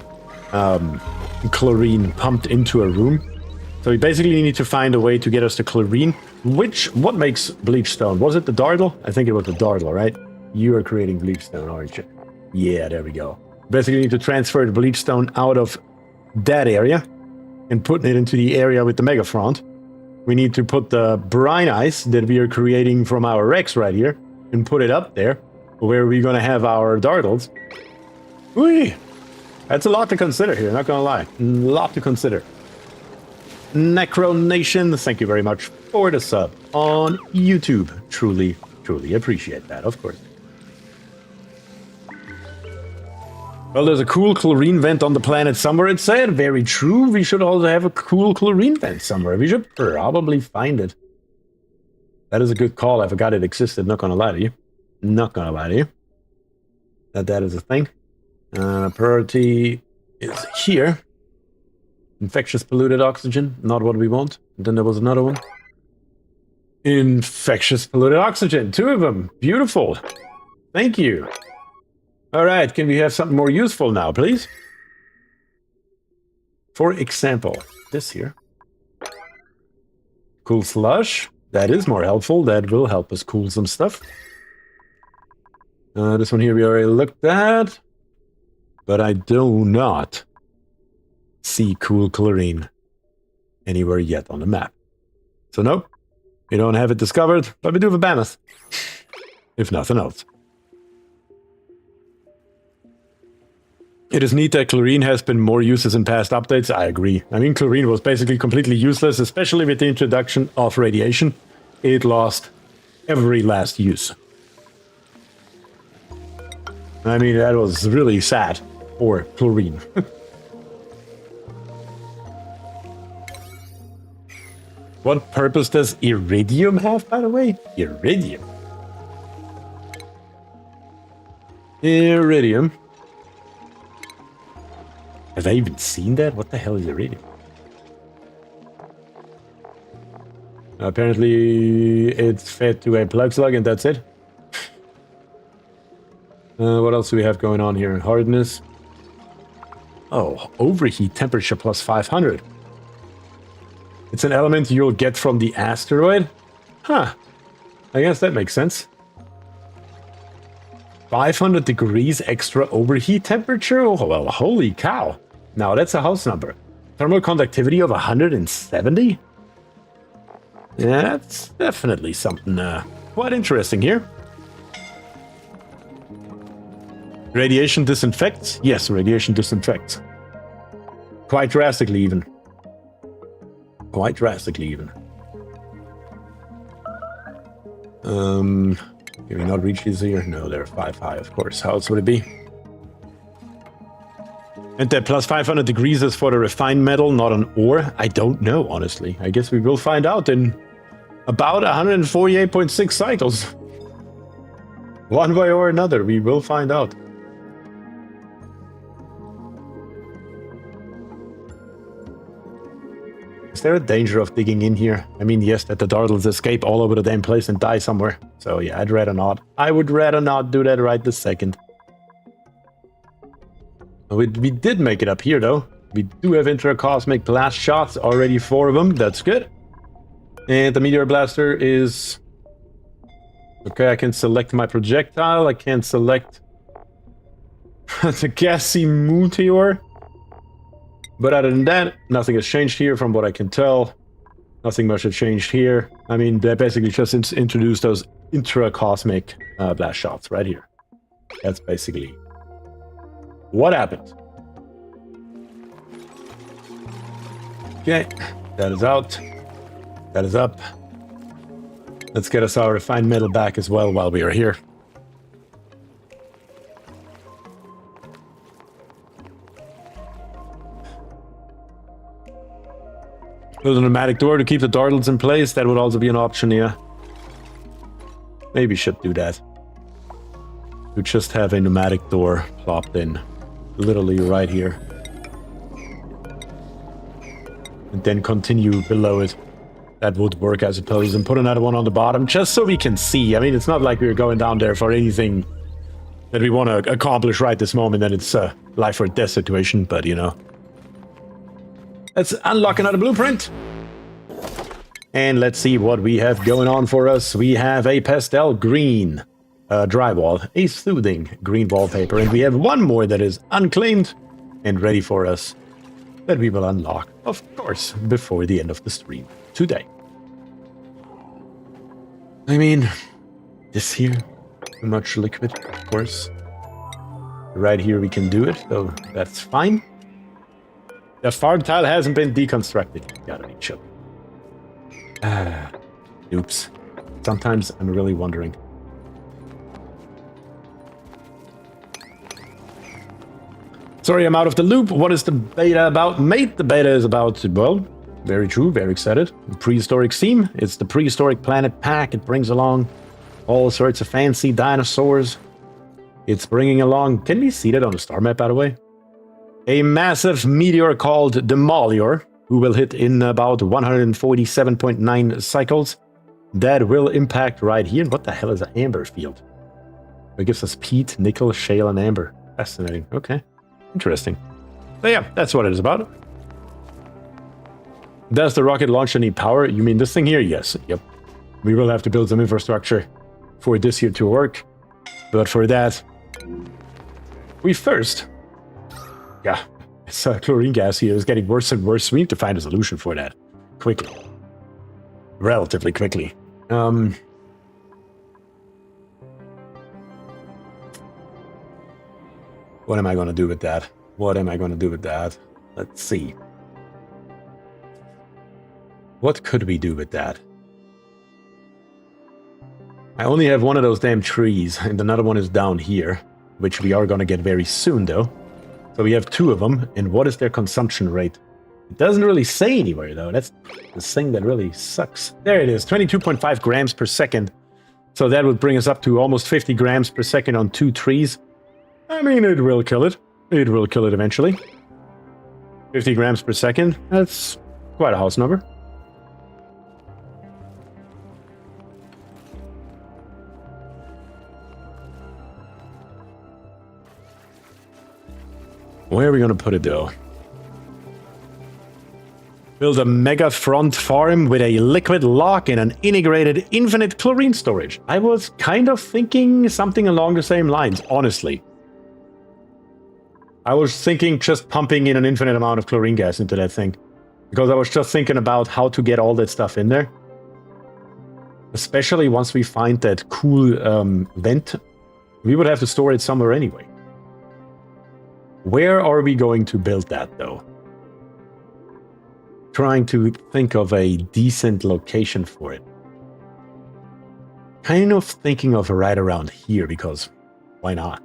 S1: chlorine pumped into a room. So we basically need to find a way to get us the chlorine. What makes bleach stone? Was it the dardle? I think it was the dardle, right? You are creating bleach stone, aren't you? Yeah, there we go. Basically need to transfer the bleach stone out of that area and putting it into the area with the megafront. We need to put the brine ice that we are creating from our Rex right here and put it up there where we're going to have our dardles. Whee! That's a lot to consider here, not gonna lie. A lot to consider. Necro Nation, thank you very much for the sub on YouTube. Truly, truly appreciate that, of course. Well, there's a cool chlorine vent on the planet somewhere, it said. Very true. We should also have a cool chlorine vent somewhere. We should probably find it. That is a good call. I forgot it existed, not gonna lie to you. Not gonna lie to you. That is a thing. Priority is here. Infectious polluted oxygen, not what we want. And then there was another one. Infectious polluted oxygen, 2 of them. Beautiful. Thank you. All right, can we have something more useful now, please? For example, this here. Cool slush. That is more helpful. That will help us cool some stuff. This one here we already looked at. But I do not see cool chlorine anywhere yet on the map. So nope, we don't have it discovered, but we do have a mammoth. If nothing else. It is neat that chlorine has been more uses in past updates. I agree. I mean, chlorine was basically completely useless, especially with the introduction of radiation. It lost every last use. I mean, that was really sad. Or chlorine. What purpose does iridium have, by the way? Iridium. Iridium. Have I even seen that? What the hell is iridium? Apparently, it's fed to a plug slug and that's it. What else do we have going on here? Hardness. Oh, overheat temperature plus 500. It's an element you'll get from the asteroid? Huh. I guess that makes sense. 500 degrees extra overheat temperature? Oh, well, holy cow. Now, that's a house number. Thermal conductivity of 170? Yeah, that's definitely something quite interesting here. Radiation disinfects? Yes, radiation disinfects. Quite drastically, even. Quite drastically, even. Can we not reach these here? No, they're 5 high, of course. How else would it be? And that plus 500 degrees is for the refined metal, not an ore? I don't know, honestly. I guess we will find out in about 148.6 cycles. One way or another, we will find out. Is there a danger of digging in here? I mean, yes, that the dardles escape all over the damn place and die somewhere. So yeah, I'd rather not. I would rather not do that right this second. We did make it up here, though. We do have intracosmic blast shots, already 4 of them. That's good. And the meteor blaster is... Okay, I can select my projectile. I can select It's a gassy meteor. But other than that, nothing has changed here from what I can tell. Nothing much has changed here. I mean, they basically just introduced those intra-cosmic blast shots right here. That's basically what happened. Okay, that is out. That is up. Let's get us our refined metal back as well while we are here. Build a pneumatic door to keep the dartles in place. That would also be an option here. Maybe should do that. We just have a pneumatic door plopped in. Literally right here. And then continue below it. That would work, I suppose. And put another one on the bottom, just so we can see. I mean, it's not like we're going down there for anything that we want to accomplish right this moment, and it's a life or death situation, but you know. Let's unlock another blueprint. And let's see what we have going on for us. We have a pastel green drywall, a soothing green wallpaper, and we have one more that is unclaimed and ready for us that we will unlock, of course, before the end of the stream today. I mean, this here, too much liquid, of course. Right here we can do it, so that's fine. The farm tile hasn't been deconstructed. Gotta be chill. Oops. Sometimes I'm really wondering. Sorry, I'm out of the loop. What is the beta about, mate? The beta is about, well, very true, very excited. Prehistoric theme. It's the Prehistoric Planet Pack. It brings along all sorts of fancy dinosaurs. It's bringing along... Can we see that on the star map, by the way? A massive meteor called the Demolior, who will hit in about 147.9 cycles. That will impact right here. What the hell is an amber field? It gives us peat, nickel, shale, and amber. Fascinating. Okay. Interesting. So yeah, that's what it is about. Does the rocket launcher need power? You mean this thing here? Yes. Yep. We will have to build some infrastructure for this here to work. But for that, we first... Yeah, this chlorine gas here is getting worse and worse. We need to find a solution for that. Quickly. Relatively quickly. What am I going to do with that? What am I going to do with that? Let's see. What could we do with that? I only have one of those damn trees, and another one is down here, which we are going to get very soon, though. So we have two of them, and what is their consumption rate? It doesn't really say anywhere, though. That's the thing that really sucks. There it is, 22.5 grams per second. So that would bring us up to almost 50 grams per second on 2 trees. I mean, it will kill it. It will kill it eventually. 50 grams per second. That's quite a house number. Where are we going to put it, though? Build a mega front farm with a liquid lock and an integrated infinite chlorine storage. I was kind of thinking something along the same lines, honestly. I was thinking just pumping in an infinite amount of chlorine gas into that thing. Because I was just thinking about how to get all that stuff in there. Especially once we find that cool vent. We would have to store it somewhere anyway. Where are we going to build that, though? Trying to think of a decent location for it. Kind of thinking of right around here, because why not?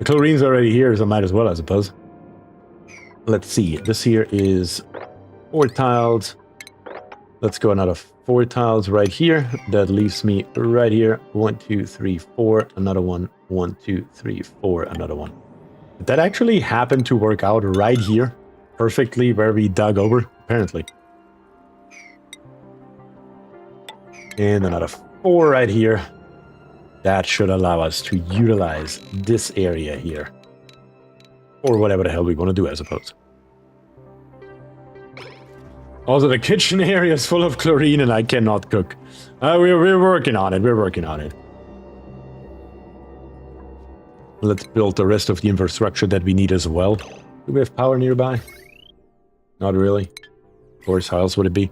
S1: The chlorine's already here, so might as well, I suppose. Let's see. This here is 4 tiles. Let's go another 4 tiles right here. That leaves me right here. 1, 2, 3, 4. Another one. 1, 2, 3, 4. Another one. That actually happened to work out right here. Perfectly where we dug over, apparently. And another 4 right here. That should allow us to utilize this area here. Or whatever the hell we want to do, I suppose. Also, the kitchen area is full of chlorine and I cannot cook. We're working on it, we're working on it. Let's build the rest of the infrastructure that we need as well. Do we have power nearby? Not really. Of course, how else would it be?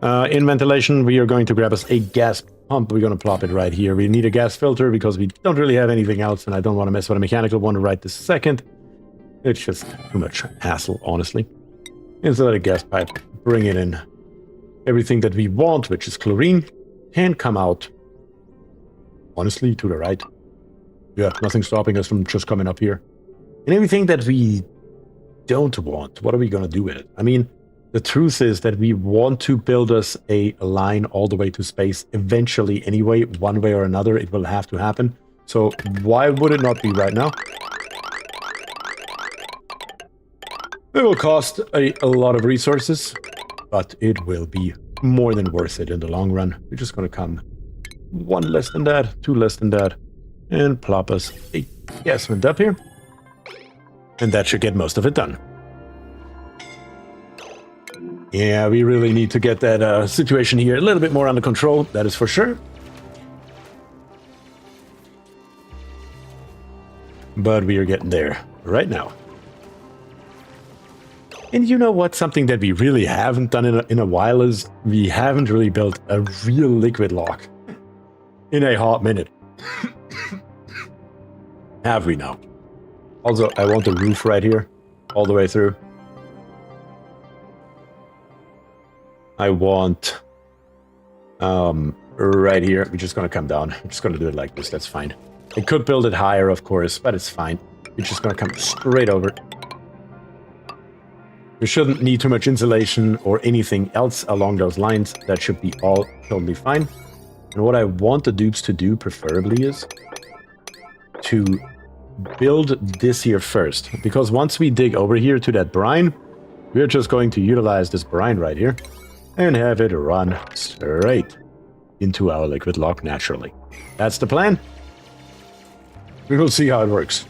S1: In ventilation, we are going to grab us a gas pump. We're going to plop it right here. We need a gas filter because we don't really have anything else, and I don't want to mess with a mechanical one right this second. It's just too much hassle, honestly. Instead of a gas pipe, bring it in. Everything that we want, which is chlorine, can come out, honestly, to the right. Yeah, nothing stopping us from just coming up here. And everything that we don't want, what are we going to do with it? I mean, the truth is that we want to build us a line all the way to space eventually anyway, one way or another. It will have to happen. So why would it not be right now? It will cost a lot of resources, but it will be more than worth it in the long run. We're just going to come one less than that, two less than that, and plop us a gas vent up here. And that should get most of it done. Yeah, we really need to get that situation here a little bit more under control, that is for sure. But we are getting there right now. And you know what? Something that we really haven't done in a while is we haven't really built a real liquid lock in a hot minute. Have we now? Also, I want the roof right here, all the way through. I want right here. We're just going to come down. I'm just going to do it like this. That's fine. I could build it higher, of course, but it's fine. We're just going to come straight over. We shouldn't need too much insulation or anything else along those lines. That should be all totally fine. And what I want the dupes to do, preferably, is to build this here first. Because once we dig over here to that brine, we're just going to utilize this brine right here and have it run straight into our liquid lock naturally. That's the plan. We will see how it works.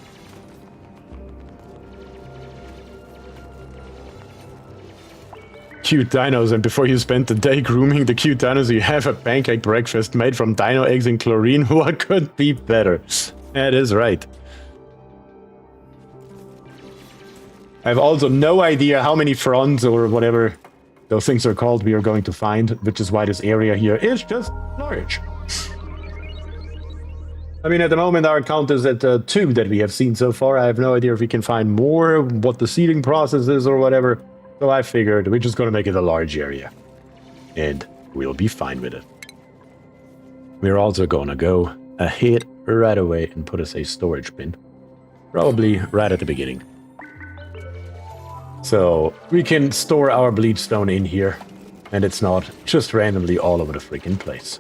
S1: Cute dinos, and before you spend the day grooming the cute dinos, you have a pancake breakfast made from dino eggs and chlorine. What could be better? That is right. I have also no idea how many fronds or whatever those things are called we are going to find, which is why this area here is just large. I mean, at the moment our count is at 2 that we have seen so far. I have no idea if we can find more, what the seeding process is or whatever. So I figured we're just going to make it a large area. And we'll be fine with it. We're also going to go ahead right away and put us a storage bin. Probably right at the beginning. So we can store our bleach stone in here. And it's not just randomly all over the freaking place.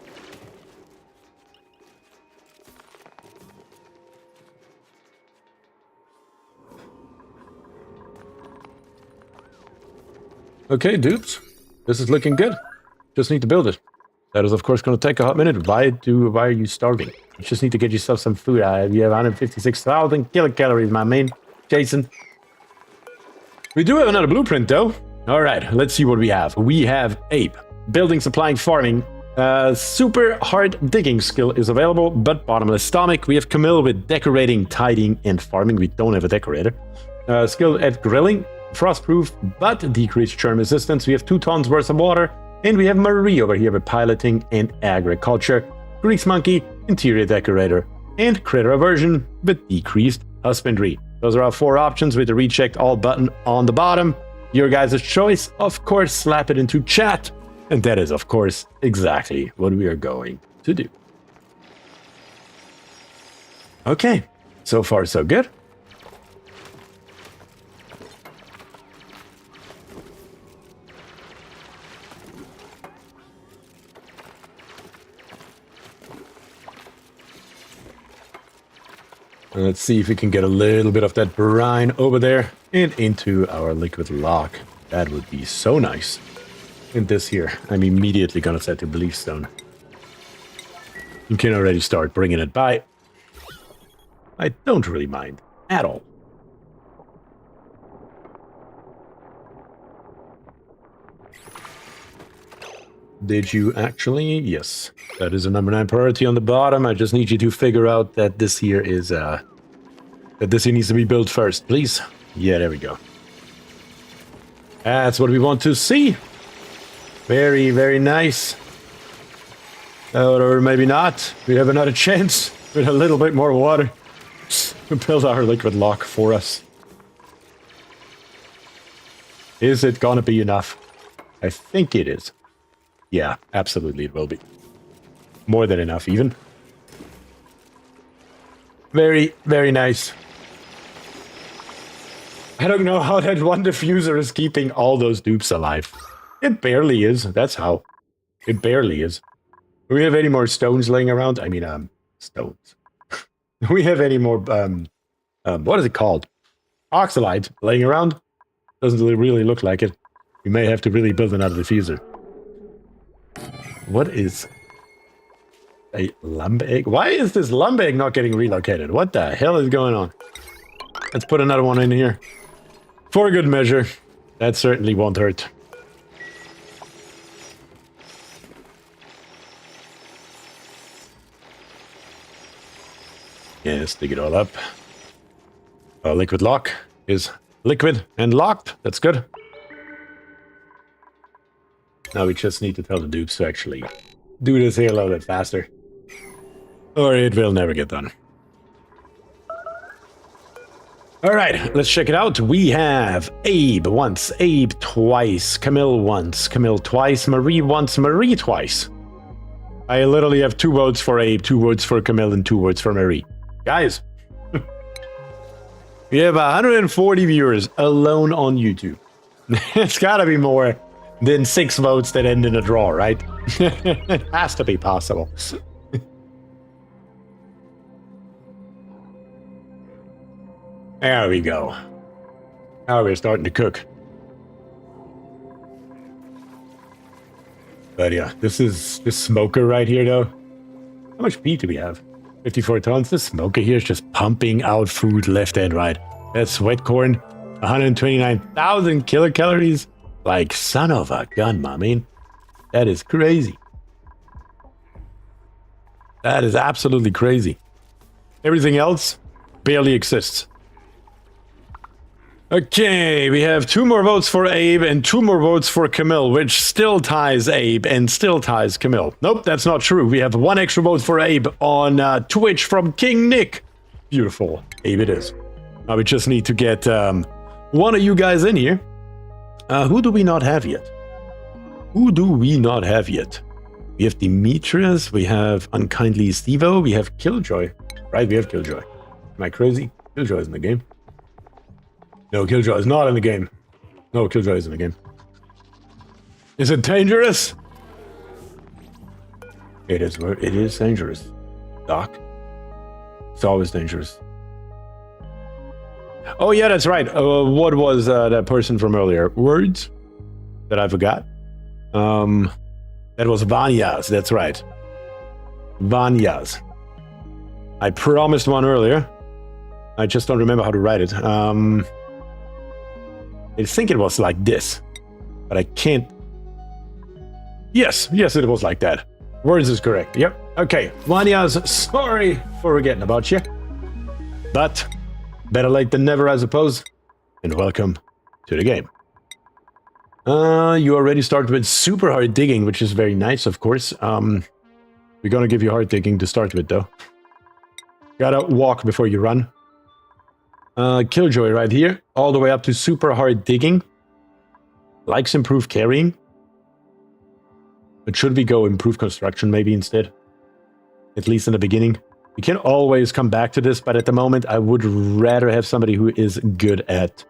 S1: Okay, dudes. This is looking good. Just need to build it. That is, of course, going to take a hot minute. Why are you starving? You just need to get yourself some food. You have 156,000 kilocalories, my man. Jason. We do have another blueprint, though. All right, let's see what we have. We have Ape. Building, supplying, farming. Super hard digging skill is available, but bottomless stomach. We have Camille with decorating, tidying, and farming. We don't have a decorator. Skill at grilling. Frostproof, but decreased churn resistance. We have 2 tons worth of water. And we have Marie over here with piloting and agriculture. Grease monkey, interior decorator. And critter aversion with decreased husbandry. Those are our 4 options with the rechecked all button on the bottom. Your guys' choice, of course, slap it into chat. And that is, of course, exactly what we are going to do. Okay, so far so good. Let's see if we can get a little bit of that brine over there and into our liquid lock. That would be so nice. And this here, I'm immediately gonna set the belief stone. You can already start bringing it by. I don't really mind at all. Did you actually? Yes. That is a number 9 priority on the bottom. I just need you to figure out that this here is that this needs to be built first, please. Yeah, there we go. That's what we want to see. Very, very nice. Or maybe not. We have another chance with a little bit more water to build our liquid lock for us. Is it gonna be enough? I think it is. Yeah, absolutely it will be. More than enough, even. Very, very nice. I don't know how that one diffuser is keeping all those dupes alive. It barely is. That's how. It barely is. Do we have any more stones laying around? I mean, stones. Do we have any more, what is it called? Oxalite laying around? Doesn't really look like it. We may have to really build another diffuser. What is a lump egg? Why is this lump egg not getting relocated? What the hell is going on? Let's put another one in here. For good measure. That certainly won't hurt. Yeah, stick it all up. Our liquid lock is liquid and locked. That's good. Now we just need to tell the dupes to actually do this here a little bit faster. Or it will never get done. Alright, let's check it out. We have Abe once, Abe twice, Camille once, Camille twice, Marie once, Marie twice. I literally have 2 votes for Abe, 2 votes for Camille, and 2 votes for Marie. Guys, we have 140 viewers alone on YouTube. It's gotta be more than 6 votes that end in a draw, right? It has to be possible. There we go. Now we're starting to cook. But yeah, this smoker right here, though. How much beef do we have? 54 tons. This smoker here is just pumping out food left and right. That sweat corn, 129,000 kilocalories. Like, son of a gun, I mean. That is crazy. That is absolutely crazy. Everything else barely exists. Okay, we have 2 more votes for Abe and 2 more votes for Camille, which still ties Abe and still ties Camille. Nope, that's not true. We have 1 extra vote for Abe on Twitch from King Nick. Beautiful. Abe it is. Now we just need to get one of you guys in here. Who do we not have yet? Who do we not have yet? We have Demetrius, we have Unkindly Stevo, we have Killjoy. Right, we have Killjoy. Am I crazy? Killjoy is in the game. No, Killjoy is not in the game. No, Killjoy is in the game. Is it dangerous? It is dangerous. Doc. It's always dangerous. Oh yeah, that's right. What was that person from earlier? Words? That I forgot? That was Vanyas, that's right. Vanyas. I promised one earlier. I just don't remember how to write it. I think it was like this, but I can't. Yes, it was like that. Words is correct. Yep. Okay, Vanyas, sorry for forgetting about you. But better late than never, I suppose. And welcome to the game. You already started with super hard digging, which is very nice, of course. We're gonna give you hard digging to start with, though. Gotta walk before you run. Killjoy right here, all the way up to super hard digging. Likes improved carrying. But should we go improve construction maybe instead? At least in the beginning. We can always come back to this, but at the moment I would rather have somebody who is good at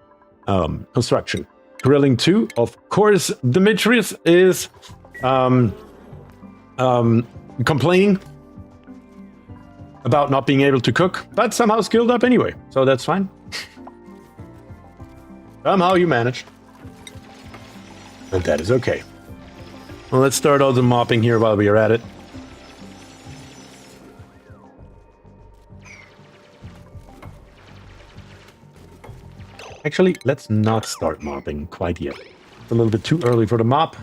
S1: construction. Grilling 2, of course, Demetrius is complaining about not being able to cook, but somehow skilled up anyway, so that's fine. Somehow you managed. And that is okay. Well, let's start all the mopping here while we are at it. Actually, let's not start mopping quite yet. It's a little bit too early for the mop.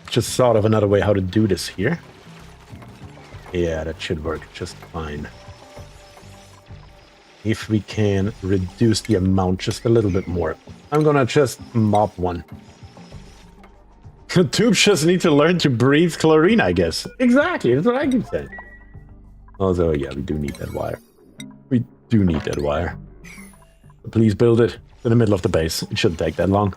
S1: Just thought of another way how to do this here. Yeah, that should work just fine. if we can reduce the amount just a little bit more. I'm gonna just mop one. Tubes just need to learn to breathe chlorine, I guess. Exactly, that's what I keep saying. Although, yeah, we do need that wire. We do need that wire. But please build it in the middle of the base. It shouldn't take that long.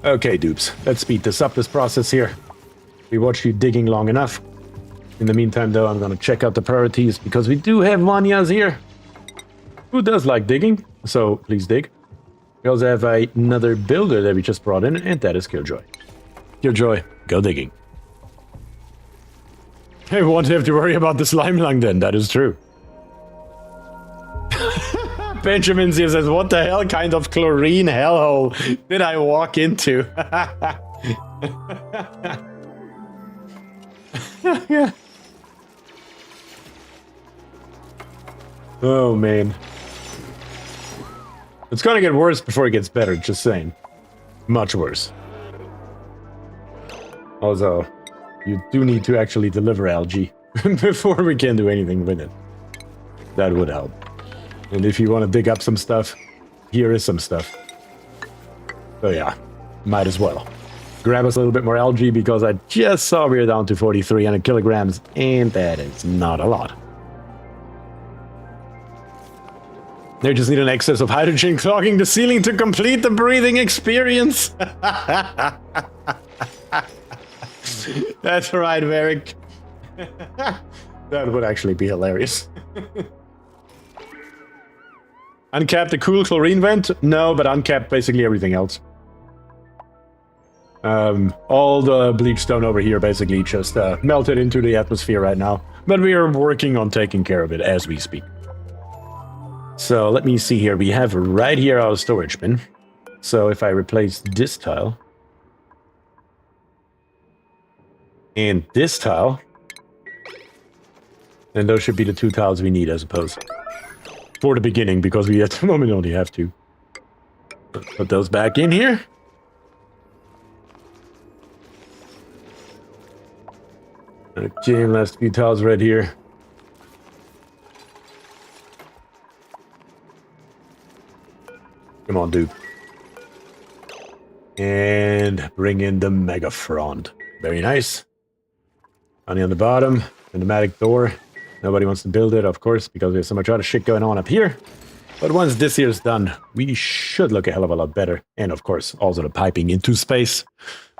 S1: Okay, dupes. Let's speed this up, this process here. We watched you digging long enough. In the meantime, though, I'm gonna check out the priorities, because we do have Vanyas here who does like digging, so please dig. We also have another builder that we just brought in, and that is Killjoy. Killjoy, go digging. I won't have to worry about the slime lung then, that is true. Benjamin says, what the hell kind of chlorine hellhole did I walk into? Yeah. Oh, man. It's gonna get worse before it gets better, just saying. Much worse. Also, you do need to actually deliver algae before we can do anything with it. That would help. And if you want to dig up some stuff, here is some stuff. So yeah, might as well. Grab us a little bit more algae, because I just saw we are down to 4,300 kilograms, and that is not a lot. They just need an excess of hydrogen clogging the ceiling to complete the breathing experience. That's right, Varric. That would actually be hilarious. Uncapped the cool chlorine vent? No, but uncapped basically everything else. All the bleach stone over here basically just melted into the atmosphere right now. But we are working on taking care of it as we speak. So let me see here. We have right here our storage bin. So if I replace this tile and this tile, then those should be the two tiles we need, I suppose. For the beginning, because we at the moment only have two. Put those back in here. Okay, last few tiles right here. Come on, dude. And bring in the Mega Frond. Very nice. Honey on the bottom. Pneumatic door. Nobody wants to build it, of course, because there's so much other shit going on up here. But once this here's done, we should look a hell of a lot better. And of course, also the piping into space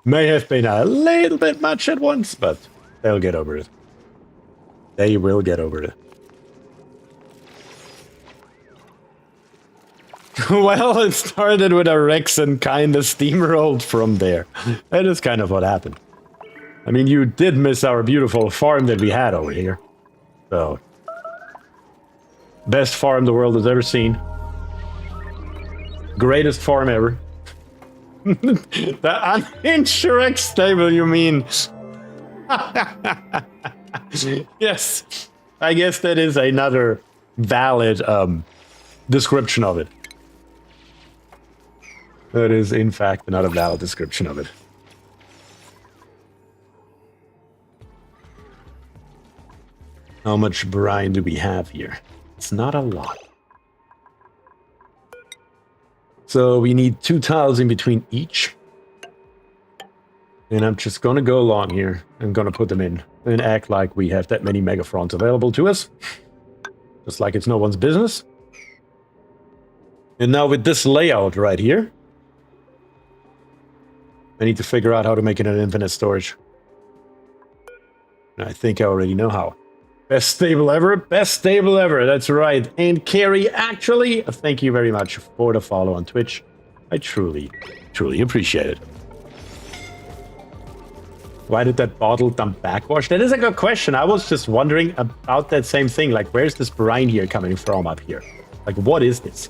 S1: may have been a little bit much at once, but they'll get over it. They will get over it. Well, it started with a Rex and kind of steamrolled from there. That is kind of what happened. I mean, you did miss our beautiful farm that we had over here. So, best farm the world has ever seen. Greatest farm ever. The unhinged Rex stable, you mean? Yes, I guess that is another valid description of it. That is, in fact, another valid description of it. How much brine do we have here? It's not a lot. So we need 2 tiles in between each. And I'm just gonna go along here. I'm gonna put them in and act like we have that many megafronts available to us. Just like it's no one's business. And now with this layout right here, I need to figure out how to make it an infinite storage. And I think I already know how. Best stable ever, best stable ever, that's right. And Carrie, actually, thank you very much for the follow on Twitch. I truly, truly appreciate it. Why did that bottle dump backwash? That is a good question. I was just wondering about that same thing. Like, where's this brine here coming from up here? Like, what is this?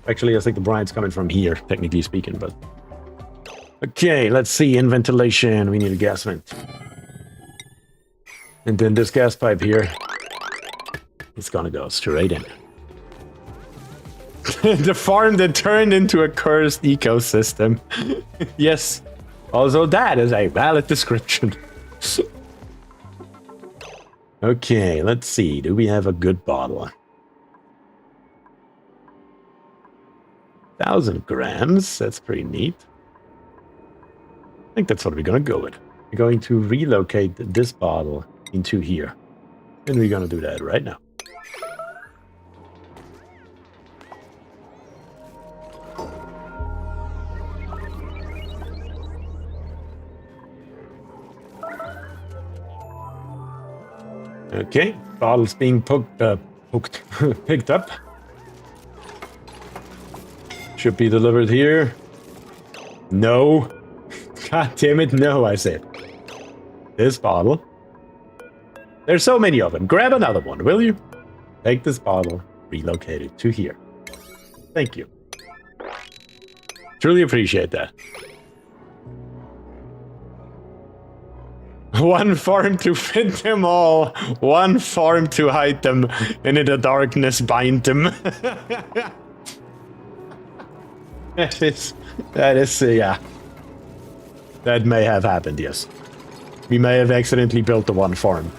S1: Actually, I think the brine's coming from here, technically speaking, but... Okay, let's see. In ventilation, we need a gas vent. And then this gas pipe here, it's gonna go straight in. The farm that turned into a cursed ecosystem. Yes, Also, that is a valid description. Okay, let's see. Do we have a good bottle? 1,000 grams. That's pretty neat. I think that's what we're going to go with. We're going to relocate this bottle into here. And we're going to do that right now. Okay, bottle's being picked up. Should be delivered here. No. God damn it, no, I said. This bottle. There's so many of them. Grab another one, will you? Take this bottle, relocate it to here. Thank you. Truly appreciate that. One farm to fit them all. One farm to hide them. And in the darkness bind them. That is, yeah. That may have happened, yes. We may have accidentally built the one farm.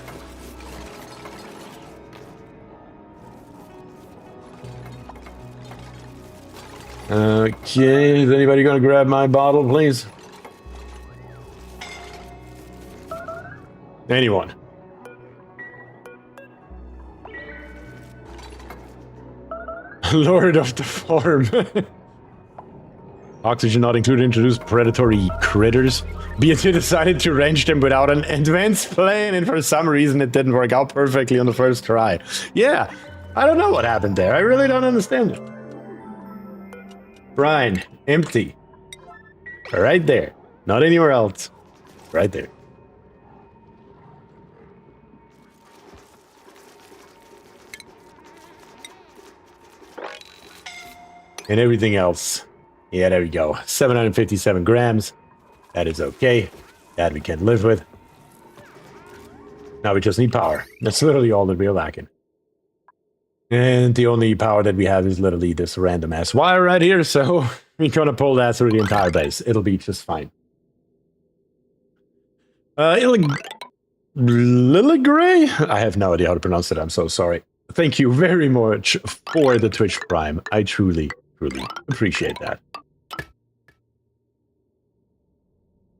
S1: Okay, is anybody gonna grab my bottle, please? Anyone? Lord of the farm. Oxygen not included, introduce predatory critters. BierTier decided to range them without an advanced plan, and for some reason it didn't work out perfectly on the first try. Yeah, I don't know what happened there. I really don't understand it. Brine, empty. Right there. Not anywhere else. Right there. And everything else. Yeah, there we go. 757 grams. That is okay. That we can live with. Now we just need power. That's literally all that we're lacking. And the only power that we have is literally this random ass wire right here, so we're gonna pull that through the entire base. It'll be just fine. Lilligray? I have no idea how to pronounce it, I'm so sorry. Thank you very much for the Twitch Prime. I truly appreciate that.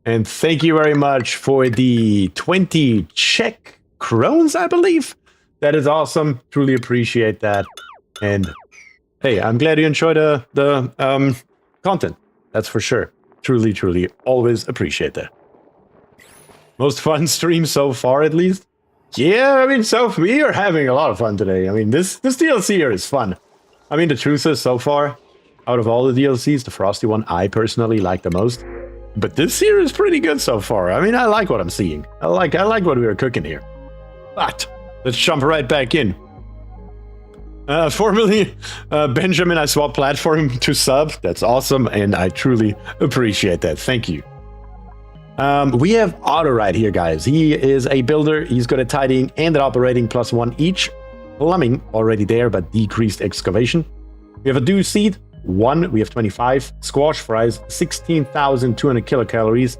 S1: And thank you very much for the 20 Czech crowns, I believe. That is awesome. Truly appreciate that. And hey, I'm glad you enjoyed the content. That's for sure. Truly, always appreciate that. Most fun stream so far, at least. Yeah, I mean, so we are having a lot of fun today. I mean, this DLC here is fun. I mean, the truth is, so far, out of all the DLCs, the Frosty one I personally like the most. But this here is pretty good so far. I mean, I like what I'm seeing. I like what we are cooking here. But let's jump right back in. Formerly, Benjamin, I swapped platform to sub. That's awesome, and I truly appreciate that. Thank you. We have Otto right here, guys. He is a builder. He's good at tidying and at operating +1 each. Plumbing already there, but decreased excavation. We have a dew seed. 1, we have 25. Squash fries, 16,200 kilocalories.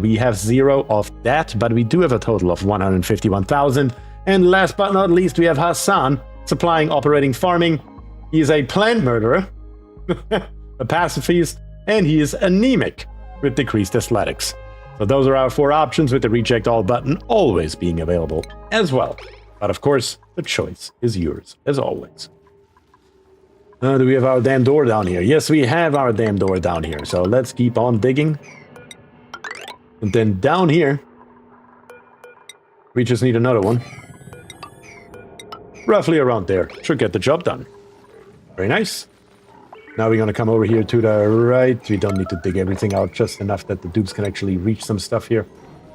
S1: We have 0 of that, but we do have a total of 151,000. And last but not least, we have Hassan, supplying, operating, farming. He is a plant murderer, a pacifist, and he is anemic with decreased athletics. So those are our 4 options, with the reject all button always being available as well. But of course, the choice is yours, as always. Do we have our damn door down here? Yes, we have our damn door down here. So let's keep on digging. And then down here, we just need another one. Roughly around there. Should get the job done. Very nice. Now we're going to come over here to the right. We don't need to dig everything out, just enough that the dupes can actually reach some stuff here.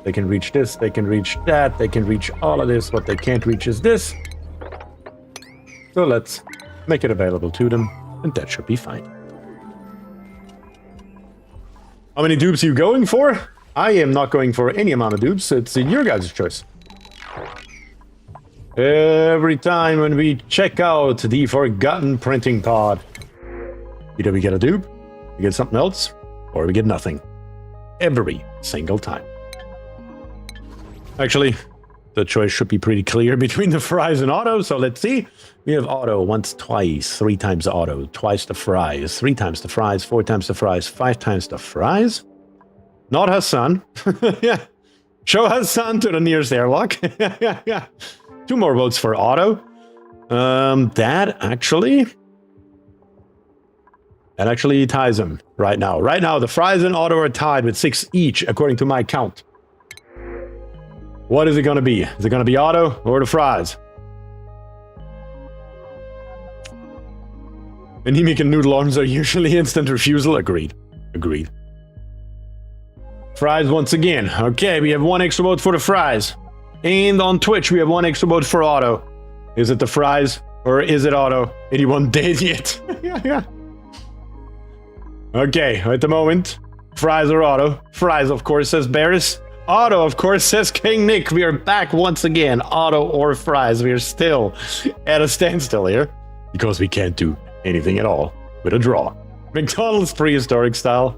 S1: They can reach this, they can reach that, they can reach all of this. What they can't reach is this. So let's make it available to them, and that should be fine. How many dupes are you going for? I am not going for any amount of dupes. It's your guys' choice. Every time when we check out the forgotten printing pod, either we get a dupe, we get something else, or we get nothing. every single time. Actually, the choice should be pretty clear between the fries and auto, so let's see. We have auto once, twice, 3 times auto, twice the fries, 3 times the fries, 4 times the fries, 5 times the fries. Not Hassan. Yeah. Show Hassan to the nearest airlock. Yeah. 2 more votes for auto. That actually ties him right now. Right now, the fries and auto are tied with 6 each, according to my count. What is it going to be? Is it going to be auto or the fries? Anemic and noodle arms are usually instant refusal. Agreed. Agreed. Fries once again. Okay, we have 1 extra vote for the fries. And on Twitch, we have 1 extra vote for auto. Is it the fries or is it auto? Anyone dead yet? Yeah. Okay, at the moment, fries or auto. Fries, of course, says Barris. Auto, of course, says King Nick. We are back once again. Auto or fries. We are still at a standstill here because we can't do anything at all with a draw. McDonald's prehistoric style.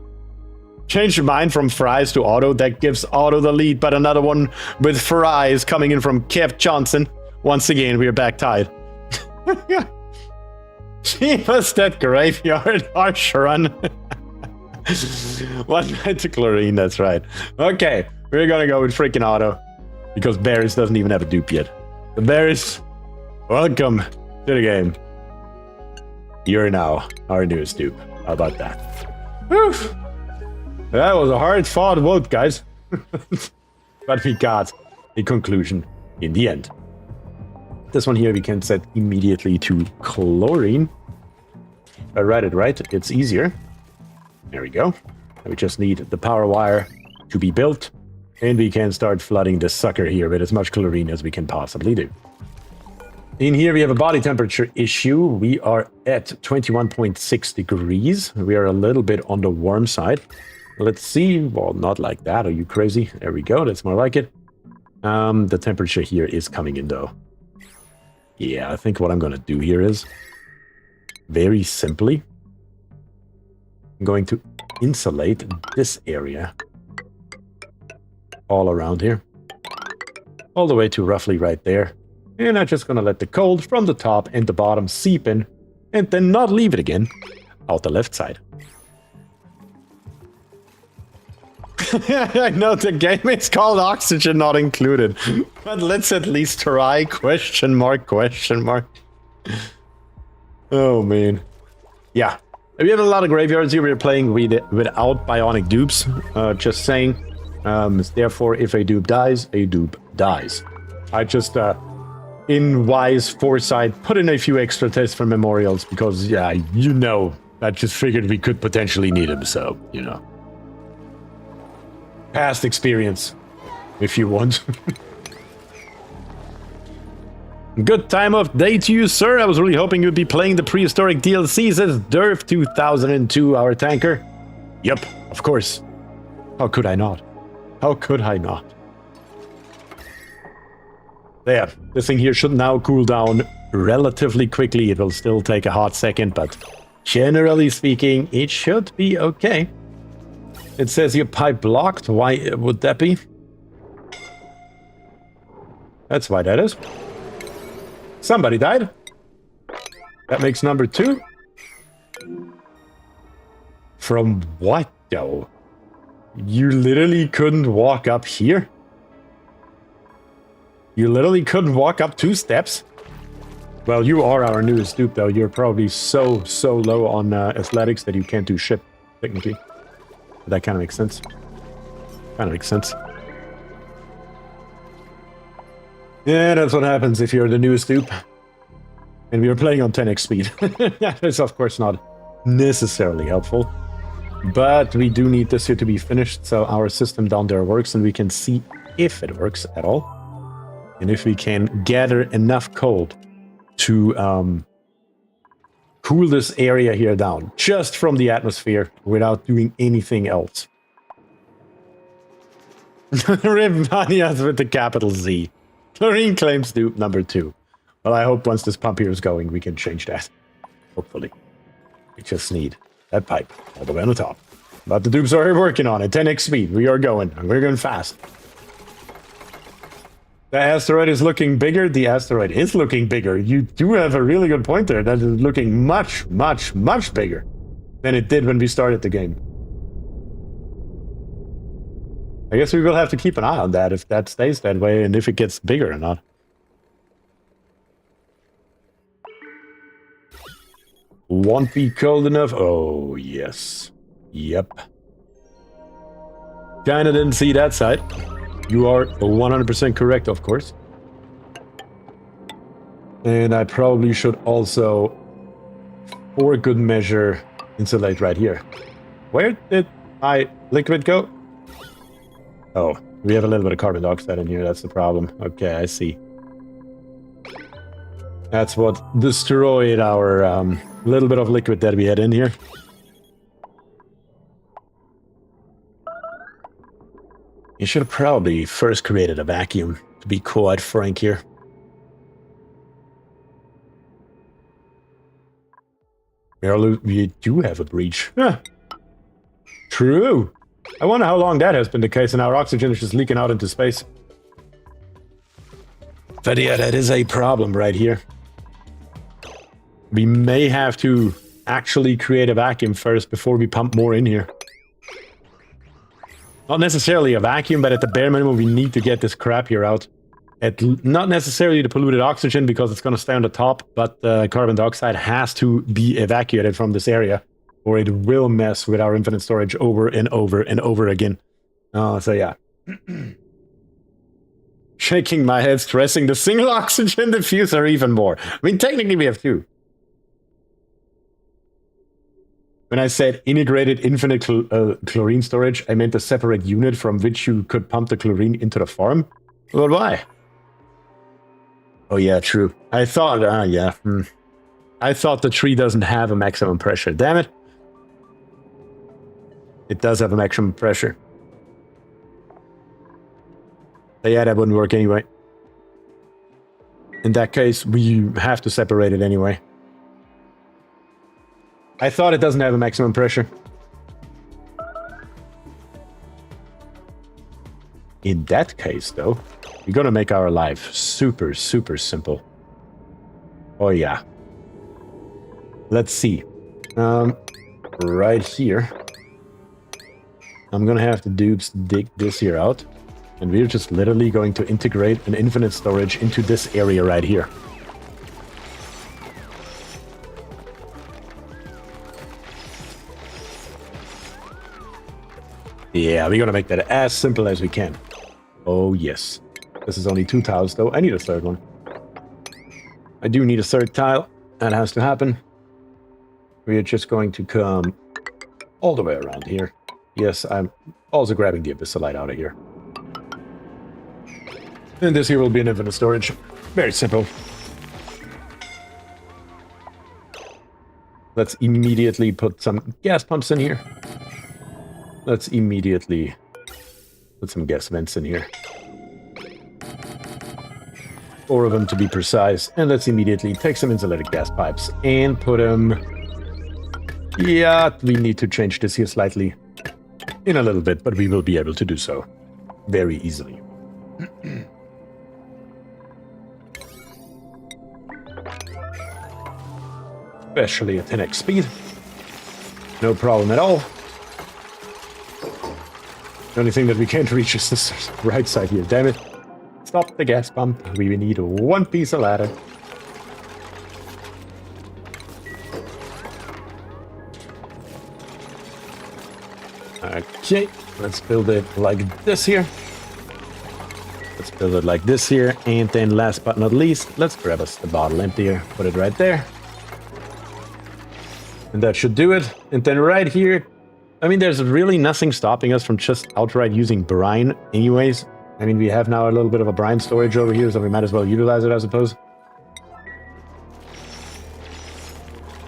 S1: Change your mind from fries to auto. That gives auto the lead, but another one with fries coming in from Kev Johnson. Once again, we are back tied. She was that graveyard harsh run. 1 night to chlorine, that's right. Okay, we're gonna go with freaking auto because Barris doesn't even have a dupe yet. The Barris, welcome to the game. You're now our newest dupe. How about that? Whew. That was a hard-fought vote, guys. But we got a conclusion in the end. This one here we can set immediately to chlorine. If I read it right, it's easier. There we go. We just need the power wire to be built, and we can start flooding this sucker here with as much chlorine as we can possibly do. In here we have a body temperature issue. We are at 21.6 degrees. We are a little bit on the warm side. Let's see. Well, not like that. Are you crazy? There we go. That's more like it. The temperature here is coming in though. Yeah, I think what I'm going to do here is very simply I'm going to insulate this area all around here, all the way to roughly right there. And I'm just going to let the cold from the top and the bottom seep in, and then not leave it again out the left side. I know the game is called Oxygen Not Included, but let's at least try, question mark. Oh, man. Yeah. We have a lot of graveyards here. We're playing without bionic dupes. Just saying. Therefore, if a dupe dies, a dupe dies. I just, in wise foresight, put in a few extra tests for memorials because, yeah, you know, I just figured we could potentially need them, so, you know. Past experience, if you want. Good time of day to you, sir. I was really hoping you'd be playing the Prehistoric DLC, says Derf 2002, our tanker. Yep, of course. How could I not? How could I not? There, this thing here should now cool down relatively quickly. It will still take a hot second, but generally speaking, it should be okay. It says your pipe blocked. Why would that be? That's why that is. Somebody died. That makes number 2. From what, though? You literally couldn't walk up here? You literally couldn't walk up 2 steps? Well, you are our newest dupe, though. You're probably so low on athletics that you can't do shit, technically. That kind of makes sense. Yeah, that's what happens if you're the newest dupe. And we are playing on 10x speed. That is, of course, not necessarily helpful. But we do need this here to be finished, so our system down there works, and we can see if it works at all. And if we can gather enough cold to cool this area here down, just from the atmosphere, without doing anything else. Rivanias with the capital Z. Chlorine claims dupe number 2. Well, I hope once this pump here is going, we can change that. Hopefully. We just need that pipe all the way on the top. but the dupes are working on it. 10x speed. We are going. We're going fast. The asteroid is looking bigger. The asteroid is looking bigger. You do have a really good point there. That is looking much, much, much bigger than it did when we started the game. I guess we will have to keep an eye on that if that stays that way and if it gets bigger or not. Won't be cold enough. Oh, yes. Yep. Kinda didn't see that side. You are 100% correct, of course. And I probably should also, for good measure, insulate right here. Where did my liquid go? Oh, we have a little bit of carbon dioxide in here. That's the problem. Okay, I see. That's what destroyed our little bit of liquid that we had in here. You should have probably first created a vacuum, to be quite frank here. We do have a breach. Huh. True. I wonder how long that has been the case and our oxygen is just leaking out into space. But yeah, that is a problem right here. We may have to actually create a vacuum first before we pump more in here. Not necessarily a vacuum, but at the bare minimum we need to get this crap here out. Not necessarily the polluted oxygen because it's going to stay on the top, but the carbon dioxide has to be evacuated from this area or it will mess with our infinite storage over and over and over again. So yeah. Shaking my head, stressing the single oxygen diffuser even more. I mean, technically we have two. When I said integrated infinite chlorine storage, I meant a separate unit from which you could pump the chlorine into the farm. Well, why? Oh yeah, true. I thought, I thought the tree doesn't have a maximum pressure. Damn it. It does have a maximum pressure. But yeah, that wouldn't work anyway. In that case, we have to separate it anyway. I thought it doesn't have a maximum pressure. In that case, though, we're gonna make our life super, super simple. Oh, yeah. Let's see. Right here. I'm gonna have the dupes dig this here out. And we're just literally going to integrate an infinite storage into this area right here. Yeah, we're gonna make that as simple as we can. Oh, yes. This is only 2 tiles, though. I need a third one. I do need a third tile. That has to happen. We're just going to come all the way around here. Yes, I'm also grabbing the Abyssalite out of here. And this here will be an infinite storage. Very simple. Let's immediately put some gas pumps in here. Let's immediately put some gas vents in here. 4 of them to be precise. And let's immediately take some insulated gas pipes and put them... Yeah, we need to change this here slightly in a little bit, but we will be able to do so very easily. Especially at 10x speed. No problem at all. The only thing that we can't reach is this right side here. Damn it. Stop the gas pump. We need 1 piece of ladder. Okay, let's build it like this here. Let's build it like this here. And then last but not least, let's grab us the bottle emptier. Put it right there. And that should do it. And then right here, I mean, there's really nothing stopping us from just outright using brine anyways. I mean, we have now a little bit of a brine storage over here, so we might as well utilize it, I suppose.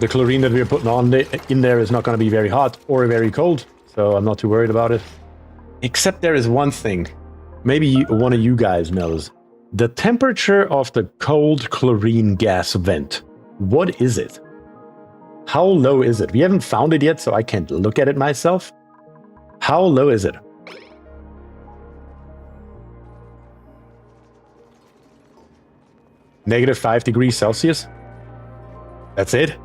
S1: The chlorine that we're putting on in there is not going to be very hot or very cold, so I'm not too worried about it. Except there is one thing. Maybe one of you guys knows. The temperature of the cold chlorine gas vent. What is it? How low is it? We haven't found it yet, so I can't look at it myself. How low is it? -5 degrees Celsius? That's it?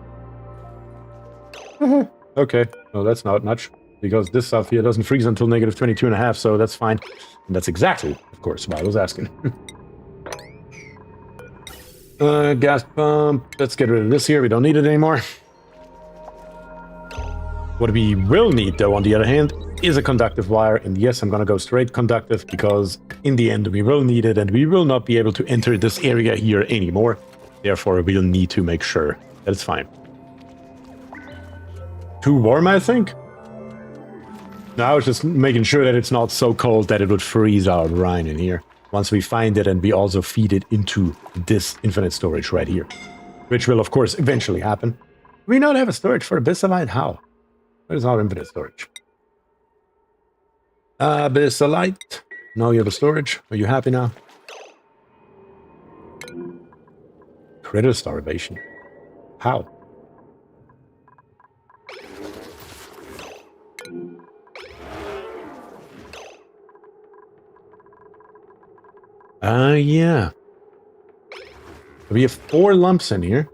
S1: Okay, well that's not much, because this stuff here doesn't freeze until -22.5, so that's fine. And that's exactly, of course, why I was asking. Gas pump, let's get rid of this here, we don't need it anymore. What we will need, though, on the other hand, is a conductive wire, and yes, I'm gonna go straight conductive, because in the end we will need it, and we will not be able to enter this area here anymore. Therefore, we'll need to make sure that it's fine. Too warm, I think? No, I was just making sure that it's not so cold that it would freeze our brine in here. Once we find it and we also feed it into this infinite storage right here. Which will, of course, eventually happen. Do we not have a storage for abyssalite? How? Where's our infinite storage? Abyssalite. Now you have a storage. Are you happy now? Critter starvation. How? Yeah. We have 4 lumps in here.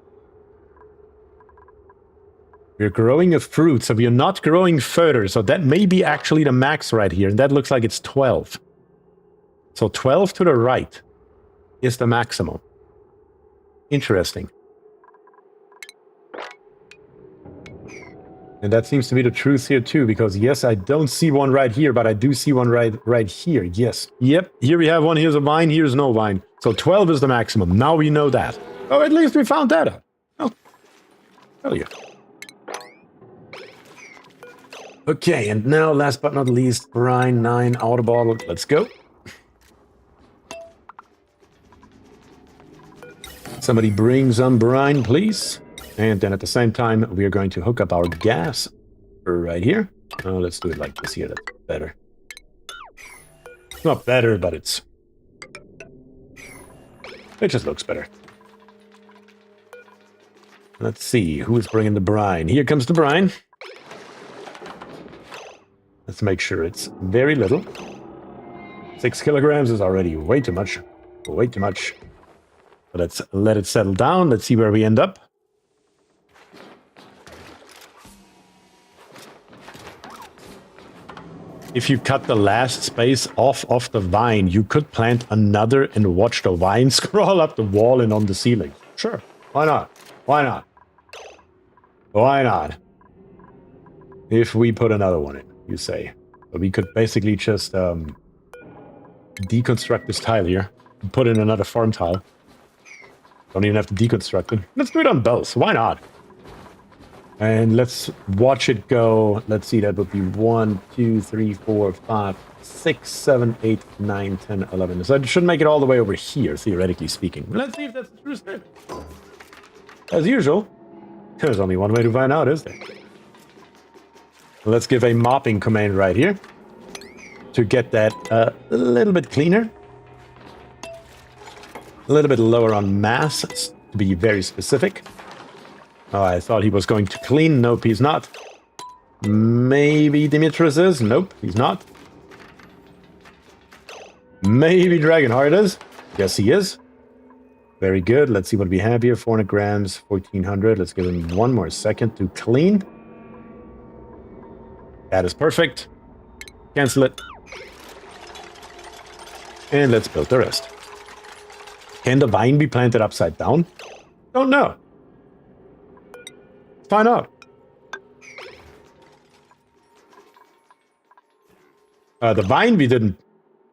S1: We're growing a fruit, so we are not growing further. So that may be actually the max right here. And that looks like it's 12. So 12 to the right is the maximum. Interesting. And that seems to be the truth here too, because yes, I don't see one right here, but I do see one right here. Yes. Yep. Here we have one. Here's a vine. Here's no vine. So 12 is the maximum. Now we know that. Oh, at least we found that out. Oh. Hell yeah. Okay, and now last but not least, brine 9 outer bottle. Let's go. Somebody bring some brine, please. And then at the same time, we are going to hook up our gas right here. Oh, let's do it like this here. That's better. It's not better, but it just looks better. Let's see, who is bringing the brine? Here comes the brine. Let's make sure it's very little. 6 kilograms is already way too much. Way too much. But let's let it settle down. Let's see where we end up. If you cut the last space off of the vine, you could plant another and watch the vine scroll up the wall and on the ceiling. Sure. Why not? Why not? Why not? If we put another one in, you say. But we could basically just deconstruct this tile here and put in another farm tile. Don't even have to deconstruct it. Let's do it on both. Why not? And let's watch it go. Let's see, that would be 1, 2, 3, 4, 5, 6, 7, 8, 9, 10, 11. So it should make it all the way over here, theoretically speaking. Let's see if that's the true statement. As usual, there's only one way to find out, is there? Let's give a mopping command right here to get that a little bit cleaner. A little bit lower on mass, to be very specific. Oh, I thought he was going to clean. Nope, he's not. Maybe Dimitris is. Nope, he's not. Maybe Dragonheart is. Yes, he is. Very good. Let's see what we have here. 400 grams, 1400. Let's give him one more second to clean. That is perfect. Cancel it. And let's build the rest. Can the vine be planted upside down? Don't know. Find out. The vine we didn't...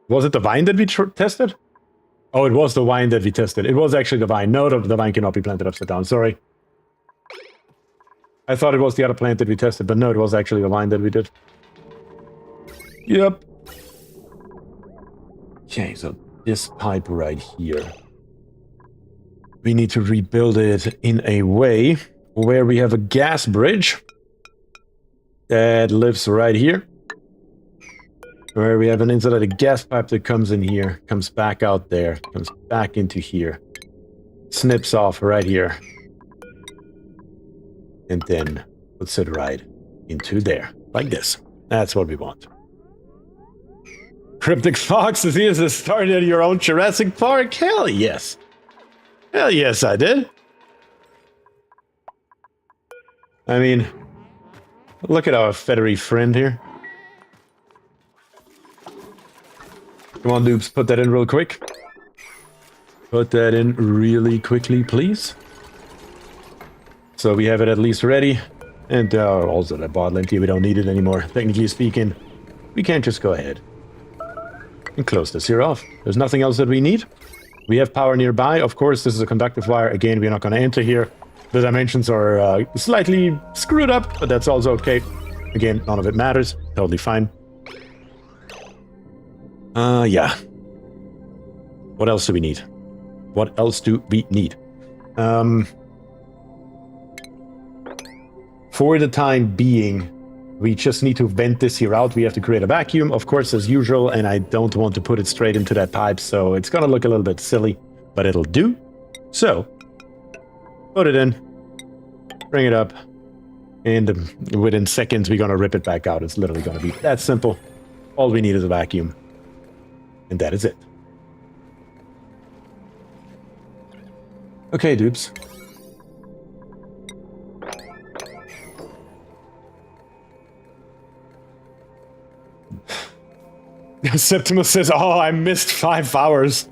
S1: Was it the vine that we tested? Oh, it was the vine that we tested. It was actually the vine. No, the vine cannot be planted upside down. Sorry. I thought it was the other plant that we tested, but no, it was actually the vine that we did. Yep. Okay, so this pipe right here. We need to rebuild it in a way where we have a gas bridge that lives right here. Where we have an insulated gas pipe that comes in here, comes back out there, comes back into here, snips off right here, and then puts it right into there, like this. That's what we want. Cryptic Fox is here to start at your own Jurassic Park? Hell yes. Hell yes, I did. I mean, look at our feathery friend here. Come on, noobs, put that in real quick. Put that in really quickly, please. So we have it at least ready. And also that bottle empty, we don't need it anymore. Technically speaking, we can't just go ahead and close this here off. There's nothing else that we need. We have power nearby. Of course, this is a conductive wire. Again, we're not going to enter here. The dimensions are slightly screwed up, but that's also okay. Again, none of it matters. Totally fine. Yeah. What else do we need? What else do we need? For the time being, we just need to vent this here out. We have to create a vacuum, of course, as usual, and I don't want to put it straight into that pipe, so it's gonna look a little bit silly, but it'll do. So, put it in, bring it up, and within seconds, we're gonna rip it back out. It's literally gonna be that simple. All we need is a vacuum, and that is it. Okay, dupes. Septimus says, oh, I missed 5 hours.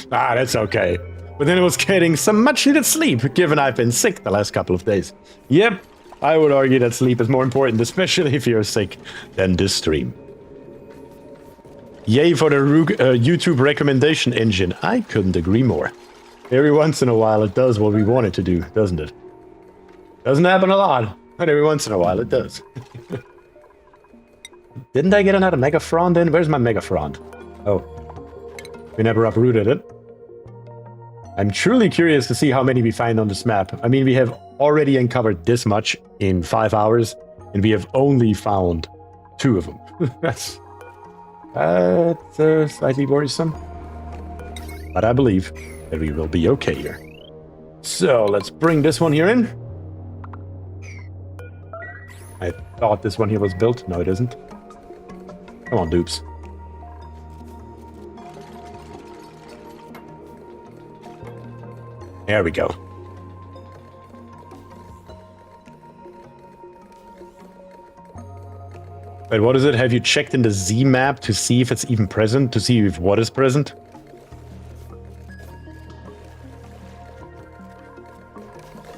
S1: That's okay. But then it was getting some much-needed sleep, given I've been sick the last couple of days. Yep, I would argue that sleep is more important, especially if you're sick, than this stream. Yay for the YouTube recommendation engine. I couldn't agree more. Every once in a while it does what we want it to do, doesn't it? Doesn't happen a lot, but every once in a while it does. Didn't I get another Mega Frond in? Where's my Mega Frond? Oh. We never uprooted it. I'm truly curious to see how many we find on this map. I mean, we have already uncovered this much in 5 hours, and we have only found 2 of them. That's slightly worrisome. But I believe that we will be okay here. So, let's bring this one here in. I thought this one here was built. No, it isn't. Come on, dupes. There we go. Wait, what is it? Have you checked in the Z map to see if it's even present? To see if what is present?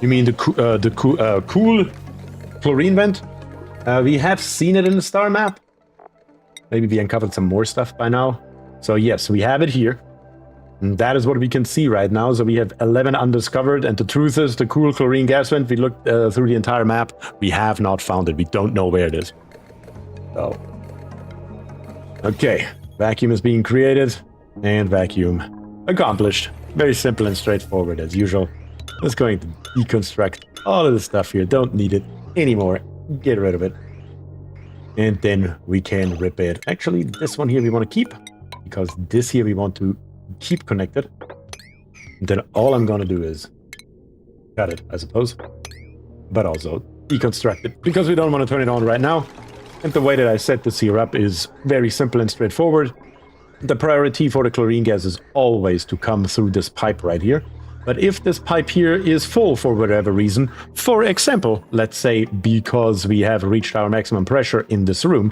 S1: You mean the cool chlorine vent? We have seen it in the star map. Maybe we uncovered some more stuff by now. So yes, we have it here. And that is what we can see right now. So we have 11 undiscovered. And the truth is, the cool chlorine gas vent, we looked through the entire map. We have not found it. We don't know where it is. So. Okay. Vacuum is being created. And vacuum accomplished. Very simple and straightforward as usual. Just going to deconstruct all of the stuff here. Don't need it anymore. Get rid of it. And then we can rip it. Actually, this one here we want to keep, because this here we want to keep connected. And then all I'm going to do is cut it, I suppose. But also deconstruct it, because we don't want to turn it on right now. And the way that I set this here up is very simple and straightforward. The priority for the chlorine gas is always to come through this pipe right here. But if this pipe here is full for whatever reason, for example, let's say because we have reached our maximum pressure in this room,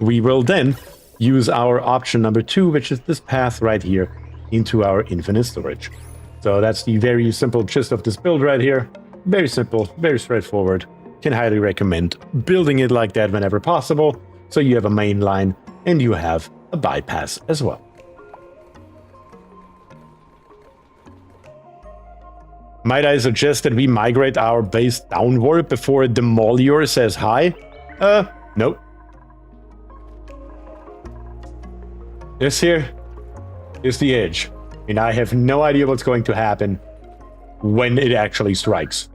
S1: we will then use our option number 2, which is this path right here, into our infinite storage. So that's the very simple gist of this build right here. Very simple, very straightforward. Can highly recommend building it like that whenever possible, so you have a main line and you have a bypass as well. Might I suggest that we migrate our base downward before Demolior says hi? Nope. This here is the edge, and I have no idea what's going to happen when it actually strikes.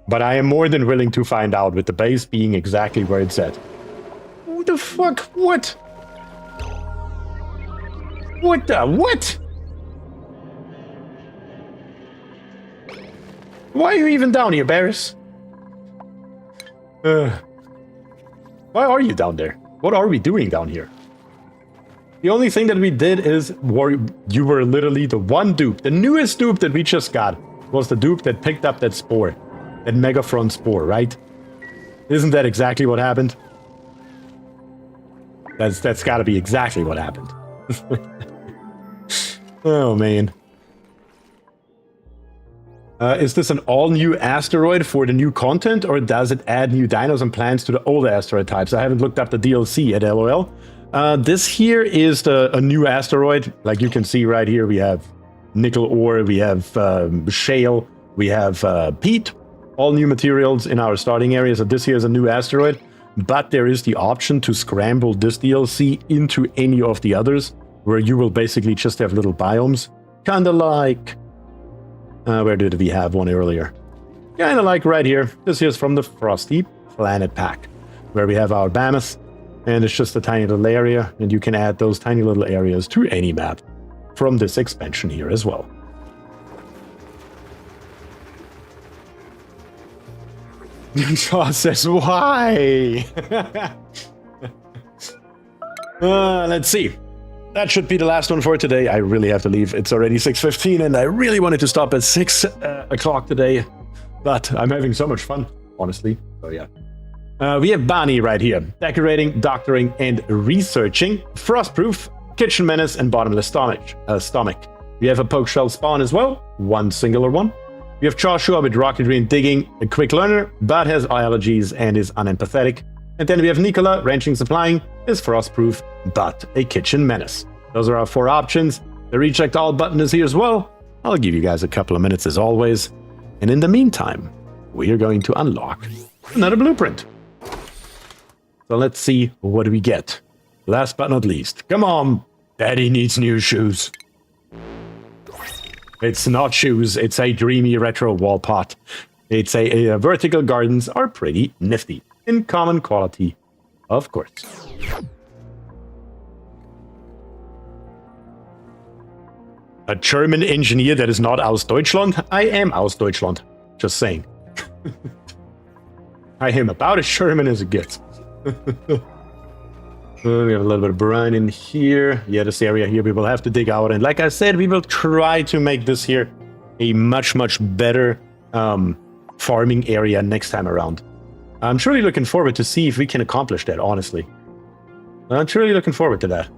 S1: But I am more than willing to find out, with the base being exactly where it's at. What the fuck? What? What the? What? Why are you even down here, Barris? Why are you down there? What are we doing down here? The only thing that we did is you were literally the one dupe. The newest dupe that we just got was the dupe that picked up that spore. That Megaphron spore, right? Isn't that exactly what happened? That's got to be exactly what happened. Oh, man. Is this an all-new asteroid for the new content, or does it add new dinos and plants to the old asteroid types? I haven't looked up the DLC at LOL. This here is a new asteroid. Like you can see right here, we have nickel ore, we have shale, we have peat. All new materials in our starting area. So this here is a new asteroid. But there is the option to scramble this DLC into any of the others, where you will basically just have little biomes. Kind of like... where did we have one earlier? Kind of like right here. This here is from the Frosty Planet Pack, where we have our Mammoth, and it's just a tiny little area, and you can add those tiny little areas to any map from this expansion here as well. Shaw says, why? Let's see. That should be the last one for today. I really have to leave. It's already 6:15, and I really wanted to stop at 6 o'clock today. But I'm having so much fun, honestly. So yeah. We have Bonnie right here. Decorating, doctoring, and researching. Frostproof, kitchen menace, and bottomless stomach. We have a poke shell spawn as well. One singular one. We have Joshua with rocketry and digging, a quick learner, but has allergies and is unempathetic. And then we have Nicola, ranching supplying, is frostproof, but a kitchen menace. Those are our 4 options. The reject all button is here as well. I'll give you guys a couple of minutes as always. And in the meantime, we are going to unlock another blueprint. So let's see what we get. Last but not least, come on, Daddy needs new shoes. It's not shoes, it's a dreamy retro wall pot. It's a vertical gardens are pretty nifty. In common quality, of course. A German engineer that is not aus Deutschland? I am aus Deutschland. Just saying. I am about as German as it gets. We have a little bit of brine in here. Yeah, this area here we will have to dig out. And like I said, we will try to make this here a much, much better farming area next time around. I'm truly looking forward to see if we can accomplish that, honestly. I'm truly looking forward to that.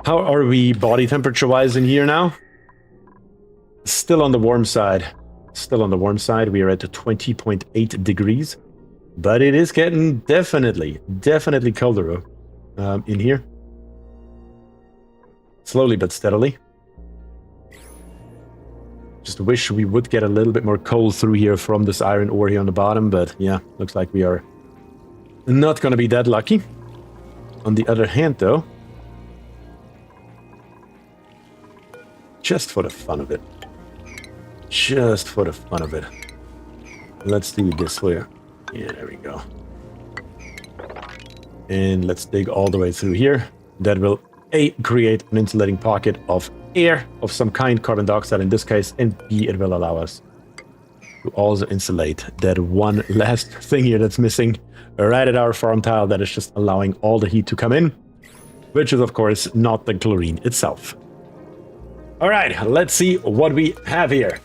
S1: How are we body temperature-wise in here now? Still on the warm side. Still on the warm side. We are at 20.8 degrees. But it is getting definitely colder in here. Slowly but steadily. Just wish we would get a little bit more coal through here from this iron ore here on the bottom, but yeah, looks like we are not going to be that lucky. On the other hand, though, just for the fun of it, let's do this here. Yeah, there we go. And let's dig all the way through here. That will A, create an insulating pocket of air of some kind, carbon dioxide in this case, and B, it will allow us to also insulate that one last thing here that's missing right at our farm tile that is just allowing all the heat to come in, which is of course not the chlorine itself. All right, let's see what we have here.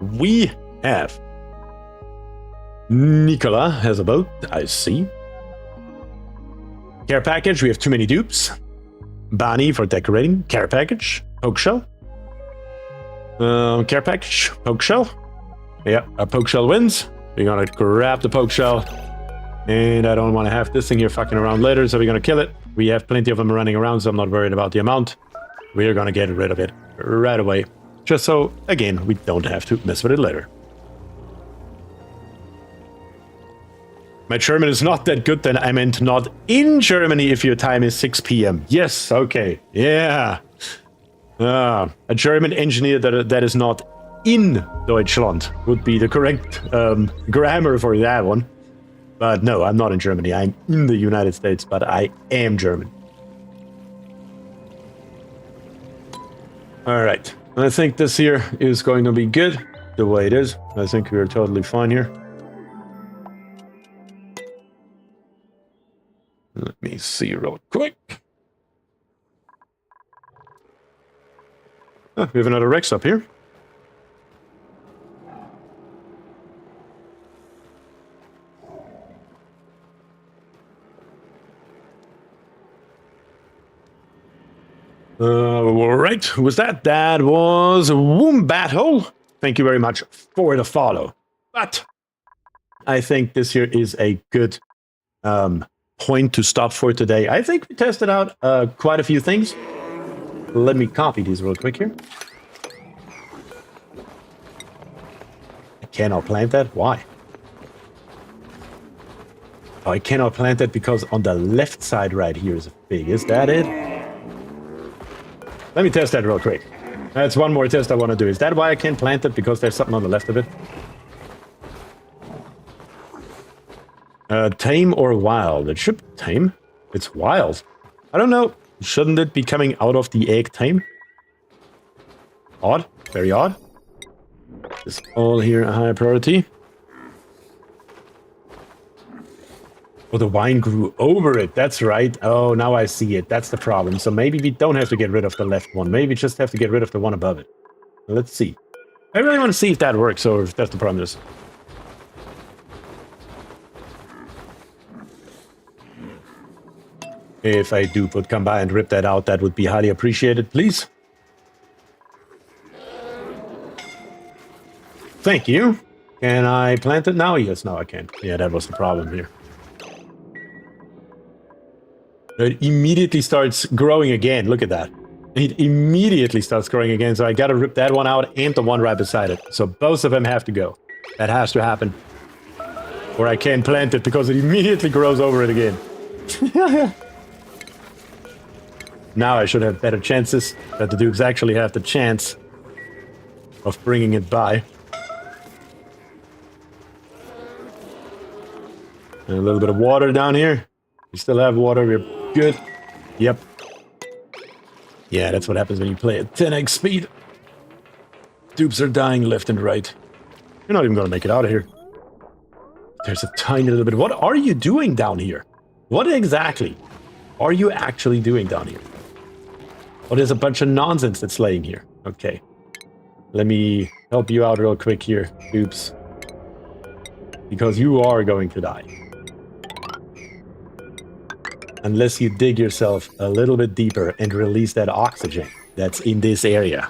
S1: We have Nicola has a boat, I see. Care package, we have too many dupes. Bonnie for decorating, care package, poke shell. Care package, poke shell. Yeah, a poke shell wins. We're gonna grab the poke shell. And I don't want to have this thing here fucking around later, so we're gonna kill it. We have plenty of them running around, so I'm not worried about the amount. We're gonna get rid of it right away. Just so, again, we don't have to mess with it later. My German is not that good, then I meant not in Germany if your time is 6 p.m. Yes, okay, yeah. A German engineer that is not in Deutschland would be the correct grammar for that one. But no, I'm not in Germany. I'm in the United States, but I am German. All right, I think this here is going to be good the way it is. I think we're totally fine here. Let me see real quick. Oh, we have another Rex up here. Alright, who was that? That was Wombattle. Thank you very much for the follow. But I think this here is a good point to stop for today. I think we tested out quite a few things. Let me copy these real quick here. I cannot plant that. Why? Oh, I cannot plant that because on the left side right here is big. Is that it? Let me test that real quick. That's one more test I want to do. Is that why I can't plant it? Because there's something on the left of it? Tame or wild? It should be tame. It's wild. I don't know. Shouldn't it be coming out of the egg tame? Odd. Very odd. Is all here a high priority? Oh, the vine grew over it. That's right. Oh, now I see it. That's the problem. So maybe we don't have to get rid of the left one. Maybe we just have to get rid of the one above it. Let's see. I really want to see if that works or if that's the problem is. If I do come by and rip that out, that would be highly appreciated, please. Thank you. Can I plant it now? Yes, no, I can't. Yeah, that was the problem here. It immediately starts growing again. Look at that. It immediately starts growing again. So I got to rip that one out and the one right beside it. So both of them have to go. That has to happen. Or I can't plant it because it immediately grows over it again. Now I should have better chances. That the dupes actually have the chance of bringing it by. And a little bit of water down here. We still have water. We're good. Yep. Yeah, that's what happens when you play at 10x speed. Dupes are dying left and right. You're not even going to make it out of here. There's a tiny little bit. What are you doing down here? What exactly are you actually doing down here? Oh, there's a bunch of nonsense that's laying here. Okay. Let me help you out real quick here, dupes. Because you are going to die. Unless you dig yourself a little bit deeper and release that oxygen that's in this area.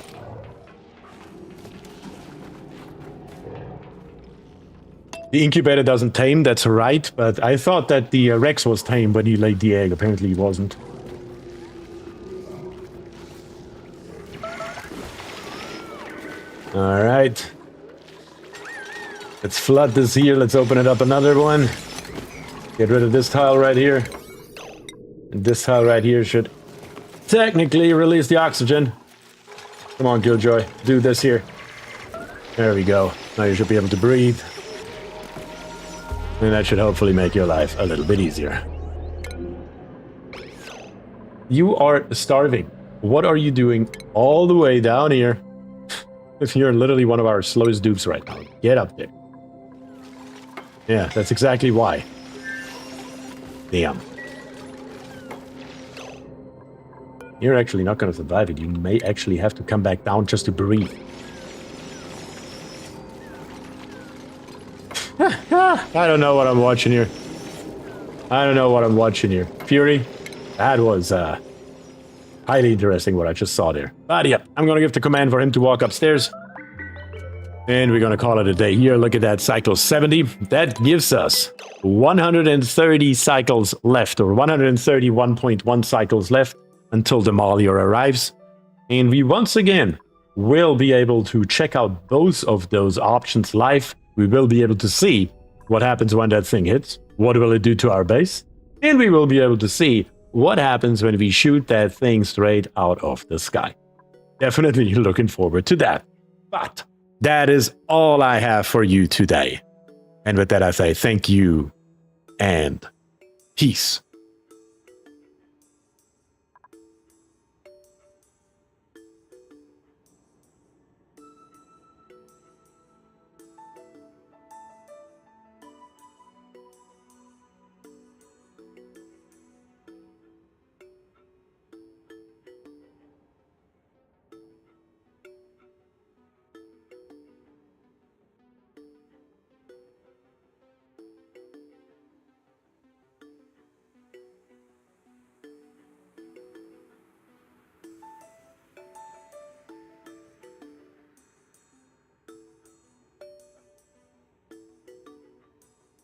S1: The incubator doesn't tame, that's right, but I thought that the Rex was tame when he laid the egg. Apparently he wasn't. Alright. Let's flood this here. Let's open it up another one. Get rid of this tile right here. And this tile right here should technically release the oxygen. Come on, Killjoy. Do this here. There we go. Now you should be able to breathe. And that should hopefully make your life a little bit easier. You are starving. What are you doing all the way down here? If you're literally one of our slowest dupes right now. Get up there. Yeah, that's exactly why. Damn. You're actually not going to survive it. You may actually have to come back down just to breathe. I don't know what I'm watching here. I don't know what I'm watching here. Fury, that was highly interesting what I just saw there. But yep, I'm going to give the command for him to walk upstairs. And we're going to call it a day here. Look at that, cycle 70. That gives us 130 cycles left, or 131.1 cycles left until the Demolier arrives. And we once again will be able to check out both of those options live. We will be able to see what happens when that thing hits. What will it do to our base? And we will be able to see what happens when we shoot that thing straight out of the sky. Definitely looking forward to that. But that is all I have for you today. And with that, I say thank you and peace.